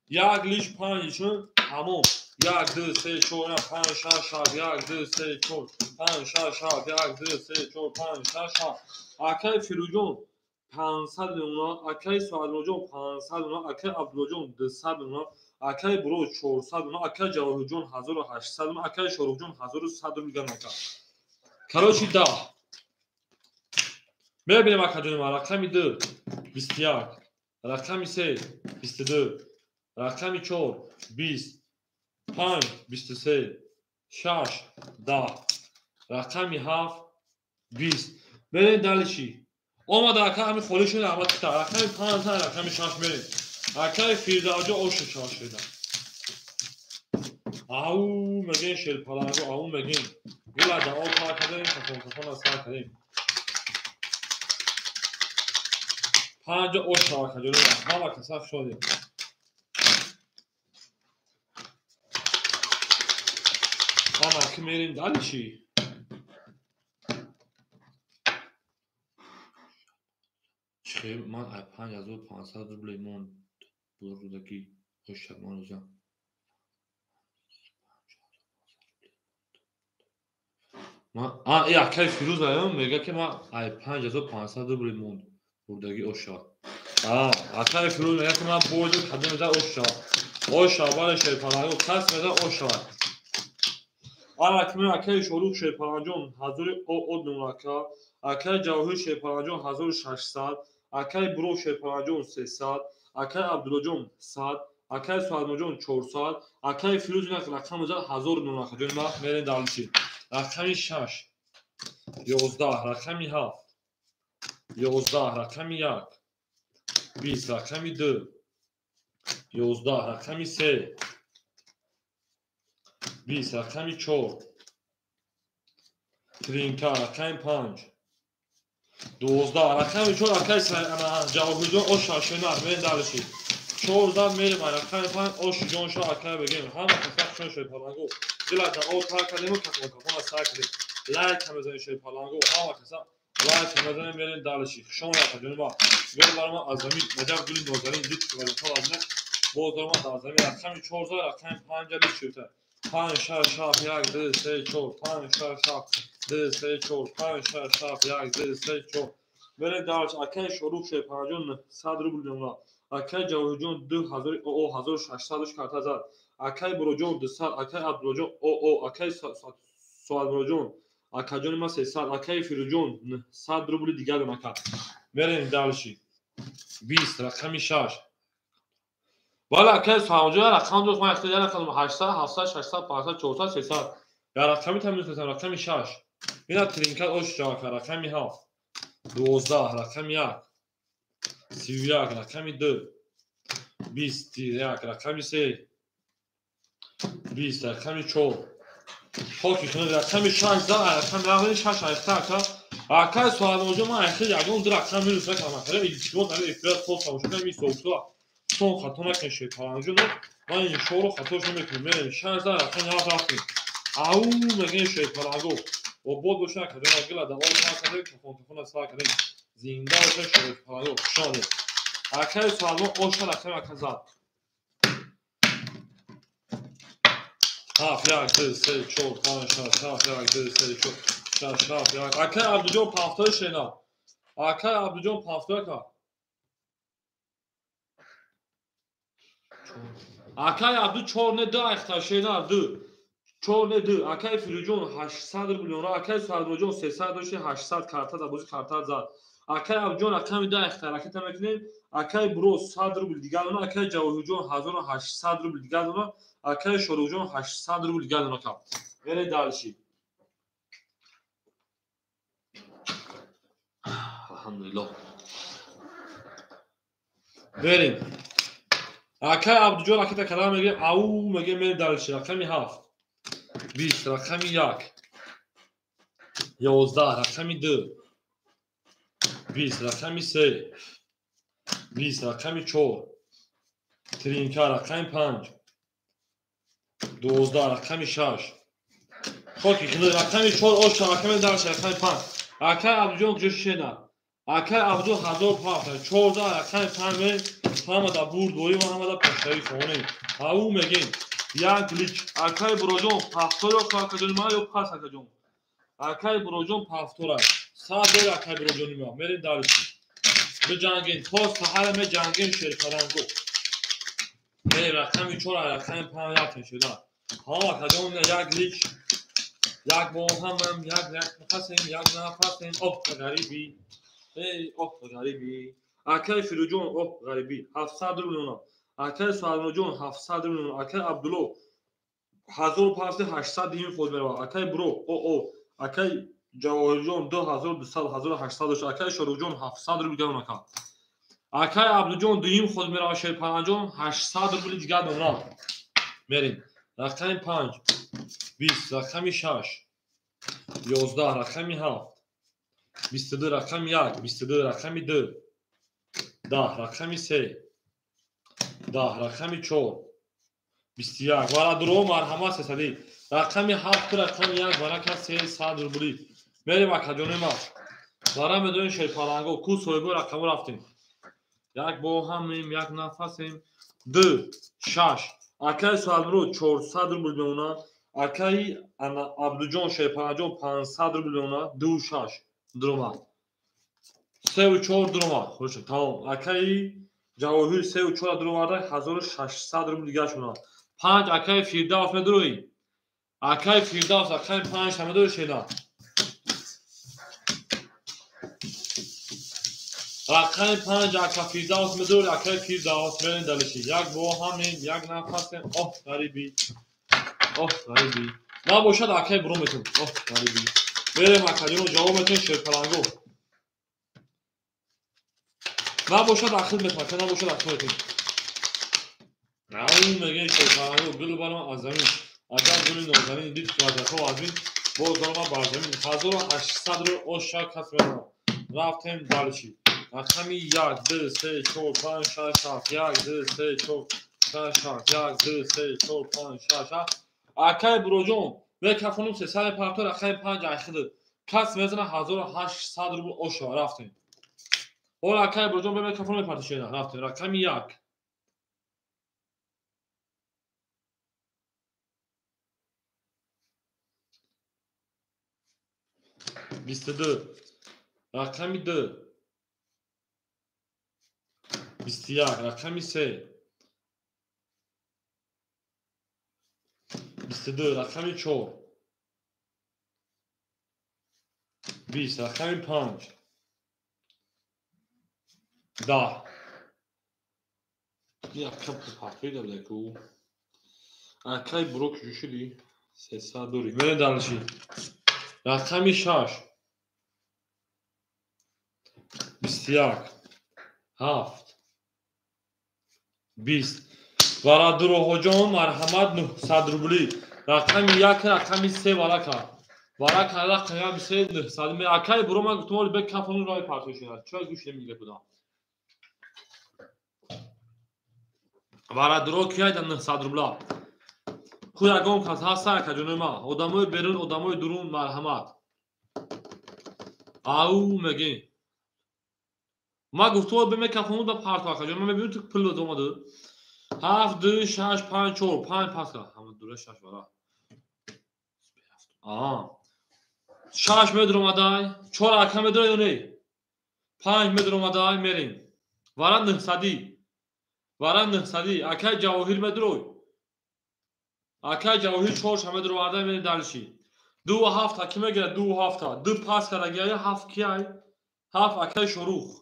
یک لیش پنجشون همون 1 2 3 4 5 6 7 1 2 3 4 5 6 7 1 2 3 4 5 6 7 اکای فیروجون 500 نمونه اکای سوادروجون 500 نمونه اکای عبدالجون 200 نمونه اکای برو 400 نمونه اکای جواهرجون 1800 نمونه اکای شروعجون 1100 نمونه نکرد کروچی 10 ببینیم اکادون ما رقم 2 21 رقم 3 22 رقم 4 20 5 23 6 10 رقم 7 20 برین دالشی اومد اکا همین خولیشون احمد کتا رقم 5 رقم 6 برین اکای فیرزاجو اوش 6 شدن او مگین شیرپالانگو او مگین گولا دا او کار کردیم کفون از کار کردیم 5 اوش شاک کردیم همه کساف شدیم همه که میریم دالشی چه من 5500 روبل مون بزرگی خوش شدمان روزم ما این اکای فیروز دارم میگه که ما 5500 روبل مون بردگی اوشا اکای فیروز میگه که من بردم کدوم میده اوشا بالا شیرپالانگو کس میده اوشا که من اکای شروع شیرپالانجون حضور او نمونه اکای جواهر شیرپالانجون 1600 اکای برو شیرپالانجون 300 اکای عبدالجون 100 Акай Суалмоҷон 400. Акай Фирӯз рақами 1009. Ҷон ма мерен далчи. Рақами 6. 11 рақами 7. 11 рақами 1. 20 рақами 2. 11 рақами 3. 20 рақами 4. Тринка рақами 5. 12 рақами 4. Акай ҷавобиҷон ошашонар мерен далчи. 14 мерем рақами 5 ошиҷон шо акай бегем. Ҳама касак шон шои паланго. Дилата о такадемо касакона сакаде. Лайк ҳамазани шои паланго. Ҳама касак лайк ҳамазани мерен далчи. Шон якаҷонба. Гол барма азами наҷаб гули нозарин дид валифа азна. Бозарма азами рақами 14 рақами 5 дишута. 5 6 7 1 2 3 4 5 6 7 2 3 4 5 6 7 1 2 3 4 мерен далчи. Акай шорух шои паланҷон 100 рубл ҷонба. Акай ҷавоҳиҷон 2600 карта зад. Акай буроҷон 200. Акай абдуллоҷон акай суалмуроҷон акаҷони ма 300. Акай фирӯҷон 100 рубли дигар донака мерем далши. 20 рақами 6. Вала акай суалмуроҷон рақам дӯст ма ихтиҷон рақам 800 700 600 500 400 300. Я рақами тамин кардам рақами 6. Ина тринкат ош ҷавака рақами 7. 12 рақами 1. 31 рақами 2. 21 рақами 3. 20 рақами 4. хоки хунад рақами 6 зад рақами 6 айхта акай суалмуроҷон ма айхта ягон ду рақам мирӯса кама хара илтимос али эфират хос тамошо ми соусо сон хато накун шои паланҷон ман ин шоро хатош намекунам мерем 6 зад рақами 7 рафтем ау мегем шои паланго обод боша акаҷон агила да ол накадем кафон сакадем зинда боша шои паланго хушоне акай суалмон оша рақами аказад 7 1 2 3 4 5 6 7 1 2 3 4 6 7 акай абдуҷон 50 шена акай абдуҷон 50 ка акай абду 4 не 2 айхта шена 2 4 не 2 акай фирӯҷон 800 рубли акай суалмуроҷон 300 дошти 800 карта да бози карта зад акай абдуҷон рақами 2 айхта ракета мекунем акай буро 100 рубли дигар дона акай ҷавоҳиҷон 1800 рубли дигар дона акай шоруҷон 800 рубли дигар дона ка мере далши алҳамдулиллоҳ берем акай абдуҷон ракета кадам мегем ау мегем мере далши рақами 7 20 рақами 1 11 рақами 2 20 рақами 3 20 рақами 4 тринка рақами 5 12 рақами 6 хоки хунад рақами 4 оша рақами далши рақами 5 акай абдуҷон ҷӯшена акай абду 1500 14 рақами 5 мерем ҳамада бурдвои ва ҳамада паштави хоне ау мегем як лич акай буроҷон 50 ё акаҷони ма ё пас акаҷон акай буроҷон 50 100 бер акай буроҷони ма мерем далши биҷангем то саҳара меҷангем шерпаранго мерем рақами 4 рақами 5 як шуда ҳама акаҷон як лич як бо ҳамам як нафасем як нафасем оп ғариби оп ғариби акай фирӯҷон оп ғариби 700 рубли она акай суалмуроҷон 700 рубли акай абдулло 1500 дими худ мерава акай буро акай ҷавоҳирҷон 2200 1800 доша акай шоруҷон 700 рубли дигар донака акай абдуҷон дуюм худ мерава шои паланҷон 800 рубли дигар дона мерем рақами 5 20 рақами 6 11 рақами 7 22 рақами 1 22 рақами 2 10 рақами 3 10 рақами 4 21 вара дуро марҳамат сесади рақами 7 рақами 1 варака 300 рубли мерем акаҷони ма вара медонем шои паланго ку соҳибои рақамо рафтем як бо ҳамем як нафасем 2 6 акай суалмуро 400 рубли меона акай абдуҷон шои паланҷон 500 рубли меона 2 6 дурома 3 4 дурома хоша тамом акай ҷавоҳир 3 4 дуроварда 1600 рубли дигар шуна 5 акай фирдавс медурои акай фирдавс акай 5 ҳамедори шена رقم 5 اکا فیردوس میدور اکای فیردوس برین دلشی یک با همین یک نفس اوه غریبی اوه غریبی ما باشد اکای برو میتون اوه غریبی بریم اکا جنو جواب میتون شرپلنگو ما باشد اخیر میتون ما باشد اخیر میتون نعیم میگه شرپلنگو گل برام از زمین اگر گل نازنین دید که وزرخو از این باز دارم بر زمین 1800 رو اوشا کس برام رفتیم دلشی رقمی 1 2 3 4 5 6 7 1 2 3 4 5 6 1 2 3 4 5 6 7 اکای بروجون به کفونم 300 پارتو رقم 5 اخیر کس میزنه 1800 رو اوشا رفتیم اول اکای بروجون به کفونم پارتو شینا رفتیم رقم 1 22 رقم 2 21 رقم 3 22 رقم 4 20 رقم 5 10 یک کم پاکی داره کو اکای بروک جوشیلی 300 دوری من دلشی رقم 6 21 7 20 برا درو جان مرحمت 900 روبلی رقم 1 رقم 3 ورکا ورکا رقم 3 900 می اکای برو من گفتم به کفون رای پارتوشن چرا گوش نمیگیره کدام برا درو کیای 900 روبلا خودگان کس هستن که جون ما آدمای بیرون آدمای درون مرحمت او میگه ما گفتم به کفون به پارتو که جون ما میبینیم تو پل دومده 7 2 6 5 4 5 پاسا همون دوره 6 برا آه 6 متر اومدای 4 اکا متر یونی 5 متر اومدای میریم وران 900 اکا جواهر متر اکا جواهر 4 متر اومدای میریم دلشی 2 هفته کی میگیره 2 هفته 2 پاس کرده 7 کیای 7 اکا شروخ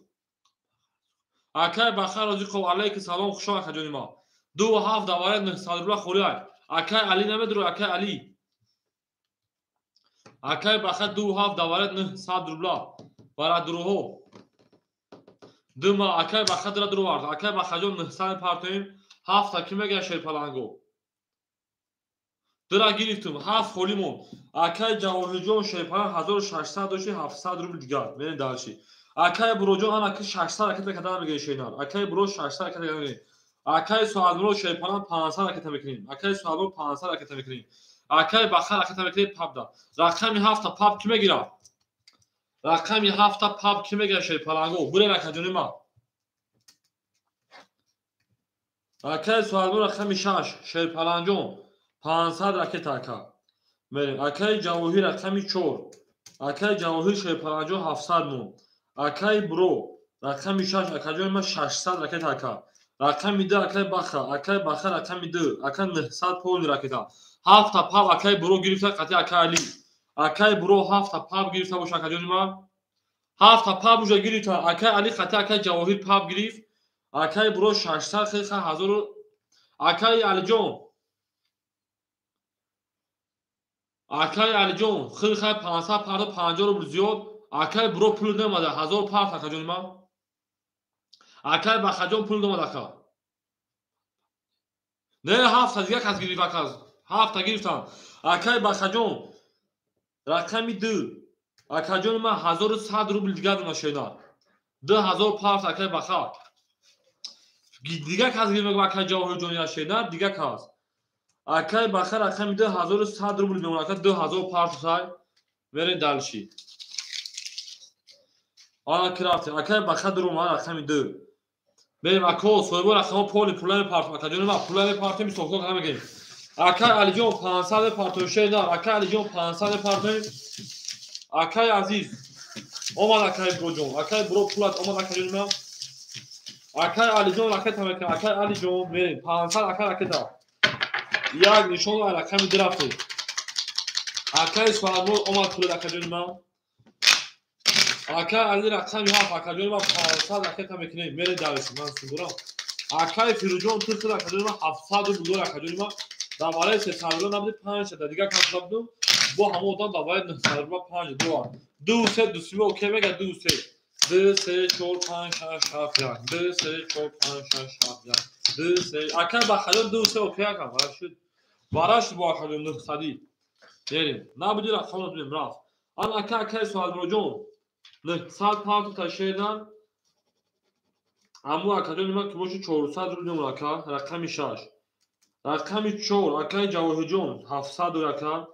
اکا بخیر از کو علیک سلام خوشا اکا جون ما 2 هفته دواره 900 روبل خوریای اکا علی نمیدرو اکا علی اکای بخیر 2 هفته دواره 900 روبل برا دروه دو ما اکای بخیر درو وارد اکای بخیر جون 900 پارتیم هفته کی میگه شرپلنگو درا گرفتم 7 خولیمون اکای جواهر جون شرپلنگ 1600 دوشی 700 روبل دیگر من دالشی اکای بروجو انا که 600 رکت کدام میگه شینار اکای برو 600 رکت میگه اکای سوال برو شرپلنگ 500 رکت میکنیم اکای سوال برو 500 رکت میکنیم اکای بخیر رکت میکنیم پاپ دا رقم هفته پاپ کی میگیره رقم هفته پاپ کی میگه شرپلنگو بره رکت جون ما اکای سوال برو رقم 6 شرپلنجون 500 رکت اکا میریم اکای جواهر رقم 4 اکای جواهر شرپلنجون 700 مون اکای برو رقم 6 اکا جون ما 600 رکت اکا رقم 2 اکای بخیر رقم 2 اکا 900 پول رکت هفته پاپ اکای برو گرفته قطع اکا علی اکای برو هفته پاپ گرفته باشه اکا جون ما هفته پاپ بوجا گرفته اکای علی قطع اکای جواهر پاپ گرفت اکای برو 600 خیلی 1000 اکای علی جون اکای علی جون خیلی 500 پارو 50 روبل زیاد اکای برو پول نمیده 1000 پارت اکا جون ما اکای بخجون پول نمیده اکا نه هفته دیگه کس گرفت اکا هفته گرفتم اکای بخجون رقم 2 اکا جون ما 1100 روبل دیگه دونه شینا 2000 پارت اکای بخا دیگه کس گرفت اکای جواهر جون یا شینا دیگه کس اکای بخیر رقم 2100 روبل میمونه اکا 2000 پارت سای برین دلشی آنا کرافت اکای بخیر درو ما رقم 2 بریم اکا سویبو رقم پولای پارت اکا جون ما پولای پارت می سوخت کنم میگیم اکای علی جون 500 پارت شینا اکای علی جون 500 پارت اکای عزیز اومد اکای برو جون اکای برو پولات اومد اکا جون ما اکای علی جون رکت هم اکای علی جون بریم 500 اکای رکت یک نشون رقم درفته اکای سوالمون اومد پول اکا جون ما Aka Ali raqami haf akajon ma 500 raketa mekine mere davisi man sugura. Aka Firujon turk akajon ma 700 bulo akajon ma davare 300 nabdi 5 ta diga katlabdu. Bu hamodan davare 900 ma 5 dolar. 2 se dusme okey mega 2 se. 2 se 4 5 6 7 ya. 2 se 4 5 6 7 ya. 2 se aka bakhajon 2 se okey aka varash bu akajon 900. Derim. Nabdi raqamı bilim raf. An aka Firujon نه صد پارت تشیدن امو اکادون ما که باشه 400 رو رکا رقمی 6 رقمی 4 اکای جواهر جون 700 رکا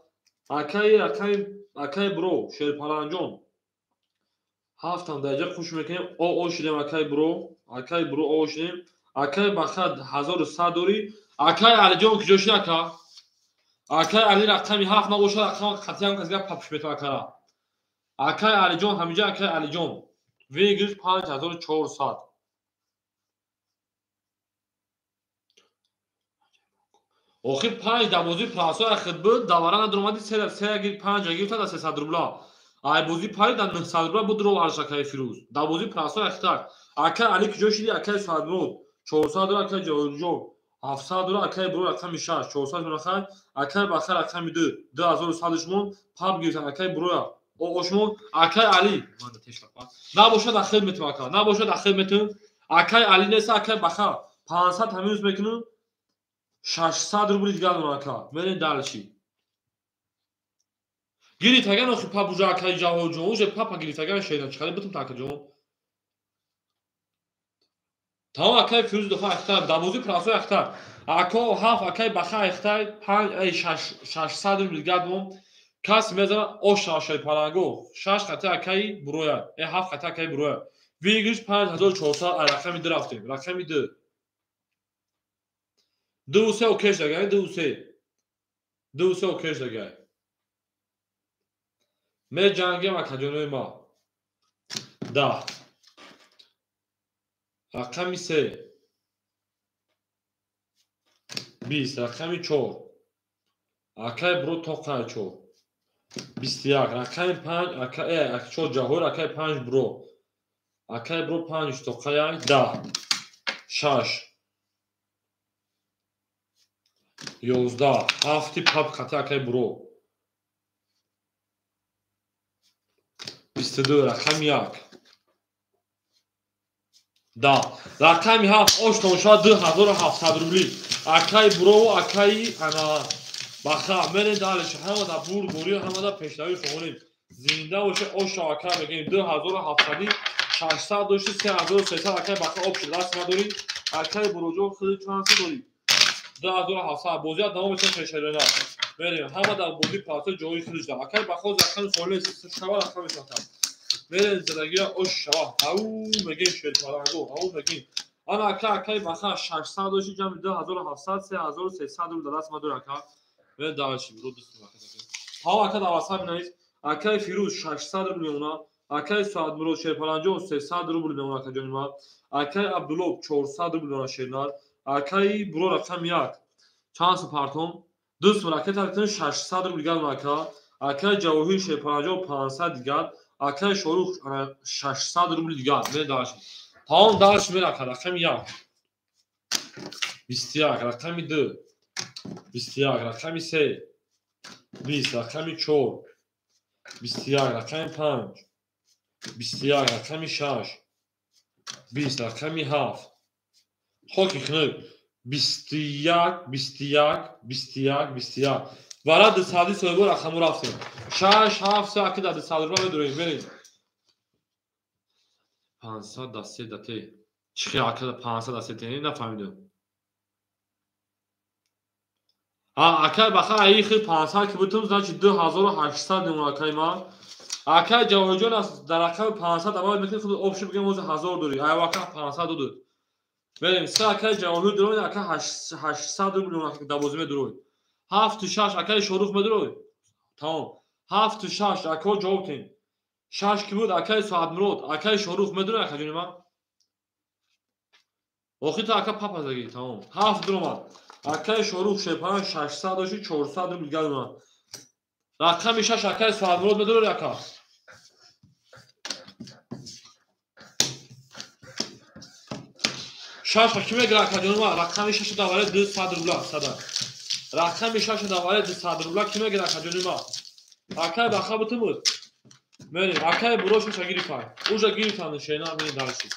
اکای برو شیرپالان جون 7 درجه خوش میکنیم او شدیم اکای برو او شدیم اکای بخد 1100 دوری اکای علی جون که جوش نکا اکای علی رقمی 7 نباشه رقم خطی هم کسی پاپش میتونه کرا اکای علی جون همیجا اکای علی جون ویگرش 5400 آخه 5 دوازی پلاسو اخد بود دوارا ندرومادی 3 گیر 5 گیر تا 300 روبلا ای بوزی پای در 900 روبلا بود رو ارشکای فیروز دوازی پلاسو اختار اکای علی که جوشیدی اکای سادرود 400 رو اکای جورجو 700 رو اکای برو رقم 6 400 رو اکای بخر رقم 2 2100 شمون پاپ گیر اکای برو او شمون اکای علی من تشکر نباشه در خدمت اکا نباشه در خدمت اکای علی نیست اکای بخر 500 همین روز میکنن 600 روبل دیگه دارن اکا برین دالشی گیری تاگن اخی پابوجا اکای جاو جوج پاپا گیری تاگن شیدن چخالی بتم تاکا جون تمام اکای فیروز دفعه اختار دابوزی پراسو اختار اکا و هاف اکای بخر اختار 600 روبل دیگه دارن کس میزنه او شاشای پالانگو 6 خطه اکای برویا ای 7 خطه اکای برویا ویگرش 5400 رقمی درفتیم رقمی 2 2 سه اوکیش لگه 2 سه اوکیش لگه می جنگیم اکادیونوی ما 10 رقمی 3 20 رقمی 4 اکای برو توقع 4 21 رقمی 5 اکای 4 جهور اکای 5 برو اکای برو 5 توقع 10 6 11 هفتی پاپ خطه اکای برو 22 رقم 1 10 رقم 7 8 2700 روبلی اکای برو و اکای انا بخا من دالش همه دا بور گوری همه دا پیشنهاد شمونیم زنده باشه اوشا اکای بگیم 2700 600 داشتی 3300 اکای بخا آب دست نداری اکای برو جو خیلی چانسی داری 2700 بوزی ادامه بچه فشاری نه بریم همه در بوزی پلاتو جوی خیلیش دارم اکای بخواه زخم سوله شوا رقم میساتم بریم زدگی اوش شوا او مگیم شوید پارانگو او مگیم آن اکای بخواه 600 داشتی جمع 2700 3300 رو دست مدور اکای بریم دارشی برو دوست مکتاکیم ها اکای دواسته بینایید اکای فیروز 600 رو بلیونا اکای ساعت مرو شیر پارانجو 300 رو بلیونا اکای جانی ما اکای عبدالوب 400 رو بلیونا شیرنار اکای برو رقم 1 چانس پارتون دوست راکت اکتن 600 رو دیگر اکا اکای جواهر شیرپانجو 500 دیگر اکای شروع 600 رو دیگر می داشت تمام داشت می رکا رقم 1 21 رقم 2 21 رقم 3 20 رقم 4 21 رقم 5 21 رقم 6 20 رقم 7 خوکی خنوب 21 وارد سادی سویبو رقم رفتیم 6 7 3 اکی داده سادی رو بدرویم بریم 500 دسته داته چی اکی 500 دسته تینی نفهمیدم اکی بخواه ایخی 500 که بودم زنچی 2800 نمون اکی ما اکی جواهجون است در رقم 500 اما میکنی خود آبشی بگیم موز 1000 دوری ای واقعا 500 دو بریم سه اکای جواهر دروی اکای 800 میلیون اکای دوازده دروی 7 6 اکای شروع مدروی تمام 7 6 اکای جوکین 6 کی بود اکای ساعت مرود اکای شروع مدروی اکای جونی ما وقتی اکای پاپا زگی تمام 7 درما اکای شروع شپان 600 داشی 400 میلیون درونا رقم 6 اکای ساعت مرود مدروی اکای شش کیمه گرفت جنوب رقم 6 داوره 200 روبل صدا رقم 6 داوره 200 روبل کیمه گرفت جنوب اکای بخا بود میریم اکای بروش شگیری فای اوجا گیرتان شینا می دارسی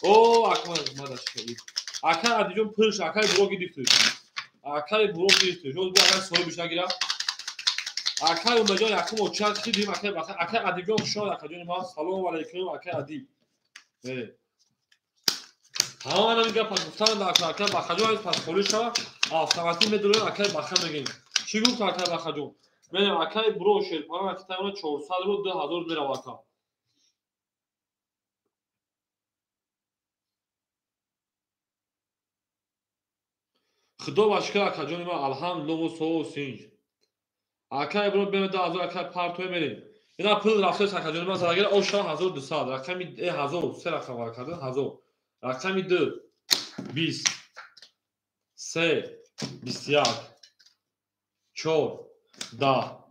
او اکمل ماداش کی اکای ادیجون پرش اکای برو گیرید اکای برو گیرید جو اکای سوی بیشتر گیرا اکای اونجا یکم اوچات خیدیم اکای بخا اکای ادیجون شو اکای جون ما سلام علیکم اکای ادی ها من میگم پس گفتن در اکای بخا جو پس پولیس автоматик медурен акай баха мегем чӣ гуфт акай бахаҷон менам акай буро шерпарон акитаона 400 ро 2000 мерава ака худо ва шукр акаҷони ман алҳамдулилло соу синҷ акай буро бем 2000 акай партоя мерем ина пул рафтас акаҷони ман зарагер оша 1200 рақами 1000 се рақам ва кардан 1000 рақами 2 20 3 21 4 10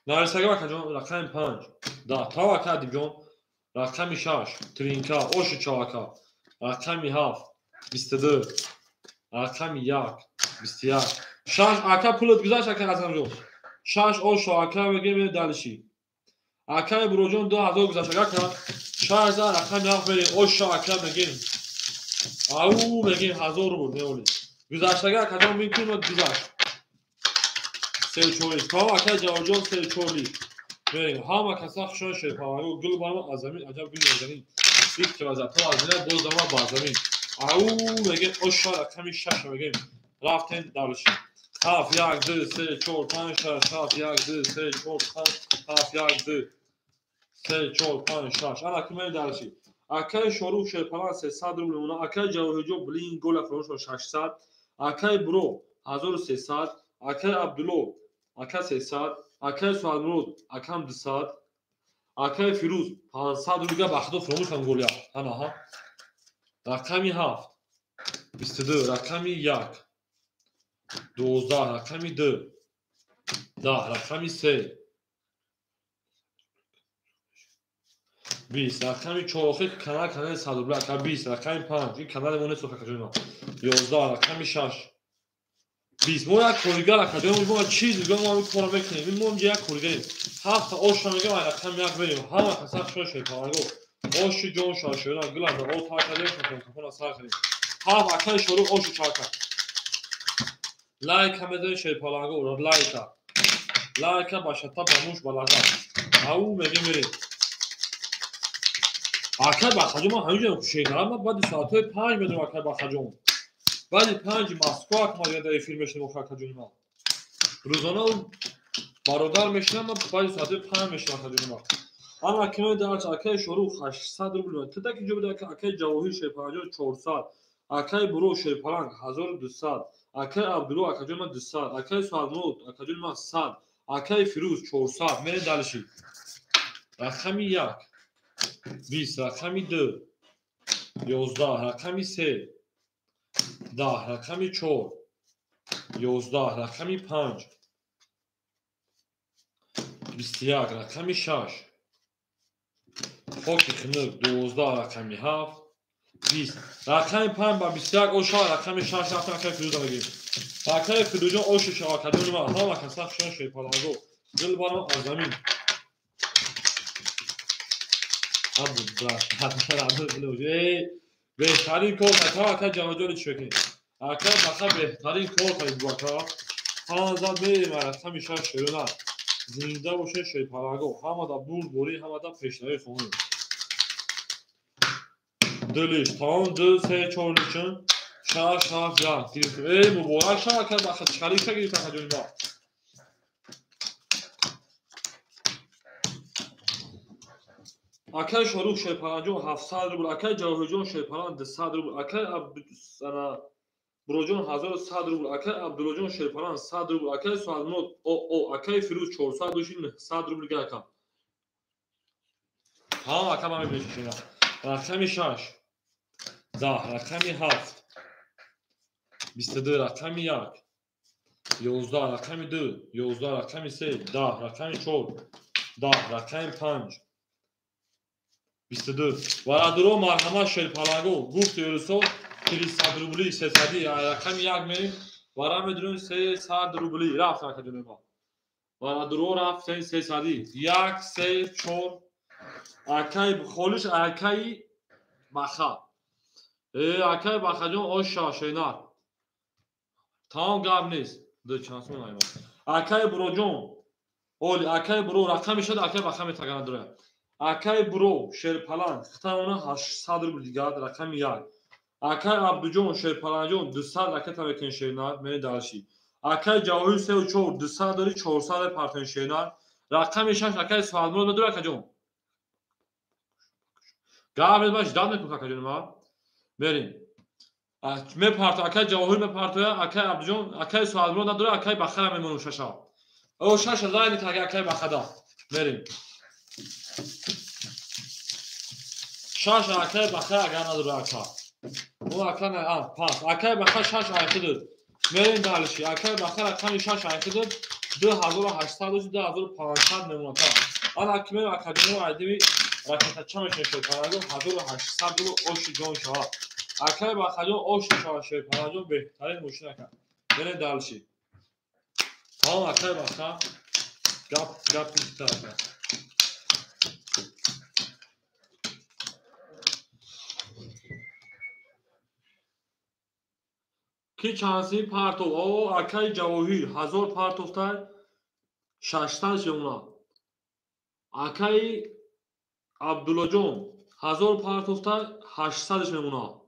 нарисага акаҷон рақами 5 10 тав ака дибҷон рақами 6 тринка ошу чавака рақами 7 22 рақами 1 21 6 ака пулот гузашт ака азамҷон 6 ошу ака мегем далиши акай буроҷон 2000 гузашт ака 6000 рақами 7 мерем ошу ака мегем ау мегем 1000 буд меоли гузаштага акаҷон мекунад гузашт سرچولی کام اکای جوابجون سرچولی بریم هم کسا خشون شرپاوانو گل بارم از زمین عجب گل نزنین یک که وزد تو از زمین باز دما باز زمین او میگه اشار کمی شش میگیم رفتن دارشی هاف یک دو سه چهار پنج شش هاف یک دو سه چهار پنج هاف یک دو سه چهار پنج شش انا کمی دارشی اکای شروع شرپاوان 300 روبل اونا اکای جوابجون بلین گل فرانسو 600 اکای برو 1300 اکای عبدالله اکای 300 اکای سوالمرود اکام 200 اکای فیروز 500 روبل بخدو فراموش کن گلیا انا ها رقمی 7 22 رقمی 1 12 رقمی 2 10 رقمی 3 20 رقمی 4 کانال 100 روبل اکا 20 رقمی 5 این کانال مونه سوخه کجونا 11 رقمی 6 20 ما یک کوریگر اکادمی ما چیز دیگه ما می‌کنیم بکنیم این یک کوریگریم هفت آش میگم اینا کم یک بریم همه کسا شو شد پارگو آش جون شاشونا گلند او تا کلی کنیم کپونا سر کنیم هفت اکای شروع آش چاکا لایک هم بزنید شد پارگو رو لایک باشه تا باموش بالاغا او میگم بریم اکای بخجوم همینجوری کوشید اما بعد ساعت‌های 5 بدون اکای بخجوم بعد 5 مسکو ما در فیلمش نموخا کجونی ما روزانه برادر میشنم بعد ساعت 5 میشنم کجونی ما اما کنار درچ اکای شروع 800 روبل تا که جو بده اکای جواهر شیپاجو 400 اکای برو شیپاران 1200 اکای عبدالله اکای ما 200 اکای سالمود اکای ما 100 اکای فیروز 400 میره دالشی رقمی 1 20 رقمی 2 11 رقمی 3 10 رقمی 4 11 رقمی 5 21 رقمی 6 فوکی خنک 12 رقمی 7 20 رقمی 5 با 21 اوشا رقمی 6 رقمی فیروز بگیم رقمی فیروز اوشو شما کدوم ما ها کسا شون شی پالانگو گل بارم از زمین ابو براش حتما بلوجی بهترین کار اکا جامجوری چکنی اکا بخا بهترین کار کنید باکا هازا میریم رقمی 6 شروع زنده باشه شی پاراگو همه دا بوری همه دا پیشنهایی خونیم دلیش تان 2 3 4 نشون شاش هاف یا گیریم ای مبارک شما که بخا چلیشه گیریم تا جونی ما اکای شروع شی پارانجون 700 روبل اکای جواهرجون شی پاران 200 روبل اکای بروجون 1100 روبل اکای عبدالله جون شیپاران 100 روبل اکای سوالمود او اکای فیروز 400 دوشین 100 روبل گاکا ها اکا ما میبینیم رقمی 6 10 رقمی 7 22 رقمی 1 11 رقمی 2 11 رقمی 3 10 رقمی 4 10 رقمی 5 22 و ادرو مرحمت شیپارانگو گفت یورسو 300 روبلی 300 رقم یک میریم ورا میدونیم 300 روبلی رفت اکادمی ما ورا درو رفت 300 1 3 4 اکای خولش اکای بخا اکای بخا جون او شاشینا تمام گاب نیست دو چانس اون اینا اکای برو جون اول اکای برو رقم شد اکای بخا میتگن داره اکای برو شرپلان خطاونه 800 روبل دیگه رقم 1 اکای عبدوجون شرپلان جون 200 رقم تاکن شینار می داشی اکای جواهر 3 و 4 200 داری 400 پارتن شینار رقم 6 اکای سوال مو داره اکا جون گاب باش داد میکنه اکا جون ما بریم می پارت اکای جواهر می پارتویا اکای عبدوجون اکای سوال مو داره اکای بخره میمونو ششا او شش لاین تاگه اکای بخدا بریم شش اکای بخره اگر نداره اکا او اکا نه پاس اکای بخره شش اکا میریم دالشی اکای بخره اکا شش اکا 2800 و 2500 میمونه تا آن اکمل اکادمی عادی رکت چمش نشه پناهجو 1800 و اوش جون شاه اکای بخره اوش شاه شه پناهجو بهترین ماشین کرد میریم دالشی تمام اکای بخره گپ میشه کی چانسی پارتو او اکای جواهیر 1000 پارتوفتای 600 جمله اکای عبدالله جون 1000 پارتوفتای 800 میمونه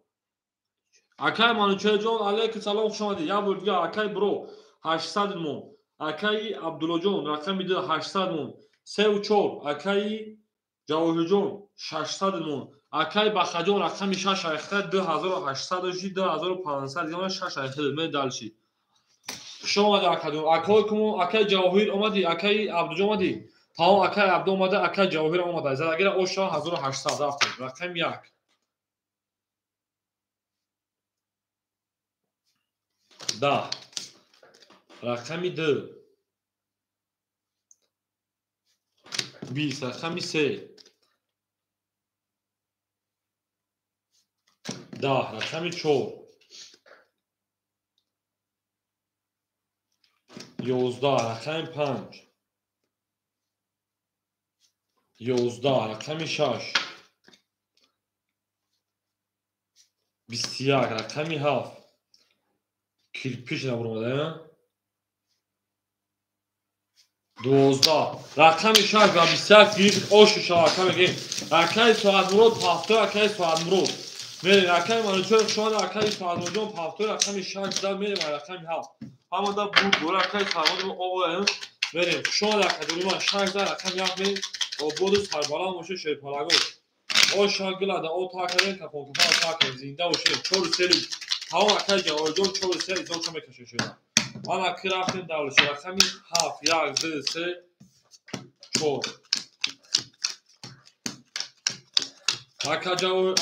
اکای مانوچه جون علیک سلام خوش آمدید یا بود دیگه اکای برو 800 مون اکای عبدالله جون رقم میده 800 مون 3 و 4 اکای جواهر جون 600 مون اکای بخجون رقم 6 اخته 2800 و 2500 یا 6 اخته می دالشی شما در اکادمی اکای کوم اکای جواهر اومدی اکای عبدو اومدی تمام اکای عبدو اومده اکای جواهر اومده زد اگر اوشا 1800 رفت رقم 1 10 رقم 2 20 رقم 3 10 رقم 4 11 رقم 5 11 رقم 6 21 رقم 7 kirpiç nabırmadı 12 رقم 6 و 21 گیر اوش شاکا بگیم اکای ساعت مرود پافتو اکای ساعت مرود میریم اکای مانوچور شما اکای ساعت مرود پافتو رقم 6 داد میریم رقم 7 اما دا بود اکای ساعت مرود او میریم شما اکادمی ما 6 داد رقم 1 میریم او بود سربالا موشه شیپالاگو او شاگلا دا او تاکرین که پونکفا تاکرین زنده و شیر چور سری تمام اکای جواجون چور سری زور چه میکشه شده آن اکی رفتیم دولشی رقمی 7 1 2 3 4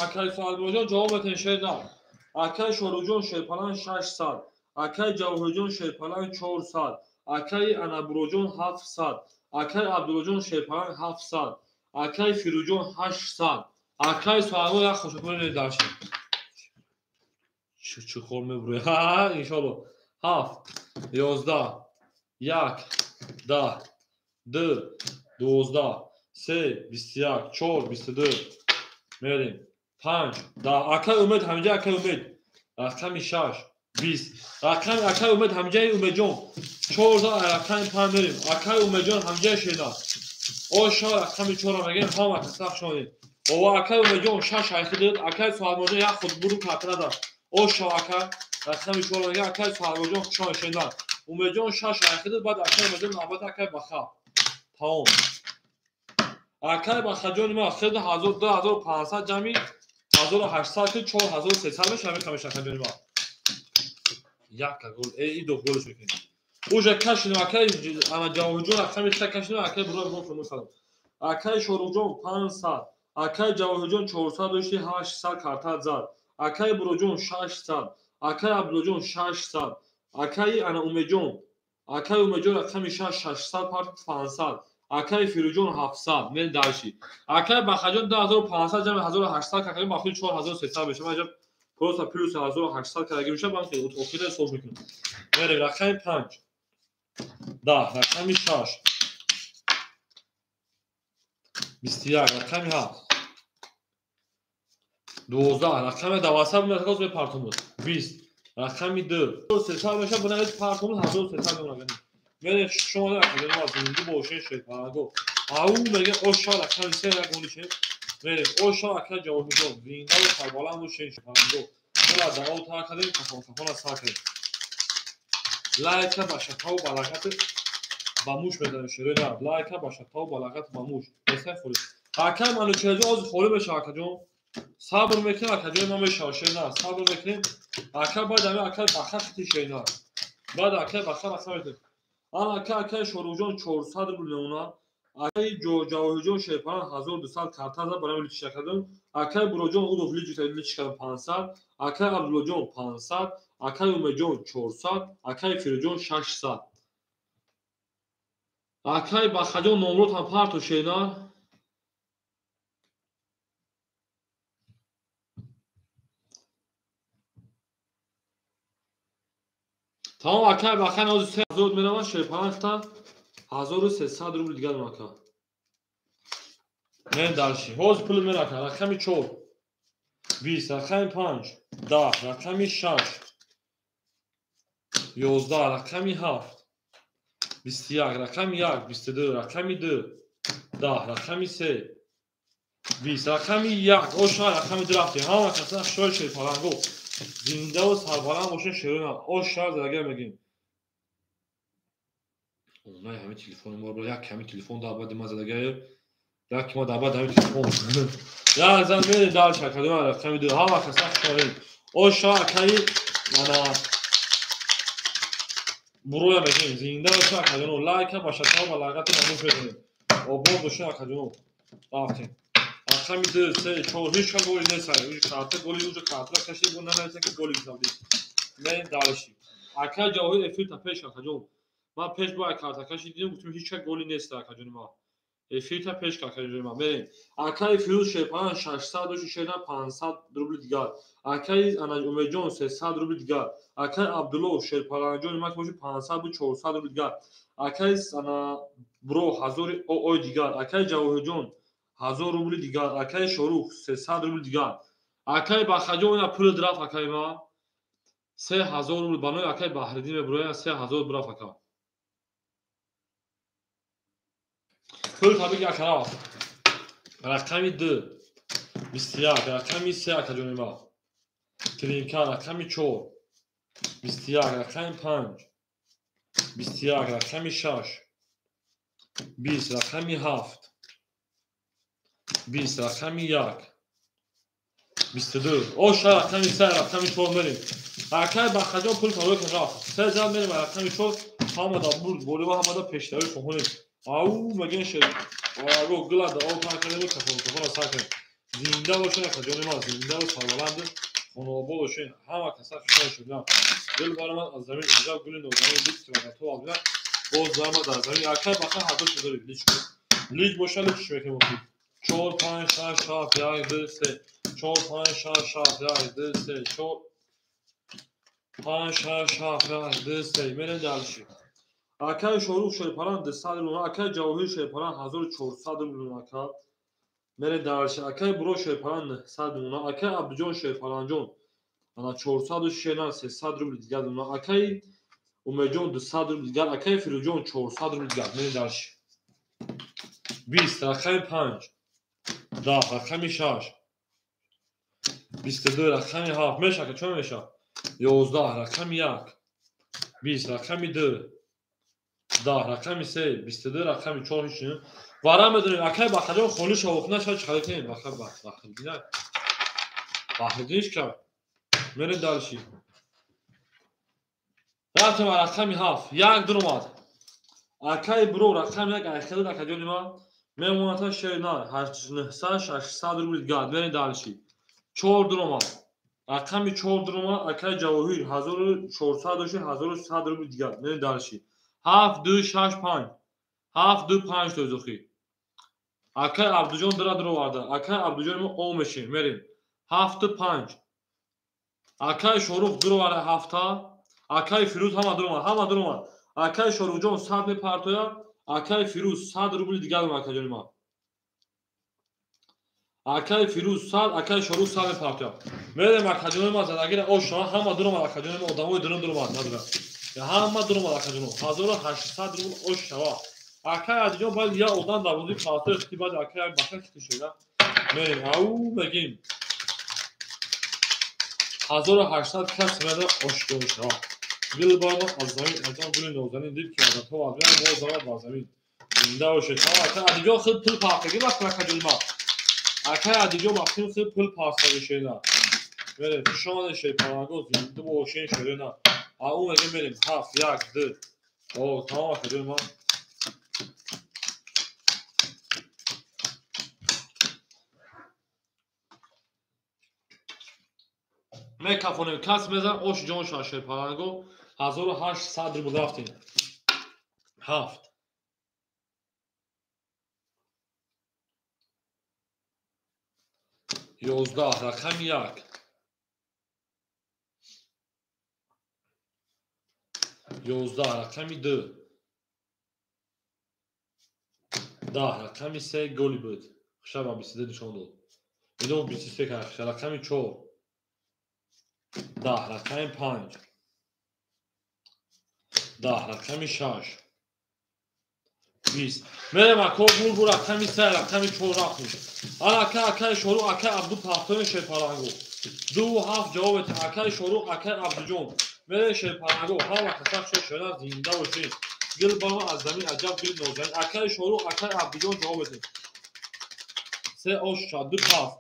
اکای سالبوجون جوابتن شیدن اکای شوروجون شیپلان 600 اکای جواهرجون شیپلان 400 اکای انابروجون 700 اکای عبدالجون شیپلان 700 اکای فیروجون 800 اکای سالبو یک خوشکوری داشتیم چه خور میبروی ها انشالله 7 11 1 10 2 12 3 21 4 22 میریم 5 10 اکای امید همینجا اکای امید رقم 6 20 رقم اکای امید همینجا امید جون 14 رقم 5 میریم اکای امید جون همینجا شینا او شا رقم 4 میگیم هم اکساف شونید او اکای امید جون 6 اخدید اکای سوال موجه یک خود برو کاتنا داد او شا اکای رقم 4 میگیم اکای سوال موجه شون شینا امید جون 6 اخدید بعد اکای امید جون نوبت اکای بخا تمام اکای بخجون ما خرد 1000 2500 جمعی 1800 که 4300 میشه همین کمش اکادمی ما یک گل ای دو گلش میکنیم اوجا کشنو اکای اما جواهرجون رقم کشنو اکای برو فرمو سلام اکای شوروجون 500 اکای جواهرجون 400 800 کارت زد اکای بروجون 600 اکای عبدالجون 600 اکای انا امیجون اکای امیجون رقم 600 پارت 500 اکای فیروجون 700 میل داشی اکای بخجون 2500 جمع 1800 که مافی 4300 بشه ما просто плюс 1800 караги میشه من اوکی حساب میکنم. بریم رقم 5 10 رقم 6 21 رقم 7 12 رقم 12 میاد به پارتوموس 20 رقم 2 سه میشه بنا پارتوموس 1300 میاد. بریم شما رقم زندگی باشه شد باگو او میگه او شا رقم 3 رقم میشه. بریم او شا رقم جواب میده ویندا و سربالند و شش باگو ولا دا او تا کردیم کافون ساکن لایک باشه تا بالاخره باموش بدن شروع نه لایک باشه تا بالاخره باموش بسه فوری حکم منو چه از خوله بشه حکم صبر میکنه حکم ما میشه نه صبر میکنه حکم باید همه حکم بخشتی شینا بعد حکم بخش میکنه آن حکم شروع 400 میلیون حکم جوهجون شیپان 1200 کارت از برای لیچ کردن حکم بروجون او دو لیچ کردن 500 حکم عبدالجون 500 حکم اومجون 400 حکم فیروجون 600 حکم بخجون نمرات هم پارت شینا تمام حکم بخن از 3000 میلیون شیپان تا 1300 روبل دیگر ماکا من دارشی حوز پول میراکه رقم 4 20 رقم 5 10 رقم 6 11 رقم 7 21 رقم 1 22 رقم 2 10 رقم 3 20 رقم 1 اوشا رقم درافتی همه کسا شوی شد پرانگو زنده و سربالان باشه شروع اوشا زرگه میگیم اونای همه تلفن ما رو یک کمی تلفن دعوت ما زدگه یک ما دعوت همه تلفن یا زمین دار شکل ما رقم 2 همه کسا شوی اوشا کی انا برویا میگیم زنده و شکل اون لایک باشه تا بالاخره نموش بدیم او بود باشه شکل اون رفتیم رقم 2 3 4 هیچ گلی نیست هیچ کارت گلی اونجا کارت کشی بود نه که گلی حساب نیست من دارشی اکا جوهر افیل تا پیش کجا ما پیش با کارت کشی دیدم گفتم هیچ گلی نیست کجا ما افیل تا پیش کجا ما بریم اکا فیروز شپان 600 و شینا 500 روبل دیگر اکا انا اومجون 300 روبل دیگر اکا عبدالله شپان جون ما که 500 و 400 روبل دیگر اکا انا برو 1000 او دیگر اکا جوهر جون 1000 روبل دیگر اکای شروع 300 روبل دیگر اکای بخجو اینا پول درافت اکای ما 3000 روبل بانوی اکای بحردین بروی 3000 درافت اکا پول تابیگ اکا رقمی 2 21 رقمی 3 اکا جونی ما ترینکا رقمی 4 21 رقمی 5 21 رقمی 6 20 رقمی 7 20 رقمی 1 22 اوشا رقمی 3 رقمی 4 بریم حکم بخجان پول تاروی که رفت 3 زن بریم رقمی 4 همه بود بولی و همه پیشتری کنیم او مگه شد آگو گلاد او تاکلی کفون ساکن زنده باشه نکجانی ما زنده و سربلند خانوابه باشه همه کسا شای شد دل بار من از زمین اینجا گل نوزانی لیچ که تو آبینا باز زمان در زمین حکم بخجان حضور شده لیچ کنیم لیچ باشه لیچ شمکه مفید 4 5 6 7 1 2 3 4 5 6 7 1 2 3 4 5 6 7 1 2 3 من دالشی اکای شروع شد پران 200 میلیون اکای جوهر شد پران 1400 میلیون اکا من دالشی اکای برو شد پران 100 میلیون اکای عبدجون شد پران جون انا 400 شینا 300 روبل دیگر میلیون اکای اومجون 200 روبل دیگر اکای فیروجون 400 روبل دیگر من دالشی 20 رقم 5 10 رقم 6 22 رقم 7 میشه که چون میشه 11 رقم 1 20 رقم 2 10 رقم 3 22 رقم 4 هیچ وارا میدونیم اکای بخجان خونی شوخنه شد چقدر کنیم بخجان بخجانش که من دالشی رفتم رقم 7 یک درماد اکای برو رقم 1 اخیل بخجان ما میمونتا شیرنا 800 600 روبل دیگر من دالشی 4 درماد رقم 4 درماد اکای جواهر 1400 1100 روبل دیگر من دالشی 7 2 6 5 7 2 5 دوزخی اکای عبدجان درا درو وارده اکای عبدجان ما او میشه میریم 7 5 Акай Шорух дуровара 7. Акай Фирӯз ҳама дуромад. Акай Шорухҷон 100 мепартоя. Акай Фирӯз 100 рубли дигар акаҷони ман. Акай Фирӯз 100, Акай Шорух 100 мепартоя. Мерем акаҷони ман задагира ошна ҳама дуромад акаҷони ман одамои дуно дуромад надора. Ҳама дуромад акаҷони 1800 рубл ош шава. Акай адиҷон баъд я одан давози фалтор ихти баъд акай бака хити шуда. Мерем ау мегим 1800 кас меда ошгор шава. Дилбарма аз замин аҷон гули нозанин дид ки адатҳо авян мо заман ба замин. Зинда бошед. Акай адиҷон хил пул пахтагӣ вақт акаҷони ман. Акай адиҷон вақтин хил пул пахтагӣ шена. Мерем шон шепаранго зинда бошен шерена. Ау мегим мерем 7 1 2. О тамом акаҷони ман. Мекафонем кас мезан ош ҷон шашер паранго 1800 рубл рафтем. 7 11 рақами 1 11 рақами 2 10 рақами 3 голи буд. Шаба 22 нишон дод. Идом 23 каш рақами 4 10 рақами 5 10 рақами 6 20 мерем ако бурбу рақами 3 рақами 4 рафтем. Ана акай Шорух акай Абду пахтони шепаранго 2-7 ҷавоб ет акай Шорух акай Абдуҷон мерем шепаранго ҳама касак шена зинда бошед. Гил бама аз замин аҷаб гил нозанин акай Шорух акай Абдуҷон ҷавоб ет. 3 ош 2 паст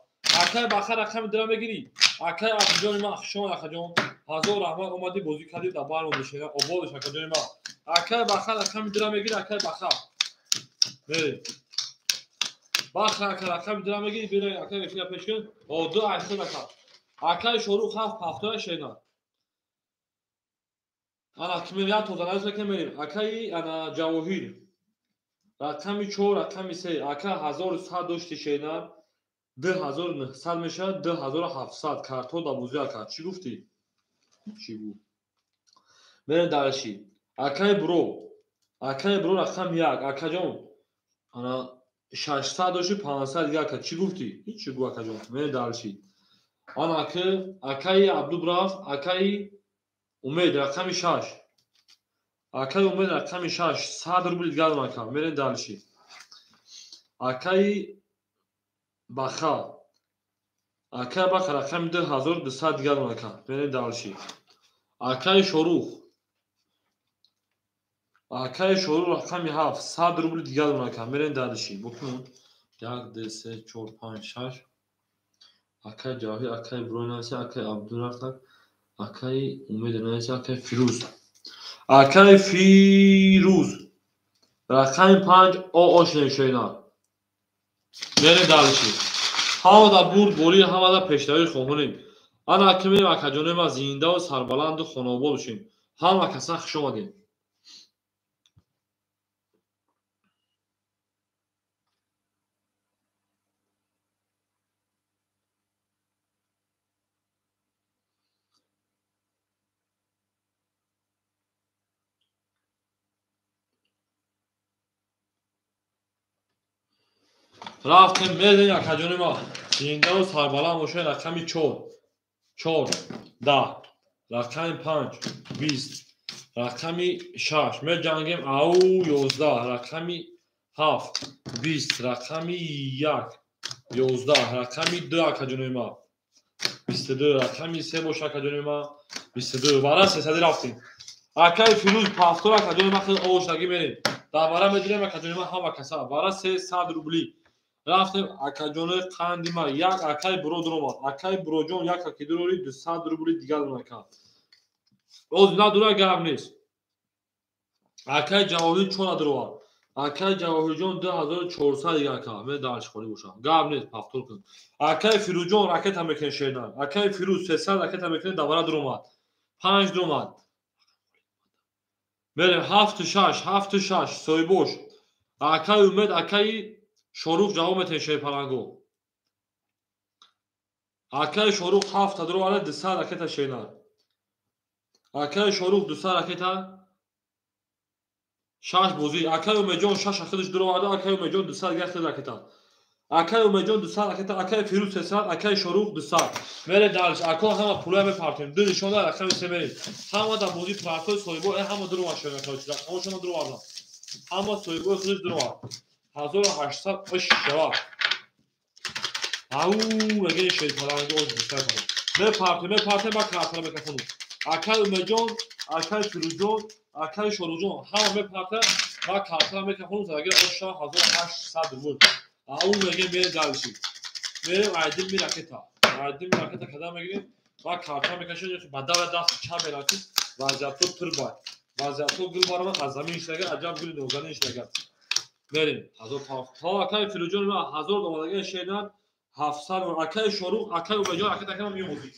акай баха рақами дра мегирӣ. Акай Абдуҷони ман хушон акаҷон 1000 раҳмат омадӣ бозӣ кардӣ дар бармон шена ободеш акаҷони ман. Акай баха рақами дра мегирӣ акай баха. Мерем баха рақами дра мегирӣ берем акай эфира пеш кун. О 2 акай. Акай Шорух 7 пахтоя шена. Ана кимия тозаназ мекемерем. Акай ана Ҷавоҳир рақами 4 рақами 3 акай 1100 дошти шена 2900 мешавад 2700 картҳо давози акай. Чӣ гуфтӣ? Чӣ гуфт? Мерем далши. Акай Буро рақами 1 акаҷон ана 600 дошти 500 дигар акай. Чӣ гуфтӣ? Ҳичи гу акаҷон. Мерем далши. Ана акай Абдубраф акай Умед рақами 6 акай Умед рақами 6 100 рубли дигар акай. Мерем далши. Акай Баха акай Баха рақами 2200 дигар акай. Мерем далши. Акай Шорух рақами 7 100 рубли дигар акай. Мерем далши. Букун 1 2 3 4 5 6 акай Ҷавоҳир акай Буро нависа акай Абдураф акай Умед нависа акай Фирӯз рақами 5 ош нешена. Мерем далши. ҳамада бурд болӣ ҳамада пештавӣ хоҳонем. Ана акимем акаҷони ман зиндаву сарбаланду хонобод бошем. ҳама каса хуш омадем. рафтем мезанем акаҷони ман зиндаву сарбаланд бошед. рақами 4 10 рақами 5 20 рақами 6 меҷангем. ау 11 рақами 7 20 рақами 1 11 рақами 2 акаҷони ман 22 рақами 3 бош акаҷони ман 22 вара 300 рафтем. акай Фирӯз пафтор акаҷони ман хеле овоштагӣ мерем. дар вара медирем акаҷони ман ҳама каса вара 300 рубли рафтем. акаҷони қанди ман як акай Буро дуромад. акай Буроҷон як аки дурори 200 рубли дигар акай. оз на дура гап нест. акай Ҷавоҳир 4 дуровад. акай Ҷавоҳирҷон 2400 дигар акай. мен далшхоли бошам гап нест пафтор кун. акай Фирӯзҷон ракета мекунед шедан. акай Фирӯз 300 ракета мекунед дар вара дуромад. 5 дуромад. мерем 7-6 сойбош. акай Умед акай Шорух ҷавоб метен шепаранго Arkadaş şoruk hafta durmalı dışarı raketa şeyler. Arkadaş şoruk dışarı raketa şaş bozuyor. Arkadaş mecan şaş arkadaş durmalı. Arkadaş mecan dışarı gerçekten raketa. Arkadaş mecan dışarı raketa. Arkadaş firuz sesler. Arkadaş şoruk dışarı. Böyle dağılış. Arkadaş ama pulu hemen partiyim. Dün işonlar arkadaş severim. Ama da bozuyor partiyo soybu. Ama durma şöyle arkadaşlar. Ama şuna durmalı. Ama soybu kılıç durma. Hazır 860 cevap. Au, اگه şeytanlar gibi oldu sen bana. Ne parti bak kartına bak kafamı. Akay Mejon, Akay Firujon, Akay Şorujon. Hamı me parti bak kartına bak kafamı. Eğer aşağı hazır 800 vur. Au, eğer bir dalışım. Benim aydın bir raketa. Aydın bir raketa kadar mı gireyim? Bak kartına bak kaçıyor. Bada ve dast çam belakit. Vaziyatı tırbar. Vaziyatı gül var ama azami işlerge acaba gül nozanı işlerge. Verin. Hazır ta Akay Firujon ve hazır olmalı şeyler. Hafsar و Akay şoruk, Akay ubecan, Akay takım میوموزی.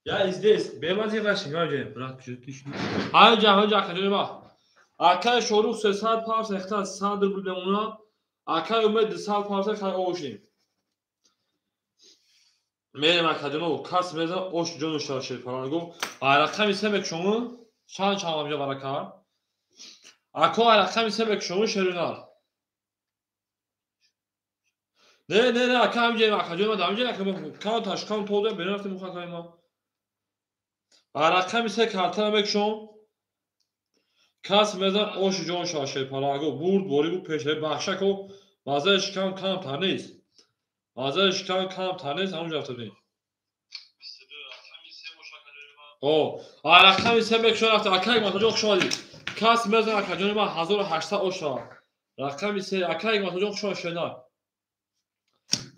Ya izle. Benim az yavaşım ya hocam. Bırak bir şey düşün. Hayır hocam hocam bak. Akay şoruk sesar parça ehtar sadır burada ona. Akay ümmet dışal parça kay oşim. Benim akademi o kas meza oş can uşaşı falan go. Ayrakam istemek şunu. Şan çağlamca baraka. Ako ayrakam istemek şunu şerinar. نه اکا همینجا اکا جون ما همینجا اکا کانت هاش کانت oldu ben رفتم مخ اکا ما رقم 3 kartına بکشون کس مزن اوش جون شاشه پالاگو برد بوری بو پیشه بخشک و مازش کم تنیز مازش کم تنیز همونجا رفتیم او رقم 3 بکشون رفت اکا ما تو خوشحالی کس مزن اکا جون ما 1800 اوشا رقم 3 اکا ما تو خوشحال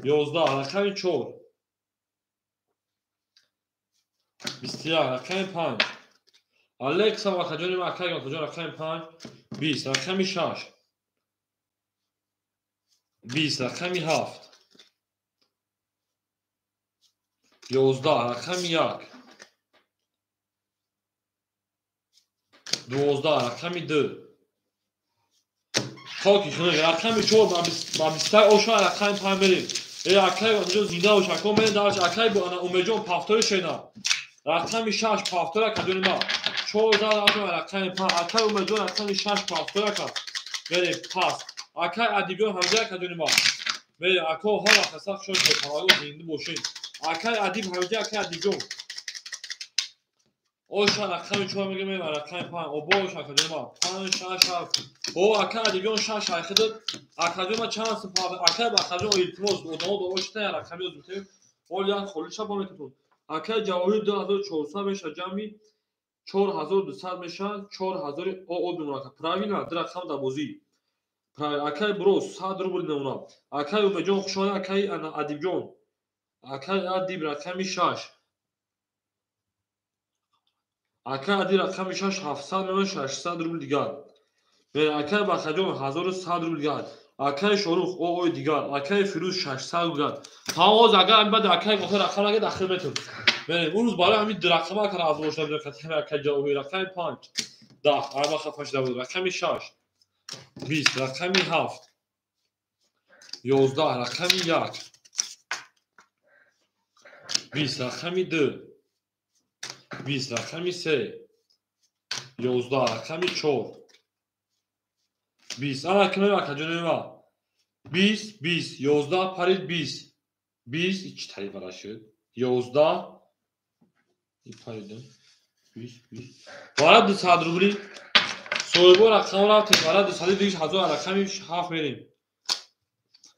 11 رقم 4 20 رقم 5 الکسا و خجانی ما اکا ما تو رقم 5 20 رقم 6 20 رقم 7 11 رقم 1 12 رقم 2 خاکی خونه رقم 4 با 20 اوشا رقم 5 بریم ای اکای اونجا زنده و شکو من دارش اکای با انا اومجون پافتور شینا رقم 6 پافتور کدوم ما 14 رقم 5 اکای اومجون رقم 6 پافتور کا بریم پاس اکای ادیبیون همجا کدوم ما بریم اکو ها خسخ شد پاگو زنده باشین اکای ادیب همجا اکای ادیبیون اوشا رقم 4 میگم رقم 5 او باش کدوم ما 5 6 7 او اکای ادیبیون 6 خدت اکادیما چانس پاو اکای با خجو التماس و دو اوشته رقم یوزته اولیان خلیشا با میتون اکای جواهر 2400 میشه جمعی 4200 میشه 4000 او دوناکا پراوینا درخم دا بوزی اکای برو 100 روبل نمونا اکای اومجون خوشانه اکای انا ادیبجون اکای ادیب رقم 6 اکای ادیب رقم 6 700 میشه 600 روبل دیگر اکای با خجو 1100 روبل دیگر اکای شروخ او دیگر اکای فیروز 600 دیگر تمام اگر این بعد اکای گفت رقم اگه داخل میتون ببین اون روز بالا همین رقم کار از روش نمیاد که اکای جوهر رقم 5 10 اما خفش داد رقم 6 20 رقم 7 11 رقم 1 20 رقم 2 20 رقم 3 11 رقم 4 20 انا کنه اکا جنوا 20 20 11 پرید 20 20 iki tane var aşağı 11 pardon 20 20 وارد 100 روبلی سویبو رقم رفت وارد 100 رقم 7 میریم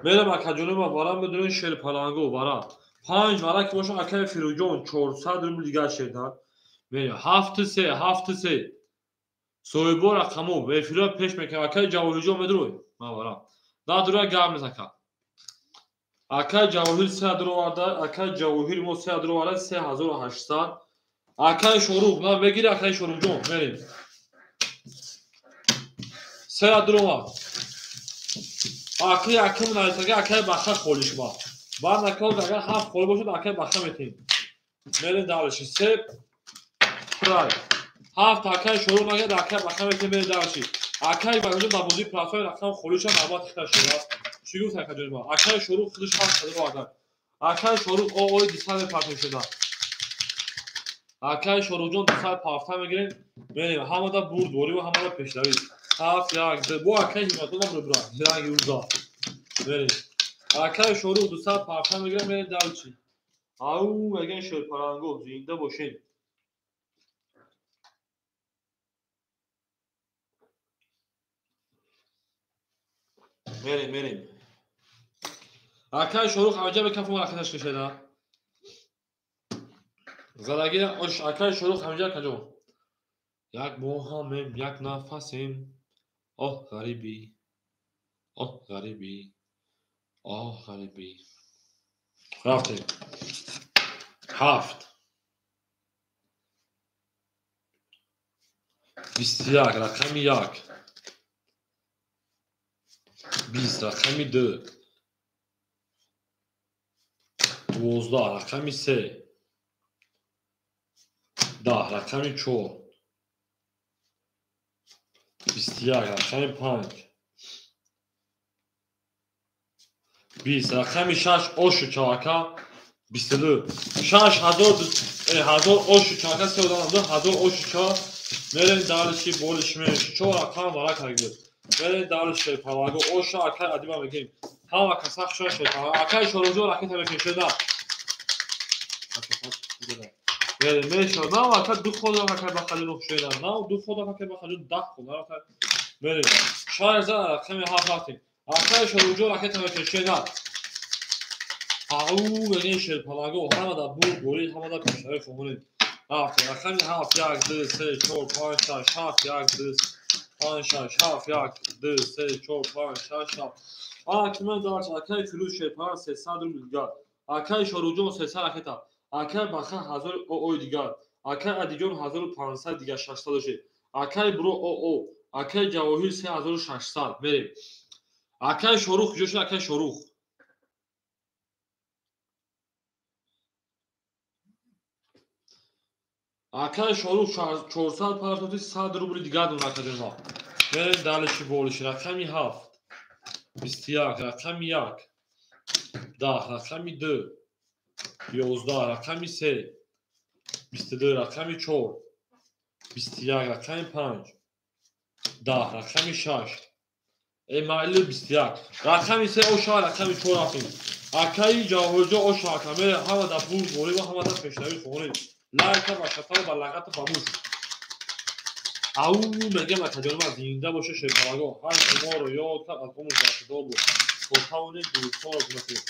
میرم اکا جنوا وارد بدون شیر پالانگو وارد 5 وارد که باشه اکای فیروجون 400 روبل دیگه شدن میریم 7 3 سویبو رقمو به فیرو پیش میکنم اکای جواهرجو مدروی ما وارد دادرو گام نزکا اکای جواهر 3 درو وارد اکای جواهر مو 3 درو وارد 3800 اکای شروع ما بگیر اکای شروع جون بریم 3 درو وارد اکای اکم نایتاگه اکای بخا خولیش ما بعد اکای اگر 7 خول باشه اکای بخا میتیم بریم دالشی 3 پرای 7 اکای شروع نگه اکای بخا میتیم بریم دالشی اکای باید دابوزی پلاتفرم رقم خولیش هم نبات خشید چیگو سرکا جنبا اکای شروع خودش هست رو آدم اکای شروع او دیسال پاتون شده اکای شروع جون دیسال پافتا میگیریم بریم همه دا برد بوری و همه دا پیشروی هفت یک بو اکای هیماتون هم رو برا یک روزا بریم اکای شروع دیسال پافتا میگیریم بریم دلچی او میگن شرپرانگو زنده باشین بریم اکای شروع همجا به کف مرکزش کشیده زدگی اکای شروع همجا کجا یک موهامیم یک نفسیم آه غریبی آه غریبی آه غریبی رفتیم 7 21 رقم 1 20 رقم 2 12 رقم 3 10 رقم 4 21 رقم 5 20 رقم 6 اوشو چاکا 22 6000 اوشو چاکا 3000 اوشو چا میریم دالشی بولش میشه 4 رقم وارا کرده میریم دالشی پاواگو اوشو اکا ادیما میگیم همه کسخ شد شد اکای شروع راکت بکن شده میشد نه اکای دو خود اکای بخالی رو شده نه دو خود اکای بخالی 10 خود اکای بریم شاید زد کمی هاف رفتیم اکای شروع راکت بکن شده او بگین شد پلاگو همه دا بوری همه دا پیشتری فهمونید رفتیم اکای هاف یک دو سه چهار پنج شش هفت یک دو پنج شش هفت یک دو سه چهار پنج شش هفت آکمن داشت اکای فلوس شد پنج 300 روبل دیگر اکای شروع 300 راکت اکای بخا 1000 او دیگر اکای ادیجون 1500 دیگر 600 شد اکای برو او اکای جواهر 3600 بریم اکای شروع جوش اکای شروع اکای شروع 400 100 روبل دیگر دون اکای ما بریم دالشی بولش رقمی 7 21 رقمی 1 10 رقمی 2 11 رقمی 3 22 رقمی 4 21 رقمی 5 10 رقمی 6 ایمایل 21 رقمی 3 اوشا رقمی 4 رفتیم اکای جاوجو اوشا کمه همه دا بور بوری و همه دا پیشنوی خونی لایک و شتا و بلغت فاموش او میگم اکجانم از زنده باشه شیپاگو هر شما رو یاد کرد از اون زاشته بود کوتاونی دوستان رو کنید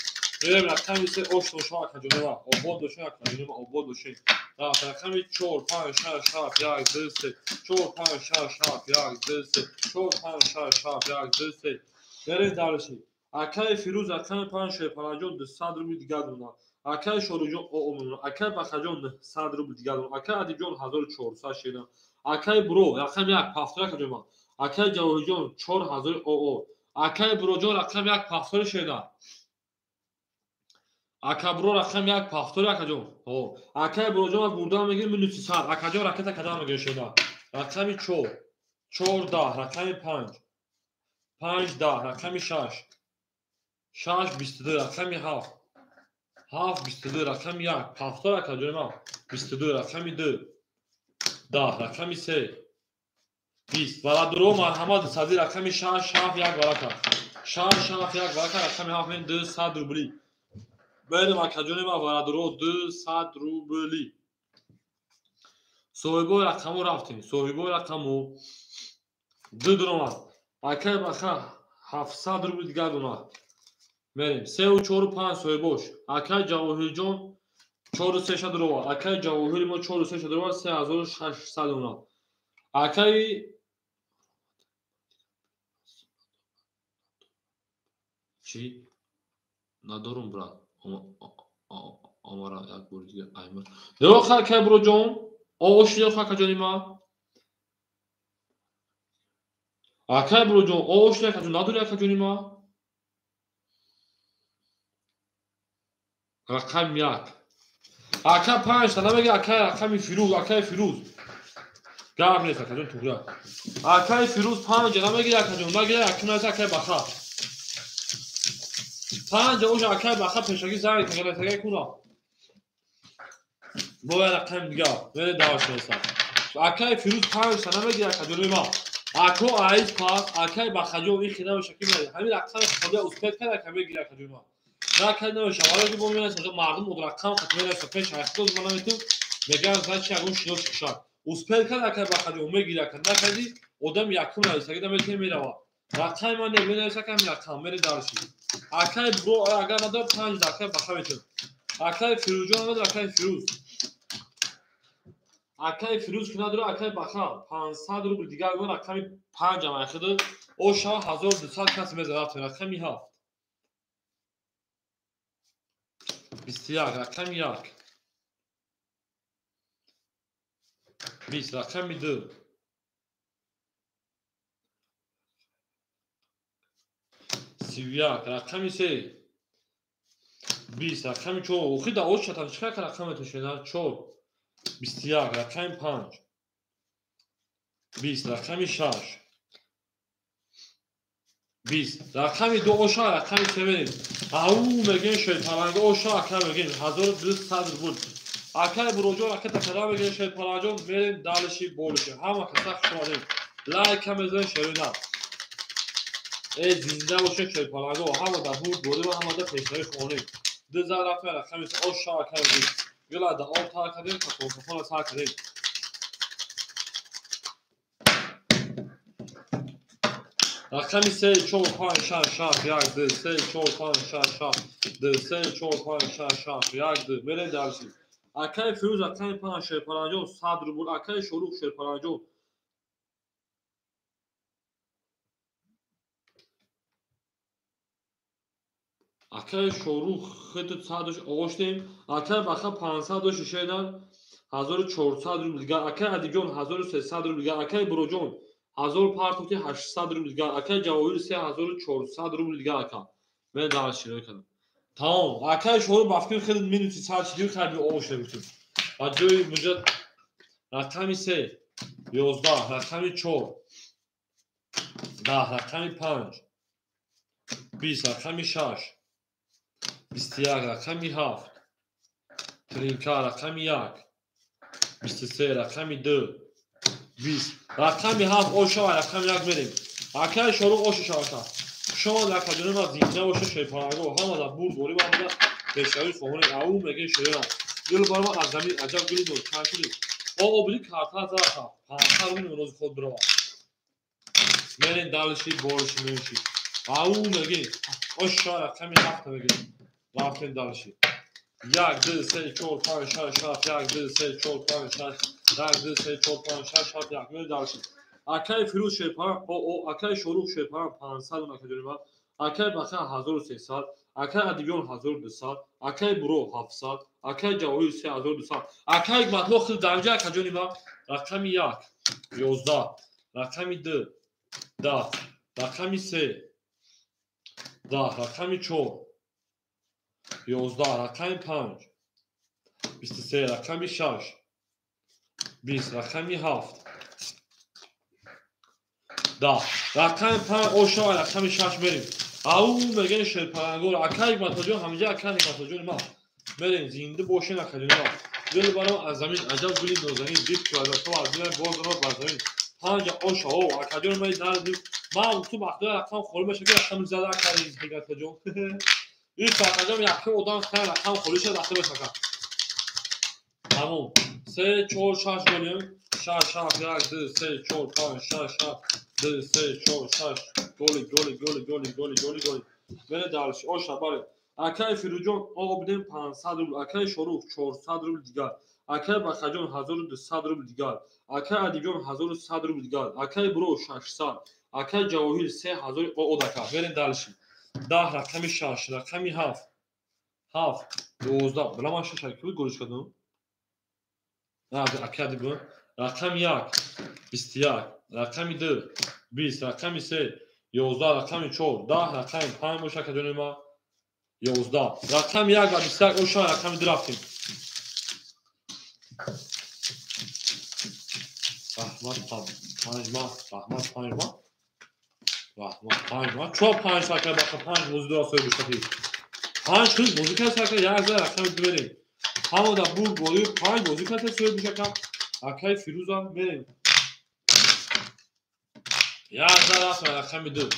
بریم رقمی 3 اوش اوشا اکجانم آباد باشه اکجانم آباد باشه رقمی 4 5 6 7 1 2 3 4 5 6 7 1 2 3 4 5 6 7 1 2 3 بریم دارشی اکای فیروز اکای 5 شیپاجون 200 روبل دیگه دونه اکای شروجون او اکای بخجون 100 روبل دیگه دونه اکای ادیجون 1400 شیدن اکای برو رقم 1 پافتور کجا اکای جوهرجون 4000 او اکای بروجون رقم 1 پافتور شیدن اکای برو رقم 1 پافتور کجا او اکای بروجون بردم میگیم من 300 اکجا رکت کجا میگه شیدن رقم 4 14 رقم 5 5 10 رقم 6 6 22 رقم 7 7 22 رقم 1 پافتور کجا ما 22 رقم 2 10 رقم 3 20 ورادرو مرحمت صدی رقم 6 7 1 ورکا 6 7 1 ورکا رقم 7 من 200 روبلی بریم اکجون ما ورادرو 200 روبلی صاحبو رقمو رفتیم صاحبو رقمو 2 درم اکای بخا 700 روبل دیگه دونه بریم 3 و 4 و 5 صاحبوش اکای جواهر جون 4 و 3 درو اکای جواهر ما 4 و 3 درو 3600 دونه اکای چی ندارم برات آمارا یک بار دیگه ایمن درو خاکه برو جون آوش یا خاکه جانی ما اکای برو جون آوش یا خاکه نداری اکای جانی ما رقم 1 اکای 5 تا نمیگه اکای رقم فیروز اکای فیروز گرم نیست اکای جون توگه اکای فیروز 5 نمیگه اکای جون مگه اکای نیست اکای بخا 5 اوش اکای بخا پیشگی زنگ تگه تگه کونا باید رقم دیگه بره داشت نیستم اکای فیروز 5 تا نمیگه اکای جون ما اکو عیز پاس اکای بخجو این خیلی شکلی میاد همین رقم خدا اسپیت کرده که بگیره اکای جون ما نه که نمیشه حالا که ببینید مثلا مردم مدرکم خاطر است پیش هست من نمیتونم میگم زاچ اون شلو شد اسپیت کرده که بخجو میگیره که نکردی آدم یکم نیست اگه نمیتونی میره رقم من نمیشه که رقم میره دارشی اکای برو اگر ندار 5 دقیقه بخوابید اکای فیروزجان نداره اکای فیروز اکای فیروز که نداره اکای بخا 500 روبل دیگر اون رقم 5 هم اخذ او شا 1200 کس میذاره رقم 7 21 رقم 1 20 رقم 2 31 رقم 3 20 رقم 4 اوخی دا اوش شتن چکه که رقم تشنه 4 21 رقم 5 20 رقم 6 20 رقم 2 اوشا رقم 3 بریم او میگن شد پلنگ اوشا اکر میگن 1200 روبل اکر بروجو رکت کلا میگن شد پلنجون بریم دالشی بولشه همه کسا خوش اومدین لایک هم بزنین شرینا زنده باشه که پارانگو همه در بود بوده و همه در پیشتری خونه دزار رفته رقمی او شا کردیم یلا در آب تا کردیم که توفان تا کردیم رقمی 3 4 5 6 7 1 2 3 4 5 6 7 2 3 4 5 6 7 1 2 بریم درسیم اکای فیروز اکای پنج شیرپارانجو 100 روبل اکای شروع شیرپارانجو اکای شروع خط 100 آوشتیم اکای بخا 500 شیشیدن 1400 روبل دیگر اکای ادیجون 1300 روبل دیگر اکای بروجون 1000 پارتوتی 800 روبل دیگر اکای جواهر 3400 روبل دیگر اکا من دارش شروع کردم تمام اکای شروع بافتیم خیلی مینوتی 100 دیگر کردیم آوشته بودیم اجوی مجد رقمی 3 11 رقمی 4 10 رقمی 5 20 رقمی 6 21 رقمی 7 ترینکا رقمی 1 23 رقمی 2 20 رقمی 7 اوشا رقمی 1 بریم اکای شروع اوش شاکا شما در کجونه ما زنده باشه شیپارانگو همه در بور بوری با همه پیشتری خونه او مگه شده گل بارما از زمین عجب گلی دو چند شدی او بودی کارتا زارتا پانتا روی منوز خود بروا مرین دالشی بورشی میشی او مگه اوشا رقمی 7 مگه رفتن دالشی 1 2 3 4 5 6 7 1 2 3 4 5 6 1 2 3 4 5 6 7 1 مرین دالشی اکای فیروز شیپاران او اکای شروع شیپاران 500 نکدونی ما اکای بخا 1300 اکای ادیون 1200 اکای برو 700 اکای جواهر 3200 اکای مطلوب خیلی درجه کجونی ما رقمی 1 11 رقمی 2 10 رقمی 3 10 رقمی 4 11 رقمی 5 23 رقمی 6 20 رقمی 7 10 رقم 5 اوشا رقم 6 بریم او میگن شیرپارانگو اکای ماتوجو همینجا اکای ماتوجو ما بریم زنده باشه نکنیم ما گل برام از زمین عجب گلی نازنین دید که از تو از میان باز رو باز زمین پنج اوشا او اکاجو ما نردیم ما تو مقدار رقم خورم بشه که رقم زیاده کردیم حقیقت جو این فاکجام یکی اودان خیر رقم خورش داشته باشه تمام 3 4 6 گلیم 6 7 1 2 3 4 5 6 7 2 3 4 6 گلی بره دارش او شباره اکای فیروجون او بدیم 500 روبل اکای شروع 400 روبل دیگر اکای بخجون 1200 روبل دیگر اکای ادیجون 1100 روبل دیگر اکای برو 600 اکای جواهر 3000 او دکا برین دالش 10 رقمی 6 رقمی 7 12 بلا ما 6 کی گلش کردم اکای ادیجون رقم 1 21 رقمی 2 20 رقمی 3 11 رقمی 4 10 رقمی 5 باشه که دونه ما 11 رقم 1 و 21 اوشا رقمی درفتیم رحمت 5 ما چو 5 ساکه باشه 5 موزه درست بشه 5 خیلی موزه که ساکه 11 رقمی بریم همه در بور بولی 5 موزه که سوی بشه که اکای فیروز هم بریم 11 رقمی 2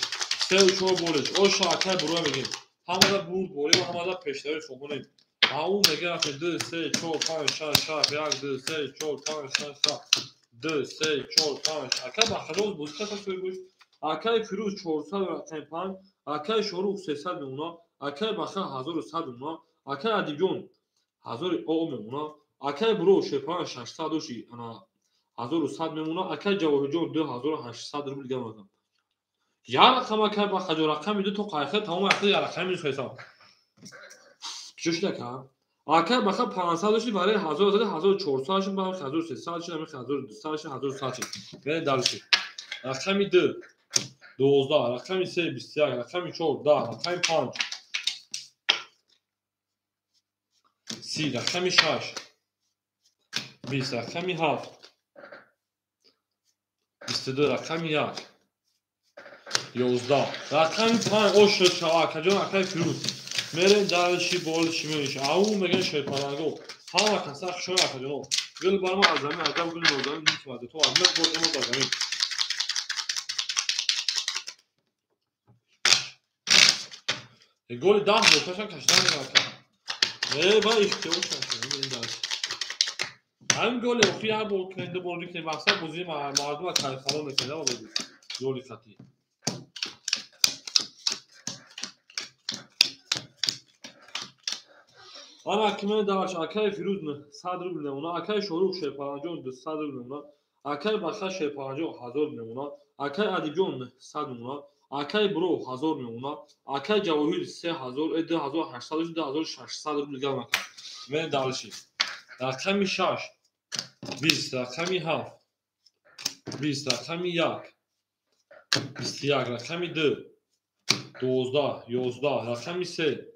3 و 4 بولش اوشا اکای برو میگیم همه در بور بولی و همه در پیشتری خونه او میگه رقم 2 3 4 5 6 7 1 2 3 4 5 6 2 3 4 5 اکای بخجون موزه که سوی بشه اکای فیروز 400 رقم 5 اکای شروع 300 میمونا اکای بخا 1100 میمونا اکای ادیجون 1000 او میمونا اکای برو شیپان 600 شی انا 1100 میمونا اکای جواهر جون 2800 روبل دیگه میمونا یا رقم اکای بخجو رقم میده تو قایقه تمام وقت یا رقم میشه حساب چش نکن اکای بخا 500 شی برای 1400 شی برای 1300 شی 1200 شی 1100 شی ببین دالشی رقمی 2 12 رقمی 3 21 رقمی 4 10 رقمی 5 30 رقمی 6 20 رقمی 7 22 رقمی 1 11 رقمی 5 اوش شا کجا اکای فیروز مرین دالشی بولشی میشه او میگن شیپارانگو ها کسا شو کجا گل برام از زمین عجب گل نوزان نیست تو از من برد ما زمین گل 10 مرتشم کشتن نمی‌کنه. با اشتباه کردم این داشت. همین گل اخی هر بول کنده بولی که واسه بازی مردم از کارخانه میکنه و بدید گلی خطی. آن اکیمه داشت اکای فیروز نه صدر بودن اونا اکای شروع شه پنجاه دو صدر بودن اونا اکای بخش شه 50,000 میمونا اکای ادیجون صد میمونا اکای برو 1000 میمونا اکای جواهر 3000 2800 2600 روبل گرم اکای من دالشی رقمی 6 20 رقمی 7 20 رقمی 1 21 رقمی 2 12 11 رقمی 3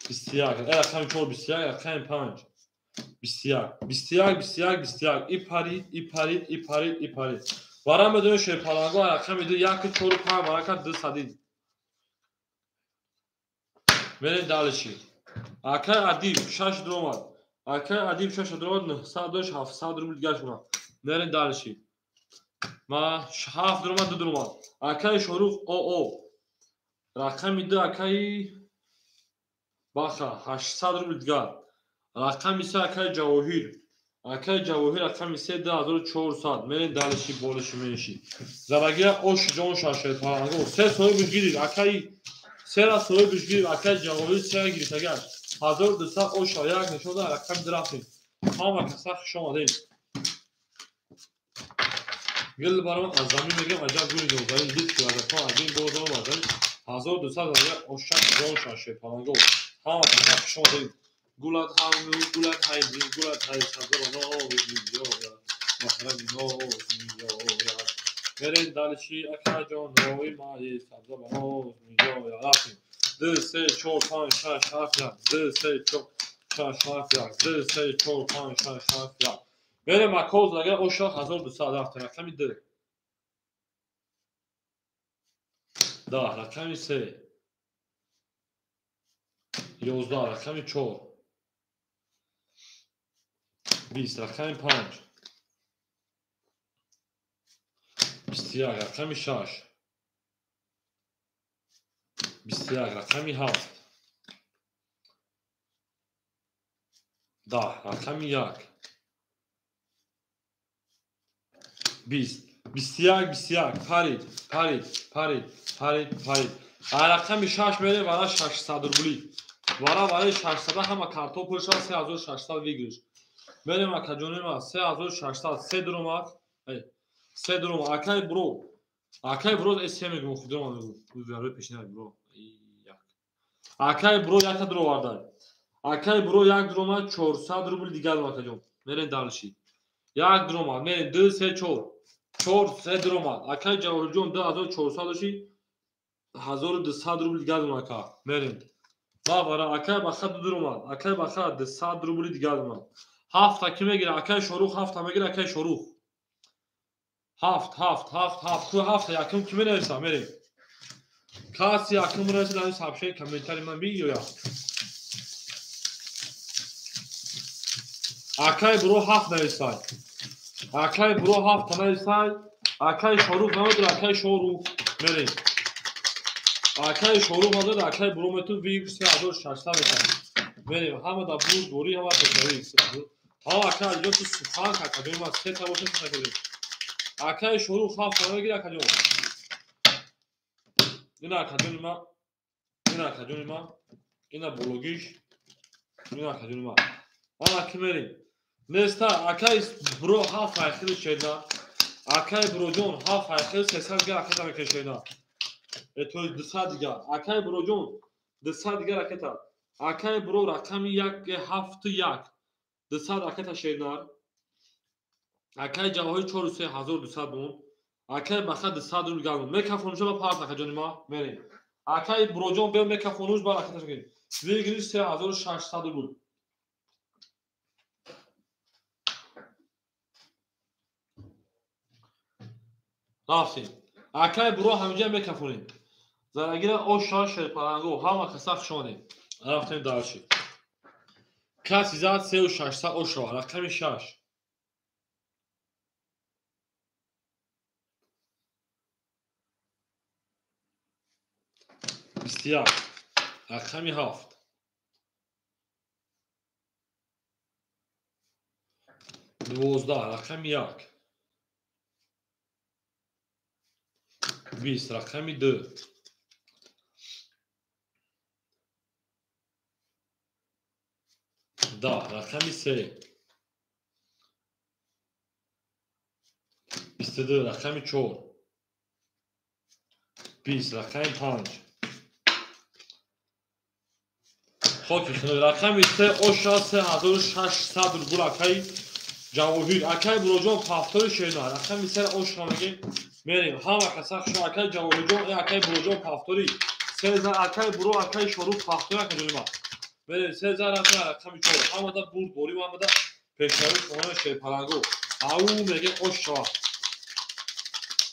21 رقمی 4 21 رقمی 5 21 ای پرید وارم بدون شیپالانگو رقم میده یک چور پنج وارکت دو صدید برین دالشی اکای ادیب 6 درومد اکای ادیب 6 درومد 900 700 روبل گشت اونا برین دالشی ما 7 درومد 2 درومد اکای شروع او رقم میده اکای باخا 800 روبل دیگر رقم میسه اکای جواهیر رقم میسه 10400 مرین دالشی بولشی منشی زباگیر اوش جون شاشه پارانگو سه سوی بجگیرید اکای سه را سوی بجگیرید اکای جواهیر سه گیرید اگر 1200 اوش یک نشوده رقم درفتیم همه کسا شما دید گل برام از زمین میگم عجب گوری دوزایی دید که وزکان از این بودم وزایی 1200 اوش جون شاشه پارانگو همه کسا شما دید گولت هاونو گولت هایدی گولت های سبزه با نو ویدیو یا مخرج نو ویدیو یا برین دالشی اکا جان نوی مایی سبزه با نو ویدیو یا رفتیم 2 3 4 5 6 7 2 3 4 6 7 2 3 4 5 6 7 بریم مکوز لگه اوشا 1200 رفتیم رقمی 2 رقمی 3 11 رقمی 4 20 رقمی 5 21 رقمی 6 21 رقمی 7 10 رقمی 1 20 21 پرید رقمی 6 میره برای 600 روبلی برای 600 همه کارتوپلش 3600 ویگرش بریم اکا جونیم 3600 3 درومات 3 دروم اکای برو اس میگم خود درو میگم پیشنهاد برو اکای برو یک درو وارد اکای برو یک درومات 400 روبل دیگر اکا جون میرین دالشی یک درومات میرین 2 3 4 3 درومات اکای جواهر جون 2400 شی 1200 روبل دیگر اکا میرین بابا اکای بخا 2 درومات اکای بخا 200 روبل دیگر هفت تا کی میگیره اکای شروع هفت تا میگیره اکای شروع هفت تو هفت یکم کی میرسه میریم کسی یکم میرسه در این سابشه کامنتاری من بگی یا اکای برو هفت نرسه اکای برو هفت تا نرسه اکای شروع نمیدونه اکای شروع میریم اکای شروع نمیدونه اکای برو میتون ویگ 3600 میریم همه دا برو دوری همه تکراری ها اکای جو تو سخان که کدوم از سه تا باشه نکنیم اکای شروع هفت تا میگیره اکای اینا کدوم ما اینا بلوگیش اینا کدوم ما آن کی میریم نستا اکای برو هاف اخیر شینا اکای برو جون هاف اخیر 300 گرا کتا میکشینا اتو 200 دیگه اکای برو جون 200 دیگه کتا اکای برو رقم 171 200 کتا شینا اکای جواهر 4200 بون اکای بخد 200 رو گالون میکافونش با پارت نکه جونی ما میریم اکای بروجون به میکافونوش با اکتا شگی ویگریش 3600 بود رفتیم اکای برو همینجا میکافونیم زرگیر او شاش پرانگو همه خسخ شونیم رفتیم دارشی کسی زاد 3600 او شو رقم 6 21 رقمی 7 12 رقمی 1 20 رقمی 2 10 رقمی 3 22 رقمی 4 20 رقمی 5 خاکی کنه رقمی 3 اوشا 3600 روبل اکای جواهیر اکای بروجان پافتور شینا رقمی 3 اوشا میگیم میریم همه کسا شو اکای جواهیر جان اکای بروجان پافتوری 3000 اکای برو اکای شروع پافتور اکای ما میریم 3000 رقمی 4 همه دا برد بوری و همه دا پیشنهاد شما شیپالانگو او میگه اوشا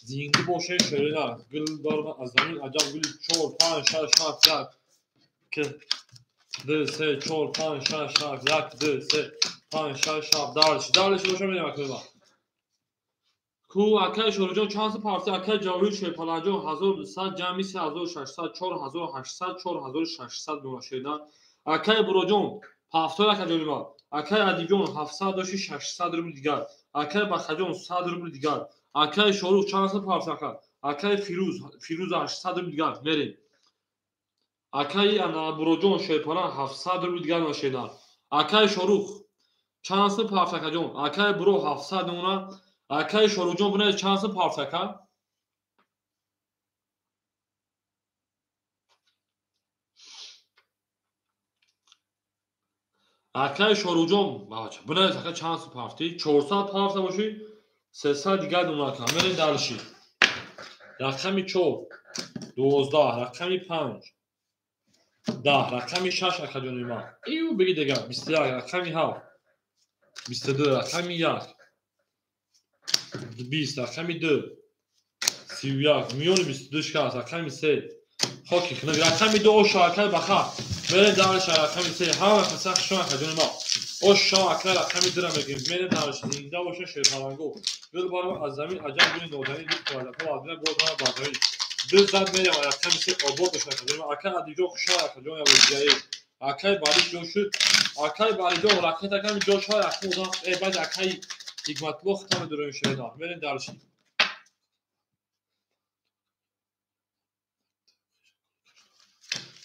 زینگی باشه شینا گل دار از زمین عجب گل 4 5 6 7 که 2 3 4 5 6 7 1 2 3 5 6 7 دارش روشن میدیم اکلما کو اکای شروجان چانس پارتی اکای جاوید شیپالانجو 1200 جمعی 3600 4800 4600 نوشیدن اکای بروجان پافتور اکلما اکای ادیجون 700 600 روبل دیگر اکای بخجون 100 روبل دیگر اکای شروع چانس پارتی اکای فیروز 800 روبل دیگر بریم اکای انا بروجان شیپالان 700 روبل دیگر نوشیدن اکای شروع چانس پارتی جون اکای برو 700 نونا اکای شروجان بونه چانس پارتی اکای شروجان باشه بونه اکای چانس پارتی 400 پارتی باشی 300 دیگر نونا کامل دالشی رقمی 4 12 رقمی 5 10 رقمی 6 اکادمی ما ایو بگی دیگه 21 رقمی 7 22 رقمی 1 20 رقمی 2 31 میون 22 شکست رقمی 3 خاکی کنه رقمی 2 شاکل بخا میره دارش رقمی 3 همه فسخ شما اکادمی ما او شاکل رقمی 2 میگیم میره دارش زنده باشه شیپالانگو گل بارو از زمین عجب گل نودانی دید کوالا تو آدم بودن بازاری دو زد میره رقمی 3 آباد بشه اکادمی اکا دیجو خوشا اکادمی بودجایی اکای بالی جو شد اکای بالی جو رقمی تکمی جو شای اکودا ای بعد اکای حکمت وقت هم درون شینا میره دارش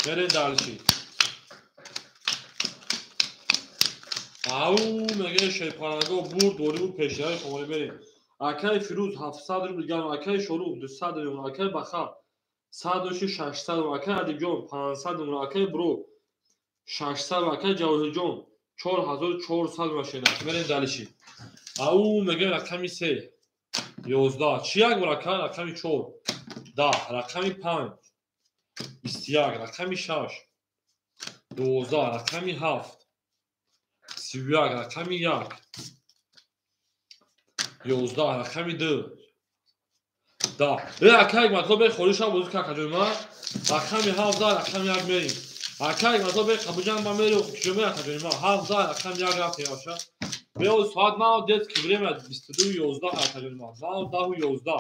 میره دارشی او میگه شیپالانگو برد دوری بود پیشنهاد شماره بریم اکای فیروز 700 روبل دیگر اکای شروع 200 روبل اکای بخا 100 600 اکای ادیجون 500 روبل اکای برو 600 اکای جواهر جون 4400 ماشین بریم دالشی او میگه رقمی 3 11 چی یک برکا رقمی 4 10 رقمی 5 21 رقمی 6 12 رقمی 7 31 رقمی 1 11 رقمی 2 10 اکای مطلب خودش هم بزرگ که کجای ما رقمی 17 رقمی 1 میریم اکای مطلب قبوجان ما میریم کجای ما کجای ما 17 رقمی 1 رفتی آشا بیو ساعت ما دید که بریم 22 11 کجای ما 10 11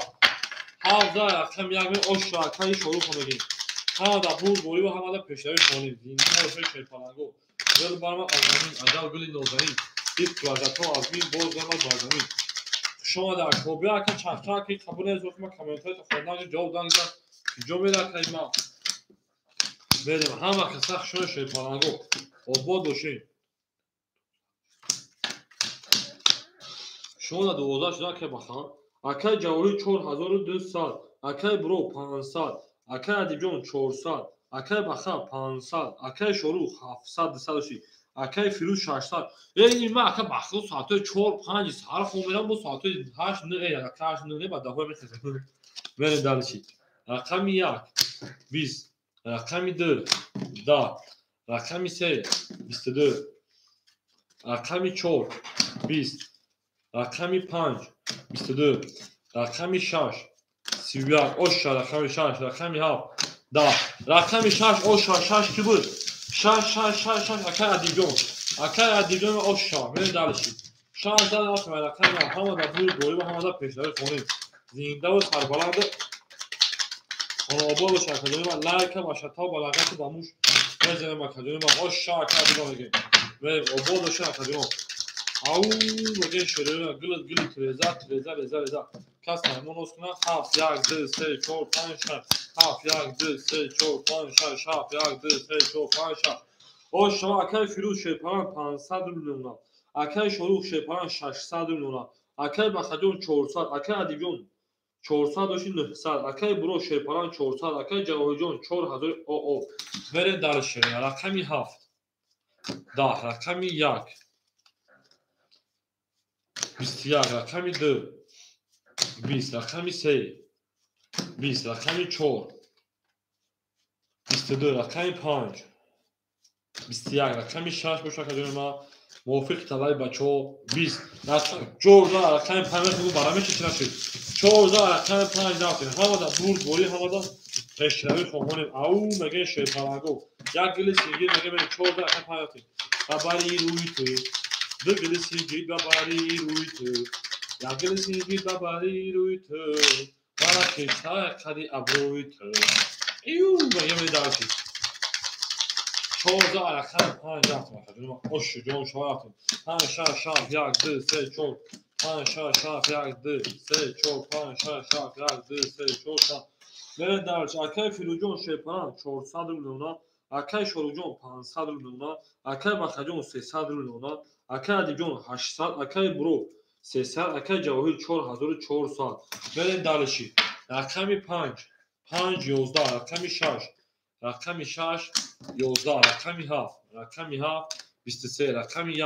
17 رقمی 1 میریم اوش اکای شروع کنیم همه دا بوری و همه دا پیشتری کنیم زینده باشه شیپالانگو گل برما از زمین عجب گل نوزنی دید که وزدتا از مین باز گرمت بر زمین شما در کوبیا که چخچا که قبول از ما کامنت های تفردان جواب دادن که جو میره که ما بریم همه کسا شما شیپالانگو آباد باشین شما در 12 شده که بخواه اکای جواهی 4200 اکای برو 500 اکای ادیجون 400 اکای بخا 500 اکای شروع 700 200 اکای فیروز 600 این ما اکای بخا ساعت 4 5 سال خومیرم با ساعت 8 9 اکای 8 9 بعد دفعه میخوام بریم دالشی رقمی 1 20 رقمی 2 10 رقمی 3 22 رقمی 4 20 رقمی 5 22 رقمی 6 31 اوش رقمی 6 رقمی 7 10 رقمی 6 اوش 6 کی بود 6 اکای ادیجون اوش میریم دالشی 16 رقمی همه دا بوری گوری و همه دا پیشداری خونیم زنده و سربلند اون آباد و شرکتانی و لایک و شتا و لغت باموش بزنم اکادمی ما آشا اکادمی میگه بریم آباد آشا اکادمی او میگه شروع گل ترزا کس نمون اسکنه هفت یک دو سه چهار پنج شش هفت یک دو سه چهار پنج شش هفت یک دو سه چهار پنج شش آشا اکای فیروز شپران 500 میلیون اکای شروع شپران 600 میلیون اکای بخجون 400 اکای ادیبیون 400 داشتی 900 اکای برو شپران 400 اکای جواهریان 4000 او بریم در شیره رقمی 7 10 رقمی 1 21 رقمی 2 20 رقمی 3 20 رقمی 4 22 رقمی 5 21 رقمی 6 باشه که ما موافق طلای بچه‌ها 20 رقم 14 رقم 5 رو برام چی نشد 14 رقم 5 رفتیم همه دور بوری همه دا اشتراکی خواهیم او مگه شیطانگو یک گلی سیگیر مگه بریم 14 رقم 5 رفتیم ببری روی تو دو گلی سیگیر ببری روی تو یک گلی سیگیر ببری روی تو برا کشتای کدی ابروی تو ایو مگه می دارشی 14 رقم 5 رفتیم خوش جون شما رفتیم 5 6 7 1 2 3 4 5 6 7 1 2 3 4 5 6 7 1 2 3 4 5 بریم درش اکای فیروجون شپران 400 میلیون اکای شروجون 500 میلیون اکای بخجون 300 میلیون اکای ادیبجون 800 اکای برو 300 اکای جواهر 4400 بریم درشی رقمی 5 5 11 رقمی 6 رقمی 6 11 رقمی 7 رقمی 7 23 رقمی 1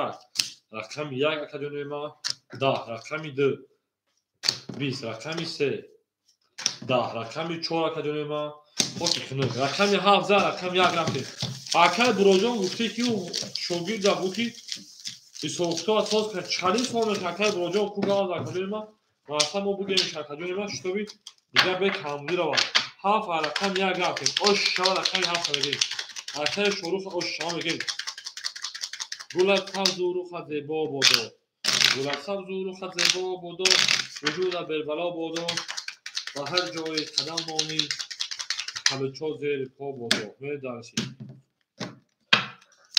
رقمی 1 اکادمی ما 10 رقمی 2 20 رقمی 3 10 رقمی 4 اکادمی ما خود رقمی 7 رقمی 1 رفتیم اکای بروجان گفته که شوگیر دبوکی سوختا اساس که 40 سال اکای بروجان کو گاز اکادمی ما واسه ما بگیم اکادمی ما شتوی دیگه به کاملی رو 7 رقم 1 رفتیم اوش رقمی 7 میگیم اکای شروع اوش میگیم گلت سبز و رخ زیبا بودو گلت سبز و رخ زیبا بودو وجود بربلا بودو و هر جای قدم مانی کلوچو زیر پا بودو می دانشی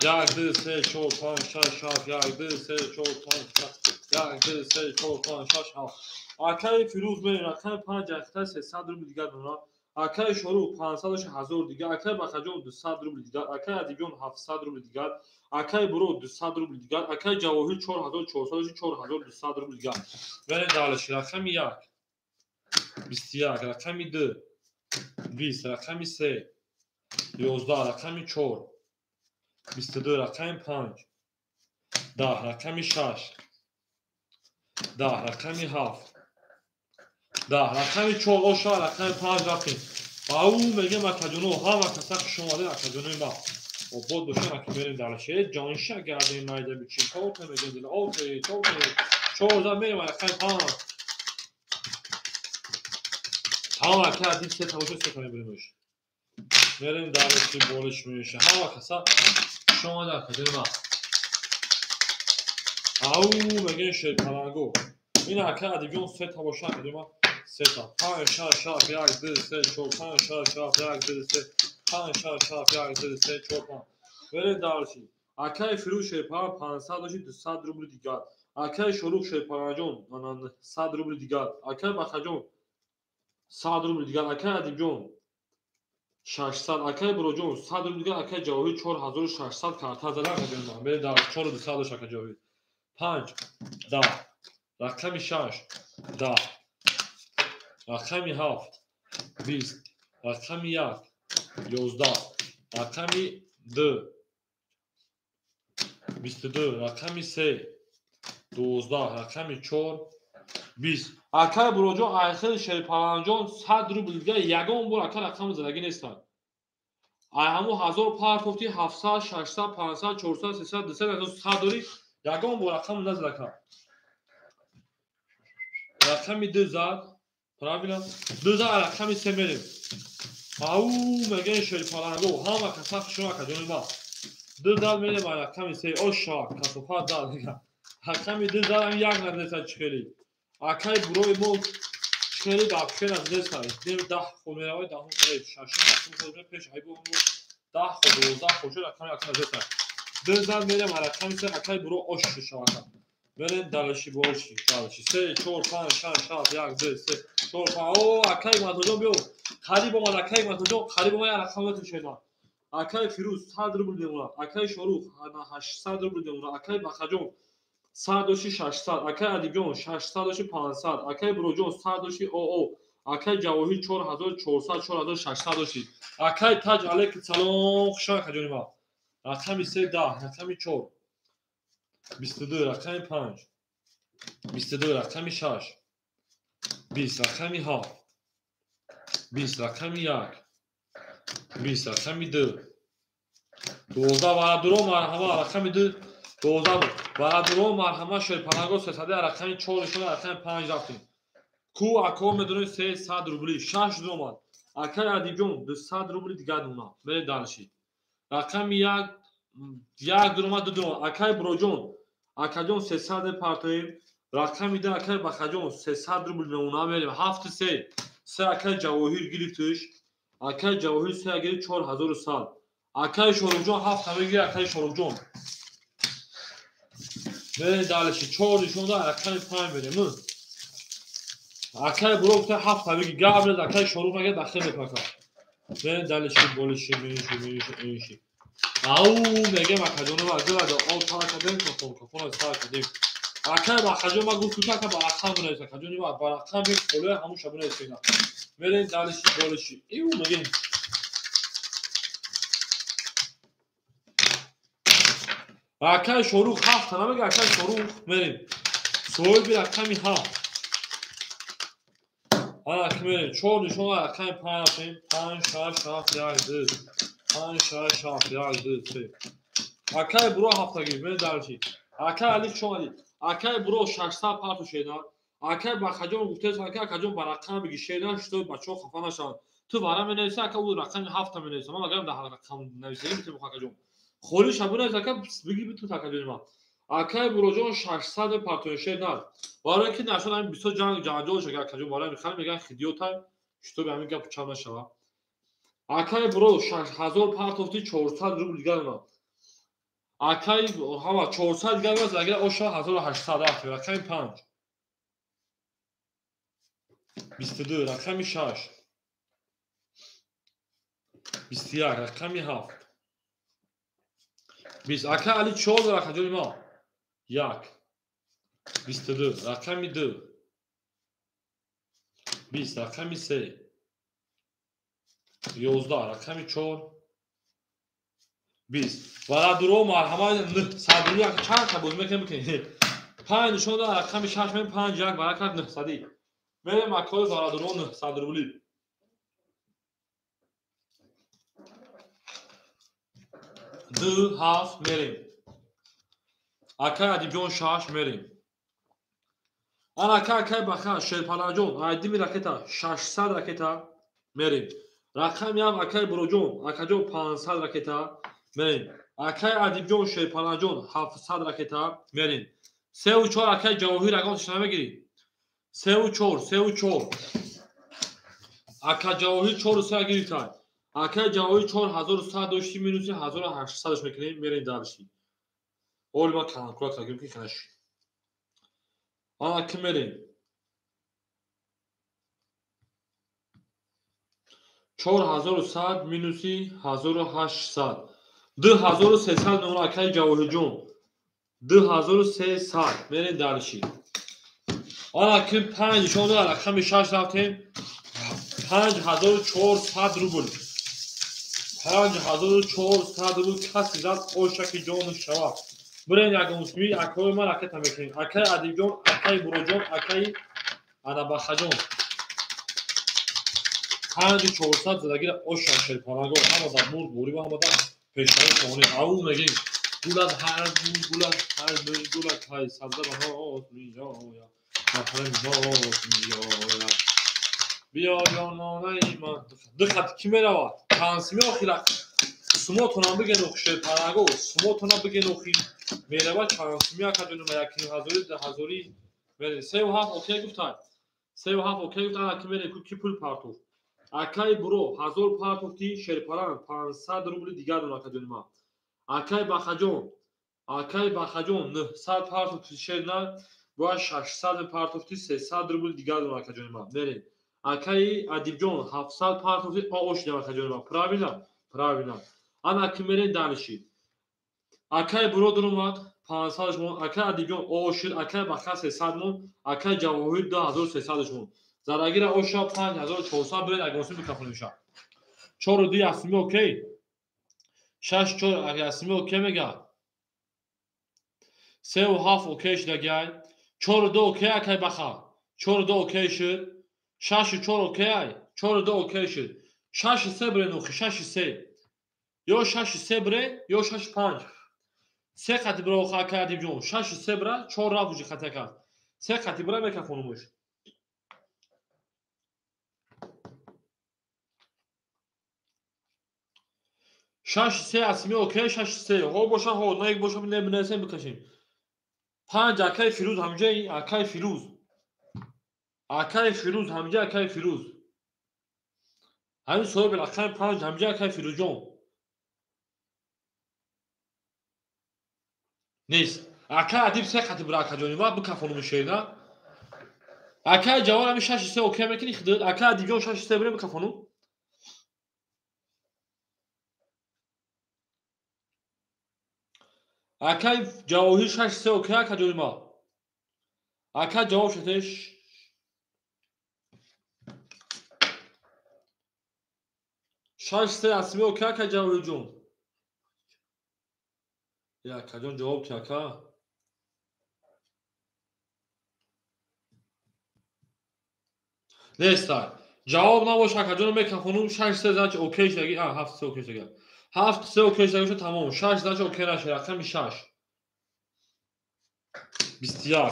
1 2 3 4 5 6 7 1 2 3 4 5 6 1 2 3 4 5 6 7 اکای فیروز می رقم 5 اختر 300 روبل دیگر دونا اکای شروع 500 1000 دیگر اکای بخجون 200 روبل دیگر اکای ادیبیون 700 روبل دیگر اکای برو 200 روبل دیگر اکای جواهر 4400 4200 روبل دیگر بریم دالش رقم 1 21 رقم 2 20 رقم 3 11 رقم 4 22 رقم 5 10 رقم 6 10 رقم 7 10 رقم 4 اوشا رقم 5 رفتیم او میگه مکدونو ها مکسق شماره اکادمی ما و بود باشن که بریم دلشه جانشه گردیم مایده بچین توت میگه دل اوت توت 14 میریم رقم 5 ها کردیم سه تا سه تا بریمش بریم دلشه بولش میشه ها مکسق شماره اکادمی ما او میگه شیطانگو این اکا ادیبیون سه تا باشه اکادمی ما 3 تا 5 6 7 1 2 3 4 5 6 7 1 2 3 5 6 7 1 2 3 4 5 بریم دارشی اکای فروش شیپار 500 داشتی 200 روبل دیگر اکای شروع شیپارجون 100 روبل دیگر اکای بخجون 100 روبل دیگر اکای ادیبجون 600 اکای بروجون 100 روبل دیگر اکای جواهر 4600 کارتا زدن کردیم بریم دارش 4200 داشت اکای جواهر 5 10 رقمی 6 10 رقمی 7 20 رقمی 1 11 رقمی 2 22 رقمی 3 12 رقمی 4 20 اکای بروجو آخر شیپارانجون 100 روبل دیگه یگان بار اکای رقم زدگی نیستن همو 1000 پار گفتی 700 600 500 400 300 200 100 داری یگان بار رقم نزدکا رقمی 2000 правильно 2000 رقمی 3 میریم او میگه شیپارانگو همه کسا شما کدومی ما 2000 میریم رقمی 3 اوشا کسوفا داد دیگه رقمی 2000 هم یک نرده چکلی اکای بروی مول چکلی دابشن از دست هایی دیم 10 خونه های 10 خونه 6 خونه پیش های بونو 10 خود 12 خود شد رقم اکثر زد دزدن میرم رقم سه اکای برو آش شوکا برن دالشی بولشی دالشی 3 4 5 6 7 1 2 3 4 5 او اکای ماتوجو بیو خالی با ما اکای ماتوجو خالی با ما رقم تو شینا اکای فیروز 100 روبل دیمونا اکای شروخ 800 روبل دیمونا اکای بخجون 100 اکای ادیگون 600 500 اکای بروجون 100 او اکای جواهی 4400 4600 اکای تاج علیک سلام خوشا خجونی ما رقم 3 رقم 4 22 رقم 5 22 رقم 6 20 رقم 7 20 رقم 1 20 رقم 2 12 و درو مرحمه رقم 2 12 و درو مرحمه شد پناهگاه ستاده رقم 4 شد رقم 5 رفتیم کو اکو میدونه 300 روبلی 6 دومان اکای ادیبیون 200 روبلی دیگه دونا بره دالشی رقم 1 دوما 2 اکای بروجون اکاجون 300 پارتوی رقم میده اکای بخجون 300 روبل نمونه بریم 7 3 اکای جواهیر گرفتش اکای جواهیر 3 گرفت 4000 سال اکای شوربجون 7 همه گیر اکای شوربجون بره دالشی 4 نشون ده اکای 5 بریم اکای بروکت 7 همه گیر گابل اکای شورب مگه داخل بپاکا بره دالشی بولشی میشی او میگه مکدونه ما گراد او تا کدن کفون از تا کدیم اکای بخجون ما گفت تا که با رقم بنویسه کدونی ما با رقم یک کلوه همون شبونه اینا برین دالشی بولشی ایو میگه اکای شروع 7 نمیگه اکای شروع بریم سوال بی رقمی 7 آن اکمل 4 نشون رقم 5 5 6 7 1 2 5 6 7 1 2 3 اکای برو هفتگی بریم دالشی اکای علی شمالی اکای برو 600 پارتو شیدن اکای بخجون گفته اکای کجون برقم بگی شیدن شده بچه‌ها خفه نشن تو برام نویسه اکای اون رقم 7 تا نویسه ما میگم ده رقم نویسیم تو بخجون خوری شبونه اکای بگی تو تکجون ما اکای بروجون 600 پارتو شیدن برای که نشون همین 20 جنجال شده کجون بالا میخوام میگن خیدیوتا شتو به همین گپ چا نشوا اکای برو 6000 پارتو 400 روبل دیگه نه اکای هوا 400 دیگه باز اگر اوشا 1800 رفت رقم 5 22 رقم 6 21 رقم 7 20 اکای علی 4 رقم جوری ما 1 22 رقم 2 20 رقم 3 11 رقم 4 20 ولا درو مرحمه صدری که چند تا بود میکنه 5 نشون ده رقم 6 من 5 یک برکت 900 میره مکای ولا درو 900 روبلی 2 7 میریم اکای ادیبیون 6 میریم آن اکای بخا شیرپناجون ایدی می رکتا 600 رکتا میریم رقم یم اکای بروجون اکاجون 500 رکتا میریم اکای ادیبیون شیرپناجون 700 رکتا میریم 3 و 4 اکای جواهیر رقم شما بگیرید 3 و 4 اکای جواهیر 4 و 3 گیرید اکای جواهیر 4100 داشتی مینوسی 1800 میکنیم میریم دارشی اول ما کانکولا تاگیم که کنش آن اکی میریم 4100 مینوسی 1800 2300 نمونه اکای جواهر جون 2300 میرین دارشی آن اکی 5 شما دو رقم 6 رفتیم 5400 روبل 5400 روبل کسی زد اوشکی جون شوا برین یک مسمی اکای ما رکت هم میکنیم اکای ادیب جون اکای برو جون اکای انبخ جون 5400 زدگیر اوشا شیرپناگو همه دا مرد بوری و همه دا پیشتایی کنه او میگیم گولد هر گولد های سبزه به هات میجایا مطمئن هات میجایا بیا یا نانه من دخت کی میروا تانسمی آخیره سموتونم بگه نوخ شیرپناگو سموتونم بگه نوخی میروا تانسمی ها کجونو ما یکی 1000 سه و هفت اوکی گفتن 3 و 7 اوکی گفتن که میره کی پول پارتو Акай буро 1000 партофти шерпаран 500 рубли дигар донакадони ма. Акай бахаҷон 900 партофти шерна ва 600 партофти 300 рубли дигар донакадони ма. Мерем. Акай Адибҷон 700 партофти ош донакадони ма. Правильно. Ан акимерен даниши. Акай буро дуромад 500 мон. Акай Адибҷон ошир. Акай баха 300 мон. Акай ҷавоҳир 2300 мон. Зарагира оша 5400 берен агонси микафон меша. 4 2 асми окей. 6 4 асми окей мега. 3 7 окей шдагай. 4 2 окей акай баха. 4 2 окей шир. 6 4 окей. 4 2 окей шир. 6 3 берен охи 6 3. Yo 6 3 берен yo 6 5. 3 хати бро акай Адибҷон 6 3 бра 4 раф уҷи хатака. 3 хати бра мекафонумуш. 6 3 асми окей 6 3 ҳо боша ҳо на як боша небинасем бикашем 5 акай фирӯз ҳамҷаи акай фирӯз ҳамҷа акай фирӯз ҳамин соҳиби рақами 5 ҳамҷа акай фирӯзҷон нест акай Адиб 3 хати бира акаҷони ма бикафонум шерна акай ҷавон ҳамин 6 3 окей мекунӣ хидат акай Адибҷон 6 3 бира бикафонум акай ҷавоҳир 6 3 окей акаҷони ма акай ҷавоб шатеш 6 3 асми окей акай ҷавоҳирҷон акаҷон ҷавоб ки ака нестай ҷавоб набош акаҷоно мекафонум 6 3 зач окей шдаги 7 3 окей шдаги 7 3 окей шдаги шуд тамом 6 зач окей нашед рақами 6 21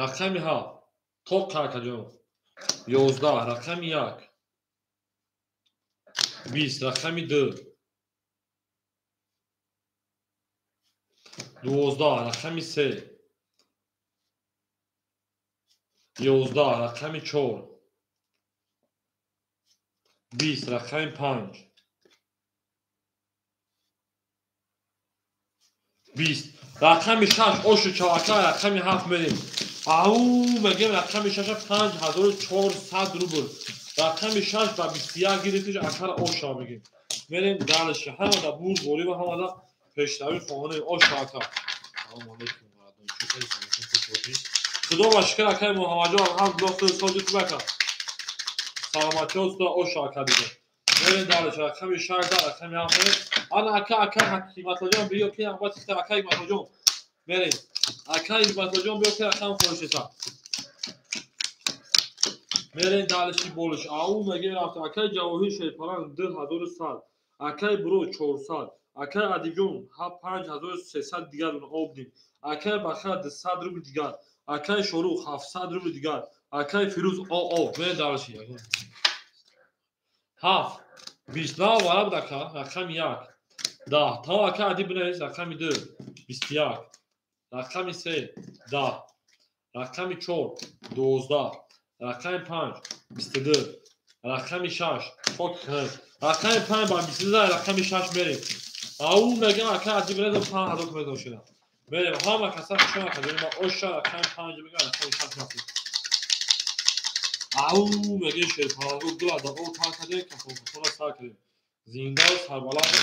рақами 7 тоқ акаҷон 11 рақами 1 20 рақами 2 12 рақами 3 11 рақами 4 20 рақами 5 20 рақами 6 ошу чавака рақами 7 мерем ау мегем рақами 6 5400 рубл рақами 6 ба 21 гирифтиш акара оша мегем мерем далши ҳамада бур борим ҳамада пештави фоне оша ака салом алейкум мардум чукай салом худо ва шукр акай муҳаммаҷон ҳам блохту соҷи кубака саломати оста оша ака дига мерем далши рақами 6 да рақами 7 мерем ана ака ҳикматлоҷон биё ки ҳамбат хита ака ҳикматлоҷон мерем ака ҳикматлоҷон биё ки рақам фоҳишеса мерем далши болиш ау мегем рафта акай ҷавоҳир шерпаран 2100 акай буро 400 акай Адибҷон 5300 дигар обдим акай баха 200 рубли дигар акай Шорух 700 рубли дигар акай Фирӯз мерем далши 7 29 вара буд ака рақами 1 10 то акай Адиб бинавис рақами 2 21 рақами 3 10 рақами 4 12 рақами 5 22 рақами 6 рақами 5 ба 22 рақами 6 мерем ау мегам акай Адиб бинавис 5000 медон шуда мерем ҳама каса хушон акаҷони ма оша рақами 5 мегам рақами 6 нафис ау мегем шерпаранго гулада о танкаде кафона сар кардем зиндау сарбаланд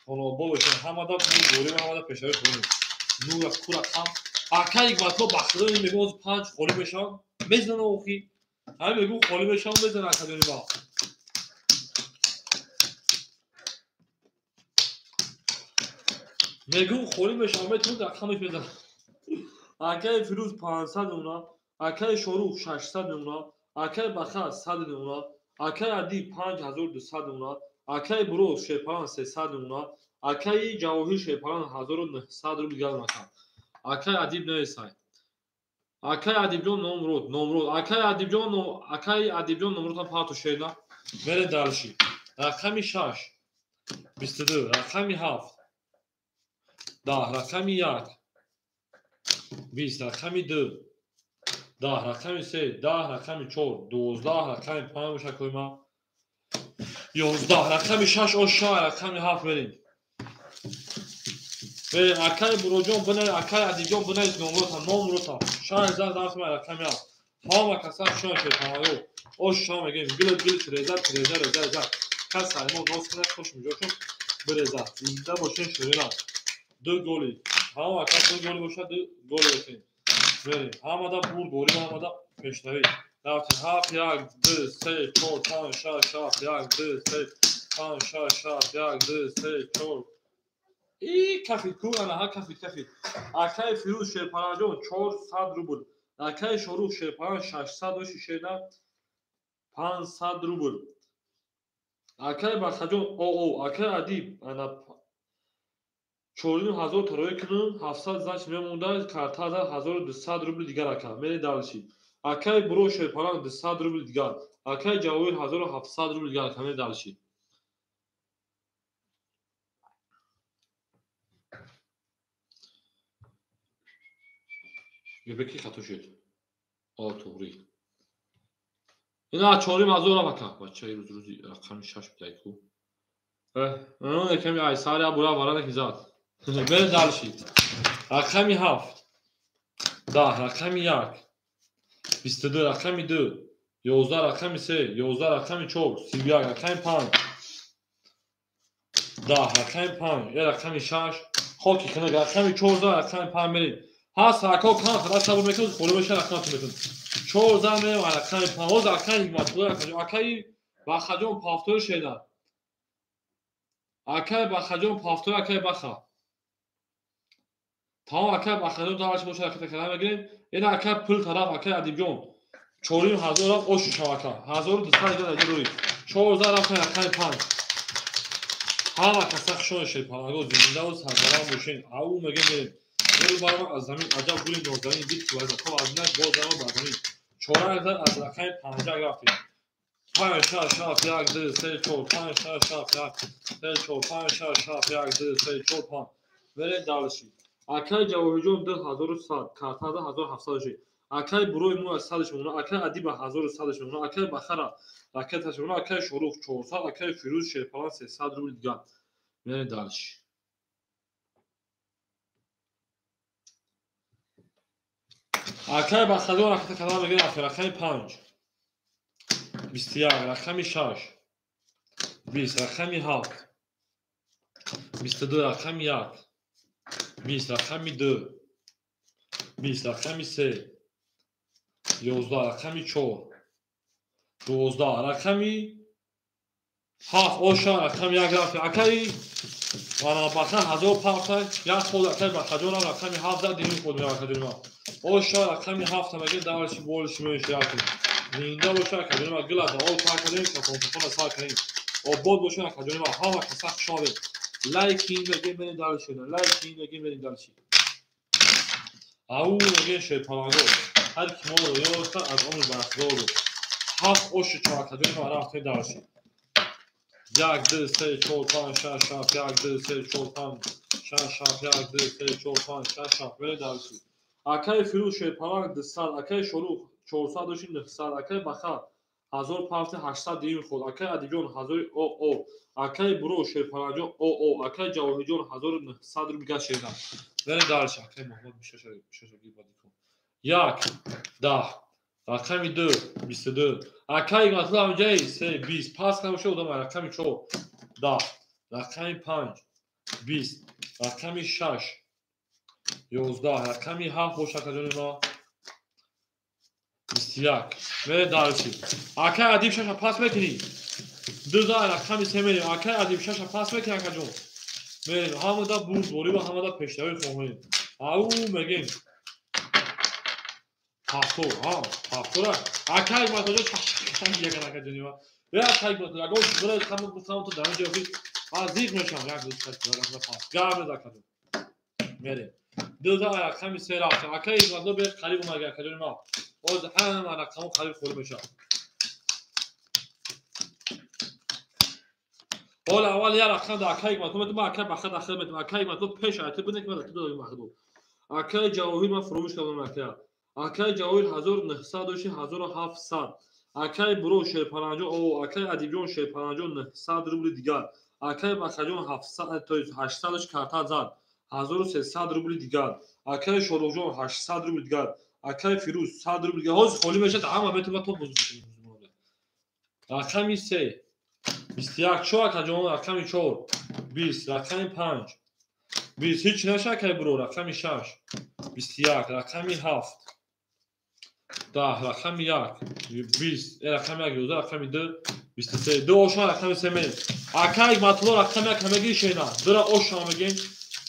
хонобо бошем ҳамада бур борим ҳамада пешави хонем нура курақам акай ҳикматло бахтидони мегум оз 5 холӣ мешавам мезана охи ҳамин мегум холӣ мешавам мезана акаҷони ма мегум холӣ мешавам метавонед рақамаш мезанам акай Фирӯз 500 мемонад акай Шорух 600 мемонад акай Баха 100 мемонад акай Адиб 5200 мемонад акай буро шерпаран 300 мемонад акай ҷавоҳир шерпаран 1900 рубли дигар мекунад акай Адиб нависай акай Адибҷон номрод акай Адибҷон номродам парту шерна мерем далши рақами 6 22 рақами 7 10 рақами 1 20 рақами 2 10 рақами 3 10 рақами 4 12 рақами 5 бошад коима 11 رقم 6 اوشا رقم 7 بریم بریم اکای بروجون بنای اکای عدیجون بنای نمرو تا شان زن دارت من رقم 7 ها ما کسا شان شد تمایو اوشا میگیم گل رزا کس ما نوست کنه خوش میجوشم برزا اینجا باشه شوینا دو گلی ها ما کس دو گلی باشه دو گل بزنیم بریم ها دا برد گلی ها دا پیشروی دارت 7 1 2 3 4 5 6 7 1 2 3 5 6 7 1 2 3 4 ای کافی کو انا ها کافی اکای فیروز شیرپناهجون 400 روبل اکای شروع شیرپناه 606 نه 500 روبل اکای بخجون او اکای ادیب انا 4000 تروی کنن 700 زنش میمونده کارتا دا 1200 روبل دیگر اکا میری دالشی اکای برو شیرپناه 200 روبل دیگر اکای جاویر 1700 روبل دیگر اکا میری دالشی Göbekli katoşet. Alturi. اینا 4000 را بکن بچه روزی رقم 6 بدایکو اون یکمی ایساری برا وارد کیزاد بره دالشید رقمی 7 10 رقمی 1 22 رقمی 2 11 رقمی 3 11 رقمی 4 31 رقمی 5 10 رقمی 5 یه رقمی 6 خاکی کنه رقمی 14 رقمی 5 بریم هست رقم کان خدا صبر میکنه خورده بشه رقم تو میتون 14 میریم رقم 5 رقم مطلوب اکای بخجون پافتور شیدن اکای بخجون پافتور اکای بخا تمام اکای بخجون دارش باشه رقم کلام بگیریم این اکای پول طرف اکای ادیبجون 4000 را اوش شواکا 1200 دیگه روی 14 رقم 5 همه کسخ شون شیپانگو زنده و سرگرم باشین او میگیم دل بارم از زمین عجب گولی نوزنی دید که وزن کام از نک باز زمان بردمی 4000 از رقم 50 گرفتیم 5 6 7 1 2 3 4 5 6 7 1 3 4 5 6 7 1 2 3 4 5 برید دالشی اکای جواهرجون 2100 کارتا 1700 شد اکای بروی مو از 100 شمونه اکای ادیب 1100 شمونه اکای بخرا راکت شمونه اکای شروع 400 اکای فیروز شیرپناه 300 روبل دیگه برید دالشی اکای بخجون رقم کلام بگیریم رقم 5 21 رقم 6 20 رقم 7 22 رقم 1 20 رقم 2 20 رقم 3 11 رقم 4 12 رقم 7 اوشا رقم 1 رقم اکای وانا بخن 1500 یا خود اکای بخجون رقم 7 زد دیگه خود میاد ما اوشا رقم 7 مگه دارش بولش میشه زنده باشه اکادمی ما گل از اول کار کردیم که کنترل سال کنیم و بود باشه اکادمی ما همه کسخ شده لایک این بگیم بریم دالشی لایک این بگیم بریم دالشی او میگه شیپانگو هر کی ما رو یاد از اون بحث رو هفت اوش چهار اکادمی ما رفتیم دالشی 1 2 3 4 5 6 7 1 2 3 4 5 6 7 1 2 3 4 5 6 7 بریم دالشی اکای فیروز شیپانگ 200 اکای شروع 400 داشتیم 900 اکای بخا 1500 دیم خود اکای ادیجون 1000 او اکای برو شیرپناهجون او اکای جواهرجون 1900 رو میگه شیدن ولی دارش اکای محمد میشه گیر بادی کن 1 10 رقم 2 22 اکای مطلب جای 3 20 پاس کنم شو دم رقم 4 10 رقم 5 20 رقم 6 11 رقم 7 باشه کجا ما 21 میره دالشی اکای ادیب شش پاس میکنی 2000 رقم 3 میره اکای ادیب شش پاس میکنی کجا میره همدا بود دوری و همدا پیشروی خوبه او میگیم پافتور پافتور اکای ماتوجو یک نکه جنیوا به اکای ماتوجو اگه برای خامو گفتم تو دانه جوفی عزیز میشم یک دوست دارم پاس گام دکتر میره 2000 رقم 3 رفت اکای ماتوجو به قریب اومد کجا ما باز همه رقم قریب خورد میشه حالا اول یه رقم در اکای ماتوجو ما اکای بخد داخل میتونم اکای ماتوجو پیش آتی بودن که من تو دادم مخدو اکای جواهر ما فروش کردم اکای جواهر 1900 و 1700 Акай Буров шерпаранҷон акай Адибҷон шерпаранҷон 900 рубли дигар. Акай Бахаҷон 700 то 800 карта зад. 1300 рубли дигар. Акай Шорухҷон 800 рубли дигар. Акай Фируз 100 рубли дигар. Ҳозир холӣ мешавад, ҳама метавонад то бозӣ кунад. Рақами 3 21 чо акаҷон, рақами 4 20, рақами 5 20 ҳеч наша акай Буров, рақами 6 21, рақами 7 10, рақами 1 20, рақами 1 11, рақами 2 23, 2 ошон рақами 3 мем. Акай Ҳикматулло рақами 1 ҳамагӣ шена. Дура ошон мегем.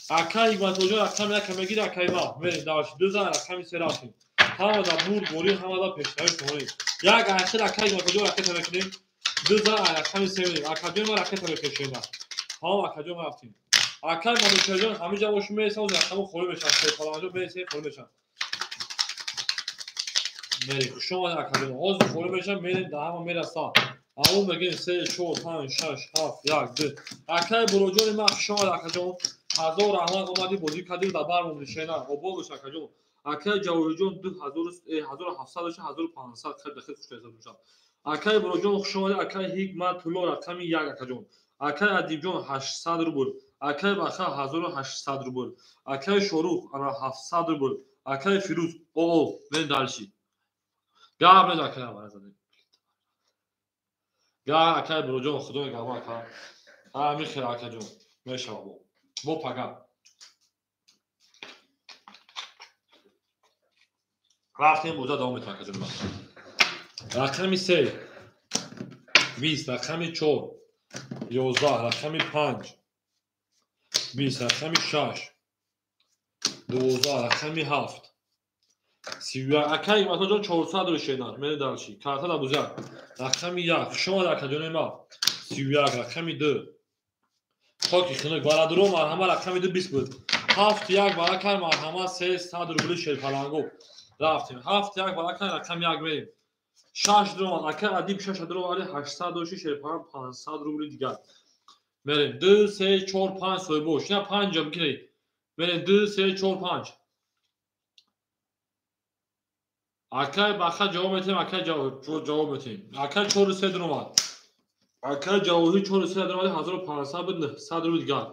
Акай Ҳикматуллоҷон рақами 1 ҳамагӣ акай ва. Мерем даваш 2 за рақами 3 рафтем. Ҳамада бур бори ҳамада пештави шуморем. Як ахир акай Ҳикматуллоҷон рақами мекунем. 2 за рақами 3 мем. Акаҷон ва рақами мекунем. Ҳам акаҷон рафтем. Акай Манучарҷон ҳамин ҷа бош месам рақаму холӣ мешам. Фаланҷо месе холӣ мешам. Мерем шумо акаҷон ҳозир холӣ мешам, мерем да ҳама мераса. Аввал мегем 3 4 5 6 7 1 2. Акай Буроҷони ман шумо акаҷон ҳазор раҳмат омади бозӣ кардем да бармон нишена. Обогош акаҷон. Акай Ҷавоҳиҷон 2700 1500 хеле хуштаҳсаб мешавад. Акай Буроҷон хушомадед. Акай Ҳикматулло рақами 1 акаҷон. Акай Адибҷон 800 рубл. Акай Баха 1800 рубл. Акай Шорух 700 рубл. Акай Фируз мен далши. Гап нед акай баразаде. Га акай Буроҷон худо мегам акай. Михел акаҷон мешава бо пага. Рафтем буда давом метавонад акаҷон. Рақами 3 20, рақами 4 11, рақами 5 20, рақами 6 12, рақами 7 31. Акай Ҳикматуллоҷон 400 рӯшенар мени далши. Карта да бузак. Рақами 1 шумо акаҷони ма 31, рақами 2 хоки хунук барадуро марҳама рақами 2 20 буд. 71 баракай марҳама 300 рубли шерпаланго. Рафтем. 71 баракай рақами 1 мерем. 6 дром акай Адиб 6 дром али 800 доши шерпалан 500 рубли дигар. Мерем 2 3 4 5 сойбош. Я 5 ҷам гирей. Мерем 2 3 4 5. Акай Баха ҷавоб метем, акай ҷавоб метем. Акай 4 3 дром. Акай Ҷавоҳӣ 4 3 дром 1500 буд 900 рубли дигар.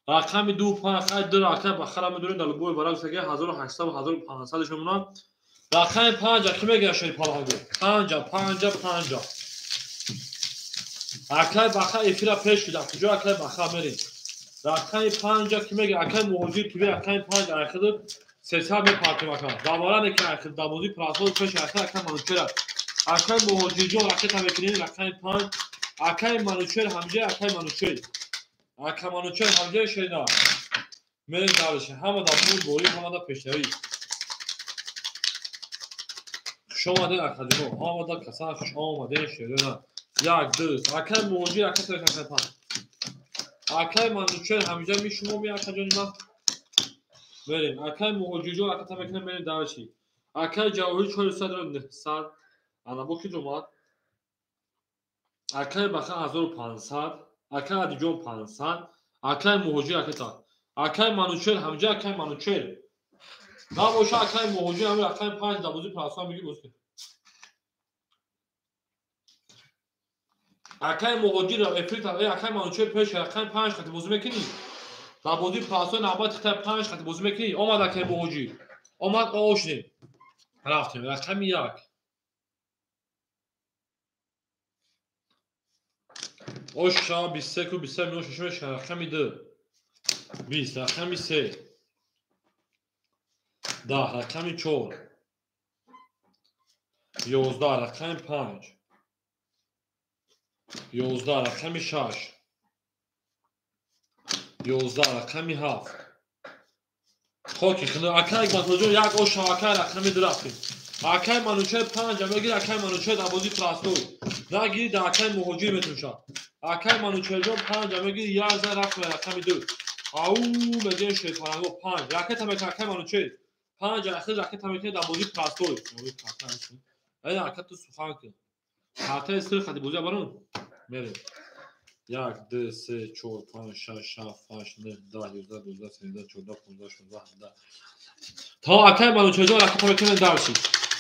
Рақами 2 5 акай 2 акай Бахара медонед дар бой барак саге 1800 1500 шумона. Рақами 5 ки мегира шерпаланго. 5 акай Баха эфира пеш шуда. Куҷо акай Баха мерем. Рақами 5 ки мегира акай Муҳоҷир ки акай 5 ахир 300 мепартем акай. Давара не ки ахир давози прасол пеш акай акай Манучер. Акай Муҳоҷирҷон рақета мекунем рақами 5. Акай Манучер ҳамҷа акай Манучер. Акай Манучер ҳамҷа шена. Мерем далше ҳама да бур бори ҳама да пештави. Хушомадед акаҷон ҳама да касан хушомадед шерена. 1 2 акай Муҳоҷир акай акай 5. Акай Манучер ҳамҷа мишумо ми акаҷони ман. Мерем акай Муҳоҷирҷон аката мекунем мерем далши. Акай Ҷавоҳӣ 400 900 анабо ки ҷомад. Акай Баха 1500, акай Адибҷон 500, акай Муҳоҷир аката. Акай Манучер ҳамҷа акай Манучер. Набоша акай Муҳоҷир ҳамин акай 5 давози прасол меги бозӣ. Акай Муҳоҷир эфрита акай Манучер пеш акай 5 хати бозӣ мекунӣ. Давози прасол навбат хати 5 хати бозӣ мекунӣ. Омад акай Муҳоҷир. Омад ошнем. Рафтем. Рақами 1 Оша 23 ку 23 миён шушмеш рақами 2 20, рақами 3 10, рақами 4 11, рақами 5 11, рақами 6 11, рақами 7 хоки хунук акай Ҳикматуллоҷон як оша акай рақами 2 рафтем. Акай Манучер 5 мегир акай Манучер давози прасол. Нагири да акай Муҳоҷир метуша. Акай Манучерҷон 5 мегир 1 за рафтем рақами 2. Ау мегем шерпаланго 5. Ракета мекун акай Манучер. 5 ахир ракета мекун давози прасол. Ай акай ту сухан кун. Карта сир хати бузя барун. Мерем. 1 2 3 4 5 6 7 8 9 10 11 12 13 14 15 16 17. Та акай Манучерҷон ракета мекун далши.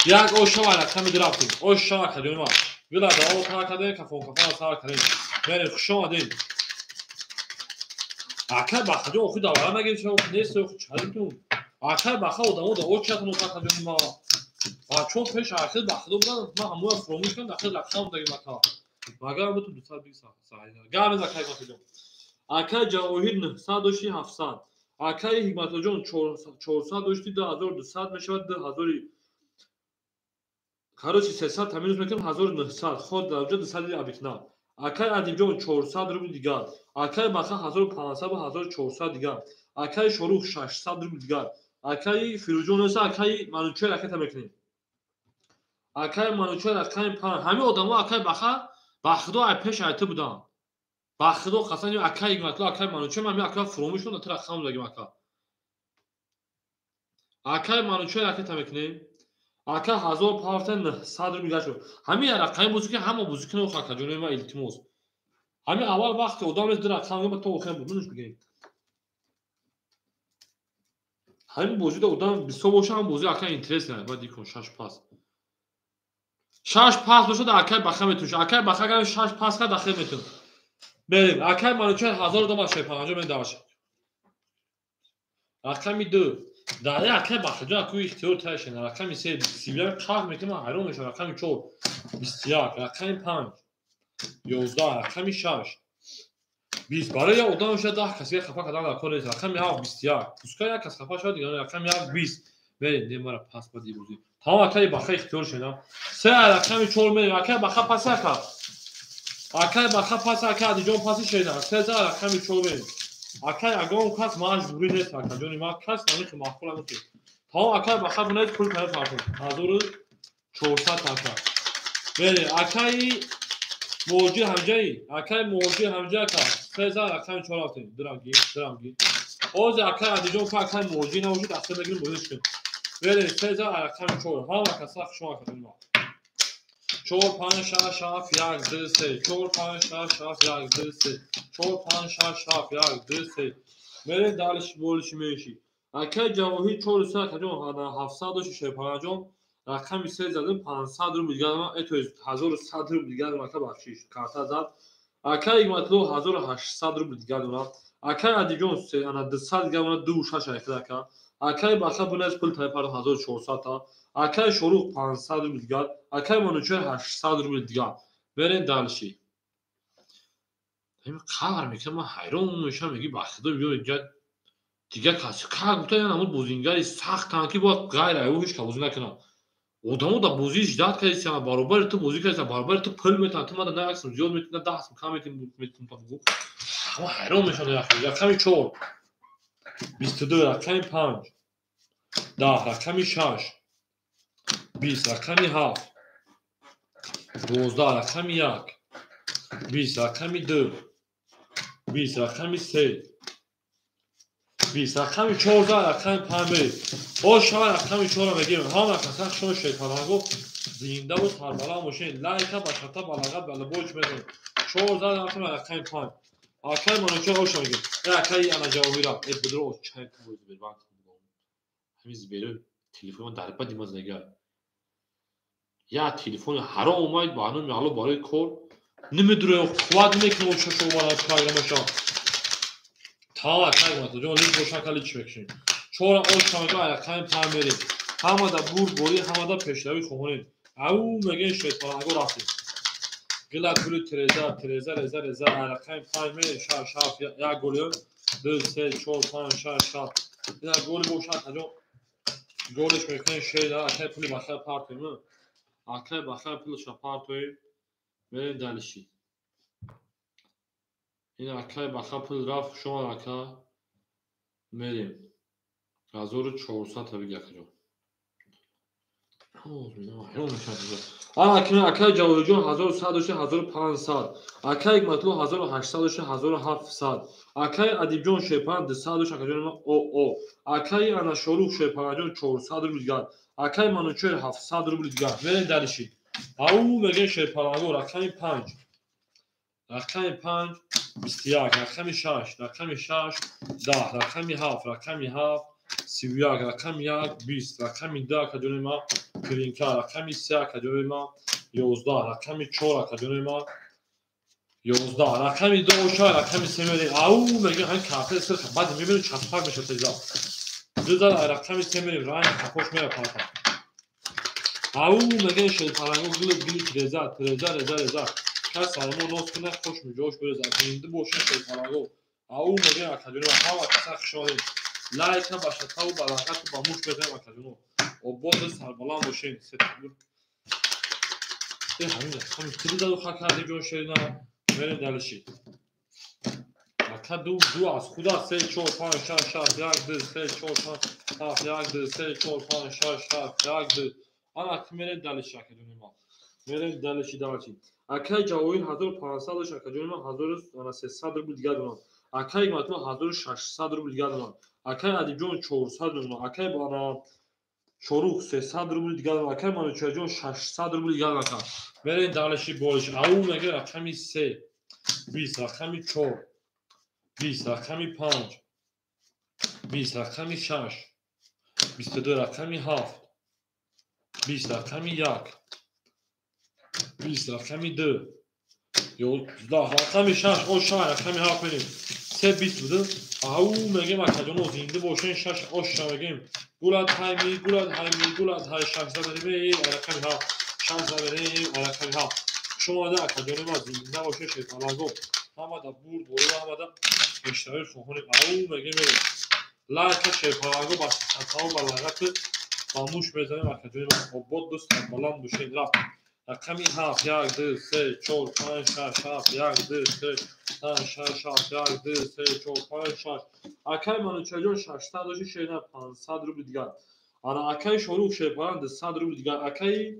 یک اوشا رقم درفتیم اوشا کردیم ما ویلا دا او تا کرده کفون کفان سار کردیم بریم خوش آمدیم اکر بخدی او خود داورا نگیرید چه او نیست او خود چهدیتون اکر بخا او دامو دا او چهتون او تا کردیم ما چون پیش اکر بخدی بودن ما همون فرومیش کن داخل لکشام داریم اکر مگر بودم 200 بیگ ساعت گرم زکای ماسجون اکر جواهیر 900 داشتی 700 اکر حکمت جون 400 داشتی 2200 میشود 2000 короче 300 таминус мекунем 1900 ход дар 200 абитна акай адибҷон 400 рубл дигар акай баха 1500 ва 1400 дигар акай шорух 600 рубл дигар акай фирӯҷон эса акай манучой ракета мекунем акай манучой ракай пан ҳами одамо акай баха бахдо ай пеш айта будан бахдо қасан акай игматло акай манучой мами акай фурумишон дар хам дагим акай манучой ракета мекунем ака 1500 рубл гашо ҳами рақами бузуки ҳама бузуки но хака ҷонои ма илтимос ҳами аввал вақти одам ес дира рақами то охем буд нуш бигем ҳами бозида одам бисо боша ҳам бози ака интерес не ба дикон 6 пас бошад ака баха метуш ака баха гам 6 пас ка дахил метун берим ака манучай 1000 дома шепанҷо мен даваш рақами 2 дар ака бахаҷа аку ихтиёр тайшен рақами 3 31 қах мекунам ҳайрон мешавам рақами 4 21 рақами 5 11 рақами 6 20 барои як одам шояд 10 касига хафа кардан дар кор нест рақами 7 21 пускай як кас хафа шуд дигар рақами 7 20 берем демара пас ба дибузи тамом акаи баха ихтиёр шена 3 рақами 4 мерем акаи баха пас ака акаи баха пас ака адиҷон паси шена 3 рақами 4 мерем акай агон кас маҷбурӣ нест ака ҷони ма кас намеш маъқул аст тамом акай баха бунед пул кайф фарқу 1400 ака бери акай муоҷи ҳамҷаи акай муоҷи ҳамҷа ака 3 акай 4 афтин дирамги оз акай адиҷон ка акай муоҷи набошад асл мегирим бозиш кун бери 3 акай 4 ҳама каса шумо кардем ма 4 5 6 7 1 2 3 4 5 6 7 1 2 3 4 5 6 7 1 2 3 мере далиш болиш меши акай ҷавоҳи 400 каҷон 700 дош шепаҷон рақами 3 задим 500 рубл дигар ма ето 1100 рубл дигар ма ка бахшиш карта зад акай игматло 1800 рубл дигар ма акай адиҷон ана 200 дигар ма 26 ака акай баха бунез пул тайпар 1400 та акай шорух 500 рубл дигар акай манучой 800 рубл дигар берем далши ҳами қавар мекунам ман ҳайрон мешам меги бахудо биё инҷа дигар каси ка гуфта я намуд бозингари сахт танки бояд ғайр айо ҳеч ка бозӣ накунам одамо да бозии жидат кардисиам баробари ту бозӣ кардисиам баробари ту пул метавонам ту мада на як сум зиёд метунам 10 сум кам метунам ҳама ҳайрон мешам рақами 4 22 рақами 5 10 рақами 6 20 рақами 7 12 рақами 1 20 рақами 2 20 рақами 3 20 рақами 14 рақами 5 бери ошава рақами 4 мегирем ҳама каса шо шекаранго зинда бо тарбала мошин лайка ба шата балага балабоч медон 14 рақами 5 акай мануча оша мегирем акай ана ҷавоҳира эт будро чай куз бербан ҳамиз беро телефон дарпа димаз нагар я телефон ҳаром омад ба номи алло барои кор намедуре хват мекунам чашо бара програмаша та акай мата ҷон лик боша кали чекшин чора оша мегар акай памери ҳамада бур бори ҳамада пешрави хоҳонем ау меген шетпаранго рафтем гилат гули треза акай памери шаш як голем 2 3 4 5 6 7 ина голи боша таҷон голиш мекунем шеда акай пули баха партем акай баха пули шапартои мерем далиши ин акай баха пул рафт шумо ака мерем 1400 таби гакаҷон акай ҷавоҳиҷон 1100 дошта 1500 акай игматло 1800 дошта 1700 акай адибҷон шепан 200 дошта акаҷон о акай анашорух шепанаҷон 400 рубл дигар акай манучой 700 рубл дигар мерем далиши ау меген шепанаго рақами 5 рақами 5 21 рақами 6 рақами 6 10 рақами 7 рақами 7 31 رقم 1 20 رقم 2 اکادمی ما پرینکا رقم 3 اکادمی ما 11 رقم 4 اکادمی ما 11 رقم 2 اوشا رقم 3 میریم او میگه هم کافه سر بعد میبینیم چطور میشه تیزا دوزار رقم 3 میریم رنگ خوش میره پاتا او میگه شل پرنگو گل ترزا کس سالمون نوز کنه خوش میجوش بره زنده باشه شل پرنگو او میگه اکادمی ما ها کسا خوشالی لایک هم باشه تا و برکت با موش بزنیم اکادمی و بود سربلند باشین ستبود همین تیلی دادو خاک کردی جون شرینا بریم دلشی اکا دو از خدا 3 4 5 6 7 1 2 3 4 5 7 1 2 3 4 5 6 7 1 2 آن بریم دلشی اکادمی ما بریم دلشی اکای جواهر 1500 داشت اکادمی ما 1300 روبل دیگه دونم اکای مطلب 1600 روبل دیگه دونم اکای ادیب جون 400 دونم اکای بانا شروع 300 روبل دیگه دونم اکای مانوچه جون 600 روبل دیگه دونم برین دلشی بولش او مگه رقمی 3 20 رقمی 4 20 رقمی 5 20 رقمی 6 22 رقمی 7 20 رقمی 1 20 رقمی 2 11 رقمی 6 او 6 رقمی 7 میریم 3 20 بوده او میگه مکدونو زنده باشین 6 او 6 میگیم گولاد هایمی گولاد های 6 بریم رقمی 7 6 بریم رقمی 7 شما ده اکادمی ما زنده باشه شیطانگو همه دا برد بوده همه دا اشتراک خواهونیم او میگه میریم لایک شیطانگو با سطح و بلاغت خاموش بزنیم اکادمی ما بود دوست بلند باشین رفت رقمی 7 1 2 3 4 5 6 7 1 2 3 5 6 7 1 2 3 4 5 6 اکای منو چجور 600 داشتی شینا 500 روبل دیگر انا اکای شروع شیپاران 100 روبل دیگر اکای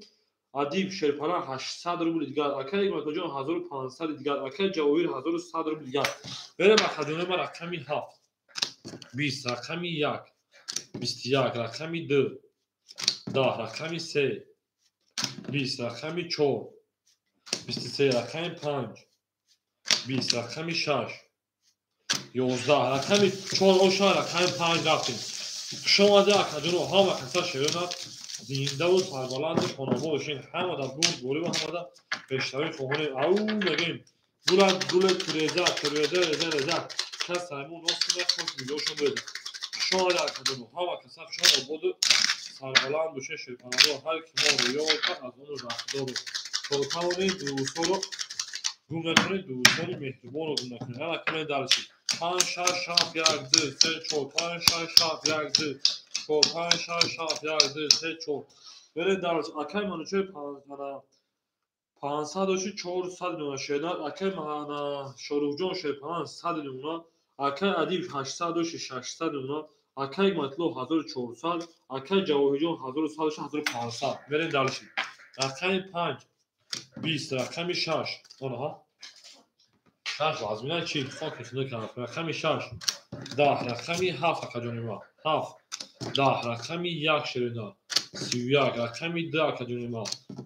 ادیب شیپاران 800 روبل دیگر اکای منو جون 1500 دیگر اکای جواهر 1100 روبل دیگر بریم اکادمی ما رقمی 7 20 رقمی 1 21 رقمی 2 10 رقمی 3 20 رقمی 4 23 رقمی 5 20 رقمی 6 11 رقمی 4 و 6 رقمی 5 رفتیم شما ده اکادمی ها و کسا شیرنا زنده و سربلند خانوما باشین همه دا بوری و همه دا بشتری خوهونه او میگیم گول تریزه کس سایمون نوستی نخوش میلیوشون بده شما ده اکادمی ها و کسا شما بود سربلند باشه شیرپناه هر کی ما رو یاد کن از اون رفتار توتاونی دوستو رو گم نکنید دوستان مهربان رو گم نکنید هر کنید درشید 5 6 7 1 2 3 4 5 6 7 1 2 4 5 6 7 1 2 3 4 برید درش اکای منو چه 500 و 400 نمونه شدن اکای من شروع جون شد 500 نمونه اکای ادیب 800 و 600 نمونه اکای مطلوب 1400 اکای جواهر جون 1100 و 1500 برید درشید اکای 5 20 رقمی 6 اونها 6 آزمینه چی خاک خدا کنه رقمی 6 10 رقمی 7 اکادمی ما 7 10 رقمی 1 شرینا 31 رقمی 2 اکادمی ما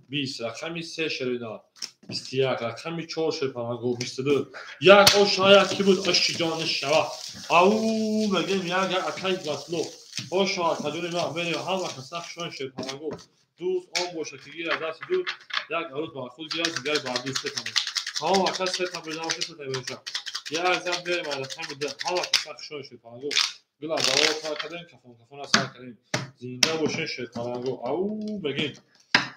20 رقمی 3 شرینا 21 رقمی 4 شریپانگو 22 یک او شاید کی بود اشکی جان شوا او میگم یک اکای گاتلو او شاید اکادمی ما بریم هم کسا شون شریپانگو دوست آن باشه که گیر از دست دور یک عروض با خود بیاد دیگر با دوست تمام ها وقت ستم بزنم ست نمیشه یه ارزم بریم از هم بده ها وقت شون شریپانگو گلا داو کار کردیم کفون اثر کردیم زنده باشه شریپانگو او میگیم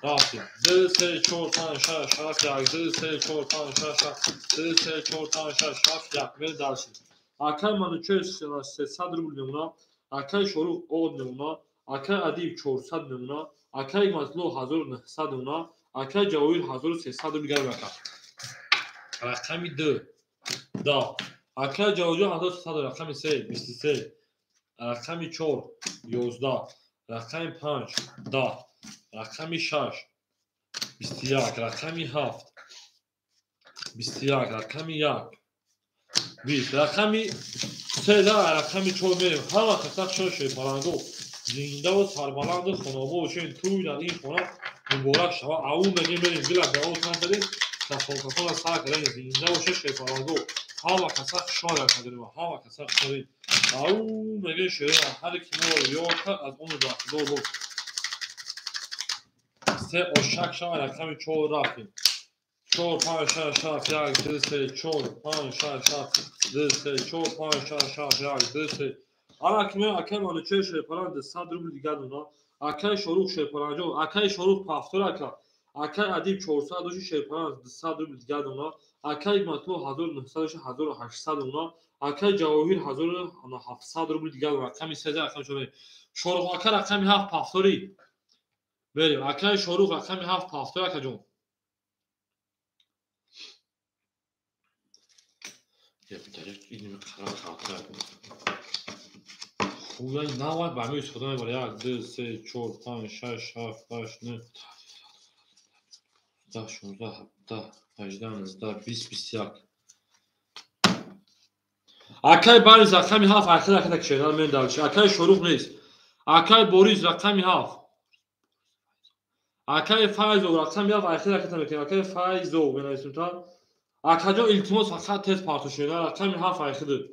رفتیم 2 3 4 5 6 7 1 2 3 4 5 6 7 2 3 4 5 6 7 1 بریم درسیم اکای منو چه 300 روبل نمونه اکای شروع اود نمونه اکای ادیب 400 نمونه اکای مطلوب 1900 نمونه اکای جواهر 1300 روبل دیگر بکن رقمی 2 10 اکای جواهر 1300 رقمی 3 23 رقمی 4 11 رقمی 5 10 رقمی 6 21 رقمی 7 21 رقمی 1 20 رقمی 13 رقمی 4 میریم همه کسا شد شیطانگو زنده و سربلند خانوما باشین توی در این خانه مبارک شما او میگیم بریم گل از دعوت نزدیم کفان از سر کردن زنده باشه شیطانگو Hava kasak şöyle kadar hava kasak şöyle. Au mege şöyle her kim olur yorka az onu da dolu. Se o şak şöyle kami çoğu rafin. Çoğu pan şak şak ya dese çoğu pan şak şak dese çoğu pan şak şak ya dese. Ara kimi akam onu çeşe falan da sadrubul digaduna. Akay şoruk şey falan jo. Akay şoruk paftor aka. Akay adib 400 şey falan da sadrubul digaduna. Акай матбуъ 1900-1800 уна, акай ҷавоҳир 1700 рубли дигар рақами 13 рақами шумо. Шорух ака рақами 7 пафтори. Берем, акай шорух рақами 7 пафтори акаҷон. Хуя навай ба ми истифода мебарад. 1 2 3 4 5 6 7 8 9 10 16 17 18 19 20 21. Акай бариз рақами 7 ахир акада кишедан мен далчи. Акай шурух нест. Акай бориз рақами 7. Акай файзов рақами 7 ахир акада мекунад. Акай файзов менависем то. Акаҷо илтимос фақат тест парту шуда рақами 7 ахир.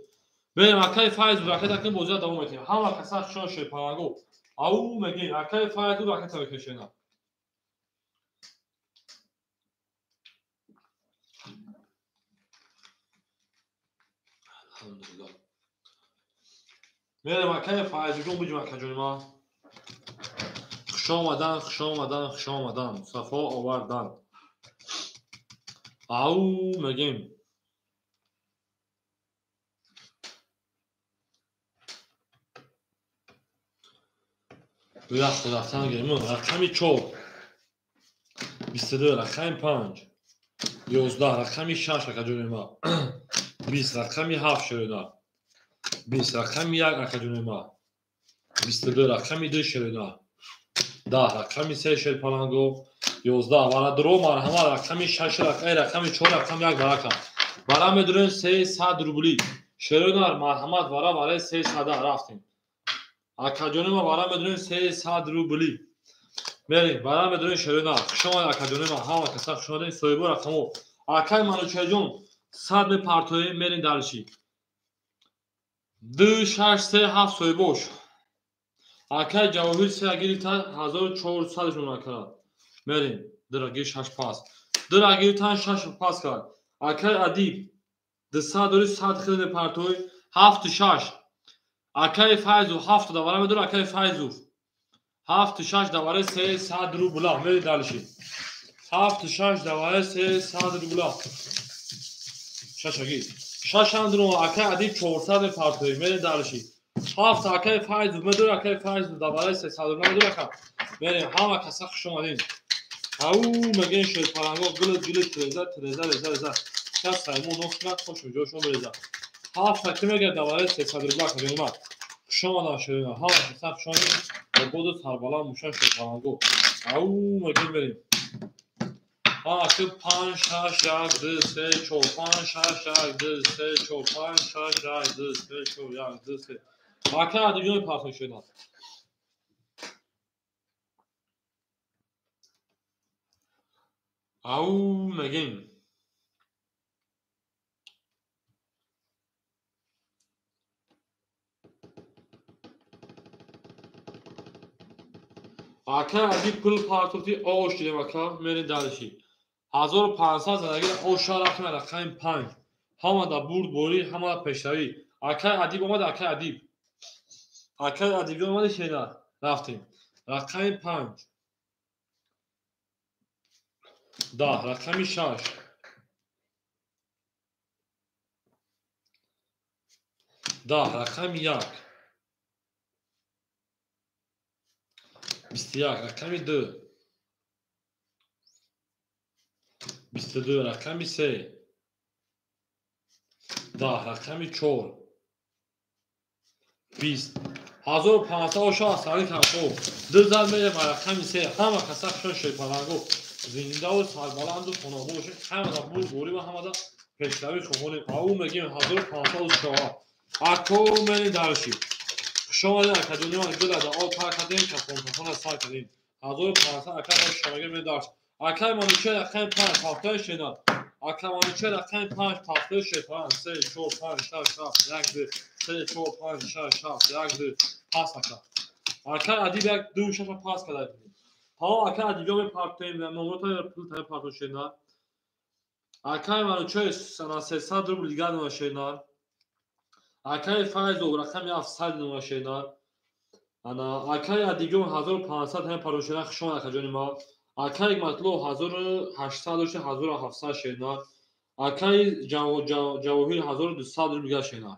Мен акай файзов акада кин бозида давом мекунад. Ҳама каса шо шепаранго. Ау мегин акай файзов акада мекунад. Alhamdulillah. Merhaba akay faizijon bujum akajonima. Xush omadan, safo ovardan. Au megim. Bu yaxşı raqam gelmi? Raqami çok. 22 raqami 5. 11 raqami 6 akajonima. 20 raqami 7 şöyle. 20 raqami 1 akajonima. 22 raqami 2 şöyle. 10 raqami 3 şöyle palango. 11 vara dro marhama raqami 6 raqami 4 raqami 1 baraka. Bara medrun 300 rubli. Şöyle marhamat vara 300 raftim. Akajonima vara medrun 300 rubli. Meri bara medrun şöyle. Şoma akajonima hava kasak şode soybu raqamo. Akay manuçajon 100 партои мерин далши 2637 сойбош акай ҷавоҳир се агиритан 1400 жуна кард мерин драги 6 пас драгиритан 6 пас кард акай адиб 200 хиле партои 76 акай файзу 7 давара медор акай файзу 76 давара 300 рубла мерин далши 76 давара 300 рубла Şaşagir. Şaşandırma akay adib 400 partoi mere dalşi. Hafta akay faiz medur akay faiz davara se sadurna medur akay. Mere hama kasa xushmadin. Au megen şöyle parango gülü treza. Şas saymu nokta xoşu joşo mereza. Hafta kime gel davara se sadurna akay ma. Xushmadan şöyle hama kasa xushmadin. Bodu sarbala muşan şöyle parango. Au megen mere. Akı pan şaşagdı se çopan şaşagdı se çopan şaşagdı se çoyagdı se. Akı adibyon parça şöyle. Au megin. Akı adib pul parçası oş diye baka meni dalşi. 1500 задагир оша рафтем рақами 5 ҳамада бурд борӣ ҳамада пешравӣ акай адиб омад акай адибиён омади шена рафтем рақами 5 10 рақами 6 10 рақами 1 21 рақами 2 22 رقمی 3 10 رقمی 4 20 1500 شاه سالی کافو دو زن میره رقمی 3 همه کسک شون شیپارانگو زنده و سالبالند و خانابوش همه دا بول بوری و همه دا پشتوی خونیم او میگیم 1500 شاه اکو منی درشی شما دیدن که دنیا گل دا آل کار کردیم که کنترون سال کردیم 1500 اکر شماگه می داشت Akay manuçe akay pan haftaya şena. Akamanıçı raqam 5 paxtı şepan 3 4 5 6 7 yaqdı 3 4 5 6 7 yaqdı pas aka. Arka adi bir duşa pas kadar. Tamam arka adi göme partiyim ve nomrota pul tane partio şeyler. Arka var çöz sana sesa dur ligan var şeyler. Arka faiz olur raqam 700 var şeyler. Ana arka adi göme 1500 tane partio şeyler şuna akacağım ma. Arka matlo 1800 işte 1700 şeyler. Arka cavahir 1200 ligan şeyler.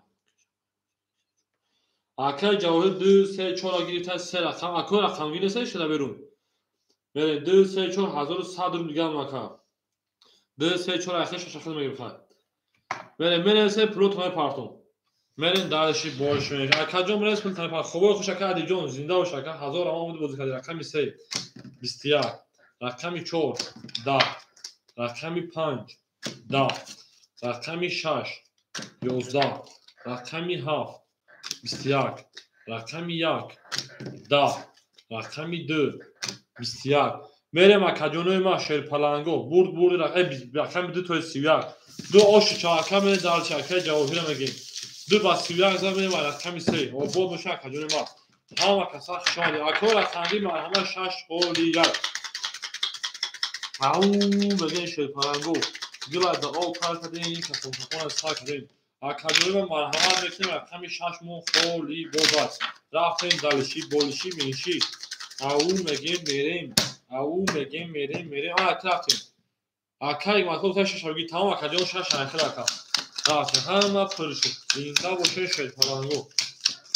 Arka cavahir 2 3 4 girita se raqam akor raqam girese şeyler berun. Böyle 2 3 4 1100 ligan maka. 2 3 4 axir şaşakın mı gibi. Böyle menese protone parton. Meren dalişi boş meş. Akacım res pul tane par. Xobo xoşaka adi jon zinda و şaka hazır ama umut bozuk hadi rakam 3 20 rakam 4 da rakam 5 da rakam 6 11 rakam 7 20 rakam 1 da rakam 2 20 Merem akaconu ma şer palango burd rakam 2 to 30 دو آش چاکم در چاکه جواهر مگیم دو بسیار زمین و رقم 3 و بود مشک جون ما همه کسا شادی اکور خندی مرحمه 6 قولیگر او مگه شل پرنگو گلا دا او کار کردین که فوتبال ساک کردین اکادمی مرحمه میکنیم رقم 6 مون قولی بود رفتیم دالشی بولشی میشی او مگه میریم رفتیم Akay matlo taşı şarkı tamam akacağım şaş akaka. Rahat hamma pırışı. Linda boşun şey falan yok.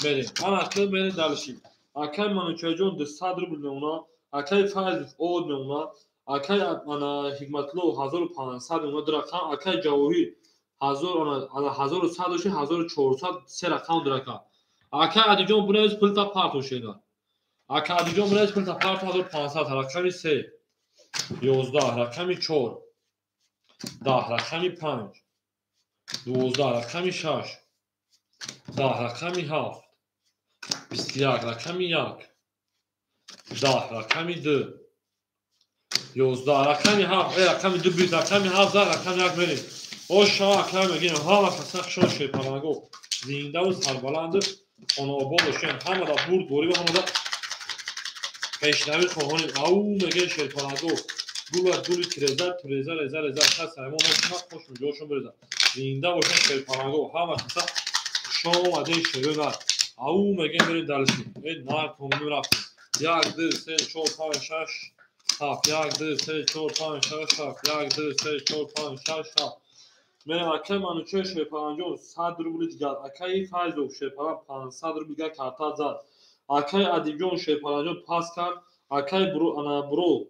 Beni anaklı beni dalışım. Akay manu çocuğun da sadr bulma ona. Akay faiz olma ona. Akay ana hikmatlo 1500 ona drakan akay cavhi 1000 ana 1100 şey 1400 se rakam draka. Akay adijon buna öz pulta parto şeyler. Akay adijon buna öz pulta parto 1500 rakam 3 11 rakam 4 10 رقمی 5 12 رقمی 6 10 رقمی 7 21 رقمی 1 10 رقمی 2 11 رقمی 7 رقمی 2 بیت رقمی 7 رقمی 1 بریم o şaha aklar megin hava kasak şon şey panago zinde و سربلند ona oboloşen hamada burd bori ve hamada peşnavi khohoni au megin şey panago گول ترزا خاص همون ما خوش می‌جوشون برزا زنده باشن شیر پناهگاه هم مثلا شما اومده شیرنا او میگن برید دلشی این نه کنیم رفتیم 1 2 3 4 5 6 7 1 2 3 4 5 6 7 1 2 3 4 5 6 7 من اکه منو چه شیر پناهگاه 100 روبل دیگه اکه فایز و شیر پناهگاه 500 روبل دیگه کارتا زد اکه ادیجون شیر پناهگاه پاس کرد اکه برو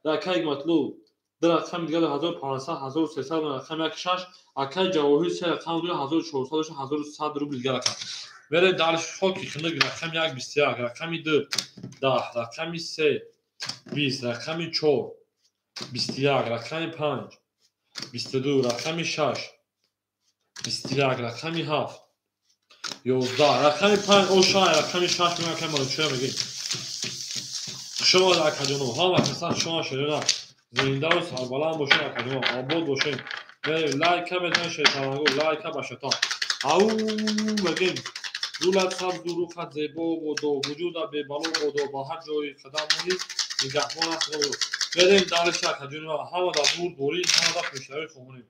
رقم مطلوب در رقم دیگه 1500 1300 رقم 16 اکای جواهر سه رقم دیگه 1400 1100 روبل دیگه رقم بره درش خاکی خنده رقم 1 21 رقم 2 10 رقم 3 20 رقم 4 21 رقم 5 22 رقم 6 21 رقم 7 11 رقم 5 او شای رقم 6 میگم که ما چه میگیم شما در کجانو ها مثلا شما شده زنده و سربلند باشین کجانو آباد باشین لایک بزن شیطانگو لایک باشتا او بگیم دولت سب ظروفت زیبا بود و وجود به بالو بود و با هر جای قدم مونید نگهبان است رو بریم درش کجانو همه در دور دوری همه در پیشتری خوبونیم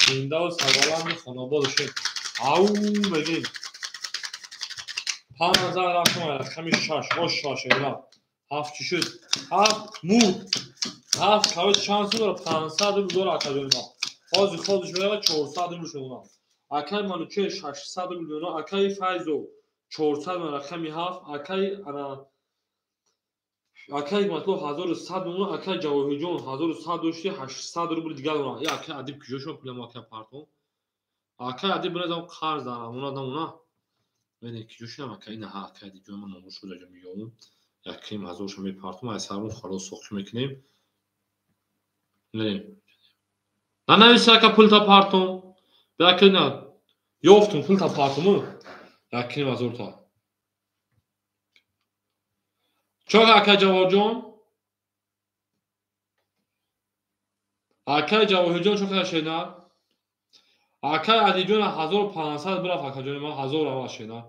زنده و سربلند خاناباد باشین او بگیم 5000 رقم رقم 6 او شاشه هفت چی شد؟ هفت مود هفت کاوش شانسی داره 500 دلار اکادمی ما بازی خودش میره 400 روش اونا اکای منو چه 600 میلیون اکای فایزو 400 رقمی هفت اکای مطلب 1100 میلیون اکای جواهری جون 1100 دوشی 800 روبل دیگه اونا یا اکای ادیب کیجوشون پول ما که پارتون اکای ادیب برازم قرض دارم اونا ببین کیجوشون اکای نه اکای دیگه من نموش رو میگم yakayım hazır olsun bir partim hesabını xalos soqum ekleyim. Ne? Ana visaka pulta partim. Belki ne? Yoftun pulta partimi. Yakayım hazır ta. Çok akaca hocam. Акай Ҷавоҳирҷон чӣ қадар шена? Акай Адиҷон 1500 бирафт акаҷони ман 1000 ава шена.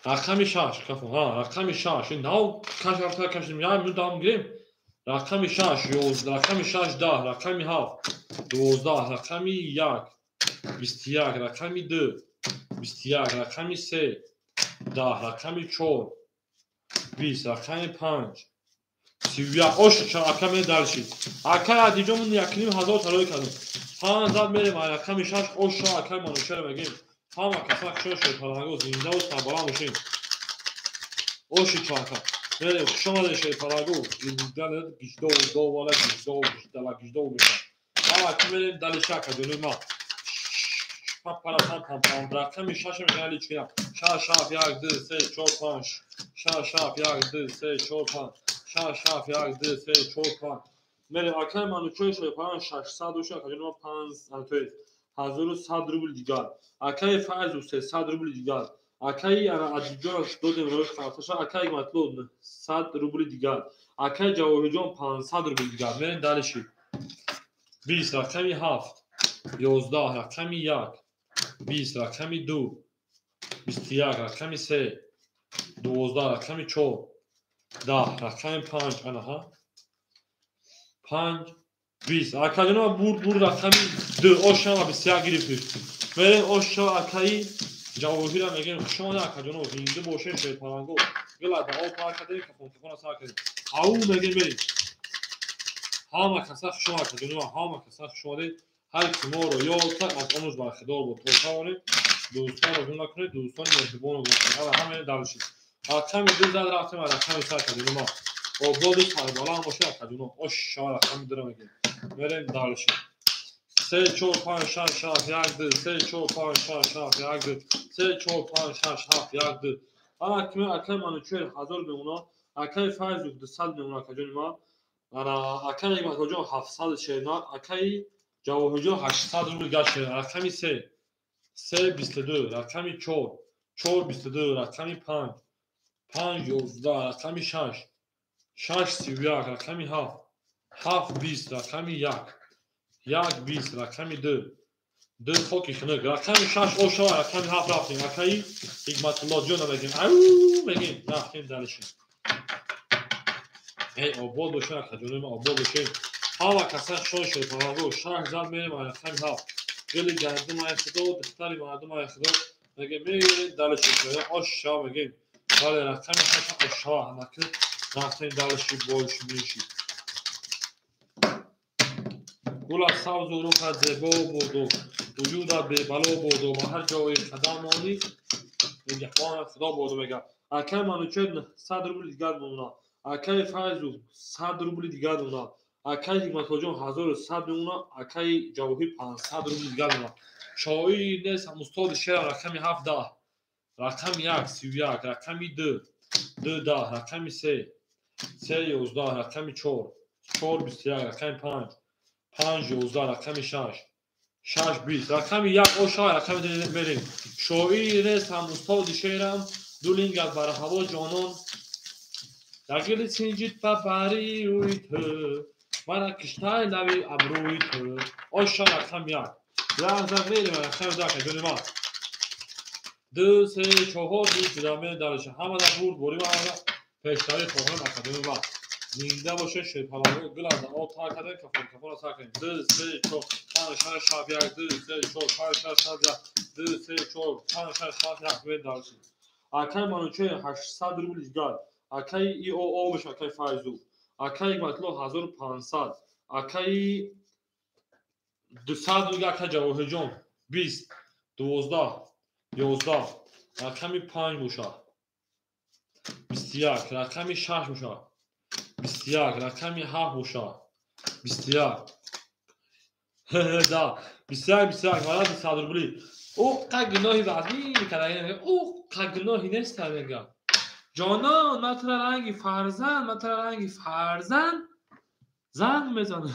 Рақами 6 кафо рақами 6 ин нав кашафта кашидем 1 минут давом гирем. Рақами 6 11 рақами 6 10 рақами 7 12 рақами 1 21 рақами 2 21 рақами 3 10 рақами 4 20 рақами 5 31 ош рақами далшид. Акай Адиҷон 1500 талои кардем. 500 мерем рақами 6 ош акай манушер мегем. Ҳама касак шош параго зинда сабала мошин. Оши чака. Мерем хушомаде шей параго зинда гишдо до вала гишдо гишдала гишдо меша. Ҳама ки мерем далишака ҷони ма. Папара пам пам рақами 6 мегали чия. Шаш 1 2 3 4 5 шаш 1 2 3 4 5 шаш 1 2 3 4 5 мерем акай манучой шей паран 600 уша ҷони ма 5 антои 1100 рубл дигар. Акай файзу 300 рубли дигар. Акай Адиҷон додем рои хаташа акай матлуб 100 рубли дигар. Акай Ҷавоҳирҷон 500 рубли дигар. Мерем далиши. 20 рақами 7 11 рақами 1 20 рақами 2 21 рақами 3 12 рақами 4 10 рақами 5 анаҳа 5 20 акаҷона бур рақами 2 ошама 21 гирифтем. Мерем оша акаи Ҷавоҳира мегем хушомада акаҷоно зинда бошед шед паранго гилада ол паркаде кафона сар кардем. Ау мегем мерем. Ҳама каса хушомад акаҷоно ҳама каса хушомаде ҳар ки моро ёлта аз омӯз бархидор буд то тавонед дӯстонро гум накунед дӯстони меҳрибонро гум кунед. ҳама ҳамаи далшид. Рақами 2 зад рафтем рақами сар акаҷоно ма. Ободу сарбаланд бошед акаҷоно оша рақами 2 мегем. Мерем далшид. 3 4 5 6 7 1 2 3 4 5 6 7 1 2 3 4 5 6 7 1 2 ана ки акай манучер 1000 мемона акай файзу 200 мемона акаҷони ма ана акай Игматоҷон 700 шена акай Ҷавоҳирҷон 800 рубл гашт. Рақами 3 3 22 рақами 4 4 22 рақами 5 5 11 рақами 6 6 31 рақами 7 7 20 рақами 1 1 20 рақами 2 2 хоки хунук рақами 6 ошава рақами 7 рафтем. Акаи Ҳикматуллоҷон мегем ау мегем рафтем далишем. эй обод бошед акаҷони ма обод бошед. ҳама каса шош параго 6 зад мерем рақами 7 гили гардумай худо духтари мардумай худо мегем мерем далишем ошава мегем вале рақами 6 ошава ҳамаки рафтем далиши болши меши. гула сабзу рухат зебо буду вуҷудат бебало буду ба ҳар ҷои қадам монӣ нигаҳбонат худо буду мегӯяд. акай манучер 100 рубли дигар мемонад. акай файзу 100 рубли дигар мемонад. акай Ҳикматоҷон 1100 мемонад. акай Ҷавоҳир 500 рубли дигар мемонад. шоир нест устоди шеърам рақами 7 10 рақами 1 31 рақами 2 2 10 рақами 3 3 11 рақами 4 4 21 рақами 5 5 11 рақами 6 6 20 рақами 1 ошава рақами 2 мерем. шоир нестам устоди шеърам дулингат бар ҳаво ҷонон дагили синҷид ба бари рӯи ту мана киштай лави абрӯи ту ошава рақами 1 зад мерем рақами 2 акаҷони ма 2 3 4 20 даме далаша ҳамада бурд борим ҳамада пештари хоҳам акаҷони ма зинда бошед шепалаго гилада ол таркаде кафона сар кардем. 2 3 4 5 6 7 1 2 3 4 5 6 7 1 2 3 4 5 6 7 1 мер далшид. акай манучер 800 рубли дигар. акай иоо бош акай файзу акай Игматулло 1500 акай 200 рубли акай Ҷавоҳирҷон 20 12 11 рақами 5 боша 21 рақами 6 боша 21 рақами 7 боша 21 да 21 валад 100 рубли. о қа гуноҳи вазмӣ мекарда о қа гуноҳи неста мега ҷонон матра ранги фарзанд занг мезанад.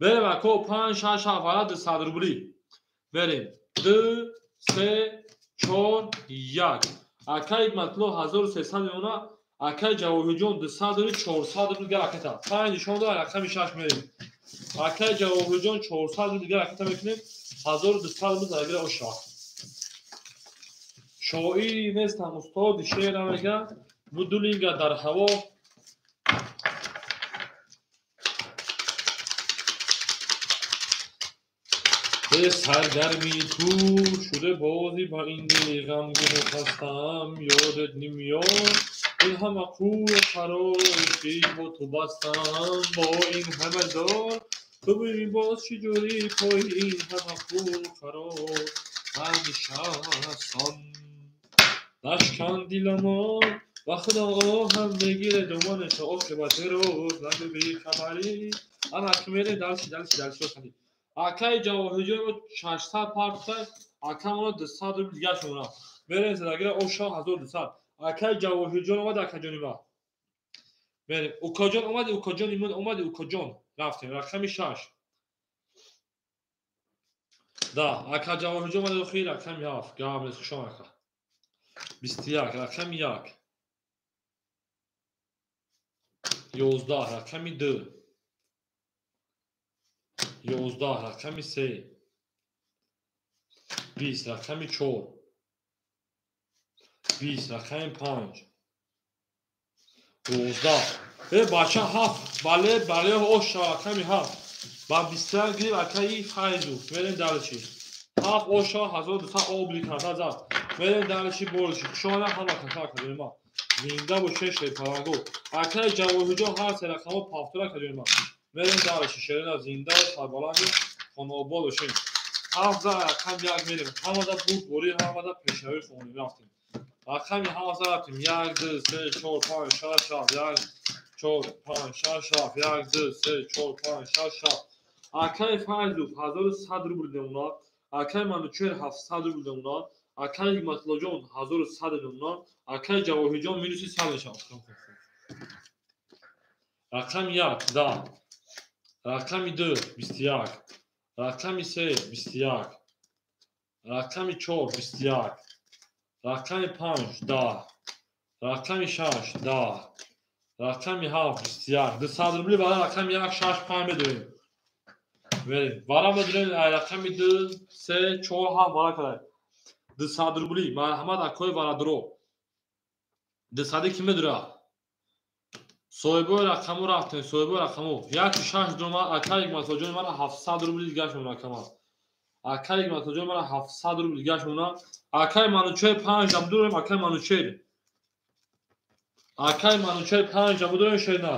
берем ако 5 6 7 валад 100 рубли берем 2 3 4 1 акай Ҳикматулло 1300 мемонад. Акай Ҷавоҳирҷон 200 рубл 400 рубл дигар ракета. 5 шон дор рақами 6 мерим. Акай Ҷавоҳирҷон 400 рубл дигар ракета мекунем. 1200 рубл заргира оша. Шоири нестам устоди шеър мега будулинга дар ҳаво به سرگرمی تو شده بازی با این دل غمگین و خستم یادت نمیاد این همه کوه فراشی با تو بستم با این همه دار تو ببین باز چجوری پای این همه کوه فراش همیشه نشکن دیلما و خدا هم بگیره دومان تو عاقبت روز نگو بی خبری اما کمیره دلشی رو خدید Акай Ҷавоҳирҷон 600 партта, акамоно 200 рубл дигар шумона. Берем зарагира оша 1200. Акай Ҷавоҳирҷон омад акаҷони ма. Берем укаҷон омади укаҷон имон омади укаҷон. Рафтем рақами 6. Да, Акай Ҷавоҳирҷон омад охир рақами 7. Гавамес хушон ака. 21 рақами 1. 11 рақами 2. 11 рақами 3 20 рақами 4 20 рақами 5 12 бача 7 бале оша рақами 7 ба 21 гирифт акаи файзу мерем далчи 7 оша 1200 обли карда мерем далчи болчи шона ҳама каса кадема зинда боше шепаранго акаи Ҷавоҳирҷон ҳар се рақамо пафтора кадема мерем далчи шерена зинда сарбаланди хонобод бошем ҳафза рақам як мерем ҳамада буд бори ҳамада пешавӣ хонем рафтем рақами ҳафза рафтем 1 2 3 4 5 6 7 1 4 5 6 7 1 2 3 4 5 6 7 акаи файзу 1100 рубл демонад акаи манучер 700 рубл демонад акаи ҳикматуллоҷон 1100 демонад акаи Ҷавоҳирҷон минуси 100 мешавад рақами 1 10 рақами 2 21 рақами 3 21 рақами 4 21 рақами 5 10 рақами 6 10 рақами 7 21 200 рубли барои рақами 1 6 5 медоем верем бара медоем рақами 2 3 4 7 бара кадай 200 рубли марҳамат акои варадро 200 ки медора соҳибои рақаму рафтем соҳибои рақаму 1.6 дома акаи ҳикматуллоҷони мана 700 рубли дигар шумона акама акаи ҳикматуллоҷони мана 700 рубли дигар шумона акаи манучер 5 дам дорем акаи манучер 5 дам дорем шена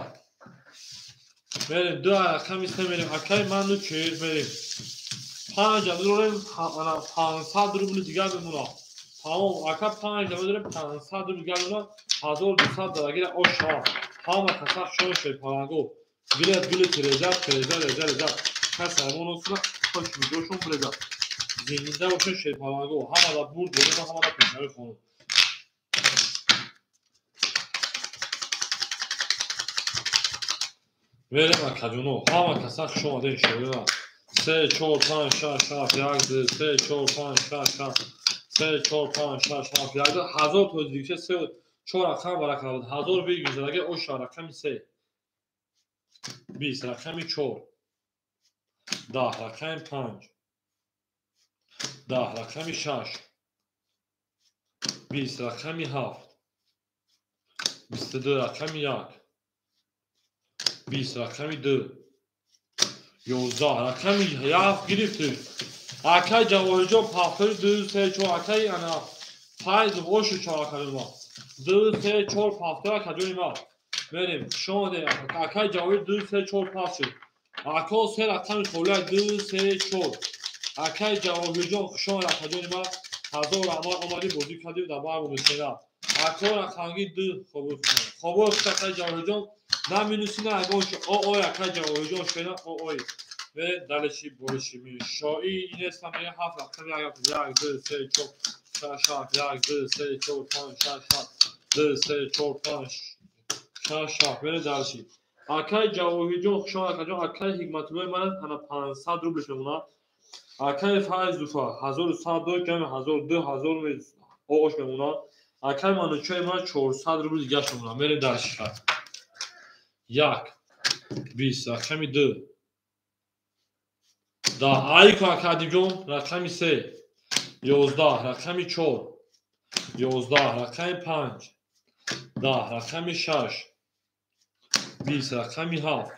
мерем 2 рақами 3 мерем акаи манучер мерем 5 дам дорем 500 рубли дигар мемона тамом ака 5 дам дорем 500 рубли дигар мемона 1200 дарагира оша ҳама каса шон шепаранго гилет реза каса моносна хош мидошон реза зинда бошон шепаранго ҳама да бурд борема ҳама да пешави хонум верем акаҷоно ҳама каса хушон аден шоира 3 4 5 6 7 1 2 3 4 5 6 7 3 4 5 6 7 1 2 1000 тоздигише 3 4 рақам баракавад 1000 бигин зараге оша рақами 3 20 рақами 4 10 рақами 5 10 рақами 6 20 рақами 7 22 рақами 1 20 рақами 2 11 рақами 7 гирифтем акаи Ҷавоҳирҷон пафтори 2 3 4 акаи ана файзу ошу 4 рақами ма 2 3 4 пафтора каҷони ма мерем шоне акаи Ҷавоҳир 2 3 4 пафт шуд ако се рақами холия 2 3 4 акаи Ҷавоҳирҷон хушон рақаҷони ма 1000 раҳмат омади бозӣ кардем дар бармо мешена ако рақамги 2 хобои хуш акаи Ҷавоҳирҷон на минуси на агонши ой акаи Ҷавоҳирҷон шена ой мерем далеши бориши мешои инестам мега 7 рақами 1 2 3 4 6 7 1 2 3 4 5 6 7 2 3 4 5 6 7 мерем далеши акаи Ҷавоҳирҷон хушон акаҷон акаи ҳикматуллои мана ана 500 рублиш мемонад акаи файз дуфа 1100 дор ҷами 1000 2000 ош мемонад Акай манучай ма 400 рубл дига шумра. Мерем дар шиха. 1 20 рақами 2 10 айко акадиҷон рақами 3 11 рақами 4 11 рақами 5 10 рақами 6 20 рақами 7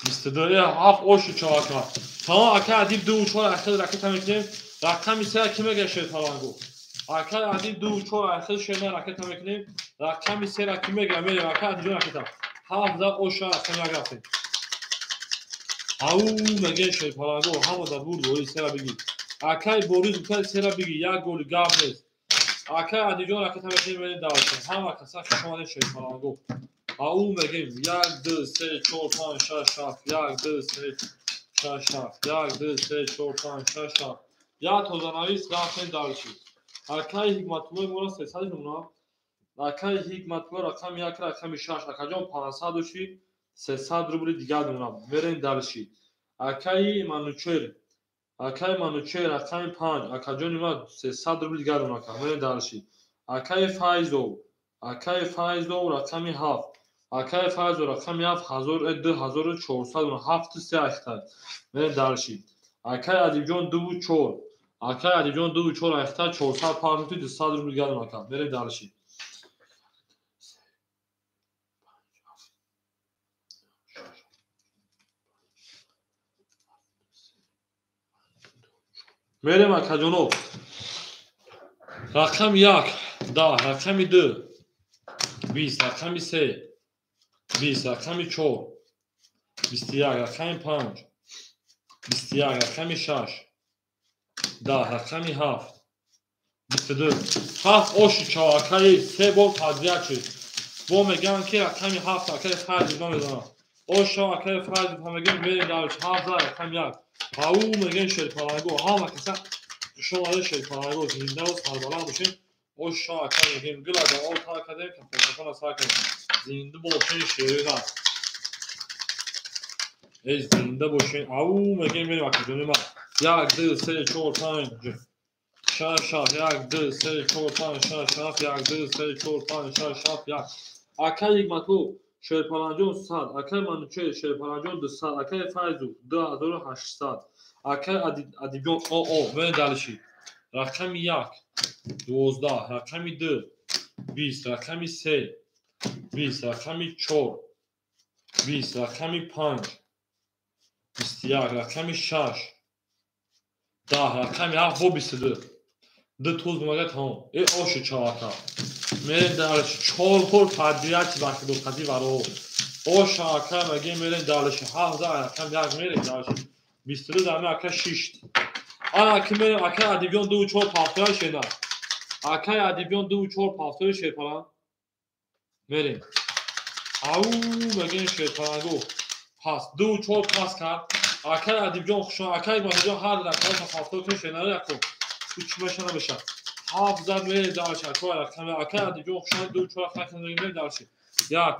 22 7 оши чавака тамом ака адиб 2 4 ахир ракета мекунем рақами 3 ки мегашед фалангу ака адиб 2 4 ахир шена ракета мекунем рақами 3 ра ки мегам мерем ака адиҷон ракета 7 за оша рақами агафтем ау меген шед фалангу ҳамо да бурд боли 3 ра биги акай бориз укай 3 ра биги як голи гап нест ака адиҷон ракета мекунем мерем давашем ҳама каса хушомадем шед фалангу ау мегем 1 2 3 4 5 6 7 1 2 3 6 7 1 2 3 4 5 6 7 я тозанавис рафтем давиши акай ҳикматуллои мора 300 муна акай ҳикматулло рақами 1 рақами 6 акаҷон 500 уши 300 рубли дига муна мерем давиши акай манучер рақами 5 акаҷони ма 300 рубли дига муна мерем давиши акай файзов рақами 7 акай файзов рақами 7 2400 муна 7 ахтар мерем давиши акай адибҷон 2 4 акай адибҷон 2 4 ахтар 450 200 рубли дига муна мерем давиши мерем акаҷонов рақами 1 10 рақами 2 20 рақами 3 20 рақами 4 21 рақами 5 21 рақами 6 10 рақами 7 22 7 оши чавакаи 3 бор тадрия шуд бо меган ки рақами 7 акаи файзи ба мезана оша акаи файзи ба меган мерем давиш 7 за рақами 1 ау меген шед фалангу ҳама каса шомада шед фалангу зинда ва сарбаланд бошем оша акаи мегем гилада ол та кадем кафона сакем зинда бошем шерина эй зинда бошем ау меген мерем акаҷони ма 1 2 3 4 5 6 7 1 2 3 4 5 6 7 1 2 3 4 5 6 7 1 акаи ҳикмату шерпаланҷон 100 акаи манучер шерпаланҷон 200 акаи файзу 2800 акаи адибҷон оо мерем далиши рақами 1 12 рақами 2 20 рақами 3 20 рақами 4 20 рақами 5 21 рақами 6 10 рақами 7 бо 22 ду туз бумага тамом э оши чавака мерем далиши 4 бор тадрияти бахи духати варо оша ака маге мерем далиши 7 за рақами 1 мерем далиши 22 даме ака 6 ана аки мерем ака адибҷон 2 4 пафтоя шена акай адибҷон 2 4 пафтоя шерпалан мерем ау меген шерпалангу пас 2 4 пас кард акай адибҷон хушон акай манҷон ҳар рақами пафтоя шена якум уч мешана меша 7 зад мерем далиши акай адибҷон хушон 2 4 рақами мерем далиши 1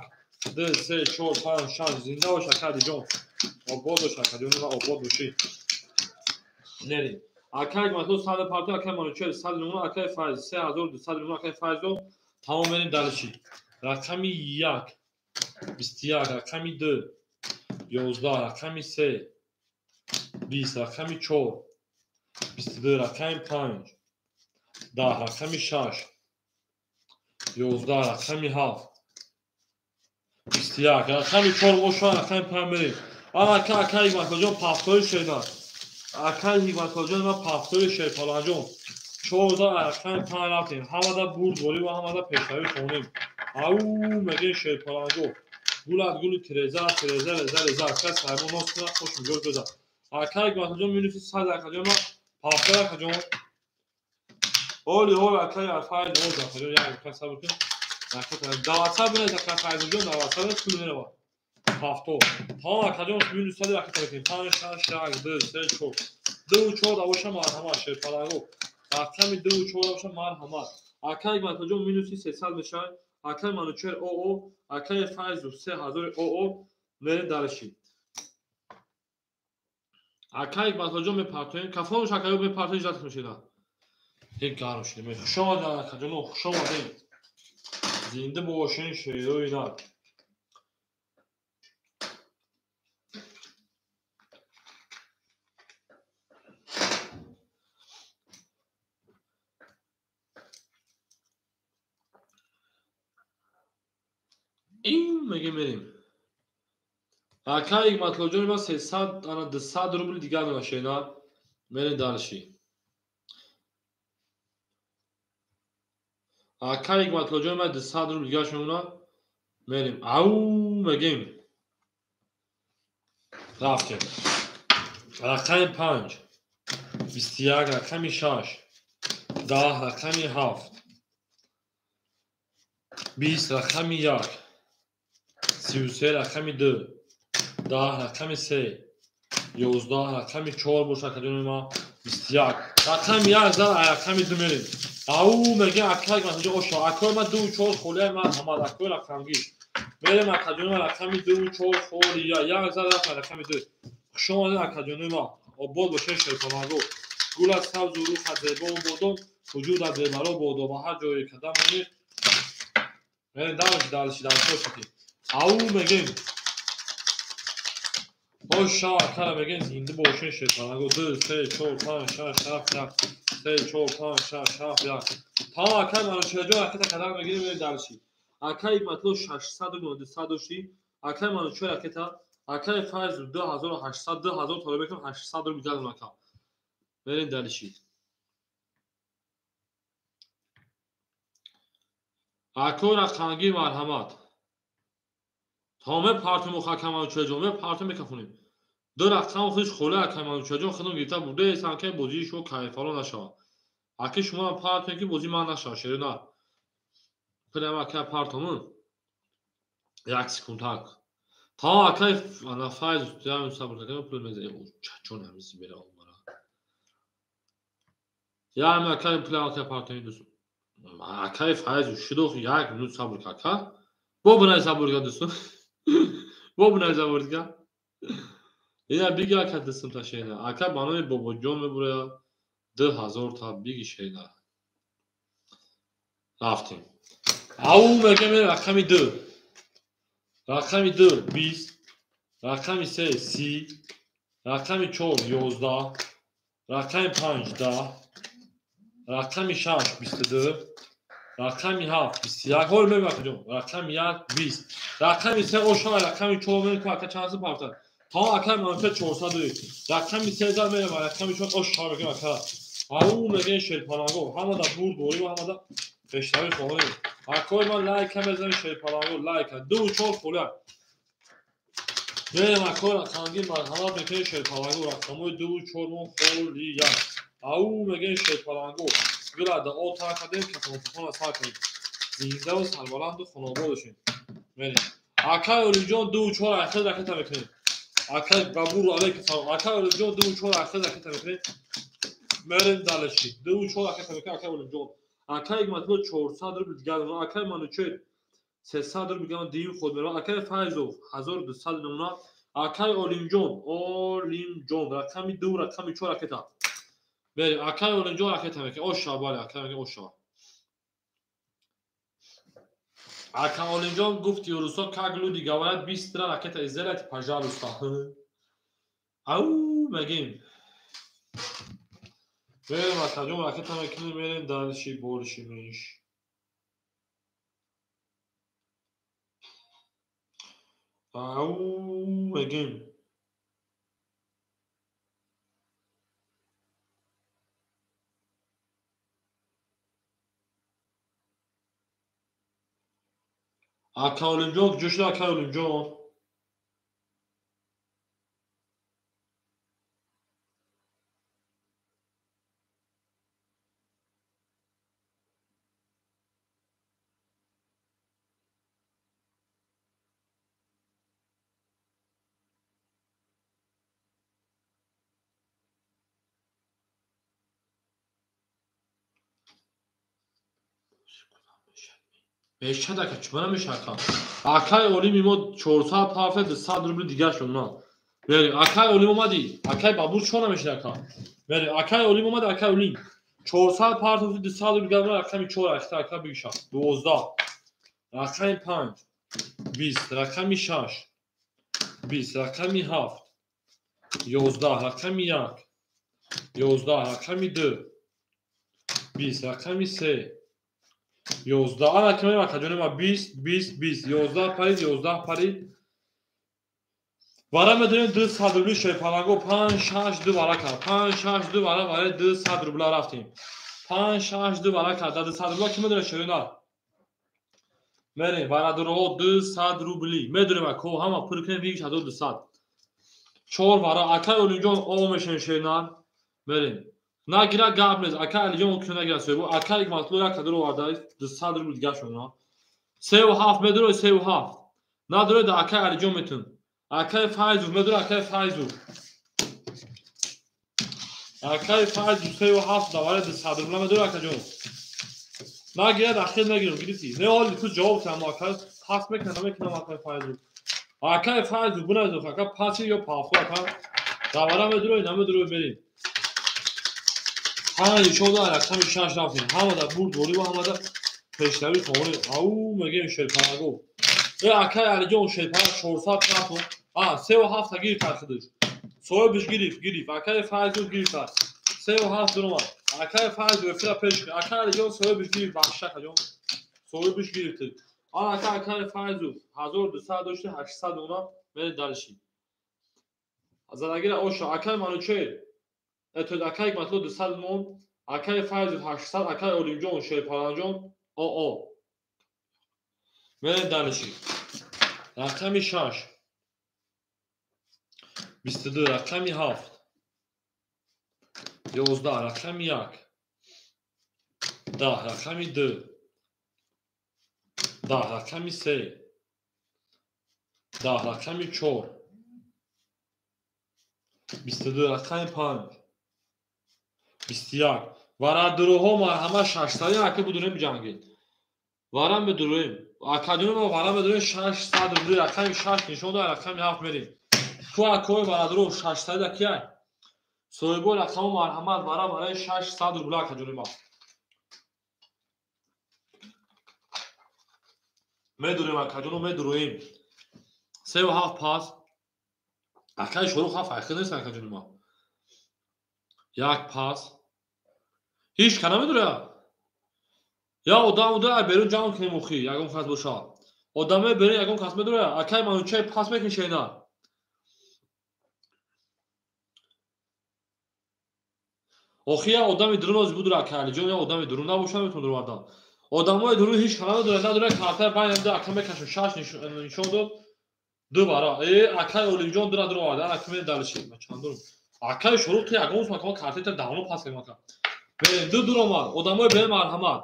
2 3 4 5 6 зинда бош акай адибҷон обод бош акаҷони ва обод боши мерем акай мату 100 парто акай манучер 100 муна акай файз 3200 муна акай файзо тамом мерем далиши рақами 1 21 рақами 2 11 рақами 3 20 рақами 4 22 рақами 5 10 рақами 6 11 рақами 7 21 рақами 4 оша рақами 5 мерем ана акай ҳикматхоҷон пафтои шена акай ҳикматхоҷон ма пафтои шерпаланҷон 14 рақами 5 рафтем ҳамада бурд болӣ ва ҳамада пешравӣ хонем ау меген шерпаланҷо гулат гули тиреза реза акай сайбон ностина хуш миҷоз беда акай ҳикматхоҷон минуси 100 акаҷон ма пафтои акаҷон оли акай файз оз акаҷон як акай сабр кун даватса бинед акай файзҷон даватса бинед пул мерава пафто тамом акаҷон минус 100 рақета мекунем 5 6 1 2 3 4 2 4 давоша марҳамат шерпалангу рақами 2 4 давоша марҳамат акай ҳикматхоҷон минуси 300 мешавад акай манучер оо акай файзу 3000 оо мерем далиши акай ҳикматхоҷон мепартоем кафонуш акаё мепартои ҷат мешина یک گرم شدیم خوش آمدید کجانو خوش آمدید زنده باشین شیر و اینا این میگه میریم اکا یک مطلب جوری ما 300 انا 200 روبل دیگه میشه اینا میریم دانشی اکا یک مطلب جوری ما 200 روبل دیگه شونا میریم او میگیم رفتیم رقم 5 21 رقم 6 10 رقم 7 20 رقم 1 33 رقم 2 10 رقم 3 11 رقم 4 باشه که ما 21 رقم 11 رقم 2 میریم او میگه اکا مثلا اوشا اکا ما 2 4 خوله ما محمد اکا رقم گیر میریم اکا رقم 2 4 خول یا 11 رقم 2 شما اکا ما آباد باشه شرکانگو گل از سبز و رو خزیبا و بودم وجود از برا بود و هر جایی کدام میریم میریم دالشی او میگیم اوشا اکا میگه زنده باشه شرکانگو 2 3 4 5 6 7 8 3 4 5 6 7 8 تا اکا منو چجا اکا کدام میگیریم میریم دالشی اکا یک مطلب 600 و 200 داشتی اکا منو چه اکا اکا فایز 2800 2000 تا بکنم 800 رو میگم اکا بریم دالشی اکا رقمگی مرحمت تمام پارت محاکمه چجومه پارت میکفونیم دو رقم خودش خوله اکا چجوم خودم گیتا بوده ایسان که بوزی شو کایفالو نشا اکی شما پارت میکی بوزی من نشا شرینا پرم اکا پارتمون یک سکونتاک تا اکا انا فایز دیام صبر کنم پول میزه او چون همیسی بره اونورا یا ما اکا پول اکا پارتمی دوست اکا فایز شدو یک منوت صبر کاکا بو بنای صبر کا دوست بو بنای صبر کا اینا بیگه اکا دستم تا شینا اکا بانوی بابا جون میبره 2000 تا بیگی شینا رفتیم او میگه میره رقمی 2 رقمی 2 20 رقمی 3 30 رقمی 4 11 رقمی 5 10 رقمی 6 22 رقمی 7 21 هول میبینم کجا رقمی 1 20 رقمی 3 اوشا رقمی 4 میبینم که اکا چند پارتن تا اکا منفه 400 رقمی 3000 میبینم رقمی 4 اوشا میگم اکا او میگه شیرپاناگو همه دا بور بوری و همه دا پشتاوی خوری اکای من لایک هم بزنی شیرپاناگو لایک 2 4 خوله میریم اکا رقمگی مرحمت میکنه شیرپاناگو رقموی 2 4 خولی او میگه شیرپاناگو گلا دا او تا کدیم که تلفن اسا کنیم زنده و سربلند و خانواده‌شون میریم اکا اولیجون 2 4 اخر رکت میکنیم اکا بابور علیک سلام اکا اولیجون 2 4 اخر رکت میکنیم میریم دالشی 2 4 اخر میکنیم اکا اولیجون اکا یک مطلب 400 رو دیگه اکا منو چه 300 رو میگم دیم خود میرم اکا فایزو 1200 نمونه اکا اولیم جون رقمی 2 رقمی 4 اکتا بریم اکای اولینجا رکت میکنه اوشا بالا اکای میگه اوشا اکای اولینجا گفت یوروسا کاگلو دیگه ولد 20 را رکت ازلت پاجالوستا او میگیم بریم اکاجو رکت میکنه میریم دالشی بولشی میش او میگیم اکای اولینجا جوش اکای اولینجا میشه دکه چمنه میشه اکای اولی میمود 400 پافه 200 روبل دیگه شونا بریم اکای اولی اومدی اکای بابور چون نمیشه اکا بریم اکای اولی اومد اکای اولی 400 پارت 200 روبل رقم 4 است رقم بیش 12 رقم 5 20 رقم 6 20 رقم 7 11 رقم 1 11 رقم 2 20 رقم 3 11 رقم رقم ما 20 20 20 11 پرید 11 پرید وارا میدونیم 200 روبل شیپالانگو 5 6 2 وارا کرد 5 6 2 وارا برای 200 روبل رفتیم 5 6 2 وارا کرد 200 روبل کی میدونه شیرینار میریم وارا درو 200 روبلی میدونیم کو هم پر کنیم بیش از 200 4 وارا اکای اولینجون او میشن شیرینار میریم نگیره گپ نیست اکای الیجون کنه نگیره سوی بو اکای یک مطلوب را کدرو وارد 200 روبل دیگه شونا 3 و 7 میدونه 3 و 7 نداره دا اکای الیجون میتون اکای فایزو میدونه اکای فایزو اکای فایزو 3 و 7 دواره 200 روبل میدونه اکای جون نگیره داخل نگیرم گیریتی نه حال تو جواب تام اکای پاس میکنم اکای فایزو اکای فایزو بنا دو اکای پاسی یا پافو اکای دواره میدونه نمیدونه بریم ها شده رقم 6 رفتیم همه برد دوری و همه پیشروی خونه او میگیم شیپاگو اکای علی جون شیپا 400 رفتم 3 و 7 گیر کرد خودش سوی بش گریف اکای فایزو گیر کرد 3 و 7 درم اکای فایزو افرا پیش اکای علی جون سوی بش گریف بخشا کجون سوی بش گرفت اکای فایزو 1200 داشته 800 اونا بره دالشی از اگر اوش اکای منو چه اتو اکای مطلوب 200 مون اکای فایزو 800 اکای اولینجون شیپالانجون او بره دالشی رقم 6 22 رقم 7 11 رقم 1 10 رقم 2 10 رقم 3 10 رقم 4 22 رقم 5 21 وارا دروها ما همه 600 اکه بدونیم جنگید وارا بدونیم اکادون ما وارا بدونیم 600 روبل رقم 6 نشون داد رقم 7 میریم تو اکوی وارا درو 600 اکیه سویبو رقم مرحمت وارا برای 600 روبل اکادون ما میدونیم اکادون میدونیم 3 و 7 پاس اکای شروع خواهد فرقی نیست اکادون ما یک پاس هیچ کنه میدونه یا آدم داره برون جان کنیم مخی یکم خاص باشه آدمه برون یکم خاص میدونه اکای منو چه پاس میکنه نه آخه آدمی درون از بود را کالی جون یا آدمی درون نباشه میتونه درو آدم آدمای درون هیچ کنه نداره کارت باید ده اکم بکشم شاش نشون داد دو بارا اکای اولینجون درو آدم اکم دالشی ما چند درو اکای شروع که یکم ما کارت تا داونو پاس کنیم به دو درو ما آدمای به مرحمت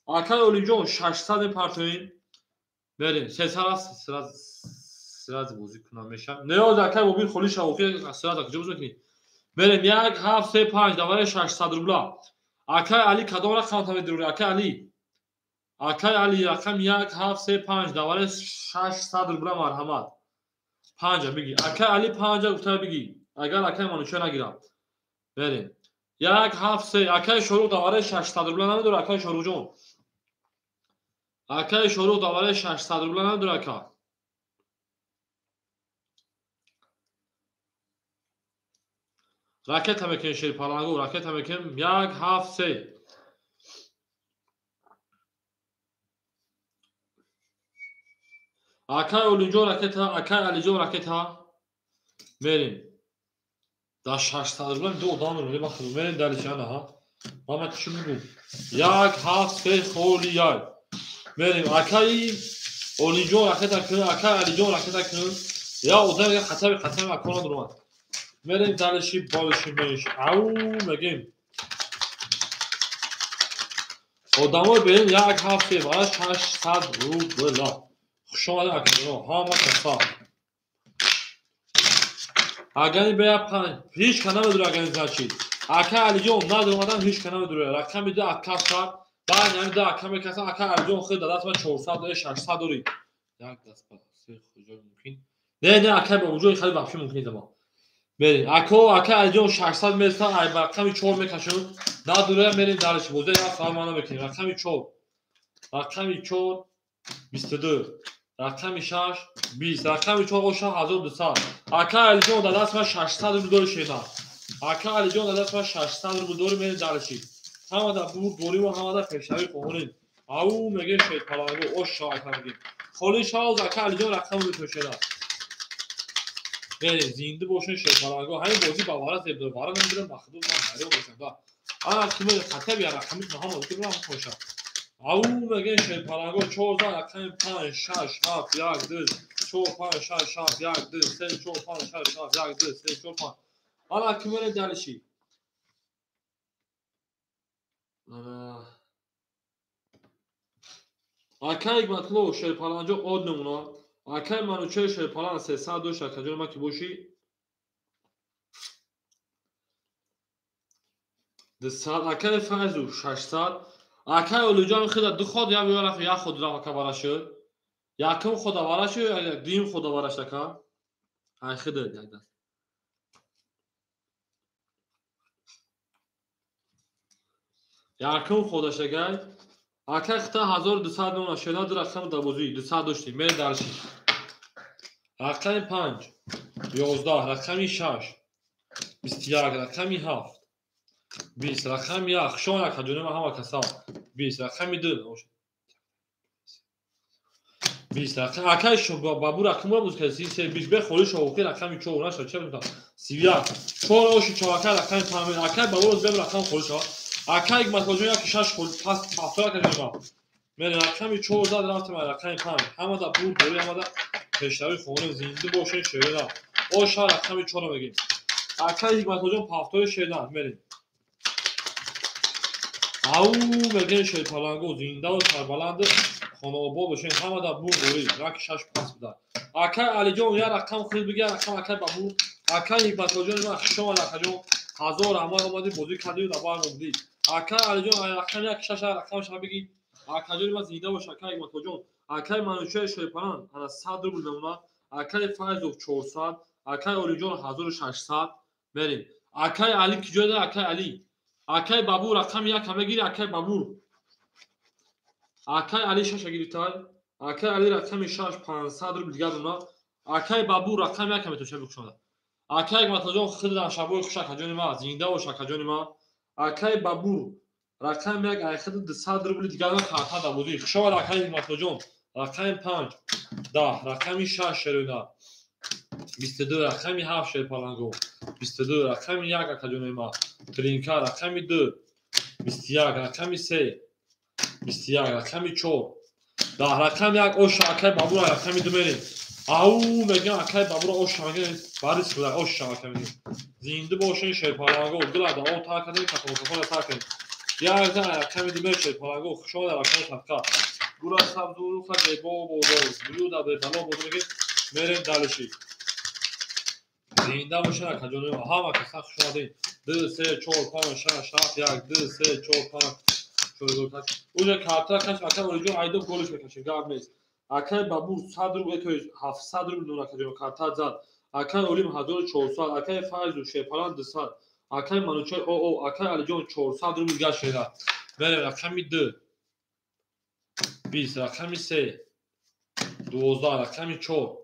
اکای اولینجون 600 پارتوین بریم سه سراز بازی کنم میشم نیاز اکای موبیل خالی شوخی سراز کجا بزنی بریم 1 7 3 5 دوباره 600 روبل اکای علی کدام رقم تا میدونی اکای علی رقم 1 7 3 5 دوباره 600 روبل مرحمت 5 بگی اکای علی 5 گفته بگی اگر اکای منو چه نگیرم بریم 1 7 3 اکای شروع دوباره 600 روبل نمیدونه اکای شروع جون اکای شروع دوباره 600 روبل نمیدونه اکای راکت هم میکنیم شیر پالانگو راکت هم میکنیم 1 7 3 اکای اولینجون راکت ها اکای علیجون راکت ها میریم در 600 روبل دو دام رو بخوریم میریم دلیشانه ها ما ما چی میگم 1 7 3 خولی یای میریم اکای اولینجون راکت ها اکای علیجون راکت ها یا اوزن خطر اکوان درو میریم دلشی بالشی میش او میگیم آدمای بریم 1 7 3 برای 600 روبل شما در اکادون ها ما کسا اگرین بیا 5 هیچ کنه بدونه اگرین زنشید اکای علیجون نداره آدم هیچ کنه بدونه رقم میده اکاس کرد بعد یعنی ده اکا میکسن اکای علیجون خیلی دادست من 400 داره 600 داری یک دست پاسی کجا ممکن نه اکای با وجود خیلی وحشی ممکنه ما بریم اکا الجون 600 متر ای رقم 4 میکشون دا دوره بریم درش بوده یا فرمانه بکنیم رقم 4 رقم 4 22 رقم 6 20 رقم 4 اوشا 1200 اکا الجون دا دست من 600 رو دور شینا اکا الجون دا دست من 600 رو دور بریم درشی همه دا بور دوری و همه دا پیشوی خونین او میگه شید پلانگو اوشا اکا میگه خالی شاوز اکا الجون رقم رو توشینا بریم زنده باشین شیطانگو همین بازی باورا زیبدار بارا نمیدونم مخدوم من نرو باشم دا آن کمی خطر بیار رقمی نه هم که برام خوشم او میگه شیطانگو 14 رقم 5 6 7 1 2 4 5 6 7 1 2 3 4 5 6 7 1 2 3 4 5 آن کمی دلشی اکای مطلوب شیطانجو od نمونه اکای منو چه شیطان 302 شکجور ما کی باشی دسال اکای فازو 600 اکای اولجان خود دو خود یا بیارف یا خود را کبارشو یا کم خود وارشو یا دیم خود وارش دکا ای خود دیگه یا کم خودش گای اکای خطا 1209 شنا در رقم دوزی 200 داشتی میره درشی رقم 5 11 رقم 6 21 رقم 7 20 رقم 1 شما کجونه ما هم کسا 20 رقم 2 20 رقم اکای شو بابو رقم بود که 20 بخوری شو که رقم 4 نشه چه میگم 31 4 اوش 4 رقم تمام اکای بابو روز ببر رقم خوری شو اکای متوجه یا که 6 خورد پس هفته کجونه من رقم 14 رفتم رقم 5 همه دا بود دوری همه دا پیشروی خونه زنده باشه شیرنا او شا رقم 4 بگیم اکای متوجه هفته شیرنا بریم او میگه شیطانگو زنده و سربلند خانوابا باشین همه دا بور دوری رک 6 پاس بده اکای علی جان یا رقم خود بگی رقم اکای بابو اکای حکمت جان ما شما رقم 1000 اما اومدی بازی کردی و بار موندی اکای علی جان رقم 1 6 رقم شما بگی اکای جان ما زنده باشه اکای حکمت جان اکای منوچه شیطان انا 100 روبل نمونه اکای فایز 400 اکای علی جان 1600 بریم اکای علی کی جوده اکای علی اکای بابو رقم 1 همه گیری اکای بابو اکای علی شش گیری تای اکای علی رقم 6 500 روبل دیگه اونا اکای بابو رقم 1 همه تو چه بکشونه اکای متوجه خود در شبای خوش کجانی ما زنده و شکجانی ما اکای بابو رقم 1 اخد 200 روبل دیگه اونا خاطر دا بودی شما اکای متوجه رقم 5 10 رقم 6 شرونا 22 رقم 7 شیر پالانگو 22 رقم 1 کجانی ما ترینکا رقم 2 21 رقم 3 21 رقم 4 10 رقم 1 او شاکای بابو رقم 2 بریم او میگم اکای بابو او شاگه باریس بوده او شاکای میگم زنده باشین شیر پالانگو دل دا او تا کدی تفاوت تا کدی یا از رقم 2 بر شیر پالانگو شما در رقم صفقه گورا سب دورو فر بو بلو دا به بالا بود میگه میریم دالشی زنده باشین کجونه ها ما که سخت شده 2 3 4 5 6 7 1 2 3 4 5 اون کارتا کش اکای اوریجو ایدو گلش میکشه گاب نیست اکای بابو 100 رو تو 700 رو نونا کجو کارتا زد اکای اولیم 1400 اکای فایز شپالان 200 اکای منوچه او اکای علی جان 400 رو میگه شده بره رقم 2 20 رقم 3 12 رقم 4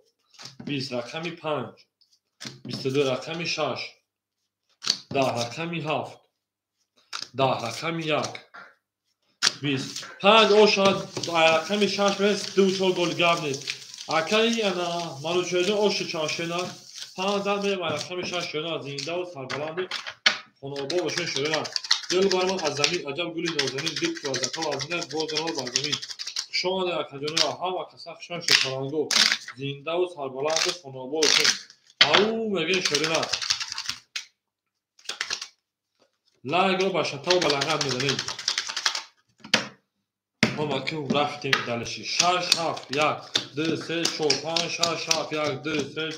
20 رقم 5 22 رقم 6 10 رقم 7 10 رقم 1 20 5 او شاد رقم 6 بس دو چول گل گاب نیست اکای انا مالو چه او شچاشنا 5 می رقم 6 شنا زنده و سربلند خانوابا باشین شروع دل بارمان از زمین عجب گلی نازنین دیک و زکا از نه بودن بر زمین شما در کجونه ها و کسخ شان شکرانگو زنده و سربلند خانوابا باشین او میگه شروع لایک رو با شتا و بلغت میدنیم ما که رفتیم دلشی 6 7 1 2 3 4 5 6 7 1 2 3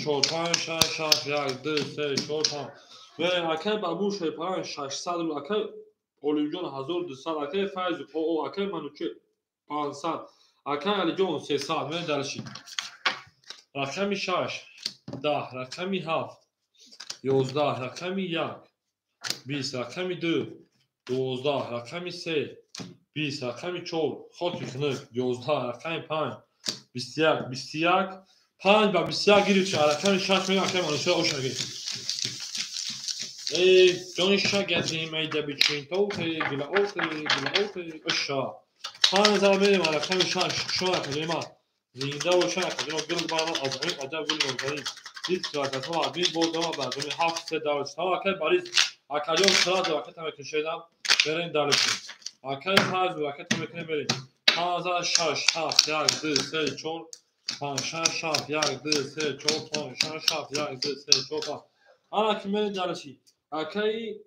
4 5 6 7 1 2 3 4 5 و اکای بابو شیپان 600 رو اکای اولیجون 1200 اکای فایز او اکای منوچه 500 اکای علی جان 300 من دلشی رقم 6 10 رقمی 7 11 رقمی 1 20 رقمی 2 12 رقمی 3 20 رقمی 4 خاطی خنک 11 رقمی 5 21 5 و 21 گیرید چه رقمی 6 میگم که منوشه اوشن گیرید جان شگردی میده بیچین توتی گلا اوتی اشا 5000 میدیم رقمی 6 شما کنیم زنده و شما کنیم گل بارم از این عجب گل نمی‌کنیم دید که وقت ها بین بردم و بعدمی 7 دارست ها اکل باریز اکلیون سراز وقت هم کشیدم بریم دارستیم اکل فرض وقت هم کنیم بریم 5000 6 7 1 2 3 4 5 6 7 1 2 3 4 5 6 7 1 2 3 4 5 ana kimi darashi akai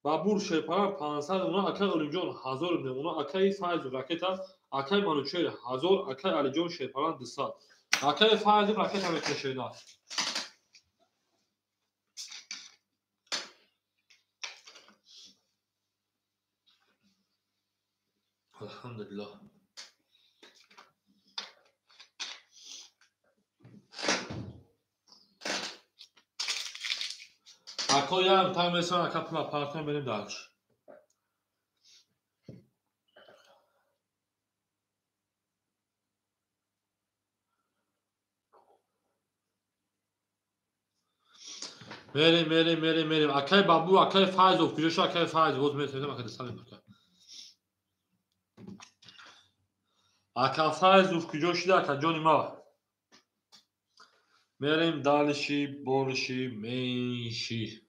babur shepara 500 ona akai olimjon 1000 nemuna akai faiz raketa akai manucher 1000 akai alijon shepara 200 akai faiz raketa mekeshida elhamdülillah akoyam tam mesela kapla partner benim dağış Merim. Akay babu, akay faiz of. Güneş akay faiz. Boz mesela akay salim akay. Akay faiz of. Güneş de akay. Johnny ma. Merim dalişi, borişi, menşi.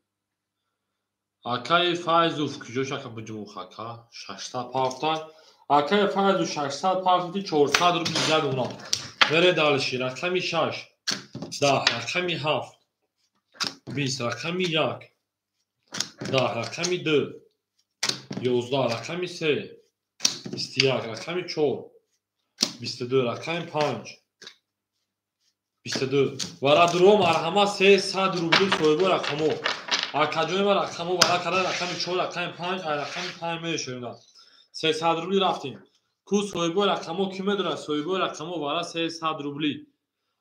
Akay faiz of. Güneş akay bucumu akay. 600 paftan. Akay faiz of 600 paftan 400 ruble ziyade ona. Mere dalişi. Rakami 6. 10. Rakami 7. 20 رقمی 1 10 رقمی 2 11 رقمی 3 21 رقمی 4 22 رقمی 5 22 ورا درو مرحمه 300 روبلی سویبو رقمو اکجوی ما رقمو ورا کرده رقمی 4 رقمی 5 رقمی 5 میشونه 300 روبلی رفتیم کو سویبو رقمو کی میدونه سویبو رقمو ورا 300 روبلی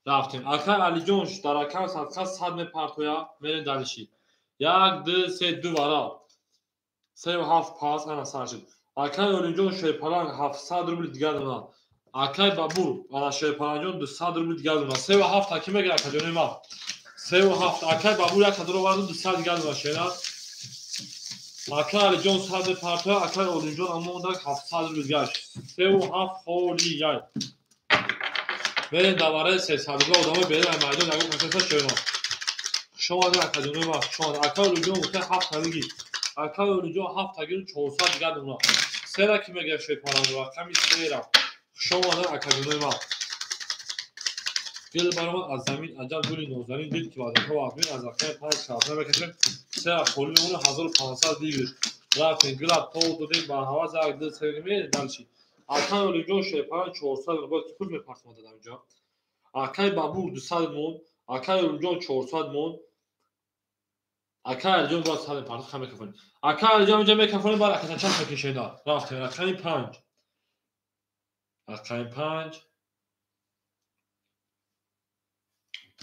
رفتیم اکر علی جونش در اکر صدقه 100 میپرتویا میرین دلشی 1 2 3 2 ورا 3 و 7 پاس انا سرشد اکر علی جون شیپالان 700 روبل دیگه دونه اکر بابور انا شیپالان جون 200 روبل دیگه دونه 3 و 7 کی میگه اکر جون ما 3 و 7 اکر بابور یک درو ورد 200 دیگه دونه شینا اکر علی جون 100 میپرتویا اکر علی جون اما اون 700 روبل دیگه 3 و 7 خولی یای بریم دوباره 300 روبل ادامه بدیم مردم نگو کنسل شینا شما در اکادمی ما شما اکاد روجو ممکن 7 تاگی اکاد روجو 7 تاگی 400 دیگه دونا سه را کی میگه شیپاران رو کمی سه را شما در اکادمی ما گل برام از زمین عجب گلی نوزنین دید که بعد تو آدمی از اکاد 5 ساعت نمیکشه سه را خولی اون 1500 دیگه رفتین گل تو دادیم با هوا زاگ دل سرگمی دالشی اکاد روجو شیپاران 400 رو با پول میپرسم دادم اینجا اکاد بابور 200 مون اکاد روجو 400 مون اکر جون باز سال پارت خمه کفن اکر جون جمع کفن بار اکر چند فکیشه دا رفت رقم 5 رقم 5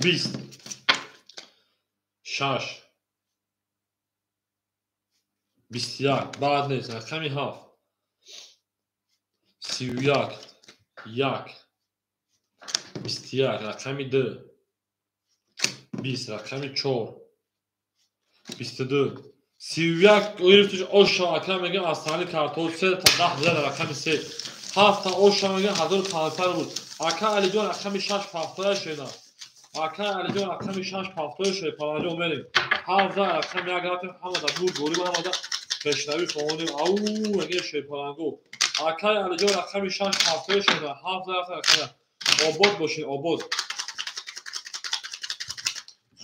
20 6 21 بعد نیست رقم 7 31 1 21 رقم 2 20 رقم 4 22 31 oyuncusu aşağı akşam mege asali kartol 3 ta 10 زد رقم 3 7 تا aşağı mege 1500 بود اکا علی جان رقم 6 پافتای شینا اکا علی جان رقم 6 پافتای شی پالانجو بریم 7 رقم یک رقم همه دا بود گوری من همه پیشنهادی فهمیدیم او مگه شی پالانگو اکا علی جان رقم 6 پافتای شینا 7 رقم آباد باشین آباد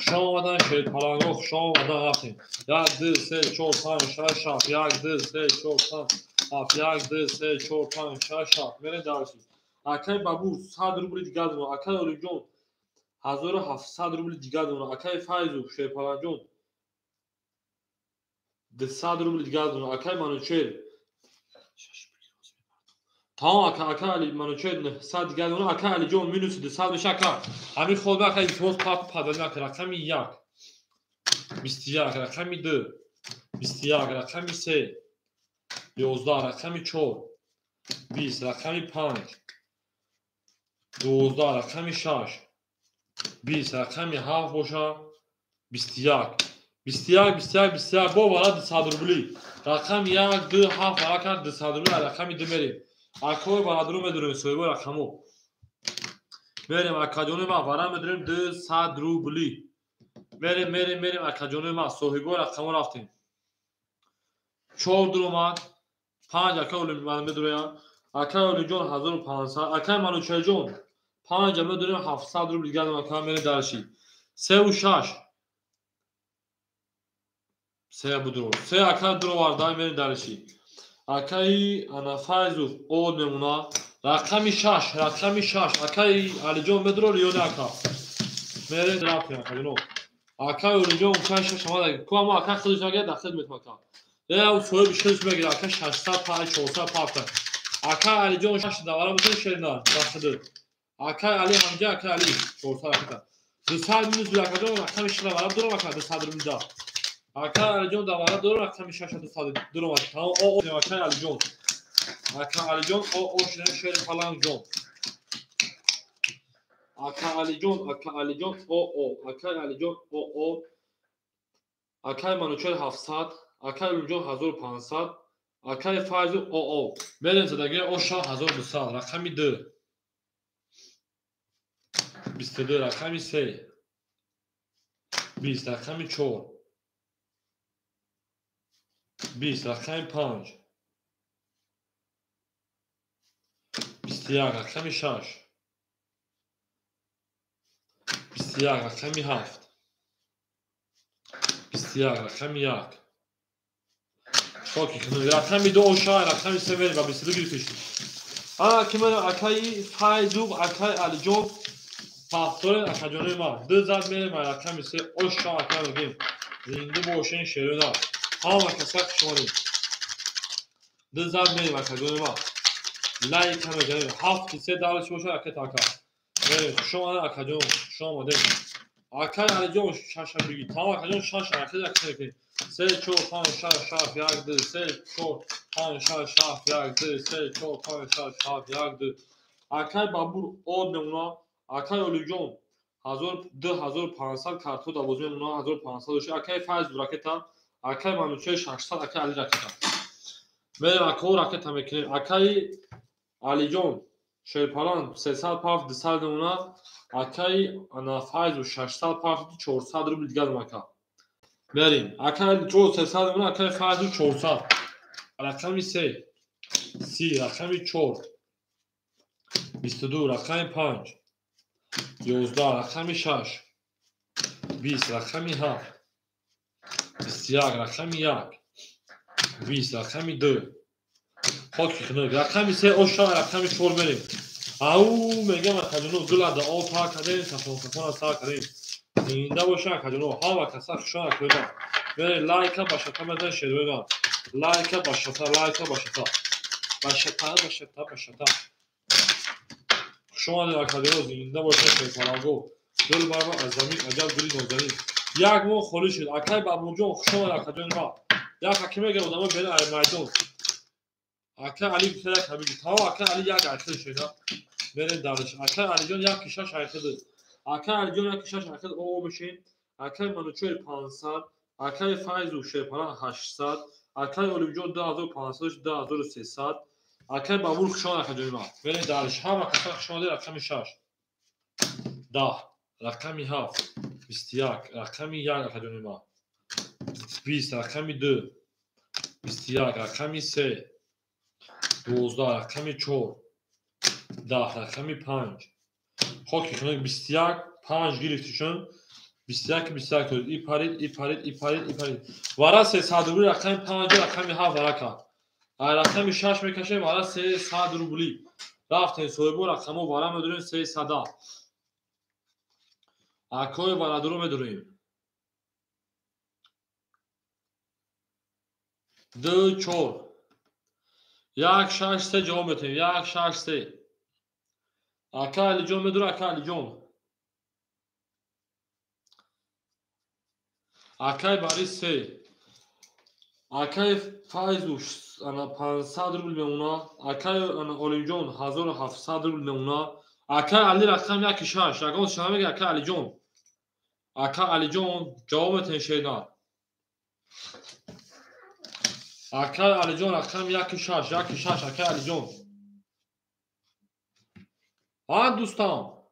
شما آمدن شید پلانگو شما آمدن رفتیم 1 2 3 4 5 6 7 1 2 3 4 5 7 1 2 3 4 5 6 7 میرین درسید اکای بابور 100 روبل دیگه دونه اکای اولی جون 1700 روبل دیگه دونه اکای فایزو شید پلانجون 200 روبل دیگه دونه اکای منوچل Tamam aka Ali منو صد دیگه اون aka Ali جون مینوس 200 میشه aka همین خود بخیر ایتوس پاپ پادل رقم 1 21 رقم 2 21 رقم 3 11 رقم 4 20 رقم 5 12 رقم 6 20 رقم 7 باشه 21 21 21 21 با ولد 200 روبلی رقم 1 2 7 رقم 200 روبلی رقم 2 بریم اکو ولد رو بدونیم سویبو رقمو بریم اکادون ما ورم بدونیم 200 روبلی بریم اکادون ما سویبو رقمو رفتیم 4 درآمد 5 اکا اولم من بدونم اکا اول جون 1500 اکا منو چه جون 5 بدونیم 700 روبلی گردم اکا میره درشی 3 و 6 3 بدرو 3 اکا درو واردای میره درشی اکای انا فایزو اول نمونه رقم 6 اکای علی جون بدرو ریون اکا میره درافت اکا اکای اول جون 6 شما دیگه کوما اکا خودش اگه داخل میتوکا یا او سوی بیشترش بگیر اکا 600 پای 400 پافت اکا علی جون 6 دواره بتون شیرنا داخل اکا علی همجا اکا علی 400 اکا 200 minus bir اکا جون رقم 6 دواره درو اکا 200 رو میدا اکا علی جون دواره درو رقم 6 200 درو تمام او اکا علی جون o şöyle falan John. Aka Ali John o Aka Ali John o Aka منو 700 Aka Ali John 1500 Aka Faizu o بریم زدگی o شا 1200 رقمی 2 22 رقمی 3 20 رقمی 4 20 رقمی 5 21 رقمی 6 21 رقمی 7 21 رقمی 1 خاکی کنید رقمی 2 شای رقمی 3 بریم و 22 گیرتش که من اکای فایزوب اکای علی جون پافتور اکا جانوی ما 2 زد میریم و رقمی 3 او شای اکای بگیم زنده باشین شیرون ها کسک شماریم 2 زد میریم اکا جانوی ما لایک همه جانوی 7 3 دارش باشه اکا تاکا بریم شما اکا جون شما دیم اکای علی جون شاشه بگی تمام اکا جون شاشه اکا دکتر 3 4 5 6 7 1 2 3 4 5 6 7 1 2 3 4 5 6 7 1 2 اکای بابور od نمونه اکای اولیجون 2500 کارتو دوازده نمونه 1500 باشه اکای فایز راکتا اکای منوچه 600 اکای علی راکتا بریم اکای راکتا میکنیم اکای علی جون شیرپالان 300 پاف 200 نمونه اکای انا فایز 600 پاف 400 روبل دیگه مکا بریم اکای جو 300 نمونه اکای فایز 400 رقمی 3 30 رقمی 4 22 رقمی 5 11 رقمی 6 20 رقمی 7 21 رقمی 1 20 رقمی 2 خاکی کنه رقمی 3 اوشا رقمی 4 بریم او میگم کدونو گل دا او تا کدین تفاهم تا کدین ایندا باشه کدونو ها و کسا شو کنه بریم لایک باشه تا مزه شیر لایک باشه شما در کدونو زنده باشه فکرانگو گل بابا از زمین عجب گلی نازنین یک مو خالی شد اکای بابو جون شما در کدون ما یک حکیمه گرو دما بین میدان اکای علی بیشتر حبیبی تا اکای علی یک عکس شده بریم دارش اکای علی جون یک کیشا شایخه اکای علی جون یک کیشا شایخه او بشین اکای منوچه 500 اکای فایزو شپران 800 اکای اولی جون 2500 2300 اکای بابور شما در کدون ما بریم دارش هم اکای شما در رقم 6 10 رقمی 7 21 رقمی 1 اکادون ما 20 رقمی 2 21 رقمی 3 12 رقمی 4 10 رقمی 5 خاکی کنه 21 5 گرفتیشون 21 تو ای پارید وارا 300 روبلی رقم 5 رقمی 7 ورکا رقمی 6 میکشه وارا 300 روبلی رفتن سویبو رقمو وارا میدونیم 300 اکای ولادرو میدونیم 2 4 یک شش سه جواب بتیم. یک شش سه. آقا علی جان بدور. آقا علی جان. آقای باری سه. آقای فایزوش انا 500 روبل میمونه. آقای انا اولی جان 1700 روبل میمونه. آقای علی رقم یک شش. رقم شما میگه آقای علی جان. آقای علی جان جواب بتین شیدا. آقای علی جان رقم یک شش. یک شش آقای علی جان. دوستان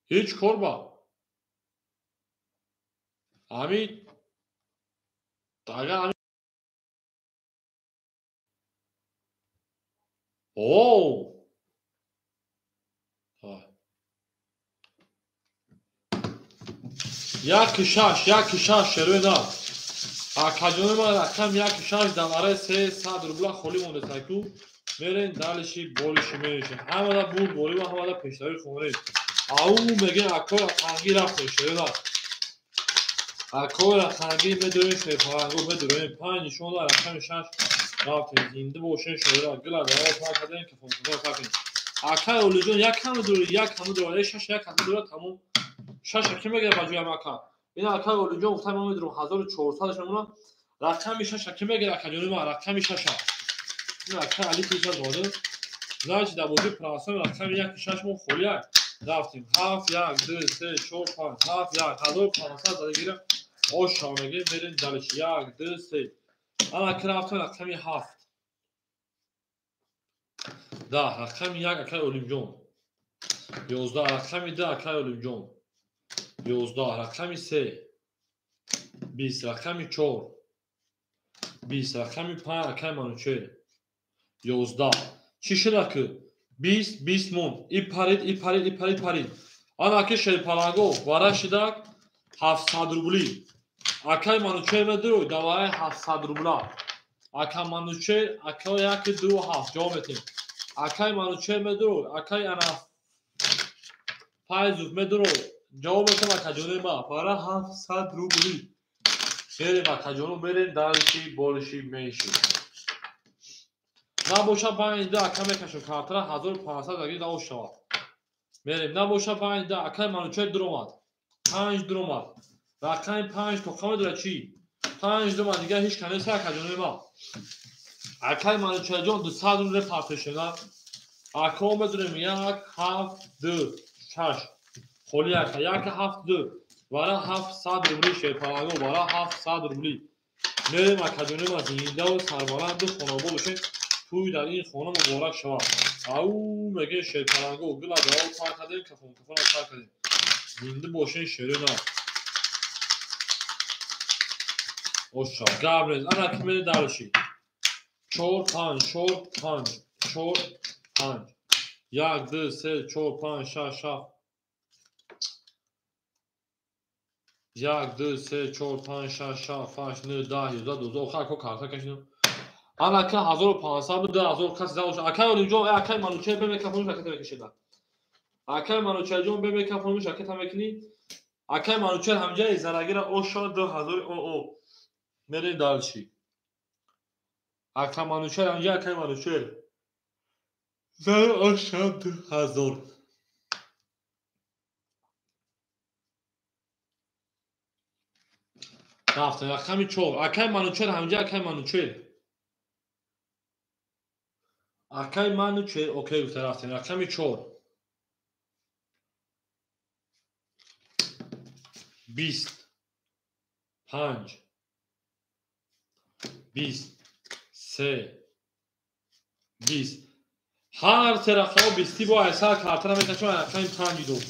هیچ کار با همین اگر همین اوه یک شش شروع دا اکاجون ما رقم یک شش دماره 300 روبل خالی مونده تاکو میرین دالشی بولشی میشه همه دا بود بولی و همه دا پیشتری خونه او میگه اکو خانگی رفت شروع دا اکو خانگی بدون شفاهنگو بدون 5 شون دا رقم شش رفت زنده بوشن شروع دا گلا دا تا کدن که فونکشن تاکین اکای اولجون یک هم دور شش یک هم دور تموم شش کی میگه باجوی اکا این اکای اولجون گفتم ما میدونم 1400 میمونه رقم شش کی میگه اکا ما رقم شش این اکا علی پیش از واده زاج دا بودی پراسم رقم یک شش مون خولیا رفتیم 7 1 2 3 4 5 7 1 1500 زده گیره او شامگه برین دالش 1 2 3 انا کرافت رقم 7 دا رقم یک اکای اولجون 11 رقم 2 اکای اولجون 11 رقم 3 20 رقم 4 20 رقم 5 اکای منوچه 11 چی شده که 20 مون ای پرید آن اکای شیپالانگو واره شده 700 روبلی اکای منوچه مدرو دواره 700 روبلا اکای منوچه اکای یک دو هفت جا میتیم اکای منوچه مدرو اکای انا پایزوف مدرو جواب میتیم اکای جونه ما واره 700 روبلی بریم اکای جونو بریم دارشی بولشی میشی نباشه 5 ده اکای میکشم کارتره 1500 اگه داو شود بریم نباشه 5 ده اکای منوچه درومد 5 درومد رقم 5 تو خمه داره چی 5 درومد دیگه هیچ کنیسه اکای جونه ما اکای منوچه جون 200 روبل پارتشنه اکا بدونیم 1 7 2 6 خالی اکا 1 7 2 واره 700 روبلی شیپالانگو واره 700 روبلی میریم اکادمی ما زنده و سربلند و خانواده باشیم توی در این خانه مبارک شود او میگه شیپالانگو گلا دعا کار کردیم کفون کار کردیم زنده باشین شیرین ها اوشا گابریز انا کمیلی دارشی 4 5 1 2 3 4 5 6 7 1 2 3 4 5 6 7 8 9 10 11 12 آخر کو کارتا کشیدم آن اکا 1500 بود 1000 کسی داشت اکا اونجا اکا منوچه به میکافون شرکت میکشیدن اکا منوچه جون به میکافون شرکت میکنی اکا منوچه همجای زراگیر اوشا 2000 او میری دالشی اکا منوچه همجا اکا منوچه زر اوشا 2000 رفتن رقم 4 اکا منوچه همجا اکا منوچه اوکی گفت رفتن رقم 4 20 5 20 3 20 هر طرف بیستی با اثر کارتر میکشم رقم 5 دو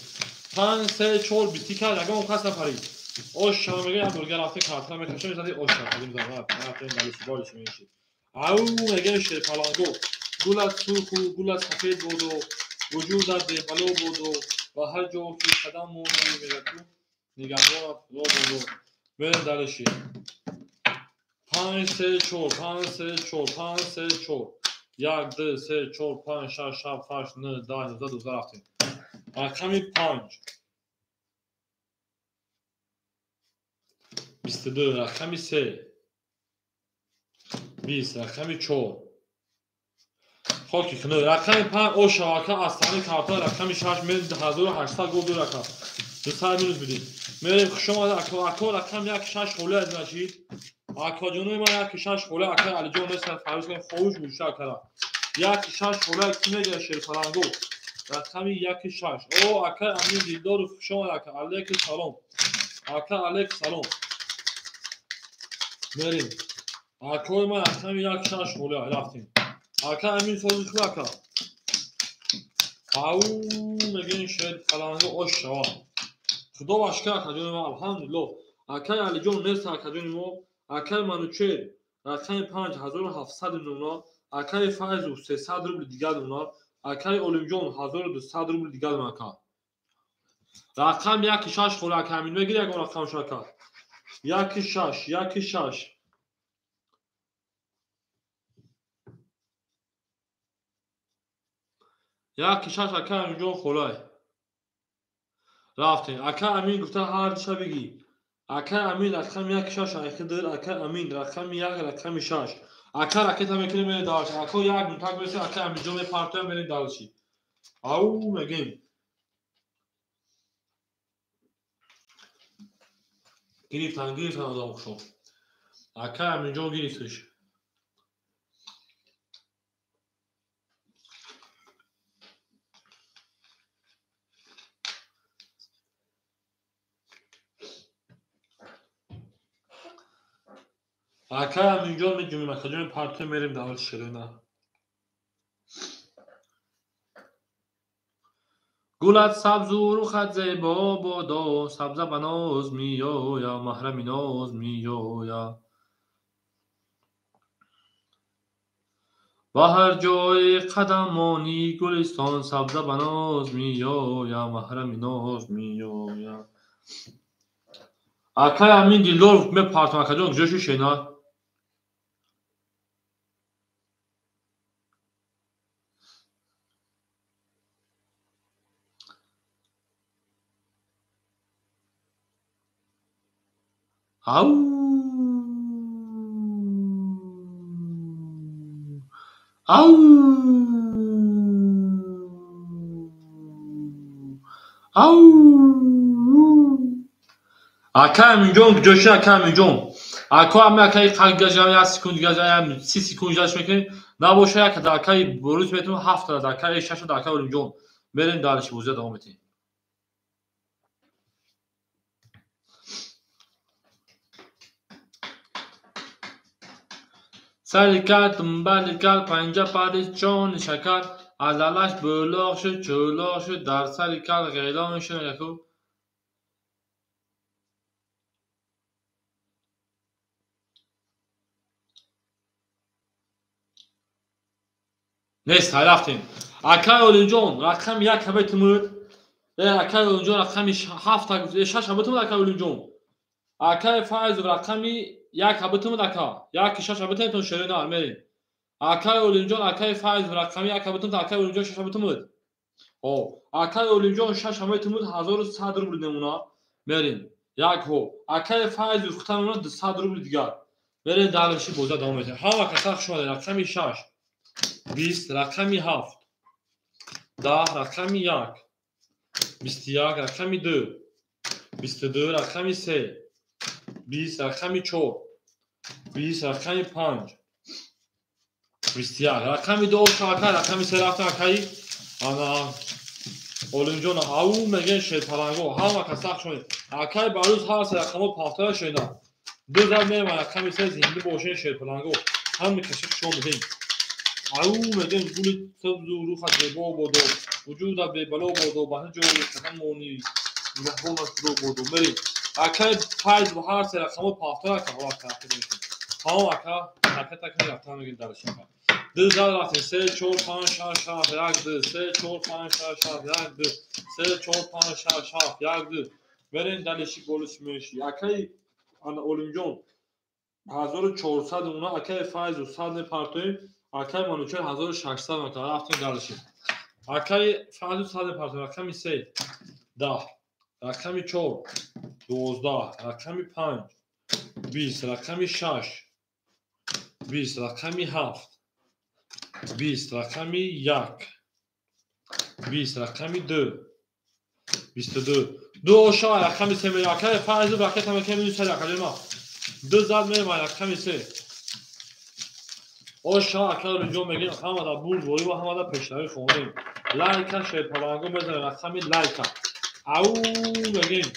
5 3 4 بیستی کرد اگه اون کس نپرید اوش شما میگه همبرگر رفته کارتر میکشم میزدی اوش کردیم زمان رفتیم دلیسی بالش میشید او میگه شیپالانگو گل از سرخ و گل از سفید بود و وجود از دیبلو بود و هر جا که قدم مونی میگه تو نگهبان رو بود و بریم دلیشی 5 3 4 5 3 4 5 3 4 1 2 3 4 5 6 7 8 9 10 11 12 رفتیم رقم 5 22 رقم 3 20 رقم 4 خاکی کنه رقم 5 او شبکه اصلی کارتا رقم 6 میریم 1800 گل دو رقم دو سر مینوس بدیم میریم شما اکا رقم 1 6 خوله از نشید اکا جونوی ما 1 6 خوله اکا علی جون مثلا فرض کنیم خوش گوشه کرا 1 6 خوله کی میگه شیر فرانگو رقم 1 6 او اکا امین دیدار شما اکا علیک سلام اکا علیک سلام میریم اکا ما رقم 1 6 خوله رفتیم اکا امین سوزی کو اکا او میگن شیر فرانگو او شوا خدا başka akademi elhamdülillah akay Ali John nest akademi mo akay manuçer rakam 5700 numara akay faiz 300 rubl digar numara akay Olim John 1200 rubl digar numara rakam 1 6 خورا کامین بگیر یک رقم شاکا 1 6 1 6 1 6 akay Ali John خورای رفتیم اکا امین گفته هر چه بگی اکا امین رقم 1 6 اخدر اکا امین رقم 1 رقم 6 اکا راکت هم میکنیم بین دارش اکا یک منطق بسید اکا امین جمعه پارتو هم بین دارشی او میگیم گریفتن آدم خوشم اکا امین جمعه گریفتش اکا امین جمعه جمعه مکجمعه پارتو میریم دارش شده نه گلت سبز و رخت زیبا بادا سبزه بناز میایا محرم ناز میایا و هر جای قدمانی گلستان سبزه بناز میایا محرم ناز میایا اکای امین دیلور می پارتم اکجان جوشو شینا او او او اکای امین جون جوشی اکای امین جون اکای امین اکای قلگجای از سکوند گجای 30 سکوند جاش میکنی نباشه یک دکای بروز میتونم 7 دکای 6 دکای اولیم جون بریم دارش بوزه دوام میتیم سریکل تنبلیکل پنجه پریز چون شکر علالش بلاغ شد چلاغ شد در سریکل غیلان شد یکو نیست رفتیم اکای اولینجون رقم 1 همه تمود اکای اولینجون رقم 7 6 همه تمود اکای اولینجون اکای فایز رقم 1 همه تمود اکا 1 6 همه تمود شده نه میریم اکای اولینجون اکای فایز رقم 1 همه تمود اکای اولینجون 6 همه تمود او اکای اولینجون 6 همه تمود 1100 روبل نمونه میریم یک هو اکای فایز اختن اون 200 روبل دیگر بریم دارشی بوزا دوام میتیم ها کسا شما رقم 6 20 رقم 7 10 رقم 1 21 رقم 2 22 رقم 3 20 رقم 4 20 رقم 5 21 رقم 2 شاکر رقم 3 رفتن اکای آنا اولینجون او میگن شید پرانگو ها کسا شما اکای باروز ها سه رقم پافتار شینا دو زر میرم رقم 3 زنده باشه شید پرانگو هم کشف شما میدیم او میگن گل سبز و روخ زیبا بود و وجود به بالا بود و به جای قدم مونی محروم از رو بود و میریم اکای پایز و هر سه رقم پافتار که هوا کرده میشیم ها اکا حرکت کنی رفتن میگن درش کنم دو زر رفتیم 3 4 5 6 7 1 2 3 4 5 6 7 1 2 3 4 5 6 7 1 2 برین دلشی گلش میشی اکای آن اولینجون 1400 اونا اکای فایز و 100 پارتوی اکای مانوچر 1600 متر رفتیم دارشیم اکای فایز و 100 پارتوی رقم 3 10 رقم 4 12 رقم 5 20 رقم 6 20 رقم 7 20 رقمی 1 20 رقمی 2 22 2 آشا رقمی 3 میره اکای فرض راکت هم که میشه رقم ما 2 زد میره رقمی 3 آشا اکای رو جو میگین همه دا بول بولی و همه دا پشتری خوندیم لایک شیر پلانگو بزنه رقمی لایک او میگین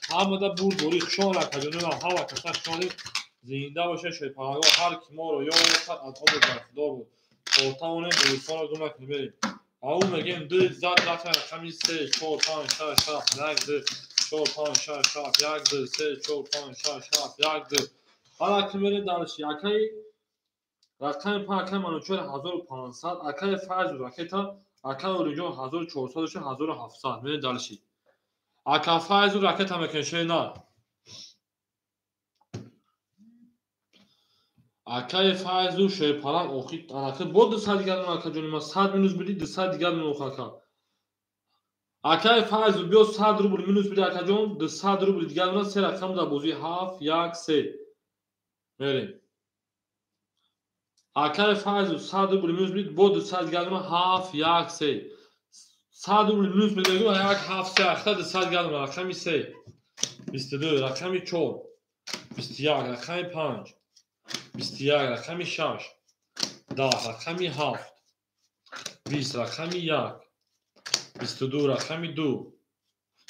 همه دا بول بولی شون رقم ما هوا کسا شونی زنده باشه شیر پلانگو هر کی ما رو یا از آب دار بود اورتاونه دوستان رو دونه کنیم او میگیم 2 زد رقمی 3 4 5 6 7 1 2 4 5 6 7 1 2 3 4 5 6 7 1 2 حالا که میره دانش یکی رقم پاکه منوچهر 1500 اکای فرض راکتا اکای اورینجون 1400 شه 1700 میره دانشی اکا فرض راکت هم کنشه نه اکای فرض شه پلان اوخی اکا بود 200 دیگر اکا جونی ما 100 مینوس بدی 200 دیگر اکا اکای فرض بیو 100 روبل مینوس بدی اکا جون 200 روبل دیگر اون سه رقم دا بوزی 7 1 3 بریم اکای فرض 100 روبل مینوس بدی بود 200 دیگر اون 7 1 3 100 روبل مینوس بدی یک 7 3 8 200 دیگر اون رقمی 3 22 رقمی 4 21 رقمی 5 21 رقمی 6 10 رقمی 7 20 رقمی 1 22 رقمی 2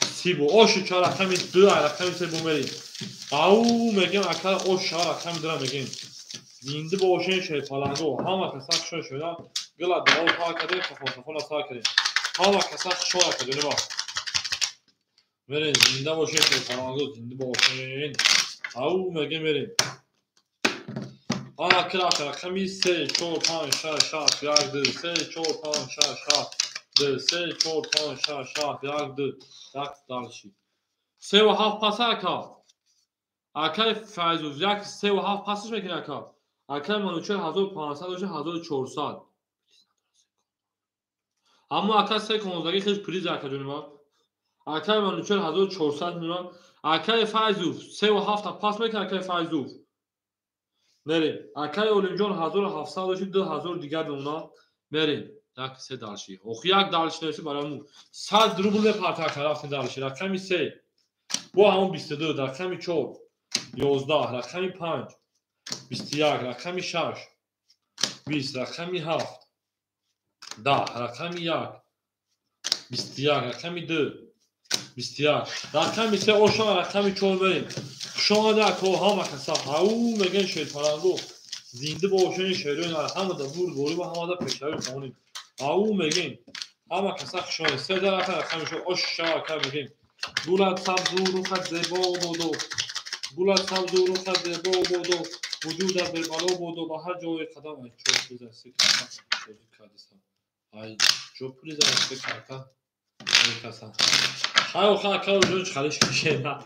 30 اوش 4 رقمی 2 رقمی 3 بومری او میگم اکا اوش 4 رقمی 2 میگیم زنده باشین شه پلنگو همه کسا شو شده گلا داو تا کده تفاصیل سا کده همه کسا شو کده با برین زنده باشین شه پلنگو زنده باشین او میگم برین آنا کلا رقمی 3 4 5 6 7 1 2 3 4 5 6 7 2 3 4 5 6 7 1 2 tak další 3 و 7 پس اکا اکای فیضوز یک 3 و 7 پسش میکنه اکا اکای منوچهر 1500 و 1400 اما اکا 3 کنوزدگی خیلی پریز اکا جونی ما اکای منوچهر 1400 میلیون اکای فیضوز 3 و 7 پس میکنه اکای فیضوز بریم اکای اولینجون 1700 و 2000 دیگر به اونا بریم یک 3 دالشی اوخ یک دالشی نوشی برامون 100 روبل پارتا رفتیم دالشی رقمی 3 با همون 22 رقمی 4 11 رقمی 5 21 رقمی 6 20 رقمی 7 10 رقمی 1 21 رقمی 2 21 رقمی 3 اوشان رقمی 4 بریم شما کو ها مکسا او میگن شیر پلنگو زنده باشین شیرین همه دا بوری و همه دا پشتری خونیم او میگن همه کسا خشون 3 رقمی شو اوشا که میگن گولت سبزو رو خد زیبا بودو گولت سبزو رو خد زیبا بودو وجود از بربالو بودو با هر جای قدم چوب پلیز است ای چوب پلیز است کارتا کسا های خا کار جوج خالش میشه نه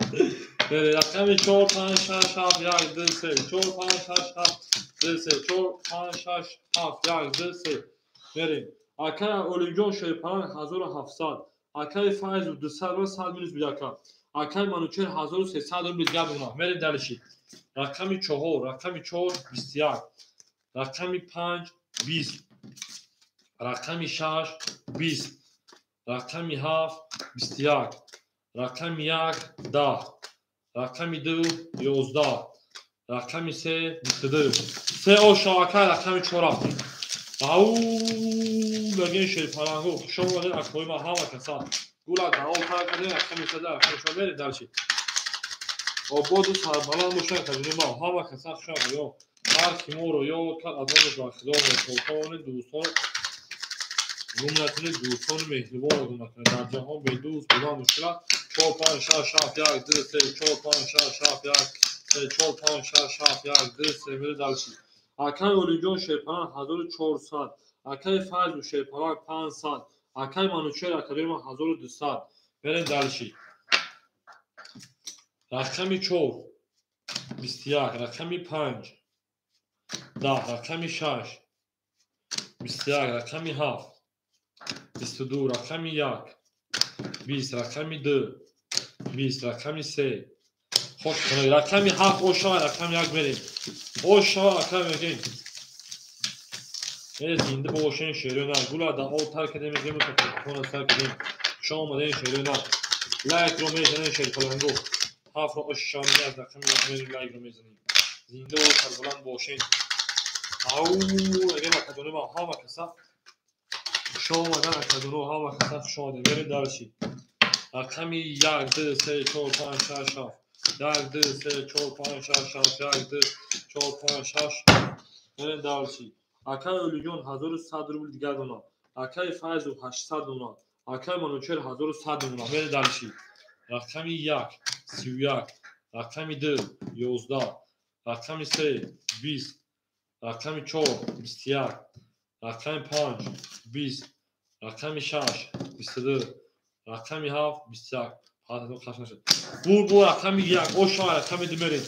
رقمی 4 5 6 7 1 2 3 4 5 6 7 2 3 4 5 6 7 1 2 3 بریم اکای اولینجون شیپان 1700 اکای فایز 200 و 100 مینوس بیاکا اکای منوچهر 1300 رو بیدگاه بگناه بریم دلشی رقمی 4 رقمی 4 21 رقمی 5 20 رقمی 6 20 رقمی 7 21 رقمی 1 10 رقمی 2 11 رقمی 3 22 3 اوشا اکای رقمی 4 او بگین شیر پلنگو شما بگین اکوی ما همه کسا گولا داو تا کده رقمی 3 رقمی شما برید درشید او بودو سربالان بوشن کجونی ما همه کسا شما بیو هر کی مورو یا کل از آن جاکدان و سلطان دوستان گمنتونی دوستان مهربان گمنتونی در جهان به دوست بلا مشکلات 4 5 6 7 1 2 3 4 5 6 7 1 4 5 6 7 1 2 3 میره دلشی اکای اولینجون شیپان 1400 اکای فرض و شیپان 500 اکای منوچهر اکادمی 1200 بریم دلشی رقمی 4 21 رقمی 5 10 رقمی 6 21 رقمی 7 22 رقمی 1 20 رقمی 2 20 رقمی 3 خوش کنید رقمی 7 اوشا رقمی 1 بریم اوشا رقمی بگیم زنده باشین شیرینان گولا دا او ترک دیم گیم کنه ترک دیم شما دین شیرینان لایک رو میزنین شیر فلانگو هاف رو اششانی از رقم میزنین لایک رو میزنین زنده و سربلند باشین او اگر اکادونی ما ها مکسا شما اگر اکادونی ها مکسا شما دیگری دارشی رقمی یک دو سه چهار پنج شش هفت یک دو سه چهار پنج شش هفت یک دو چهار پنج شش برین دارشی اکای اولیون 1100 روبل دیگر دونا اکای فایز و 800 دونا اکای منوچر 1100 دونا برین دارشی رقمی یک 31 رقمی دو 11 رقمی سه 20 رقمی 4 21 رقمی 5 20 رقمی 6 22 رقمی 7 21 حالتون خشن نشد بور رقمی یک او شما رقمی دو برین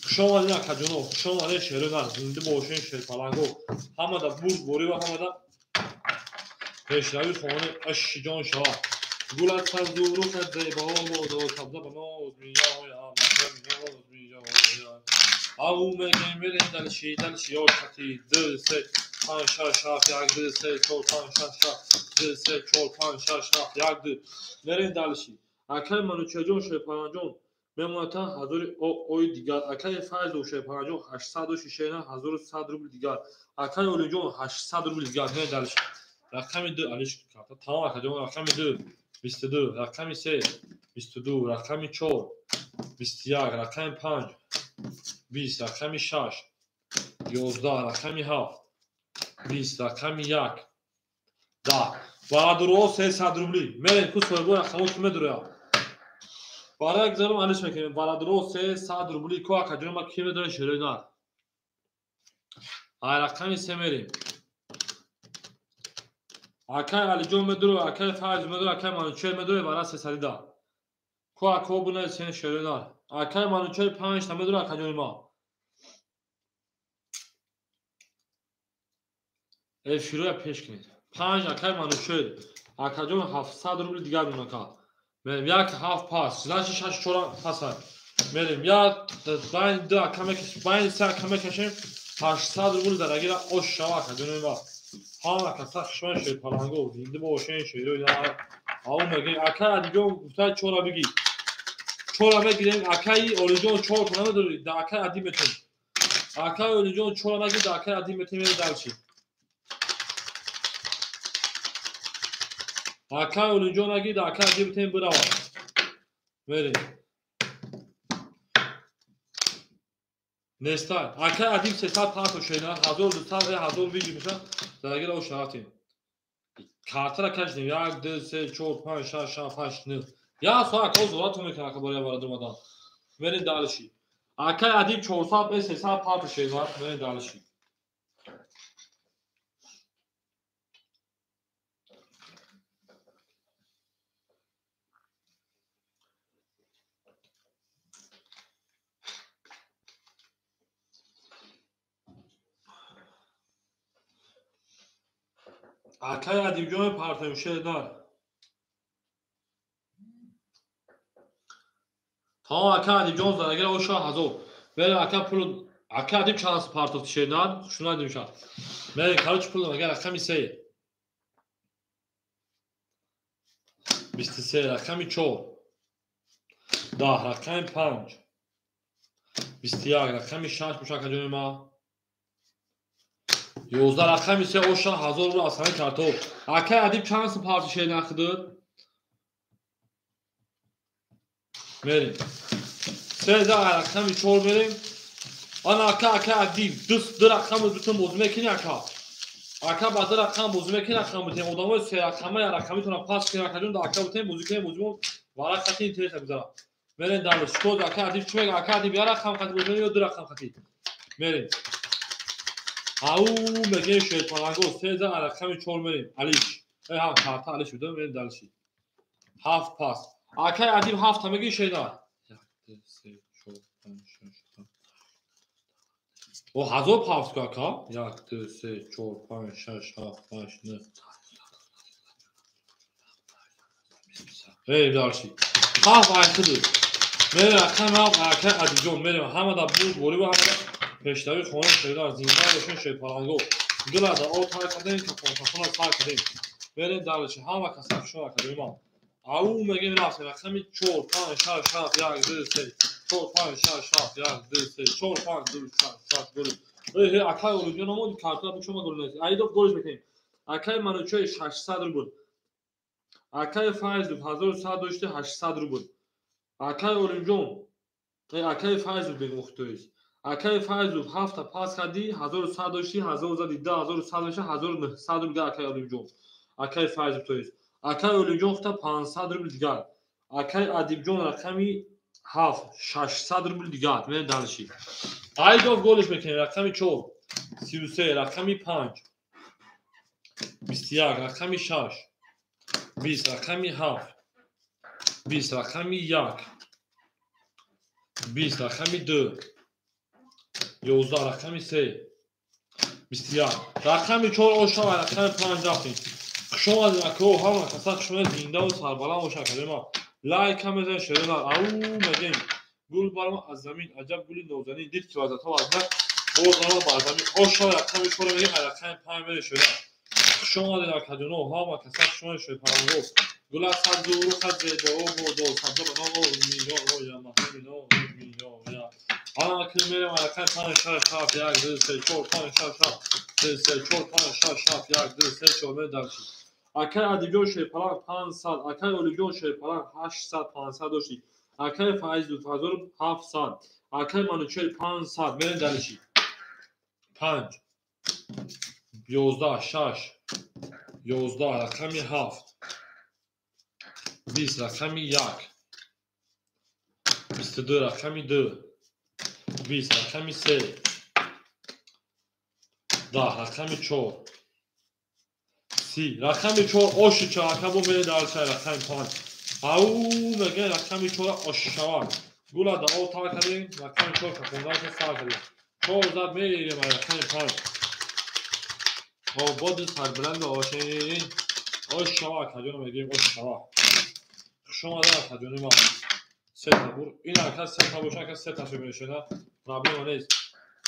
شما دینا کجونو شما دینا شیرینان زنده باشین شیر پلنگو همه دا بوری و همه دا پیشروی خونه اش جان شما گولت سبز و روخت زیبا و موضوع سبزه بناز میجایا مجرم میجایا او میگیم برین دلشی یا شتی دو سه پنج شش هفت یک دو سه چهار پنج شش هفت دو سه چهار پنج شش هفت یک دو برین دلشی اکای منو چجون شیر پلنجون memnuniyattan hazır oy digar akay faiz o şey parajo 800 şişene 1100 rubl digar akay olunca 800 rubl digar ne daliş rakami 2 aliş karta tamam akacağım rakami 2 22 rakami 3 22 rakami 4 21 rakami 5 20 rakami 6 11 rakami 7 20 rakami 1 da baraduro 300 rubli men ku soybo rakamo kime duruyor برای اگزارم آنش میکنیم برادرو 300 روبلی کو اکادونی ما کیم داره شیرینار های رقمی سه میریم اکای علی جون مدرو اکای فایز مدرو اکای مانوچر مدرو برای 300 دا کو اکو بونه سین شیرینار اکای مانوچر 5 تا مدرو اکادونی ما شروع پیش کنید 5 اکای مانوچر اکادونی 700 روبل دیگر دونکا بریم یک هاف پاس زنشی شش چورا پاس هست بریم یا باین دو باین سه کمه کشیم 800 روبل در اگر اوش شوا کدونیم با همه کسا خشمن شیر پلنگو زنده باشین شیرو یا او مگه اکای ادیجون گفتای چورا بگی چورا بگیریم اکای اولیجون چور کنم دارید در اکای ادی میتون اکای اولیجون چورا نگید در اکای ادی میتون میره دلچی اکای اولونجا نگید اکای ادی بتیم براوا بریم نستای اکای ادیم 300 پاس و شینا 1200 و 1000 ویژی میشن درگیر او شرطیم کارتر کشیم 1 2 3 4 5 6 7 8 9 یا ساعت او زوراتو میکنه که برای وارد اومدن بریم دالشی اکای ادیم 400 به 300 پاس و شینا بریم دالشی اکای ادیبجان پرتمشه دار تا اکای ادیبجان زن اگر او شاه هزو بریم اکای پول اکای ادیب چانس پرتمشه دار شونا دیمشا بریم کارچ پول اگر اکای میسه 23 اکای 4 10 اکای 5 21 اکای 6 مشاکل ما 11 رقمی سه اوشا 1000 رو اصلا کارتو اکای ادیب چانس پارتیشه نخدر بریم 13 رقمی 4 بریم آن اکای ادیب دو رقم بتون موضوع کنی اکا بعد رقم موضوع کنی رقم بتون ادامه سه رقمی تون پاس کنی اکا اکا بتون موضوع وارا خطی اینترنت بذارم بریم در شکل اکای ادیب چه میگه اکای ادیب یا رقم خطی بتون یا دو رقم خطی بریم او میگه شیر پلنگو 3 رقم 4 بریم علیش ها کارتا علیش بودم بریم دلشی هاف پاس اکای ادیب هاف تا میگه شیدا 1 2 3 4 5 6 7 او هزار پاس کاکا 1 2 3 4 5 6 7 8 9 بریم دلشی هاف اکدو بریم رقم اکای ادیب جون بریم همه دا بوری و همه پیشتری خونه شیدا زینده باشین شیر پلنگو گلادا او تا کردیم که کنترل تا کردیم بریم دالش همه کسا شما کردیم او میگیم راست رقمی 4 5 6 7 1 2 3 4 5 6 7 1 2 3 4 5 2 3 4 گل اکای اولویون ما کارتا bu شما گل نیست ایدو گلش میکنیم اکای منو چه 600 روبل اکای فایز 1100 داشته 800 روبل اکای اولویون اکای فایز بگم مختویس اکای فایز 7 تا پاس کردی 1100 داشتی 1110 1100 داشته 1900 روبل اکای اولویون اکای فایز تویس اکای اولویون خطا 500 روبل دیگر اکای ادیب جون رقمی 7 600 روبل دیگر من دانشی ایدو گلش میکنیم رقمی 4 33 رقمی 5 21 رقمی 6 20 رقمی 7 20 رقمی 1 20 رقمی 2 11 رقمی 3 21 رقمی 4 آشنا رقمی 5 رفتیم شما از اکو هم کسا شما زنده و سربلند باشه کردیم لایک هم بزنید شده او میگیم گل برام از زمین عجب گلی نوزنی دید که واسه تو از بازار با زمین آشنا رقمی 4 میگیم رقمی 5 بده شده شما در کدونو هم کسا شما شده پرنگو گل از صد دورو خد زید او دو صد دو بنا میلیون یا میلیون میلیون الان که میرم رقمی 5 6 7 1 2 3 4 5 6 7 3 4 5 6 7 1 2 3 4 داشتی اکای ادیبیون شیپلان 500 اکای اولیگیون شیپلان 800 500 داشتی اکای فایز 2700 اکای منوچل 500 برین دلشی 5 11 6 11 رقمی 7 20 رقمی 1 22 رقمی 2 20 رقمی 3 10 رقمی 4 30 رقمی 4 آشی چه رقم برین دلشی رقمی 5 او میگه رقمی 4 آششوار گولا دا او تا کردیم رقمی 4 کپونداش سر کردیم 4 زد میگیریم رقمی 5 او بود سربلند آشین آششوار کجانو میگیم آششوار شما در کجانی ما سه تا بور این حرکت سه تا باشه که سه تا شو میشه پرابلم نیست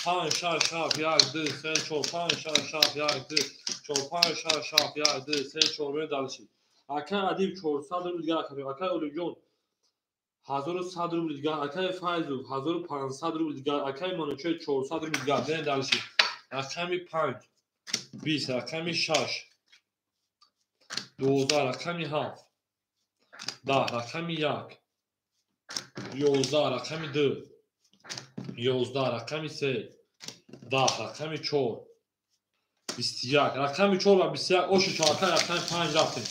5 6 7 1 2 3 4 5 6 7 1 2 4 5 6 7 1 2 3 4 برین دلشی اکای ادیب 400 روبل دیگر کردیم اکای اولیگیون 1100 روبل دیگر اکای فایزو 1500 روبل دیگر اکای منوچه 400 روبل دیگر برین دلشی رقمی 5 20 رقمی 6 12 رقمی 7 10 رقمی 1 11 رقمی 2 11 رقمی 3 10 رقمی 4 21 رقمی 4 و 21 اوشی چهارکای رقمی 5 رفتیم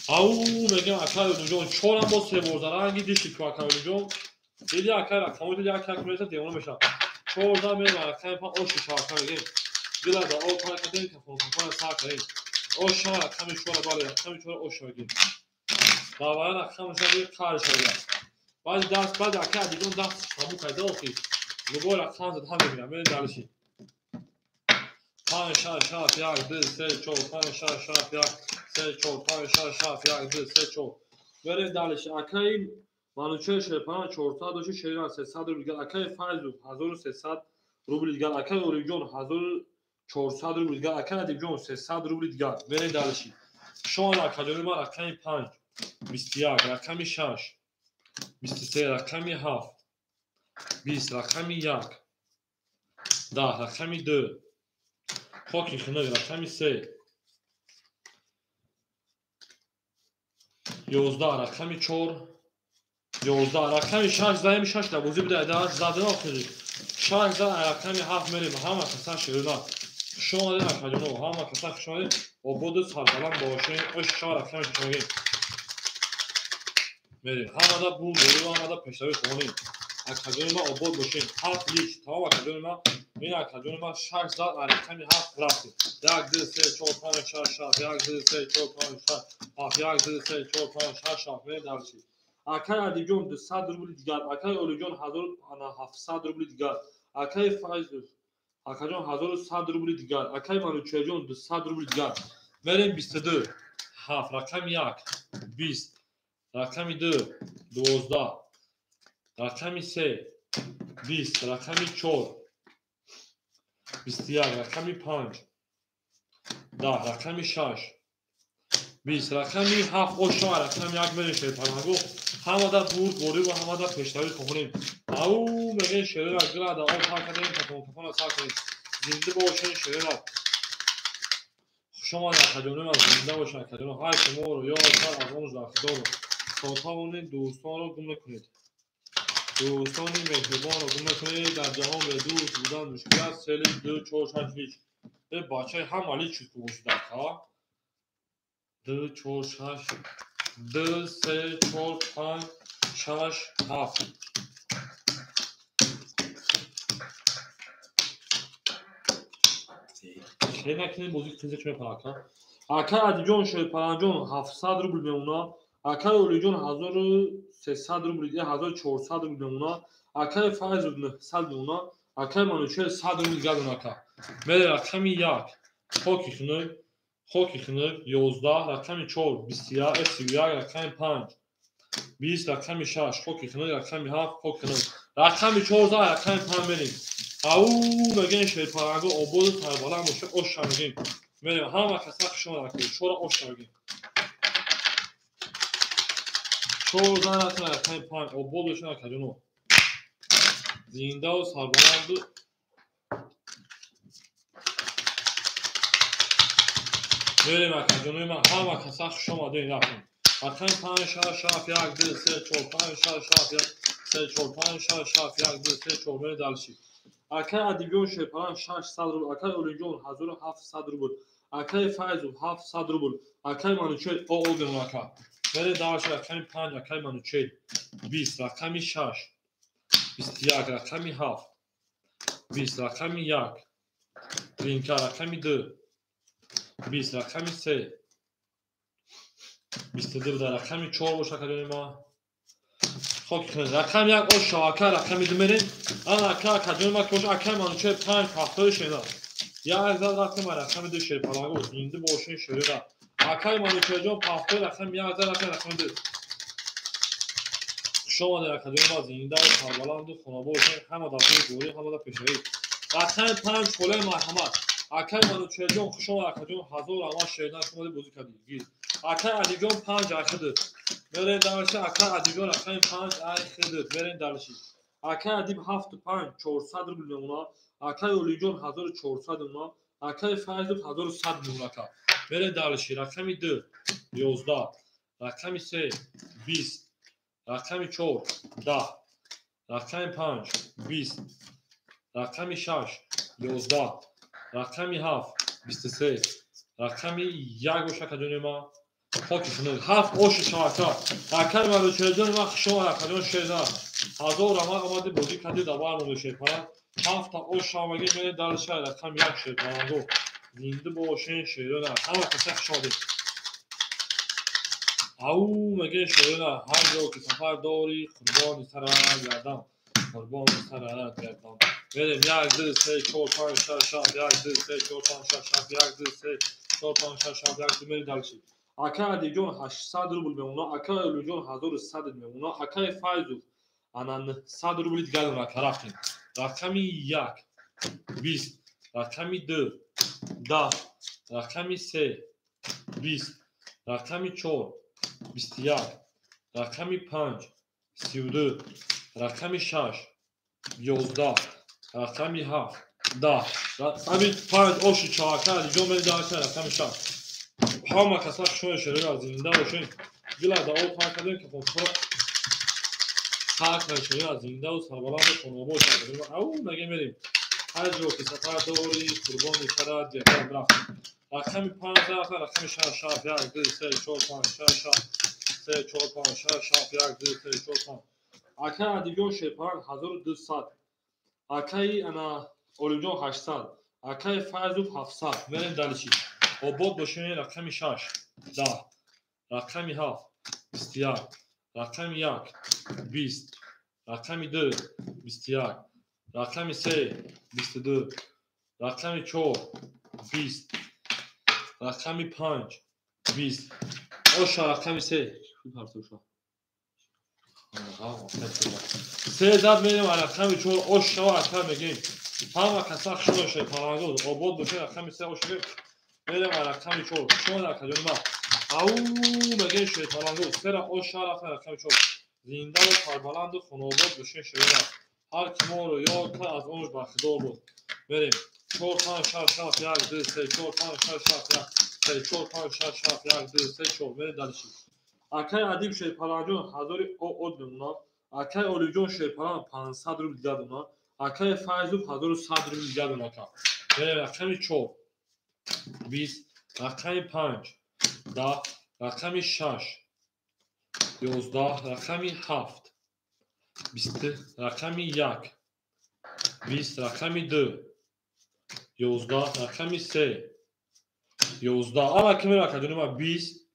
او میگیم اکای اولویون 4 هم با 3 برده رنگی دیشی که اکای اولویون دیدی اکای رقمی دیدی اکای کمیلیتا دیمونو میشه 4 دا میگیم رقمی 5 اوشی چهارکای میگیم گلادا او تا کردیم که فونکان سر کردیم اوشا رقمی 4 بالا رقمی 4 اوشا میگیم باور رقمی 4 کار شده بعد دست بعد اکای ادیبیون دست شامو کرده اوکی لگو رقم زد هم میگیرم برین دلشی 5 6 7 1 2 3 4 5 6 7 1 3 4 5 6 7 1 2 3 4 برین دلشی اکای منوچه شیپلان 400 داشته شیران 300 روبل دیگر اکای فایزو 1300 روبل دیگر اکای اولیگیون 1400 روبل دیگر اکای ادیبیون 300 روبل دیگر برین دلشی شما در کجانی ما رقمی 5 21 رقمی 6 23 رقمی 7 20 رقمی 1 10 رقمی 2 خاکی خنگ رقمی 3 11 رقمی 4 11 رقمی 6 زدیم 6 تا بازی بوده ادامه زدن آخری 6 زد رقمی 7 میریم همه کسا شیرنا شما در کجانو همه کسا شما آباد سربلند باشین آششوار رقمی شما میریم همه دا بول داریم همه دا پیشتوی خونیم اکجان ما آباد باشین 7 لیش تمام اکجان ما این اکجان ما 6 زد رقمی 7 رفتیم 1 2 3 4 5 6 7 1 2 3 4 5 6 7 1 2 3 4 5 6 7 میریم دلشی اکای ادیبیون 200 روبل دیگر اکای اولیگیون 1700 روبل دیگر اکای فایز اکجان 1100 روبل دیگر اکای منوچهریون 200 روبل دیگر میریم 22 7 رقم 1 20 رقمی 2 12 رقمی 3 20 رقمی 4 21 رقمی 5 ده رقم 6 20 رقم 7 اوشا رقم 1 بریم شیر پرنگو همه در برد بردیم و همه در پشتوی کنیم او میگه شیر را گلا در آن پاک کردیم کپان سا کنیم زنده باشین شیر را شما در کجانیم از زنده باشین کجانیم هر که ما رو یا از آن زاخدار ساتانون دوستان رو گم نکنید دوستانی مهربان رو گم نکنید در جهان به دوست بودن مشکل است سلی 2 4 6 هیچ به بچه هم علی چیز بگوش در ها 2 4 6 2 3 4 5 6 7 خیلی نکنید موزیک تیزه چه پاکا اکا ادیجون شوی پرانجون 700 روبل میمونا اکا اولیجون 1300 روبل 1400 روبل میمونا اکا فایز 900 میمونا اکا منوچه 100 روبل گادون اکا میره رقمی 1 خوکی خنر 11 رقمی 4 21 31 رقمی 5 20 رقمی 6 خوکی خنر رقمی 7 خوکی خنر رقمی 14 رقمی 5 بریم او میگن شیر پرنگو آباد تربالا موشه اوش میگیم میریم همه کسا شما رکنید شورا اوش میگیم 14 رقمی 5 آباد بشن کجونو زنده و سربالا میریم کجونو همه کسا شما دین رکنید رقم 5 6 7 1 2 3 4 5 6 7 1 3 4 5 6 7 1 2 3 4 میره دلشی اکای ادیبیون شیپران 600 روبل اکای اولیجون 1700 روبل اکای فایزو 700 روبل اکای منوچه او گنو اکا میره دارش رقمی 5 اکای منوچه 20 رقمی 6 21 رقمی 7 20 رقمی 1 لینکا رقمی 2 20 رقمی 3 22 در رقمی 4 باشه کدوم ما خب رقم 1 او شاکر رقمی 2 میریم آن اکا کدوم ما که اکای منوچه 5 هفتاد شینا یا ازاد رقم 2 شیر پرنگو زنده باشین شیر را اکای منوچه جون هفتاد رقم 1 رقم 2 شما در کدوم ما زنده و سربلند و خونه باشین همه در گوری همه در پیشوی رقم 5 فوله مرحمت اکای منوچه جون شما در کدوم هزار اما شیرنا شما در بوزی کدید اکای ادیجون 5 اکده برین دارشی اکای ادیجون رقم 5 اکده برین دارشی اکای ادیب 7 5 400 روبل میمونا اکای اولیجون 1400 میمونا اکای فایز 1100 میمونا کا برین دارشی رقمی 2 11 رقمی 3 20 رقمی 4 10 رقمی 5 20 رقمی 6 11 رقمی 7 23 رقمی 1 باشه کدوم ما خاکی خنده 7 اوش شاکا اکای ما رو چهدون ما شما رقمی شیدا هزار اما آماده بودی کدی دبار مونده شیر پرن 7 اوش شامگی میره در شهر رقم 1 شیر پرنگو زنده باشین شیرونه همه کسک شاده او مگه شیرونه هر جا که سفر داری قربانی سر گردم قربانی سر گردم بریم 1 2 3 4 5 6 7 1 2 3 4 5 6 7 1 2 3 4 5 6 7 1 2 میره دلشی اکای ادیجون 800 روبل میمونا اکای اولیجون 1100 میمونا اکای فایزو انان 100 روبل دیگه اون رفتیم رقمی 1 20 رقمی 2 10 رقمی 3 20 رقمی 4 21 رقمی 5 32 رقمی 6 11 رقمی 7 10 رقمی 5 اوشی چاکر ادیجون میره دارشن رقمی 6 همه کسا شوی شده را زنده باشین گلا دا او پاک کردیم که کنفرا پاک شده را زنده و سربلند خونه باشین او مگه میریم هر جا که سفر داری قربانی سرد دیگر برفتیم رقمی 5 رقمی 6 7 1 2 3 4 5 6 3 4 5 6 7 1 2 3 4 5 اکای ادیجون شیپران 1200 اکای انا اولیجون 800 اکای فایزو 700 بریم دلشی آباد باشین رقمی 6 10 رقمی 7 21 رقمی 1 20 رقمی 2 21 رقمی 3 22 رقمی 4 20 رقمی 5 20 اوشا رقمی 3 3 زد میریم رقمی 4 اوشا رقم میگیم همه کسا شما شد پرانگو آباد باشین رقمی 3 اوشا بریم رقم 4 شما در کجا او مگه شیطانان گفت سر او شهر رقم 4 زنده و سربلند و خانواد بشه شیطان هر کی ما رو یاد کرد از اونش برخوردار بود بریم 4 5 6 7 1 2 3 4 5 6 7 1 3 4 5 6 7 1 2 3 4 بریم دلشی акай адиб шерпаранҷон ҳазори од мемонад акай олиҷон шерпаран 500 рубл дига донад акай файзу 1100 рубл дига донад рақами 4 20 рақами 5 10 рақами 6 11 рақами 7 20 рақами 1 20 рақами 2 11 рақами 3 11 ала ки мера кадунима 20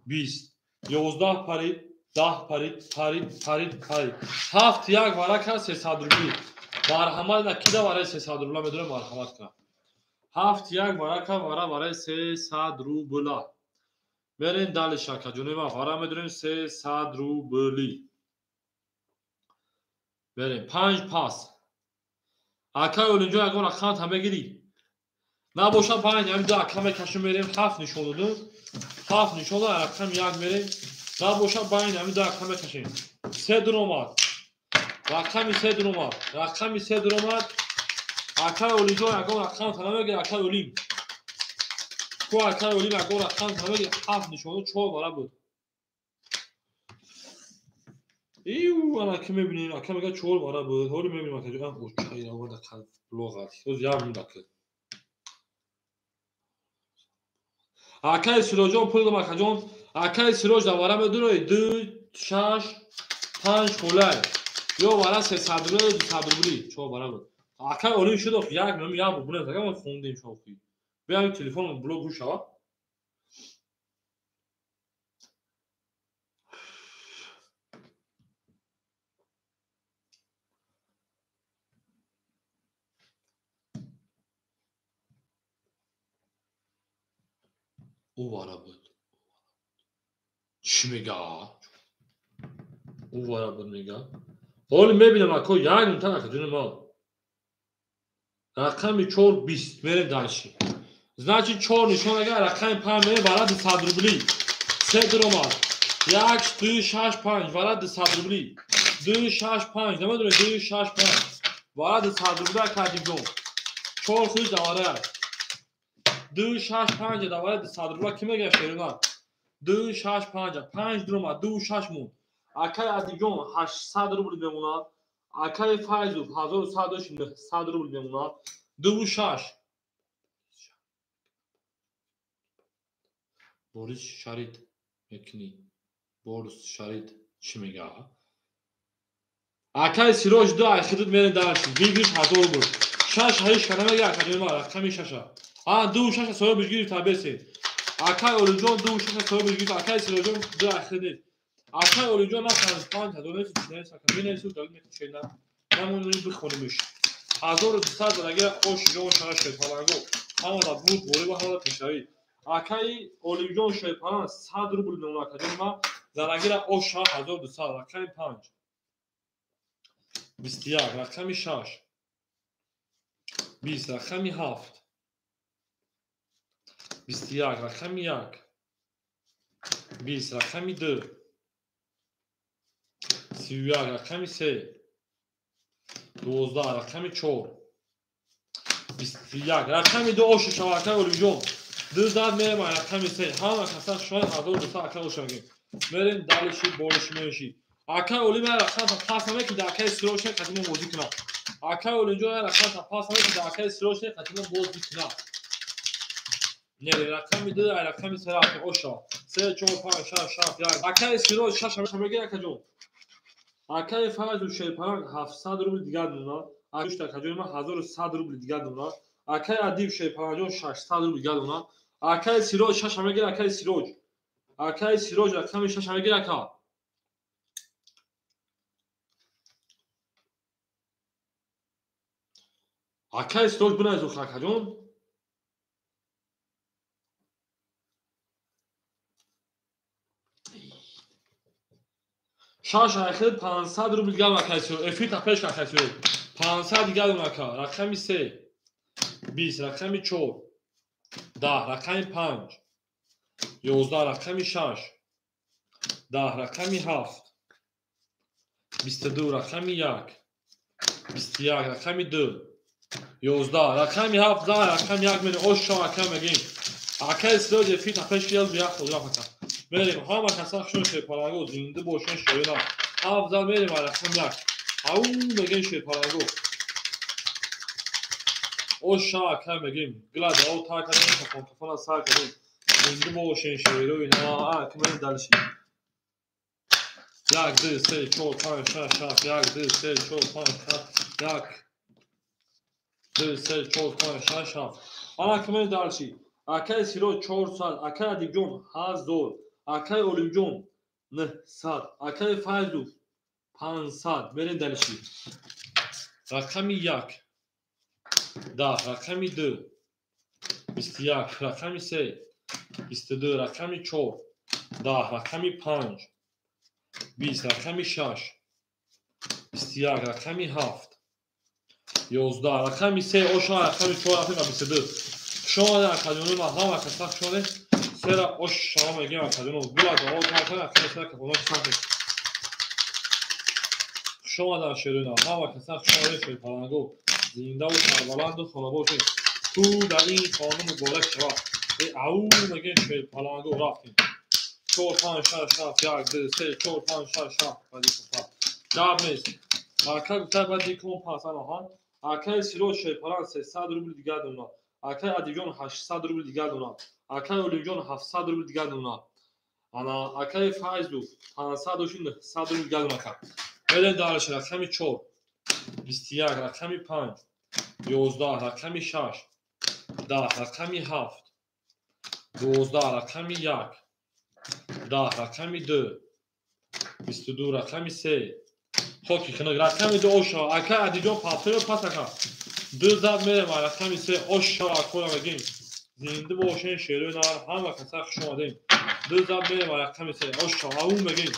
20 11 парид 10 парид парид парид парид 7 як варака 300 рубли марҳамат на кида вараи 300 рубла медура марҳамат кунад 7 як варака вараи 300 рубла мерен дали шака ҷунима вара медурем 300 рубли берем 5 пас акай олинҷо ягон рақам ҳама гирӣ набошад 5 ҳамин ду ака мекашем мерем 7 нишон додем 7 нишон дар рақам 1 мерем набошад 5 ҳамин ду ака мекашем 3 дуромад рақами 3 дуромад рақами 3 дуромад акай олинҷо ягон рақам ҳама мегирад акай олим ку акай олим ягон рақам ҳама мегирад 7 нишону 4 бара буд иу ана ки мебинем ака мегӯяд 4 бара буд ҳоли мебинем ака чайра оварда кал блоғат оз як минут ака акай сироҷон пул дом акаҷон акай сироҷ да вара медурои 2 6 5 холай ё вара 300 рубли 200 рубли 4 бара буд акай олим шудо як минут як бубуне загам хондем шохи биям телефон блок гӯш шава او вара буд чӣ мегӯяд او вара буд мегӯяд ҳоли мебинам ако як минута ака ҷуни мо рақами 4 20 мерем дальши значит 4 нишон агар рақами 5 мерем вара 200 рубли 3 дуромад 1 2 6 5 вара 200 рубли 2 6 5 намедонем 2 6 5 вара 200 рубли акадиҷон 4 хуш давара 2 6 5 давара 200 рубла ки мегӯяд шерунад 2 6 5 5 дуромад 2 6 мон акай адиҷон 800 рубл мемонад акай файзу 1100 рубл мемонад 2 6 борис шарид мекунӣ борис шарид чӣ мегӯяд акай сироҷ ду айхидуд мерем дарши бигирш 1000 рубл 6 ҳаиш канамегӯяд акаҷонима рақами 6 2 6 соя бижгири табеси акай олиҷон 2 6 соя бижгири акай сироҷон ду айхидуд акай олиҷон на 5 донес чинес ака бинесу дал мекушена намонӣ бихонимш 1200 дарагия ош ҷон шара шепаланго ҳамада буд бориба ҳамада пешавӣ акай олиҷон шепалан 100 рубл мемонад акаҷонима дарагира ош шара 1200 рақами 5 21 рақами 6 20 рақами 7 21 рақами 1 20 рақами 2 31 рақами 3 12 рақами 4 21 рақами 2 оши шава акай олиҷон 200 мерем рақами 3 ҳама каса шояд 1200 акай ошагем мерем далиши бориши меши акай олим я рақам пас намекида акай сироҷ қадимо бозӣ кунад акай олиҷон я рақам пас намекида акай сироҷ қадимо бозӣ кунад нери рақами 2 ай рақами 3 рафи оша 3 4 5 6 7 1 акай сироҷ 6 мегӯяд акаҷон акай файзу шерпаран 700 рубл дига донад акушта акаҷонима 1100 рубл дига донад акай адиб шерпаранҷон 600 рубл дига донад акай сироҷ 6 мегӯяд акай сироҷ рақами 6 мегӯяд ака акай сироҷ бинай зух акаҷон шаш айхед 500 рубл дига акай сироҷ эфита пеш акай сироҷ 500 дига ака рақами 3 20 рақами 4 10 رقم 5 11 رقم 6 10 رقم 7 22 رقم 1 21 رقم 2 11 رقم 7 10 رقم 1 میریم اوشا رقم بگیم اکل سلوج فیت اپش بیاد بیا خدا فکر میریم ها ما کسا شون شه پارانگو زنده باشن شوینا افضل میریم رقم 1 او بگیم شه پارانگو اوشا رقم بگیم گلاد او تا کنیم کفون کفون سر کنیم زنده باشن شوینا اینا اکمل دلشی یک دو سه چهار پنج شش هفت یک دو سه چهار پنج هفت یک دو سه چهار پنج شش هفت آن کمی دارچی اکای سیرو 400 اکای دیگون 1000 اکای اولیجون 900 اکای فایزو 500 برین دلشی رقمی 1 10 رقمی 2 21 رقمی 3 22 رقمی 4 10 رقمی 5 20 رقمی 6 21 رقمی 7 11 رقمی 3 اوشا رقمی 4 رقمی 22 شما در کدوم ما هم کسا شده سر اوشا میگم کدوم گلا دو تا رقمی سر کدوم سر شما در شیرنا هم کسا شده شد پارانگو زنده و سربلند و خانواده تو در این خانم مبارک شما او میگن شد پارانگو رفتیم 4 5 6 7 1 2 3 4 5 6 7 بعدی کفا جواب نیست اکا گفته بعدی کم پاسان ها اکای سیرو شد پاران 300 روبل دیگر دونا اکای ادیجون 800 روبل دیگر دونا اکای اولیجون 700 روبل دیگر دونا انا اکای فایزو 500 و 100 روبل دیگر دونا کن بدن دارش رقمی 4 21 رقمی 5 11 رقمی 6 10 رقمی 7 12 رقمی 1 10 رقمی 2 22 رقمی 3 خوکی کنه رقمی 2 اوشا اکای ادیجون پاپتر پاسکا دو زد میره ما رقمی 3 اوشا اکولا بگیم زنده باشین شیروی نار همه کسا شما دیم دو زد میره ما رقمی 3 اوشا اون بگیم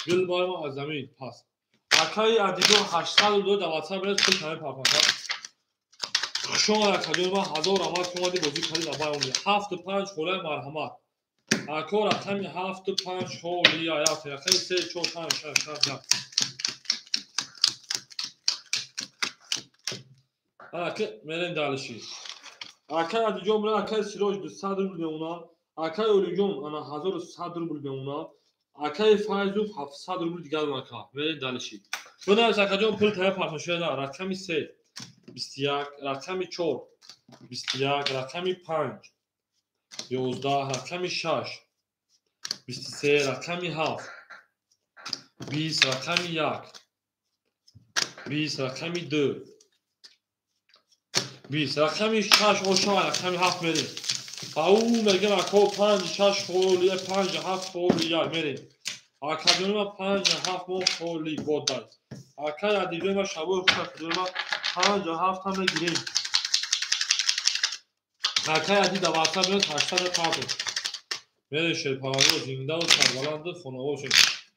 گل بار ما از زمین پاس اکای ادیجون 802 دواتر برد کل کنه پاپاکا شما در کدوم ما 1000 آمد شما دی بازی کلی نبای اونی 7 و 5 خولای مرحمت اکا رقمی 7 و 5 خولی یا یافت رقمی 3 4 5 6 7 اکا میرین دالشی اکای ادیجون برای اکای سیروش 200 روبل به اونا اکای اولیجون انا 1100 روبل به اونا اکای فایزوف 700 روبل دیگر اونا که میرین دالشی بنا از اکاجون پول تایه پارتن شده رقمی 3 21 رقمی 4 21 رقمی 5 11 رقمی 6 23 رقمی 7 20 رقمی 1 20 رقمی 2 20 رقمی 6 اوشا رقمی 7 میریم او میگم اکا 5 6 خولی 5 7 خولی یا میریم اکادون ما 5 7 مو خولی بودن اکای ادیجون ما شبو اکادون ما 5 7 هم میگیریم اکای ادی دواستا بیاد 800 پاپه میره شیر پارانگو زنده و سربلند خانواده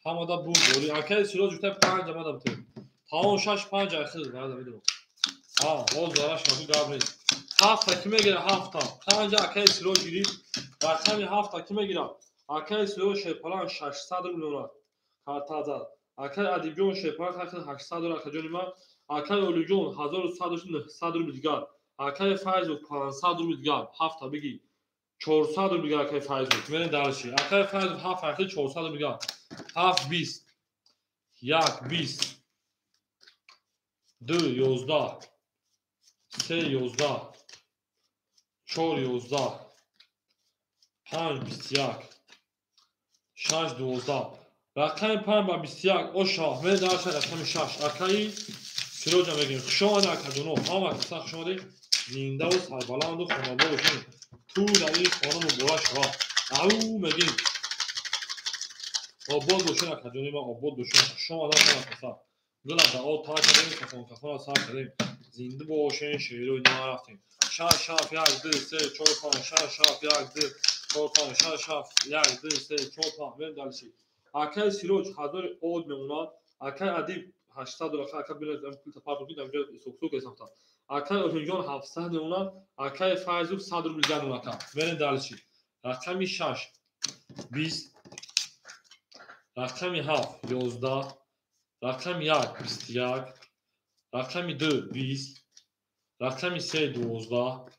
همه دا بوم دوری اکای سیرو جوته 5 ما دا بتیم تاون 6 5 اخیر برده میدونم باز دارش نکو گاب نیست 7 تا کی میگیره 7 تا 5 اکای سیرو گیرید رقمی 7 تا کی میگیره اکای سیرو شیر پاران 600 روبل کارتا زد اکای ادیجون شیر پاران 800 روبل اکاجون ما اکای اولیجون 1100 و 900 روبل دیگر اکای فایزو 500 روبل دیگر 7 تا بگی 400 روبل دیگر اکای فایزو میرین دارشی اکای فایزو 7 اکای 400 روبل دیگر 7 20 1 20 2 11 3 11 4 11 5 21 6 12 رقم 5 با 21 اوشا میرین دارشی رقم 6 اکای سیرو جا میگیم شما در کدونو همه کسا شما دی زنده و سربلند و خانواده باشین تو در این خانم مبارک شما او میگیم آباد باشین اکادونی ما آباد باشین شما در همه کسا گل در آب تا کدیم کفان کفان سر کدیم زنده باشین شیرو اینا رفتیم 6 7 1 2 3 4 5 6 7 1 2 4 5 6 7 1 2 3 4 5 بریم دلشی اکای سیروج 1000 اود میمونا اکای ادیب 800 دلار اکا بینم پول تپارت میدم اینجا سوق حساب اکا اولینجان 700 اونا اکا فایزو 100 روبل زیاد اونا اکا برین دالشی رقمی 6 20 رقمی 7 11 رقمی 1 21 رقمی 2 20 رقمی 3 12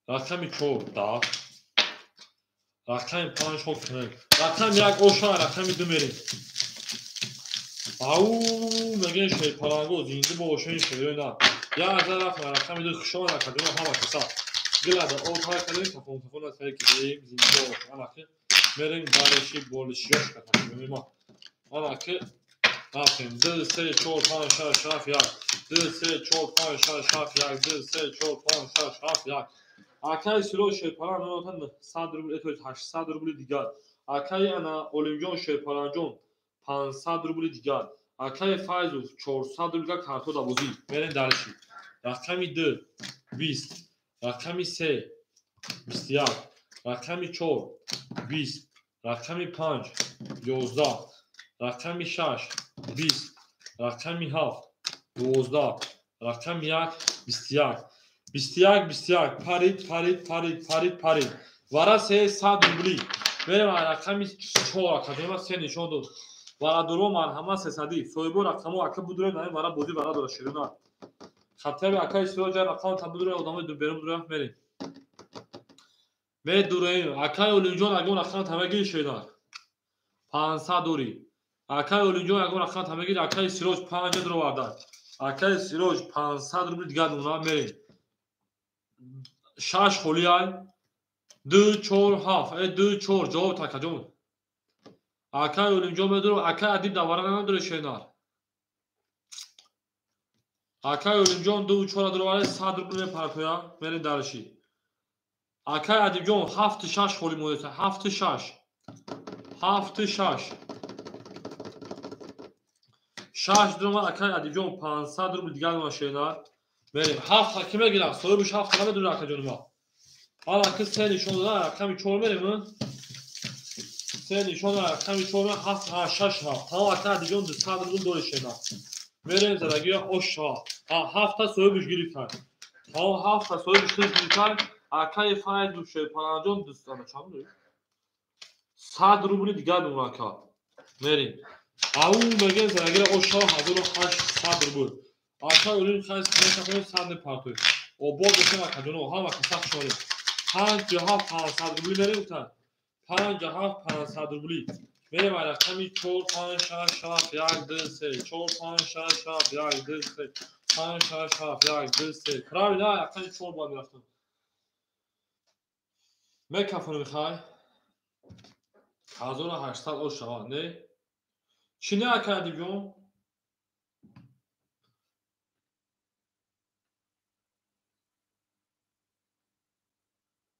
رقمی 4 10 رقمی 5 حکمه رقمی 1 اوشا رقمی 2 میریم او مگه شی پلنگو زنده باشه شی نه یا از رقمی 2 خشون رقمی هم کسا گلاده او تا کلی تفاهم از فکر کنیم زنده باشه انا که میریم دالشی بولشیش کنیم انا که رقم 2 3 4 5 6 7 8 2 3 4 5 6 7 8 2 3 4 5 6 7 8 اکای سیروش پلان نوتن 100 روبل اتو 800 روبل دیگر اکای انا اولینجان شپلانجون 500 روبل دیگر اکای فایزو 400 روبل کارتو دابوزی برین دالشی رقمی 2 20 رقمی 3 21 رقمی 4 20 رقمی 5 11 رقمی 6 20 رقمی 7 12 رقمی 1 21 21 پارید وارا 300 روبلی بریم رقمی 4 کدوم سه نشون داد وارا درو مرحمه 300 سویبو رقمو اکا بودره نه وارا بودی وارا دور شیرنا خاطر اکا سوجا رقم تا بودره ادامه دو بریم درو بریم به دوره اکا اولینجون اگه رقم تمگی شیرنا 500 دوری اکا اولینجون اگه رقم تمگی اکا سیروج 5 درو وارد اکا سیروج 500 روبل دیگه اونا میریم 6 خولیای 2 4 7 2 4 جواب تا کجون اکا اولینجا بدرو اکا ادیب دواره نداره شینار اکا اولینجا 2 4 درواره 100 روبل پارپیا برین دالشی اکا ادیب جون 7 6 خولی مودت 7 6 دروما اکا ادیب جون 500 روبل دیگه اون شینار بریم 7 کیمه گیرم سوی بش 7 نمه دونه اکا جون ما حالا که سه نشون دادن رقمی 4 میریم سه نشون دادن رقمی 4 7 6 ها تا دیگه 200 روبل دورش شدن میریم زرگی اوشا 7 تا سوی بش گرفتن ها 7 تا سوی بش گرفتن اکای فایل دوشه پلنجون دوستانه چند داری 100 روبل دیگه اون اکا میریم او میگن زرگی اوشا 1800 روبل اکا اولین خاص کنه سند پارتوی او بود که اکا جونو ها وقت سخت شده 5 500 روبلی میریم تا 5 500 روبلی میریم رقمی 4 5 6 7 1 2 3 4 5 6 7 1 2 3 5 6 7 1 2 3 کراوی نه رقمی 4 باید میرفتم میکافون میخوای 1800 او شما نه چی نه اکادی جون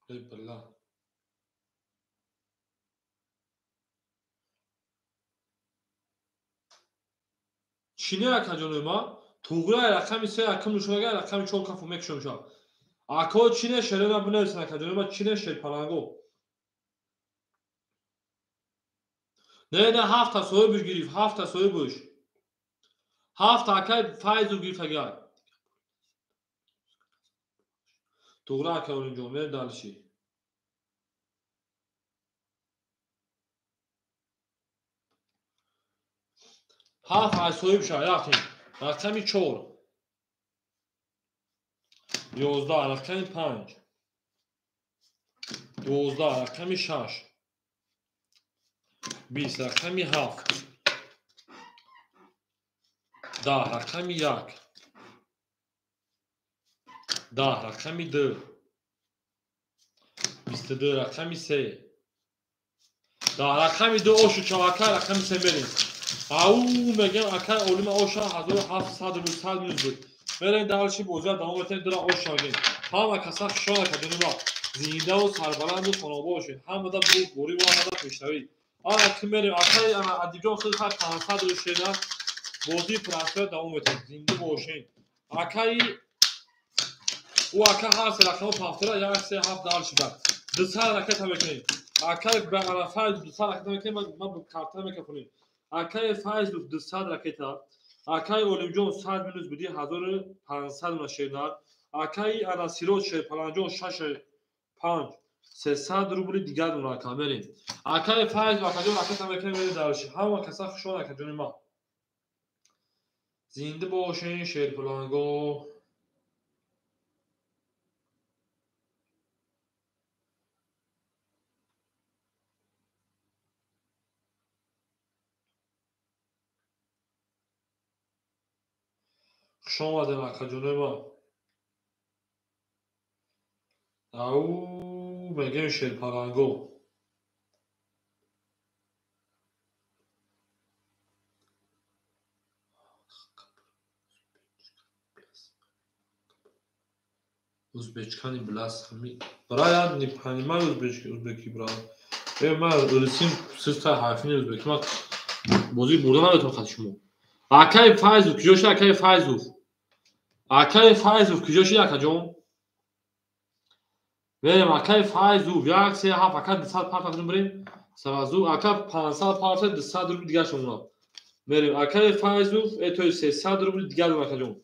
ای بالله چینه اکا جون ما توغرا رقمی 3 اکا نشونگه رقمی 4 کافو میکشم شو اکا چینه شده نبونه اکا جون ما چینه شد پلنگو نه 7 تا سوی بش گرفت 7 تا سوی بش 7 تا اکا فایزو گرفت اگر توغرا اکا اونجا میر دالشی هفت سوی بشه رفتیم رقمی 4 11 رقمی 5 12 رقمی 6 20 رقمی 7 10 رقمی 1 10 رقمی 2 22 رقمی 3 10 رقمی 2 اوشو چواکا رقمی 3 بریم او میگم اکا اولیم اوشا 1700 روبل بود بریم دالشی بوزه دامو بتین درا اوشا گیم هم کسا خشان کدونی با زینده و سربلند و خانابه باشین هم دا بوری و هم دا پیشتوی آن که میریم اکای انا ادیجان خیلی خیلی 500 روبل شیدن بوزی پرانسفر دامو بتین زنده باشین اکای او اکا هست رقم پافتره یا سه هفت دالشی بد 200 رکت هم بکنیم اکای به فایز 200 رکت هم بکنیم من با کارتر میکنیم اکای فایز 200 رکت ها Акаи Олимҷон 100 минус буди 1500 на шернар. Акаи ана Сироҷ шерпаланҷон 65 300 рубли дигар дона камерин. Акаи Файз акаҷон аката мекем мери дарши. Ҳама каса хушон акаҷони ма. Зинда бошен шерпаланго. Хуш омадем акаҷони ма. Ау мегем шерпаланго. Узбечкани блас хами. Браяд не понимаю узбеки брат. Ма русим систа харфини узбеки ма. Бози бурда наметон хат шумо. Акаи Файзов киҷоши Акаи Файзов. Акаи Файзов киҷоши акаҷон. Верем Акаи Файзов 137 ака 200 парт акаҷон брем. Савазу ака 500 парт 200 рубли дигар шумо. Верем Акаи Файзов ето 300 рубли дигар акаҷон.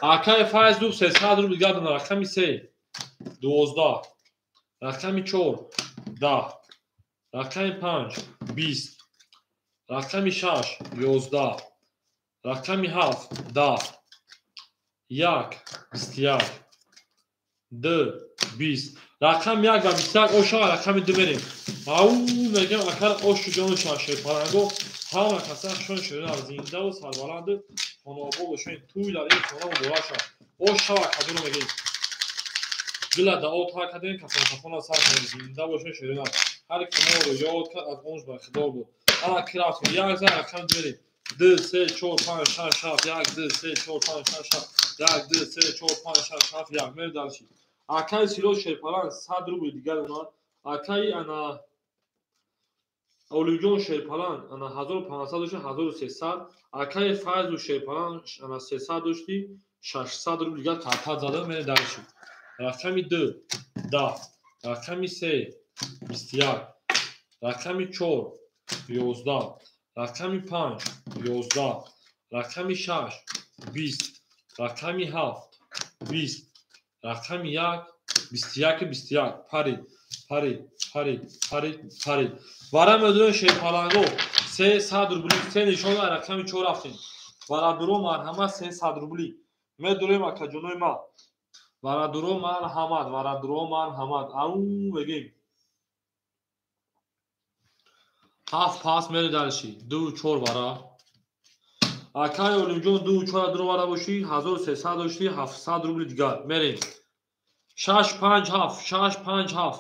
Акаи Файзов 300 рубли дигар дона рақами 3 12 рақами 4 10 рақами 5 20 рақами 6 11 рақами 7 10 1 21 2 20 рақами 1 ва 21 оша рақами 2 мерем. Ау мегем акар ошу ҷону шерпаланго ҳама каса шон шерина зинда ва сарбаланд хонобо шон туй дар ин хона мубораша. Оша акадуро мегем. Дила да от акаден кафона сар зинда ва шон шерина. Ҳар кимо ро ёд кард аз онш ба худо буд. Ана крафт 1 за рақами 2 мерем. 2 3 4 5 6 7 1 2 3 4 5 6 7 1 2 3 4 5 6 7 1 мер далши. Акаи Сироҷ шерпалан 100 рубли дигар донад. Акаи ана Олимҷон шерпалан ана 1500 дошти 1300. Акаи Файзов шерпалан ана 300 дошти 600 рубли дигар қатат зада мер далши. Рақами 2 10 рақами 3 21 рақами 4 11 рақами 5 11 рақами 6 20 рақами 7 20 рақами 1 21 21 пари вара мөдон шерпаланго 300 рубли 3 нишона рақами 4 рафтин. Вара дуро марҳамат 300 рубли. Медурем акаҷонои ма. Вара дуро марҳамат. Ау мегем. 7 пас мери далши 2 4 вара. Акаи Олимҷон 2 4 дуро вара боши 1300 дошти 700 рубли дигар мерем. 657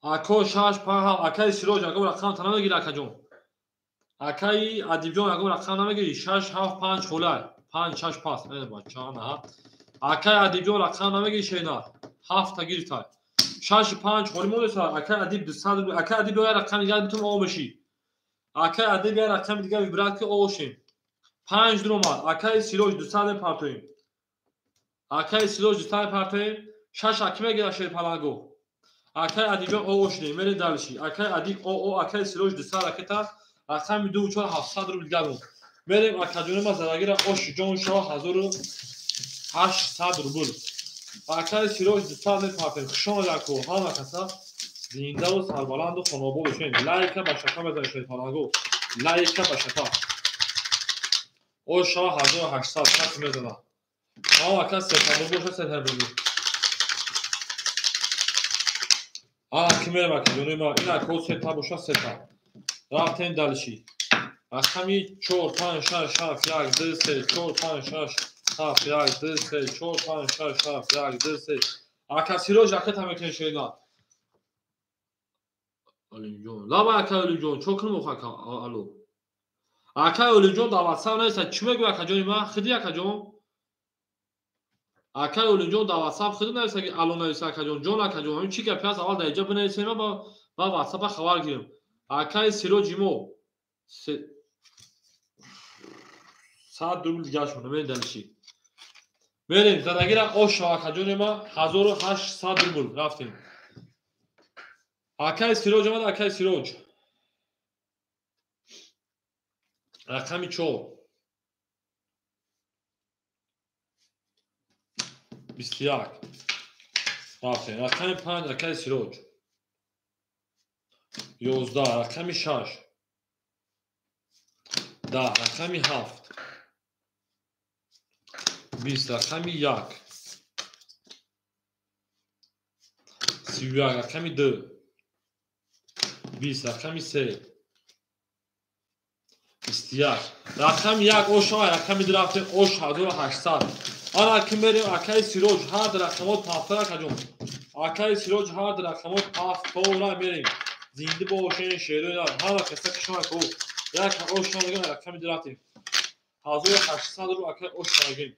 ако 657 акаи Сироҷ аго рақам та намегири акаҷон. Акаи Адибҷон аго рақам намегири 675 холай 5 6 пас не бача на. Акаи Адибҷон рақам намегири шена 7 та гирифта 65 холи монеса. Акаи Адиб 200 рубли. Акаи Адиб я рақами дигар битум омеши. Акаи Адиб я рақами дигар вибрат ки ошем 5 дуромад. Акаи Сироҷ 200 партоим. Акаи Сироҷ 200 партоим 6 акиме гира шерпаланго. Акаи Адибҷон ошне мери далши. Акаи Адиб акаи Сироҷ 200 ракета рақами 2 4 700 рубли дигар дон. Мерем акаҷони ма зарагира ош ҷон шава 1800 рубл. Акаи Сироҷ 200 партоим. Хушон яко ҳама каса зинда ва сарбаланду хонобод шен. Лайка ба шака мезанед шерпаланго. Лайка ба шака. Ош шава 1800 кас мезана. ҳама кас сетамо боша сетамо. ки мерем акаҷони ма ина ко сета боша сета. Рафтем далши. Рақами 4 5 6 7 1 2 3 4 5 6 7 1 2 3 4 5 6 7 1 2 3. Акаи Сироҷ ракета мекунед шена. Олимҷон лаба акаи Олимҷон чокун мохака алло. Акаи Олимҷон даватсав неста чӣ мегӯ акаҷони ма хиди акаҷон. Акаи Олимҷон даватсав хиди нависа ки алло нависа акаҷон ҷон акаҷон ҳамин чӣ гапи аст аввал дар инҷа бинависем ба ватсапа хабар гирем. Акаи Сироҷи мо 100 рубли дигар шуд намери далши. Мерем задагира ош акаҷони ма 1800 рубл рафтем. Акаи Сироҷ омад. Акаи Сироҷ рақами 4 21 آفرین. رقم 5 آقای سیروج. 11 رقم 6 10 رقم 7 20 رقم 1 31 رقم 2 20 رقم 3 21 رقم 1 اوشا رقم درافت اوش 1800 آن که بریم آقای سیروج هر رقمات پافتر کجون آقای سیروج هر رقمات پافتورا بریم زنده باشین شیرو دار هر کسی که شما کو یک اوشا رقم درافت 1800 رو آقای اوشا گیم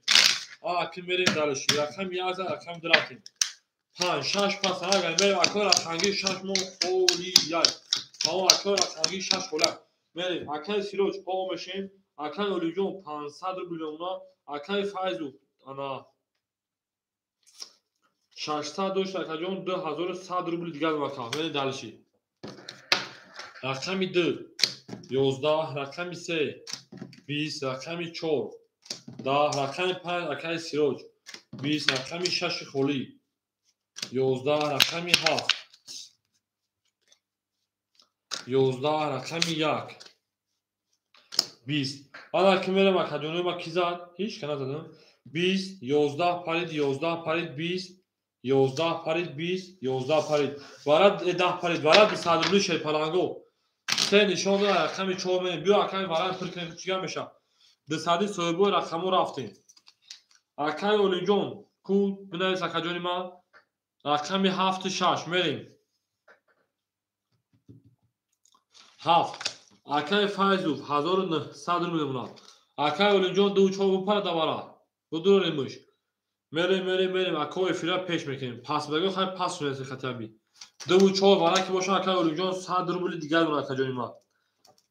آن که بریم دالش رقم 11 رقم درافت 5 6 پاس اگر بریم آقای رقمی 6 مو خولی یا آقای رقمی 6 خولا بریم آقای سیروج پا ماشین آقای اولیجون 500 رو بیلونا آقای فایزو انا 600 دوش آقایون 2100 روبل دیگر مکان بریم دالشی رقم 2 11 رقم 3 20 رقم 4 10 رقم 5 آقای سیروج 20 رقم 6 خولی 11 رقم 7 11 رقم 1 20 حالا که میرم آقایون ما کی زد هیچ کنه زدم 20 11 پرید 11 پرید 20 11 پرید 20 11 پرید وارد 10 پرید وارد صدرلی شی پلانگو سه نشون داد رقم 4 بیا آقای وارد پر کنیم چیکار میشه ده صدی صوبو رقمو رفتیم آقای اولیجون کو بنویس آقایون ما رقم 7 6 میریم 7 آقای فایزو 1900 میمونه آقای اولیجون دو چوب پر دوباره بدونیمش میریم آقای فیلا پیش میکنیم پس بگو خواهی پس میرسی خطابی دو چهار وارا که باشه آقای اولیجون 100 روبل دیگر دونه آقای ما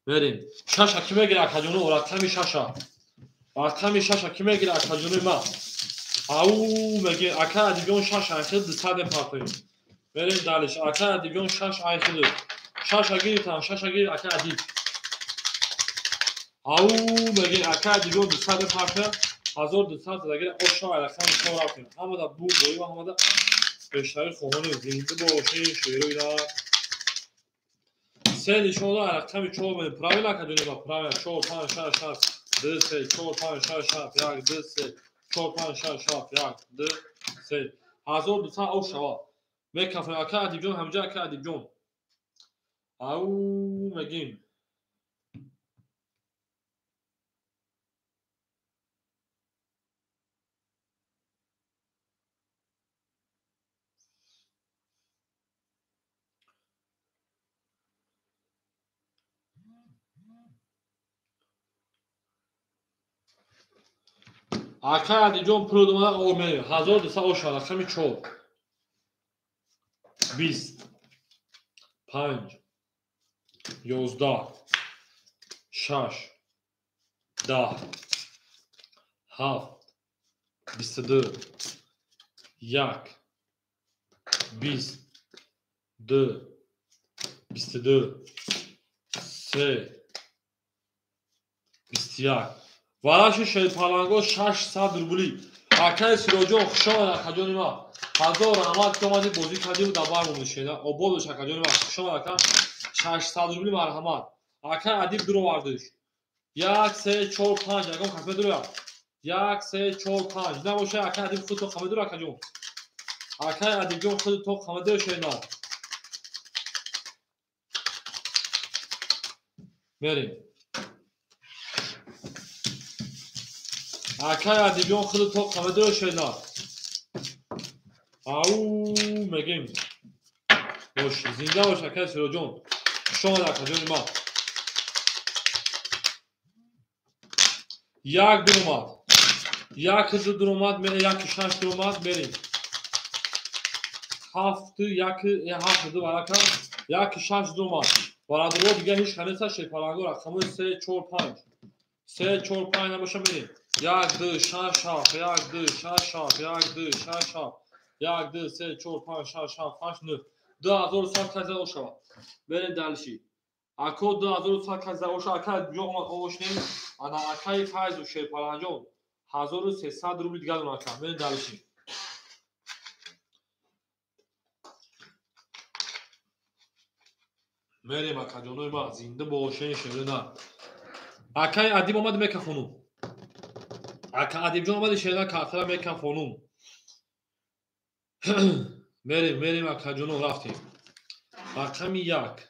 میریم شش کی میگیره آقای جون رقم 6 رقم 6 کی میگیره آقای ما او میگه آقای دیگون 6 آخر 200 پاپیم میریم دالش آقای دیگون 6 آخر 6 گیرتان 6 گیر آقای ادیب او میگه آقای دیگون 200 پاپیم 1200 دیگه اوشا رقم 4 رفتیم اما دا بو بوی و همه دا بشتری خوهانی زنده باشه شیروی دا سه نشون دا رقم 4 بینیم پراوی نکدونی با پراوی 4 5 6 7 2 3 4 5 6 7 1 2 3 4 5 6 7 1 2 3 1200 اوشا میکفن آقای ادیب جون همجا آقای ادیب جون او میگیم آقای ادیب جون پرودومه او میگیم 1200 اوشا رقم 4 20 5 11 6 10 7 22 1 20 2 22 3 21 وارش شی پالانگو 600 روبلی آقای سیروجو خوشا آقای ما هزار رحمت اومدی بازی کردیم دبار میشه آبادش آقای ما خوشا آقا 600 روبلی مرحمت آقای ادیب درو واردش 1 3 4 5 آقا کافه درو 1 3 4 5 نباشه آقای ادیب خود تو خمه درو آقا جون آقای ادیب جون خود تو خمه درو شینا بریم آقای ادیب جون خود تو خمه درو شینا او میگیم باش زنده باش آقای سیروجون شما آقای ما یک درومات یک درومات میره یک شش درومات بریم هفت یک هفت دو برکن یک شش درومات برای درو دیگه هیچ خنیسه شی پلانگو رقم 3 4 5 3 4 5 نباشه میریم 1 2 6 7 1 2 6 7 1 2 6 7 1 2 3 4 5 6 7 8 9 2100 کازه اوشا بریم دالشی اکو 2100 کازه اوشا اکا جو اوشنیم انا اکای فایز و شی پلانجو 1300 روبل دیگه دونه کام بریم دالشی мерем акаҷонои ман зинда бошен шерида. Акаи адиб омад мека хонум. Ака адибҷон омади шерида картара мека хонум. мерем акаҷонон рафтем. Рақами 1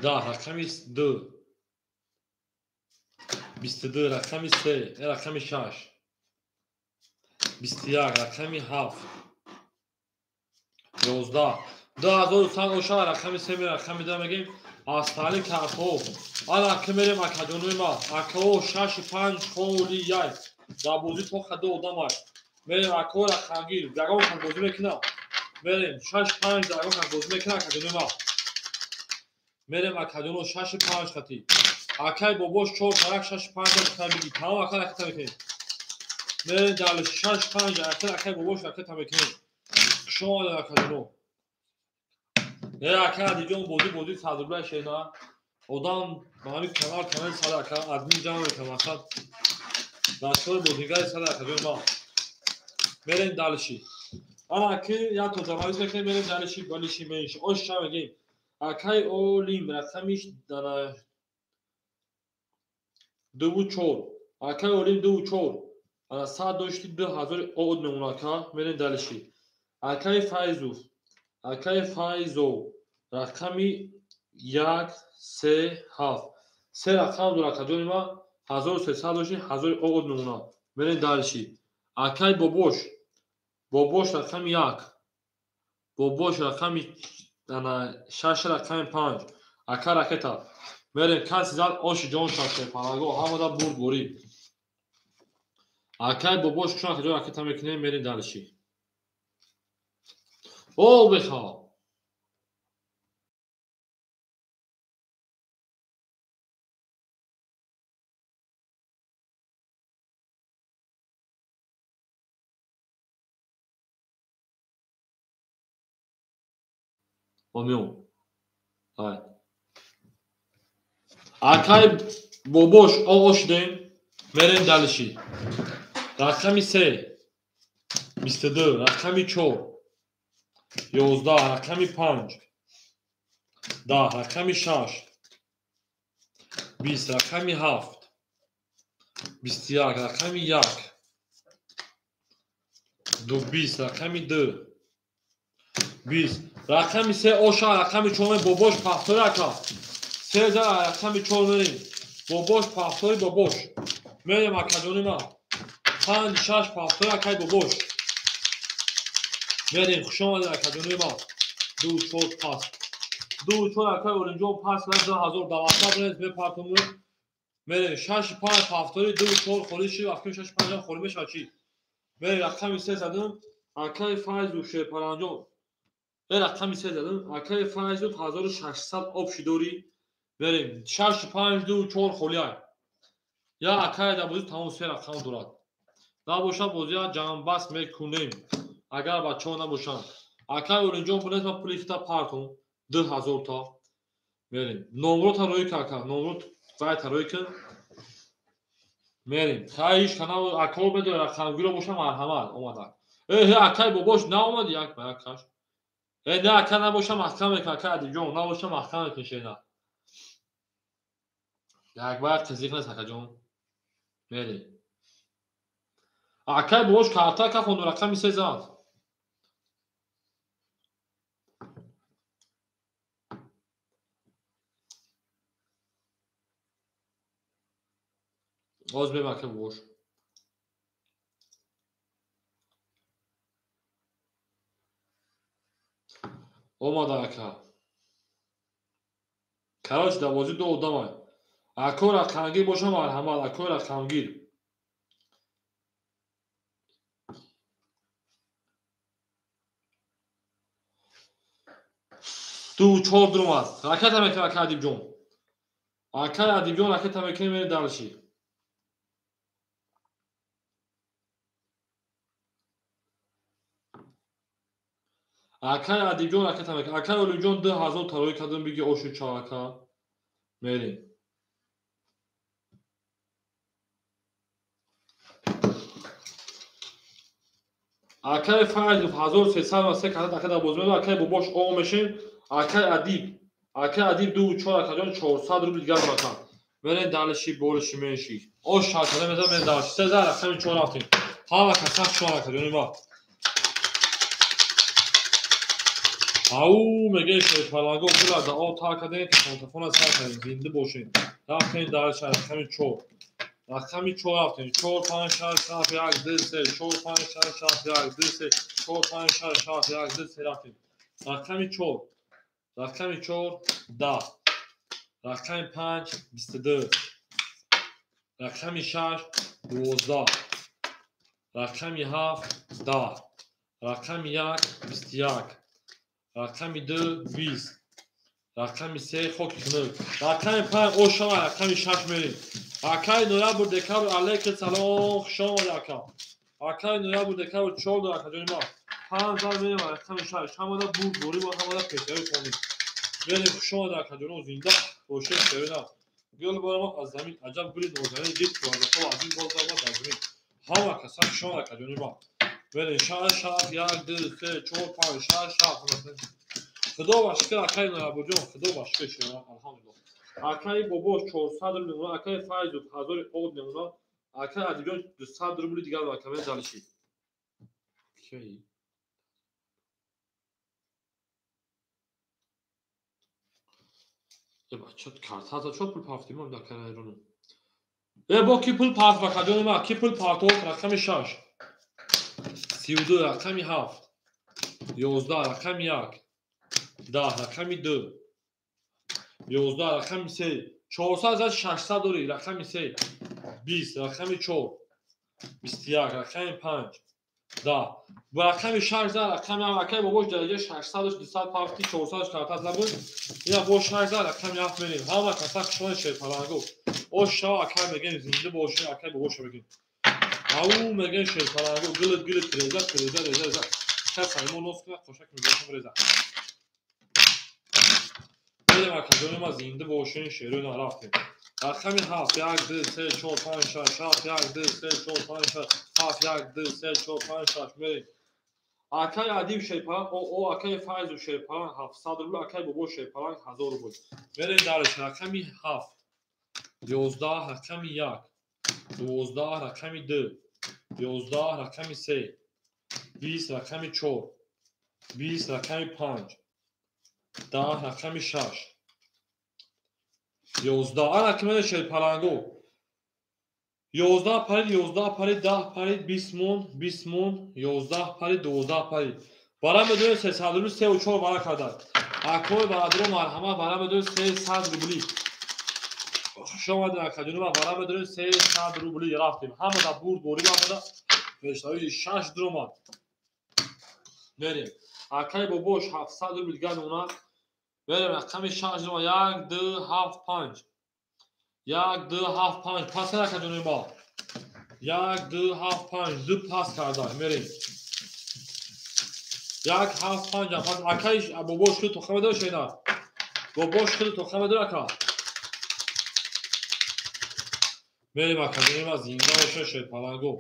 10 рақами 2 22 рақами 3 рақами 6 21 рақами 7 11 2100 рақами 3 рақами 2 мегем аз таҳлили картҳо анака мерем акаҷонои ман акаҳо 6-5 холи 1 дар бозӣ тока 2 одам аст мерем акаҳои рақамгир ягон как бозӣ мекунам мерем 6-5 ягон как бозӣ мекунам акаҷонои ман мерем акаҷоно 6-5 хати акай бобош 4 тарак 6-5 акай биги тамом акай ракета мекунем мерем дар 6-5 акай бобош ракета мекунем шумо акаҷоно акай адиҷон бозӣ садрублай шена одам ба ҳамин канали садака админ ҷамъ мекунам дастори бозигари садака акаҷони ман мерем далиши анаки як то замавис мекунем мерем далиши балиши менши ошша мегем акай олим рақами 2-4 акай олим 2-4 ана 100 дошти 2000 од мемонака мерем далиши акай файзов рақами 1-3-7 се рақам дар акаҷони ман 1300 дошти 1000 од мемонад мерем далиши акай бобош рақами 1 бобош рақами 6 рақами 5 акай ракета мерем каси зад оши ҷон шахсе панаго ҳамода бурд борӣ акай бобош чун акаҷо ракета мекунем мерем далиши о бехо омён ай акай бобош ошидем мерем далиши рақами 3 22 рақами 4 11 рақами 5 10 рақами 6 20 рақами 7 21 рақами 1 20 рақами 2 20 рақами 3 оша рақами 4 бобош пахтори ака 3 рақами 4 мерем бобош пахтори бобош мерем акаҷони ман 5-6 пахтори акай бобош мерем хушомадед акаҷонои ман 2-4 пас 2-4 акай олимҷон пас 2000 бинед мепартомӯд мерем 6-5 пахтори 2-4 холиши вақти 6-5 холи мешавад чи мерем рақами 3 задам акай файзу шерпаранҷон рақами 3 задам акай файзу 1600 обши дорӣ мерем 6-5 2-4 холия я акай дар бозӣ тамом 3 рақам дорад набошад бозия ҷамъбаст мекунем агар бачаҳо набошанд акай олимҷон бинед ва пули хита партон 2000 та мерем номрота рӯй карка номрот байта рӯй кун мерем хаиш канав акаҳо медони рақамгиро боша марҳамат омада акай бобош наомади як ба якаш не акай набоша маҳкам мекун акай адибҷон набоша маҳкам мекун шена як ба як тизиқ нест акаҷон мерем акай бобош карта ка хонду рақами 3 зад оз мем акай бобош омада ака кароч дар бозӣ 2 одамай акаҳо рақамгир боша марҳамат акаҳои рақамгир 2-4 дуромад ракета мекунад акай адибҷон ракета мекунем мерем далиши акай адибҷон ракета мекунад акай олимҷон 2000 та рӯй кардам биги ошу чарака мерем Акай Файзов 1303 кадет акай бозмеду акай бобош омешин акай Адиб 24 акаҷон 400 рубл дигар рақам. Мерен далиши болиши менши. Ош шаркада меза мен далиши 3000 рақами 4 рафтим. Ҳама касах 4 акаҷони ма. Ау меге шефалаго була да о та каден ки телефона сар каден зинда бошин. Рафтим далиши рақами 4. Рақами 4 рафтим. 4 5 6 7 1 2 3 4 5 6 7 1 2 3 4 5 6 7 1 2 3 рафтим. Рақами 4. Рақами 4 10. Рақами 5 22. Рақами 6 12. Рақами 7 10. Рақами 1 21. Рақами 2 20. Рақами 3 хокнук. Рақами 5 ошава рақами 6 мерин. Акай ноябр декабр алейкум салом хушом ака. Акай ноябр декабр 4 акаҷони ма. 5000 мерин рақами 6 ҳамада бур бори ва ҳамада пешави конӣ. Мерин хушом акаҷоно зинда бошед серена. Гул барама аз замин аҷаб гули нозанӣ дид ки вазафа азим болзама аз замин. Ҳама каса хушом акаҷони ма. Мерин 6 7 1 2 3 4 5 6 7. Худо ва шукр акай ноябрҷон, худо ва шукр шумо алҳамдулилла. Акай бобош 400 рубл мемона, акай Файзов 1000 од мемона, акай Адибҷон 200 рубли дигар рақаме далиши. Ки чот картата чот пул пафтим дар карайрону. Бо ки пул пафт ва каҷони ма, ки пул пафтот рақами 6. 32 рақами 7. 11 рақами 1. 10 рақами 2. 11 рақами 3. 400 за 600 дори рақами 3. 20 рақами 4. 21 рақами 5. 10. Бо рақами 6 за рақами акай бобош дараҷа 600 200 пафти 400 картат лабуд. Ина бо 6 за рақами 7 мерин. Ҳама каса шон шефаранго. Ош шава акай мегем зинда боши акай бобош мегем. Ау мегем шефаранго гилит реза. Каса мо носкна қошак мегем реза. Мерин акаҷони ма зинда бошин шерона рафтем. Рақами 7 1 2 3 4 5 6 7 1 2 3 4 5 6 7 1 2 3 4 5 6 мерин. Акай Адиб шепаран о акай Файзов шепаран 700 рубл акай бобош шепаран 1000 рубл. Мерин далиш рақами 7 11 рақами 1 12 рақами 2 11 рақами 3 20 рақами 4 20 рақами 5 10 рақами 6 11 рақами шепаранго 11 парид 11 парид 10 парид 20 мон 20 мон 11 парид 12 парид бара медони 300 рубли 3 4 бара карда акой барадро марҳама бара медони 300 рубли шумо дар акаҷони ма бара медони 300 рубли рафтем ҳама да бурд бори мамада пешнави 6 дромад мерем акай бобош 700 рубли дигар мемонад мерем рақами 6 дромад 1 2 7 5 1 2 7 5 пас кара акаҷони ма 1 2 7 5 ду пас карда мерем 1 7 5 пас акай бобош худ тухама дор шена бобош худ тухама дор ака мерем акаҷони ма зинда боша шепаранго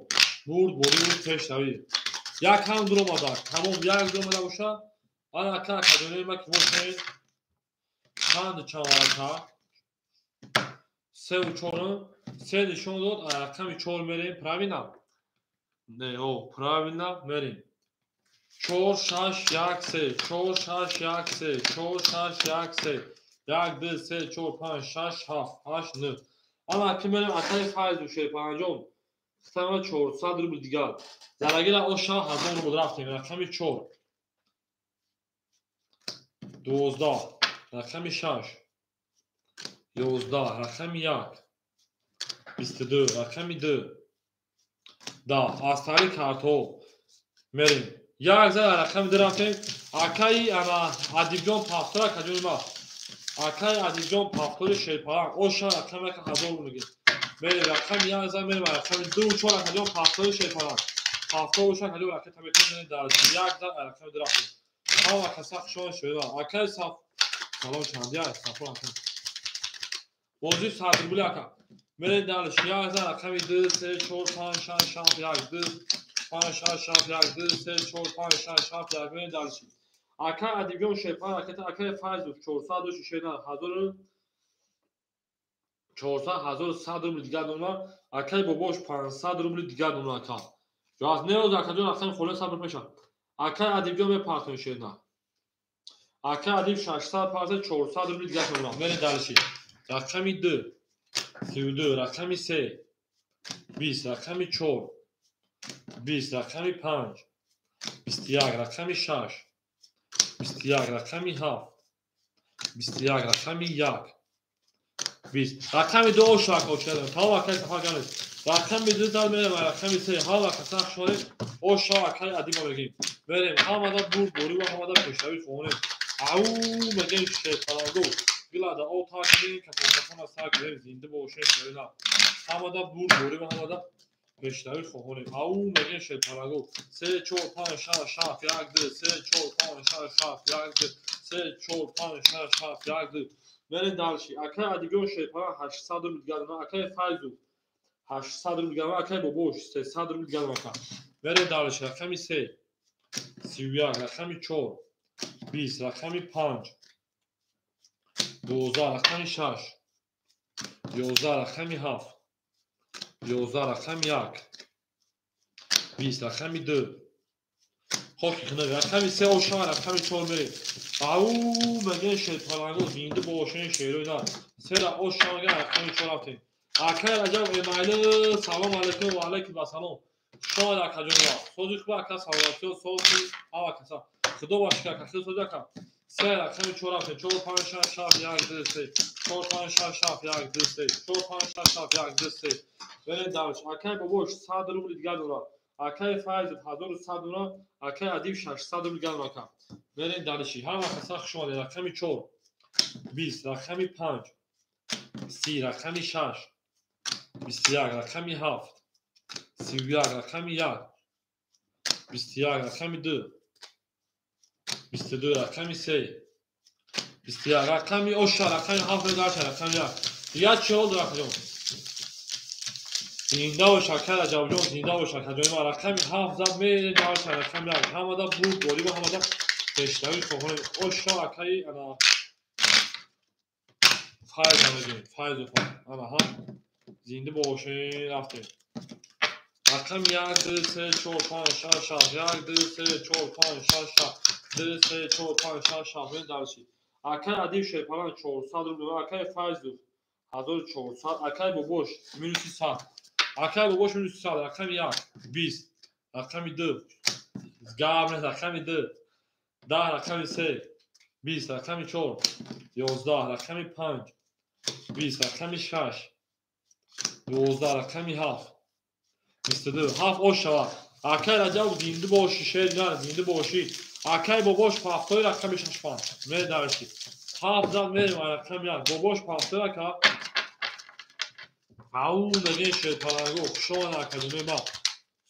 бурд бори буд пешнави як ҳам дромада тамом як дромада боша ана ака акаҷони ма ки бошед чанд чавака 3 و 4 3 нишон дод рақами 4 мерем правильно не о правильно мерем 4 6 1 3 4 6 1 3 4 6 1 3 1 2 3 4 5 6 7 8 9 ама ки мерем акай Файзов шепаранҷон хитама 400 рубл дигар зарагира оша 1000 рубл рафтем рақами 4 12 рақами 6 11 рақами 1 22 рақами 2 10 аз тари картҳо мерем як зара рақами 2 рафтем акай ана Адибҷон пафтора каҷони ма акай Адибҷон пафтори шепаран оша рақами 1000 рубл мегем мерем рақами 1 зара мерем рақами 2 4 акаҷон пафтори шепаран пафтор оша акаҷон рақами таметон мерем дар як зара рақами 2 рафтем ҳама каса хушон шуда акай салом чанди аст сафор акай бозӣ 100 рубли ака мерем далиш 1 зара рақами 2 3 4 5 6 7 1 2 5 6 7 8 3 4 5 6 7 8 دالشی اکای ادیبیون شپان اکای فایز 400 400 рубли دیگر دونلا اکای باباش 500 рубли دیگر دونلا اکا جاز نیاز اکا اصلا خلاص صبر میشه اکای ادیبیون به پارتون شدن اکای ادیب 600 400 рубли دیگر دونلا میره دالشی رقمی 2 32 رقمی 3 20 رقمی 4 20 رقمی 5 21 رقمی 6 21 رقمی 7 21 رقمی 1 20 رقمی 2 شاکو کردم تا وقتی سفر کنید رقمی 2 تا میرم رقمی 3 ها وقت سخت شده او شاکای ادیب بگیم بریم همه بور بوری و همه پشتوی خونه او میگن شیطانگو گلا دا او تا کنیم که پشتون سر کنیم زنده باشه شیطان همه بور بوری و همه پشتوی خونه او میگن شیطانگو 3 4 5 6 7 1 2 3 4 5 6 7 1 2 3 4 5 6 7 1 2 برین دالشی اکای ادیبیون شیطان 800 рубли دیگر دونلا اکای فایزو 800 рубли دیگر اکای بابوش 300 рубли دیگر دونلا برین دالشی رقمی 3 31 رقمی 4 20 رقمی 5 12 رقمی 6 11 رقمی 7 11 رقمی 1 20 رقمی 2 خب که کنه رقمی 3 و 4 رقمی 4 بریم او میگن شیطانگو زنده باشه شیرو سه را او شانگه رقمی 4 رفتیم اکای رجب ایمایل سلام علیکم و علیکم السلام شما در کجا سوزی خوب اکا سلامتی و سوزی آوا کسا خدا باشه که کسی سوزی که سه رقمی 4 رفتیم 4 5 6 7 1 2 3 4 5 6 7 1 2 3 4 5 6 7 1 2 3 برین دارش اکای بابوش 100 рубли دیگر دونلا اکای فایز 1100 دونلا اکای ادیب 600 рубли دیگر دونلا برین دارشی هر وقت سخت شما رقمی 4 20 رقمی 5 30 رقمی 6 21 رقمی 7 31 رقمی 1 21 رقمی 2 22 رقمی 3 21 رقمی اوشا رقمی 7 دارش رقمی 1 یا چه oldu رقم زنده و شکر جواب جون زنده و شکر جون ما رقمی 7 زد میره دارش رقمی 1 همه دا بور بوری و همه دا پشتوی خوبونه اوشا اکای انا فایز همه فایز و فایز انا ها زنده باشه رفتیم رقم 1 2 3 4 5 6 7 1 2 3 4 5 6 7 2 3 4 5 6 7 برین دارشی اکای ادیب شیطان 400 рубли اکای فایز 1400 اکای بابوش minus 300 اکای بابوش minus 300 رقم 1 20 رقم 2 زگام رقم 2 10 رقم 3 20 رقم 4 11 رقم 5 20 رقم 6 12 رقم 7 22 7 او شوا اکای رجب زنده باشی شیرجان زنده باشی اکای باباش 70 رقم 65 میره دارشی 7 زد میریم رقم 1 باباش 70 رقم او میگه شیطانگو شما نکدونه ما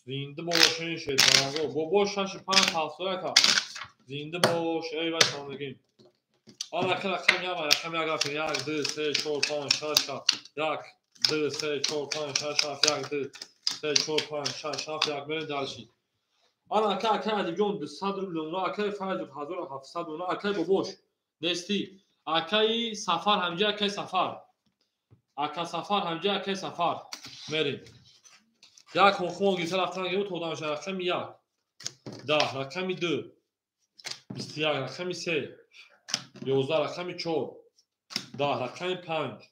زنده باشی شیطانگو باباش 65 70 رقم زنده باش ای بچه هم بگیم آن رقم 1 رقم 1 رقم 1 2 3 4 5 6 1 2 3 4 5 6 1 2 3 4 5 6 7 1 برین دارشی آن اکای ادیبیون 200 рубли اونها اکای فایز 1700 اونها اکای بابوش نستی اکای سفر همجا اکای سفر اکا سفر همجا اکای سفر میریم یک خونخون گیسه رفتن گیرو تودانش رقمی 1 10 رقمی 2 21 رقمی 3 11 رقمی 4 10 رقمی 5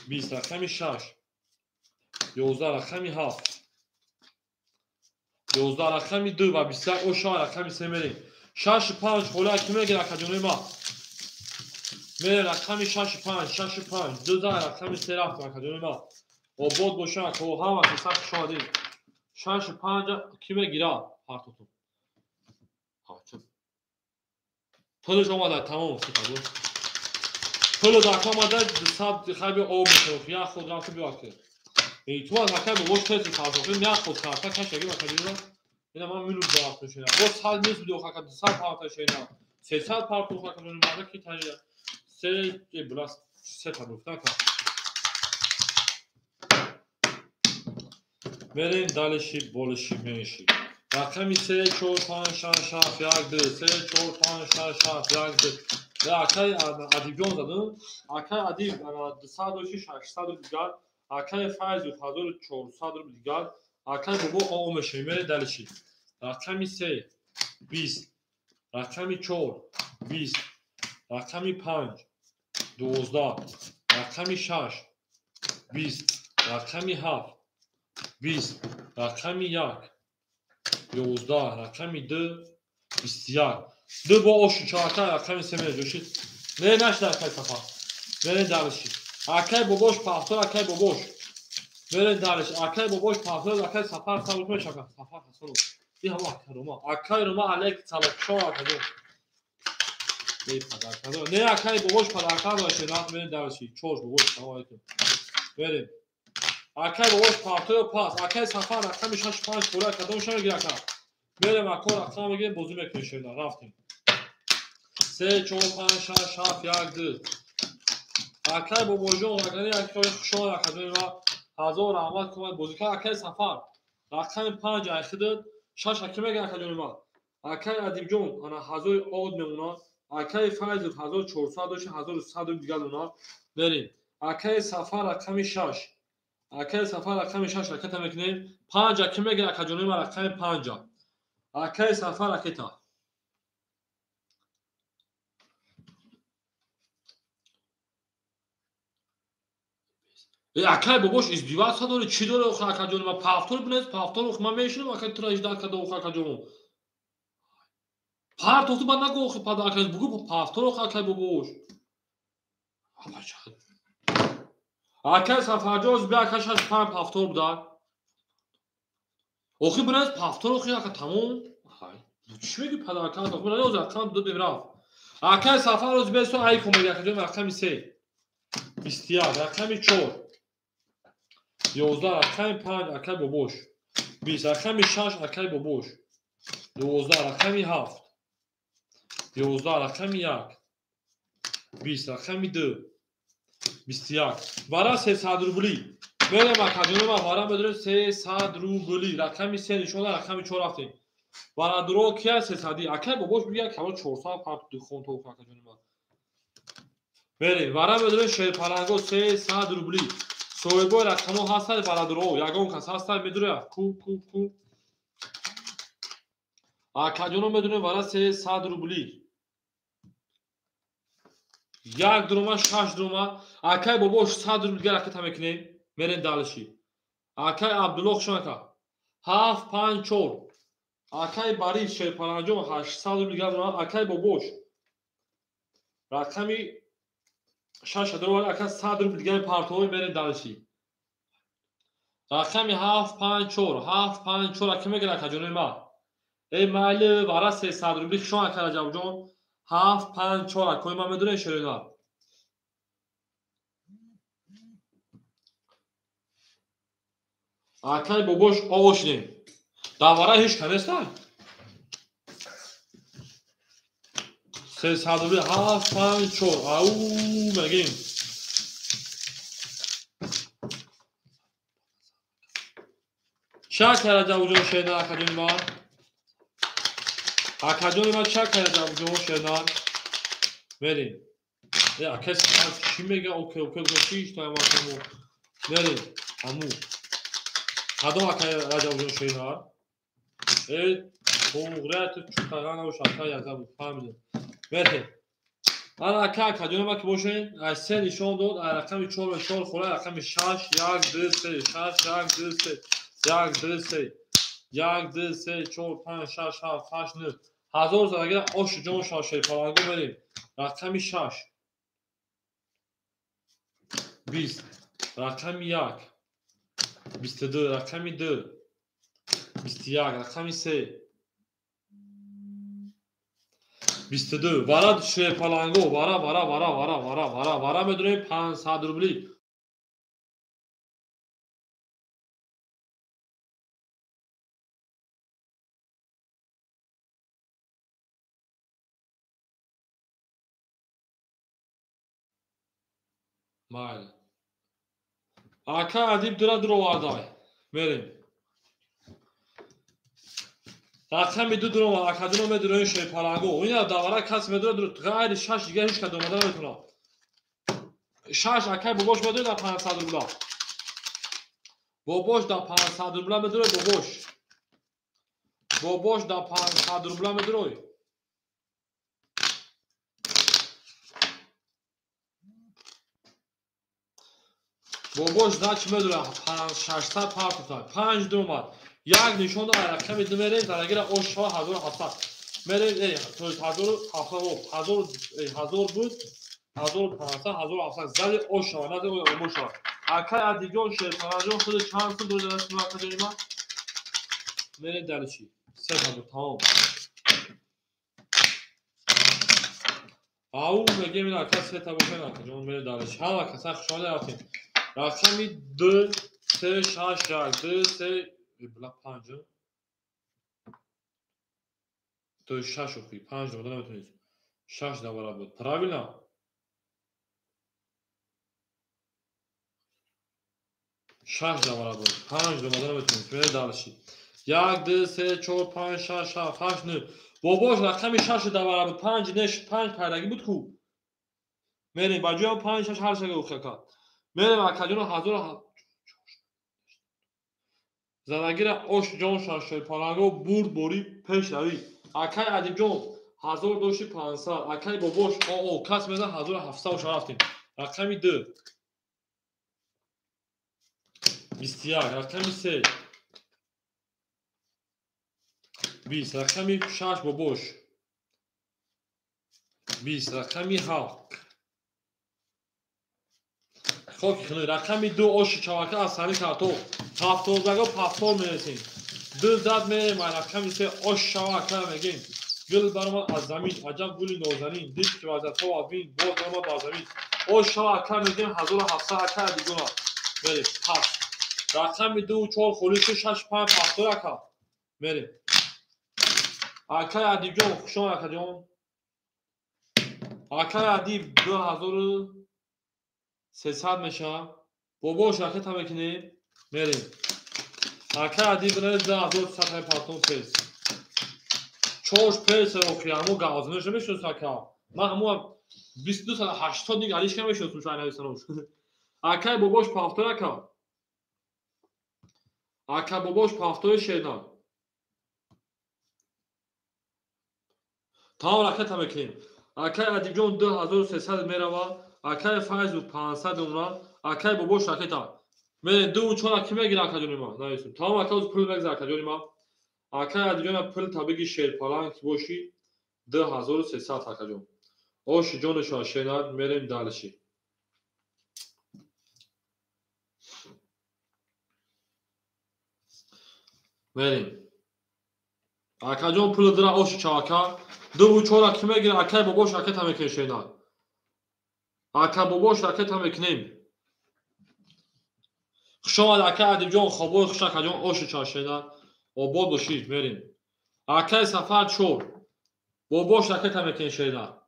20 رقمی 6 11 رقمی 7 11 رقمی 2 و 21 او شا رقمی 3 میریم 6 5 خوله کی میگه رقمی ما میره رقمی 6 5 6 5 2 رقمی 3 رفت رقمی ما آباد باشه که همه که سخت شادی 6 5 کی میگیره پارتوتون پولش اومده تمام شد پول داکا اومده صد خیلی آب میشه یا خود رفت بیاکه ای تو از اکای باباش تست سازوقی نه خود کارتا کش اگه مثلا اینا من میلو دارم میشه او سال نیست بدو خاطر 100 پارتا شینا 300 پارتا خاطر اون ماده کی تاجه سه بلاس سه تا گفتن که بریم دالشی بولشی میشی رقمی 3 4 5 6 7 1 2 3 4 5 6 7 1 2 ve akay adib جون زدم akay adib 206 800 دیگر akay faiz 1400 رو دیگر akay بابا قوم شیمه دلشی رقمی 3 20 رقمی 4 20 رقمی 5 12 رقمی 6 20 رقمی 7 20 رقمی 1 11 رقمی 2 21 دو با oşu çarkay رقمی 3 جوشید نه نشد akay safa verin dalışi akay boboş pahtor akay boboş verin dalış akay boboş pahtor akay safar savutma şaka safar hasonu bir hava akay roma akay roma alek çalak şu akay ne kadar ne akay boboş para akay başı rahat verin dalışi çoğu boboş tamam verin akay boboş pahtor pas akay safar akay 6 5 kura kadar şuna gir akay verin akor akay bugün bozum ekliyor şeyler rafting 3 4 5 6 7 1 2 akay bobojon akay akay şu akay va hazor ahmad komat bozika akay safar rakam 5 ayxid shash akime ga akay va akay adibjon ana hazor od memuna akay faiz 1400 dosh 1100 digar ona verin akay safar rakam 6 akay safar rakam 6 rakam mekne 5 akime ga akay va rakam 5 akay safar aketa akay boboş izdivasa dore çi dore oxa akay ma paftor bnes paftor ox man meşinum akay trajda kada oxa akay par toxtu bana go ox pada akay bugu paftor ox akay boboş akay safarjoz bir akay şaş par paftor buda oxi bnes paftor oxi akay tamam hay çi megi pada akay ox bana oz akay do devrav akay safaroz beso ay komedi akay rakam 3 21 rakam 4 11 رقم 5 akay boboş 20 رقم 6 akay boboş 12 رقم 7 11 رقم 1 20 رقم 2 21 vara 300 rubli böyle makadını vara bedre 300 rubli رقم 3 نشون رقم 4 رفتیم vara dro kiya 300 akay boboş bir yer kama 400 part dukhon to makadını var böyle vara bedre şey parango 300 rubli soyboy rakamo hastad baradro yagon kas hastad medure ku akajono medune vara 300 rubli yak duruma shash duruma akay boboş 100 rubli garakat hamekne meren dalshi akay abdullah shonaka haf 5 4 akay bari şey paranjo 800 rubli garakat akay boboş rakami shash duruma akay 100 rubli garakat partoy meren dalshi رقمی 7 5 4 7 5 4 akime gel akajone ma mali vara 300 rubli shon akara javjon 7 5 4 akoy ma medune sherina akay boboş ovoshne davara hiç kanesta 300 rubli 7 5 4 au megin چه کرده وجود شینا اکادمی ما اکادمی ما چه کرده وجود شینا بریم یا کسی از چی میگه اوکی گوشیش تا ما همو بریم همو کدوم اکادمی وجود شینا بغرات چوکان و شاکا یازم فهمیدم بریم من اکادمی ما که باشین از سه نشون داد رقم 4 و 4 خوره رقم 6 1 2 3 6 1 2 3 1 2 3 1 2 3 4 5 6 7 8 9 هزار زاگه oş جون شاشه پارانگو بریم رقم 6 20 رقم 1 22 رقم 2 21 رقم 3 22 vara şey palango vara medune 500 rubli mayli aka adib dura varday verin رقم 2 درم اکادون مدرن شیپارانگو اینا داورا کس مدرن در غیر شش دیگه هیچ کدوم مدرن نمیتونه شش اکای باباش مدرن در 500 روبلا باباش در 500 روبلا مدرن باباش در 500 روبلا مدرن باباش در چی مدرن 600 پارت 5 درم یک نشون داره رقم دو میریم در اگر اوشا 1700 میریم تو 1000 بود 1500 1700 زل اوشا نه اوشا اکای دیگه شیپارانگو خود چند تا دور دست ما کنیم میریم در چی سه تا تمام او میگه من اکای سه تا بکنم جون میره در چی ها کسا خوشحال هستیم رقم 2 3 6 2 3 بلا 5 تو 6 خوبی 5 دو نمیتونید 6 دوباره بود правильно 6 دوباره بود 5 دوباره نمیتونید میره دالشی 1 2 3 4 5 6 7 8 9 باباش رقم 6 دوباره بود 5 نش 5 پیداگی بود خوب میریم باجی هم 5 6 هر شگه اوخکا میریم اکادون 1000 زندگی را اوش جان شاشه پارانگو برد بوری پیش روی اکای ادیب جان 1500 اکای باباش او کس میزن 1700 رفتیم رقم 2 21 رقم 3 20 رقم 6 باباش 20 رقم 7 خاکی خنوی رقم 2 اوش چواکه از سمی کارتو هفتور بگو پفتور میرسیم دو زد میریم رقم 3 اوش چواکه میگیم گل برمان از زمین عجب گلی نازنین دید که وزد ها آدمین باز برمان با زمین اوش چواکه میگیم 1700 اکه دیگونا میریم پس رقم 2 4 خولی 6 5 پفتور اکه میریم اکه ادیب جان خوشان اکه جان اکه ادیب 2300 میشه باباش اکه تا میکنیم میریم اکه ادیب بنید 2100 پاتون پیس چوش پیس رو که همون گازنش میشون ساکه من همون 22 سال 80 دیگه علیش که میشون شاید نویسنوش اکه باباش پافتور اکه اکه باباش پافتور شیدن تا اکه تا میکنیم اکه ادیب جون 2300 میره اکه فایز بود 500 اونا اکه باباش اکه تا من دو چون اکه میگیره اکه جونی ما نویسیم تا اکه از پول بگذار اکه جونی ما اکه ادیب جون پول تا بگی شیر پالان کی باشی 2300 اکه جون اوش جون شاشینات میریم دالشی میریم اکه جون پول در اوش چاکا دو چون اکه میگیره اکه باباش اکه تا میکنه شینات اکه باباش اکه تا میکنیم شما اکه ادیب جون خوبو خوش اکه جون اوش چاشینات آباد باشید میریم اکه سفر چور باباش اکه تا میکنه شینات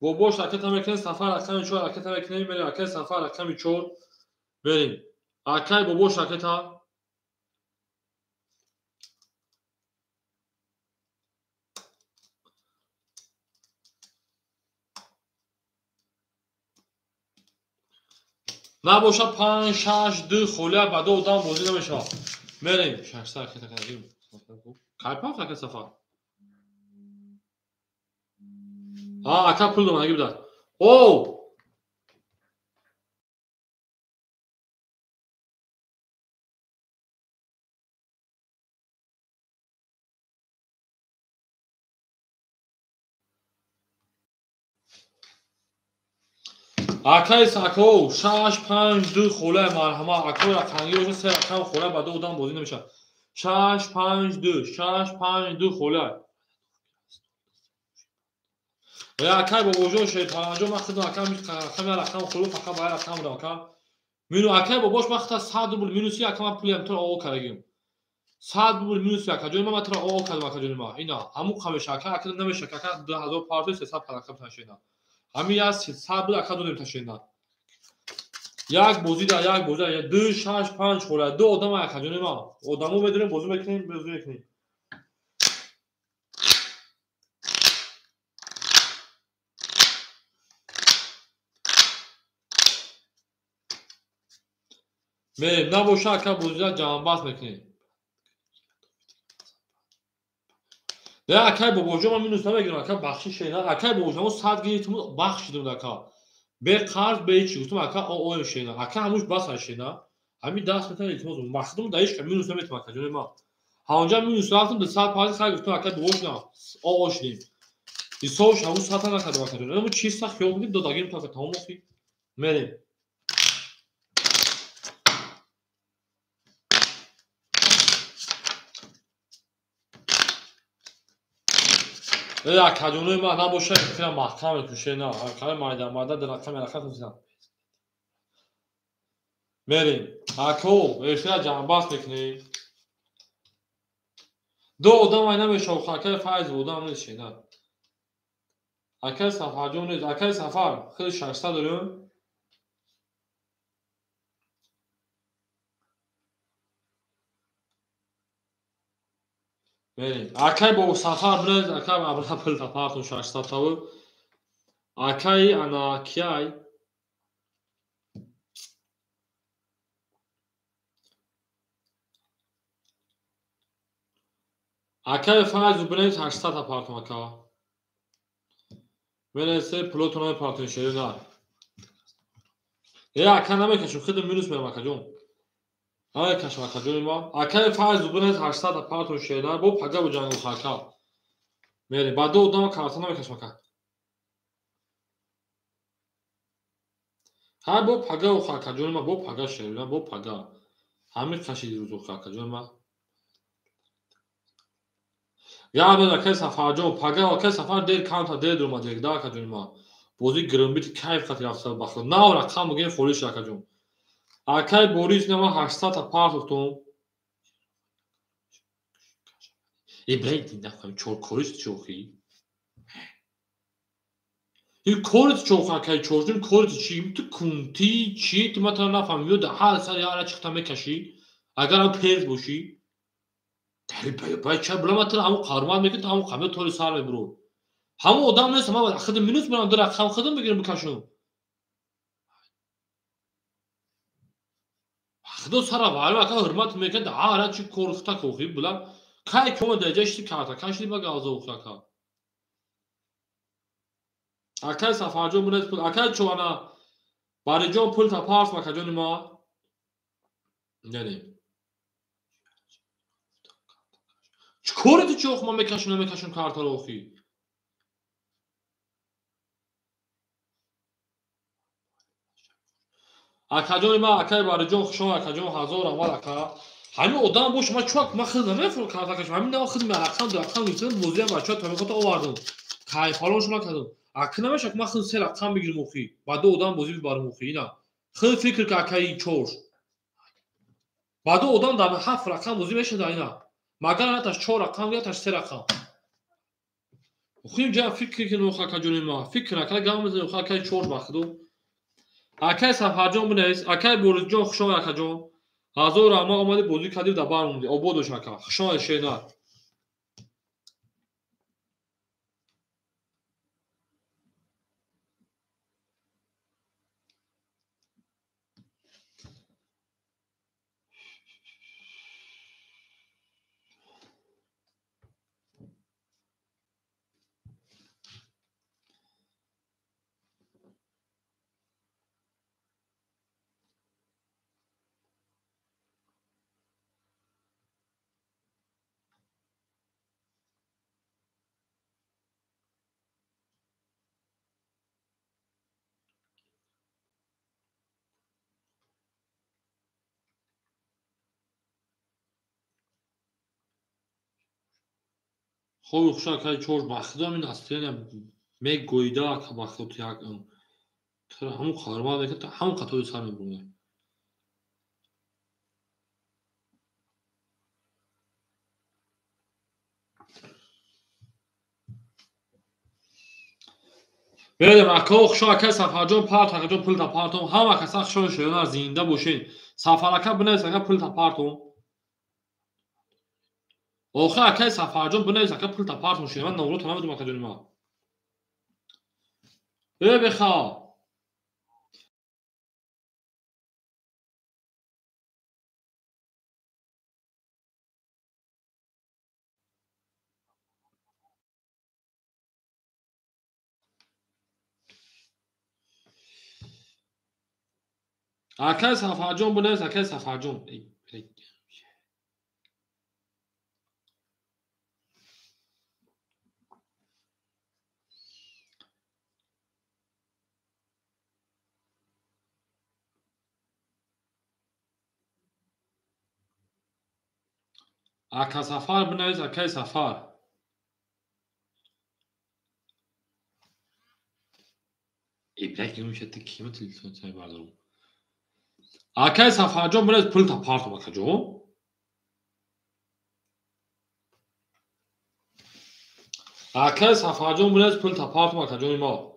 باباش اکه تا میکنه سفر اکه چور اکه تا میکنه میریم اکه سفر اکه چور بریم اکه باباش اکه تا نباشه 5 6 2 خوله بعد دادم بازی نمیشه میریم 6 اکه تا کردیم کارپاف اکه سفر اکه پول دو مگه بدار او اکه ساکو 6 5 2 خوله مرحمه اکه را خنگی باشه سه اکه خوله بعد دادم بازی نمیشه 6 5 2 6 5 2 خوله یا اکه بابا جون شیطان جو وقتی اکه میخوام رقم خلو فقط باید رقم رو اکه مینو اکه باباش وقت 100 روبل مینوسی اکه من پولم تو او کردیم 100 روبل مینوسی اکه جون ما تو او کردم اکه جون ما اینا همون خمش اکه نمیشه اکه 2000 پارت 300 رقم تاشینا همین از 100 بود اکه دادیم تاشینا یک بازی دا یک بازی 2 6 5 خوله دو آدم اکه جون ما آدمو بدونیم بازی بکنیم بریم نباشه اکا بوزی‌ها جهانبخش میکنیم. نه اکای باباجو من می‌نویسم بگیرم اکا بخشش اینا اکای باباجو 100 گیتم بخش دادم اکا. به قرض به چی گفتم اکا او شینا اکا هموش باس شینا. همین دست میتونه ایتموز مخدوم دایش که می‌نویسم میتونم اکا جون ما. هاونجا می‌نویسم رفتم به 100 پاز خرج گفتم اکا دوش نه. او شدیم. این سوش همون ساعت نکرد اکا جون. اما چیز سخت یوم دید دو داگیم تا تمام اخی. بریم. اکا جون ما نباشه فیلم محکمه تو شینا. اکا مایدان درختم درختم می‌زنم. بریم. اکو اشتیا جهانبخش میکنیم. دو آدم اینا به شوخاکه فایز بودم نیست نه. اکل سفر جون نیست. اکل سفر خیلی شخصا داریم. بریم. اکل با سفر برد. اکل ابرها پل تپارتون شخصا تاو. اکل انا کیای. اکل فایز برد شخصا تپارتون اکا. برسه پلوتون پارتون شده نه. یا اکل نمیکشم خیلی مینوس میرم اکا جون. آیا کشم اکا جون ما. اکل فایز برد شخصا تپارتون شده نه. با پگه و جنگل خاکا. بریم. بعد دو آدم کارتون نمیکشم اکا. ها با پگه و خاکا جون ما با پگه شده با پگه. همین کشیدی رو خاکا جون ما. یا به اکل سفر جون پگه اکل سفر دیر کانتا دیر دو ما دیگ دا اکا جون ما. بازی گرمبیت کیف خاطر افسر بخور. نه و رقم بگیم فولیش اکا جون. اکل بوریش نما 800 تا پارت افتم. ای برید نخواهیم چور کوریست چوخی. این کوریست چوخ اکل چورجون کوریست چی؟ تو کنتی چی؟ تو مثلا نفهمیو ده حال سر یارا چیکتا میکشی. اگر هم پیز باشی. دل پای چه بلا مثلا همون قارمان میکنه همون قبل طوری سال میبرو. همون آدم نیست ما خودم مینوس برام در رقم خودم بگیرم بکشم. خدا سر وال و که حرمت میکنه آره چی کورختا کوخی بلا کای کم دیجشتی کارتا کاشلی با گازو اوخاکا. اکل سفر جون بنز پول اکل چوانا باری جون پول تا پارس مکجون ما نریم. چکوری تو چوخ ما میکشون کارتا رو اوخی. اکل جون ما اکل باری جون خشون اکل جون هزار اول اکل همین آدم باش ما چوک ما خیلی نمیفهم کارتا کش همین نه خیلی مرخصم درخصم نیستم موزی هم بچه ها تامیکات آوردم کای فالوش نکردم اکل نمیشه ما خیلی سه رقم بگیرم اوخی بعد دو آدم بازی ببرم اوخی نه خیلی فکر که اکلی چور بعد دو آدم در 7 رقم بازی میشه در اینا مگر نه تاش 4 رقم یا تاش 3 رقم اوخی جا فکر که نوخا کجونی ما فکر اکل گام بزنیم اوخا اکلی چور بخدو اکل سفر جون بنویس اکل بورز جون خشون اکل جون هزار اما آمده بازی کردیم در بار موندی آبادش اکل خشون شینا خوب خشون اکل چور بخدو همین اصلا می گویده اکل بخدو تیاگ تر همون خارما میکنه همون قطعی سر میبرونه بریم اکا خشون اکل سفر جون پارت اکل جون پول تا پارتون هم اکل سخ خشون شینا زنده باشین سفر اکل بنویس اکل پول تا پارتون اوخه اکل سفر جون بنویس اکل پول تا پارتون شینا من نورو تمام بدم اکل جون ما بخواه آکای سفرجون بنویس آکای سفرجون. آکای سفر بنویس آکای سفر. İbrek yumuşattık kime telefon pardon. آکای سفرجون بنویس پول تا پارت bakacağım. آکای سفرجون بنویس پول تا پارت bakacağım ما.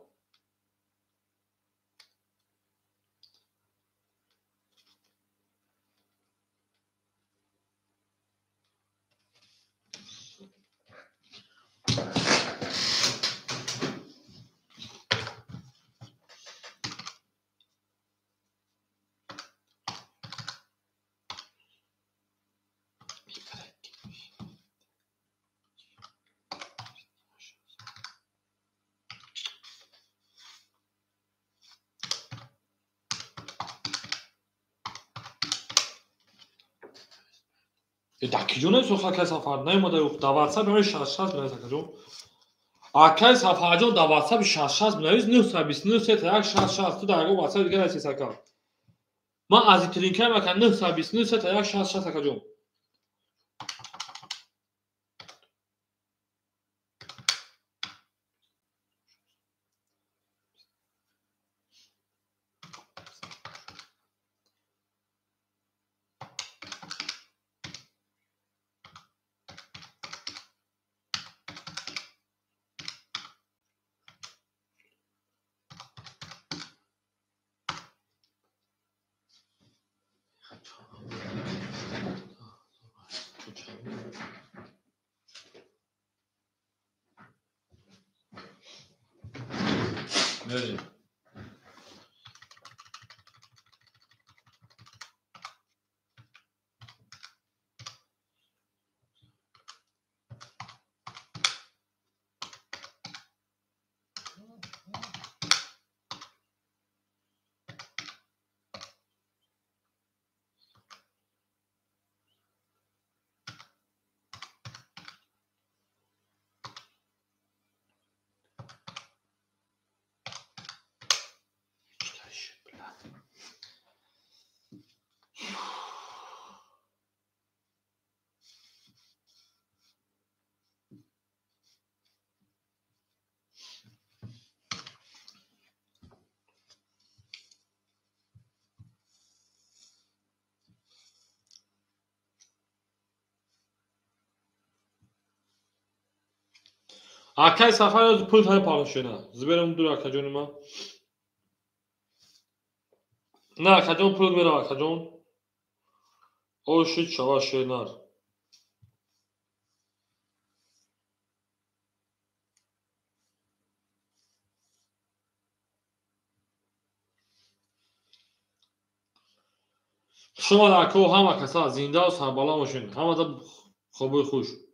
دکیجونه سو آکای سفر نیومده و دواتسا برای 66 بنویس آکاجون. آکای سفرجون دواتسا 66 بنویس 929 1 66 تو درگاه واتساپ دیگه رسیس آکا. ما از این ترینکر مکن 929 1 66 آکاجون. Nereye? آکای سفر از پول تای پالشونه. زبرم دور آکاجون ما. نه آکاجون پول بره آکاجون. O shit şava şeyler. شما در کوه همه کسا زنده و سربالا باشین. همه دا خوبی خوش.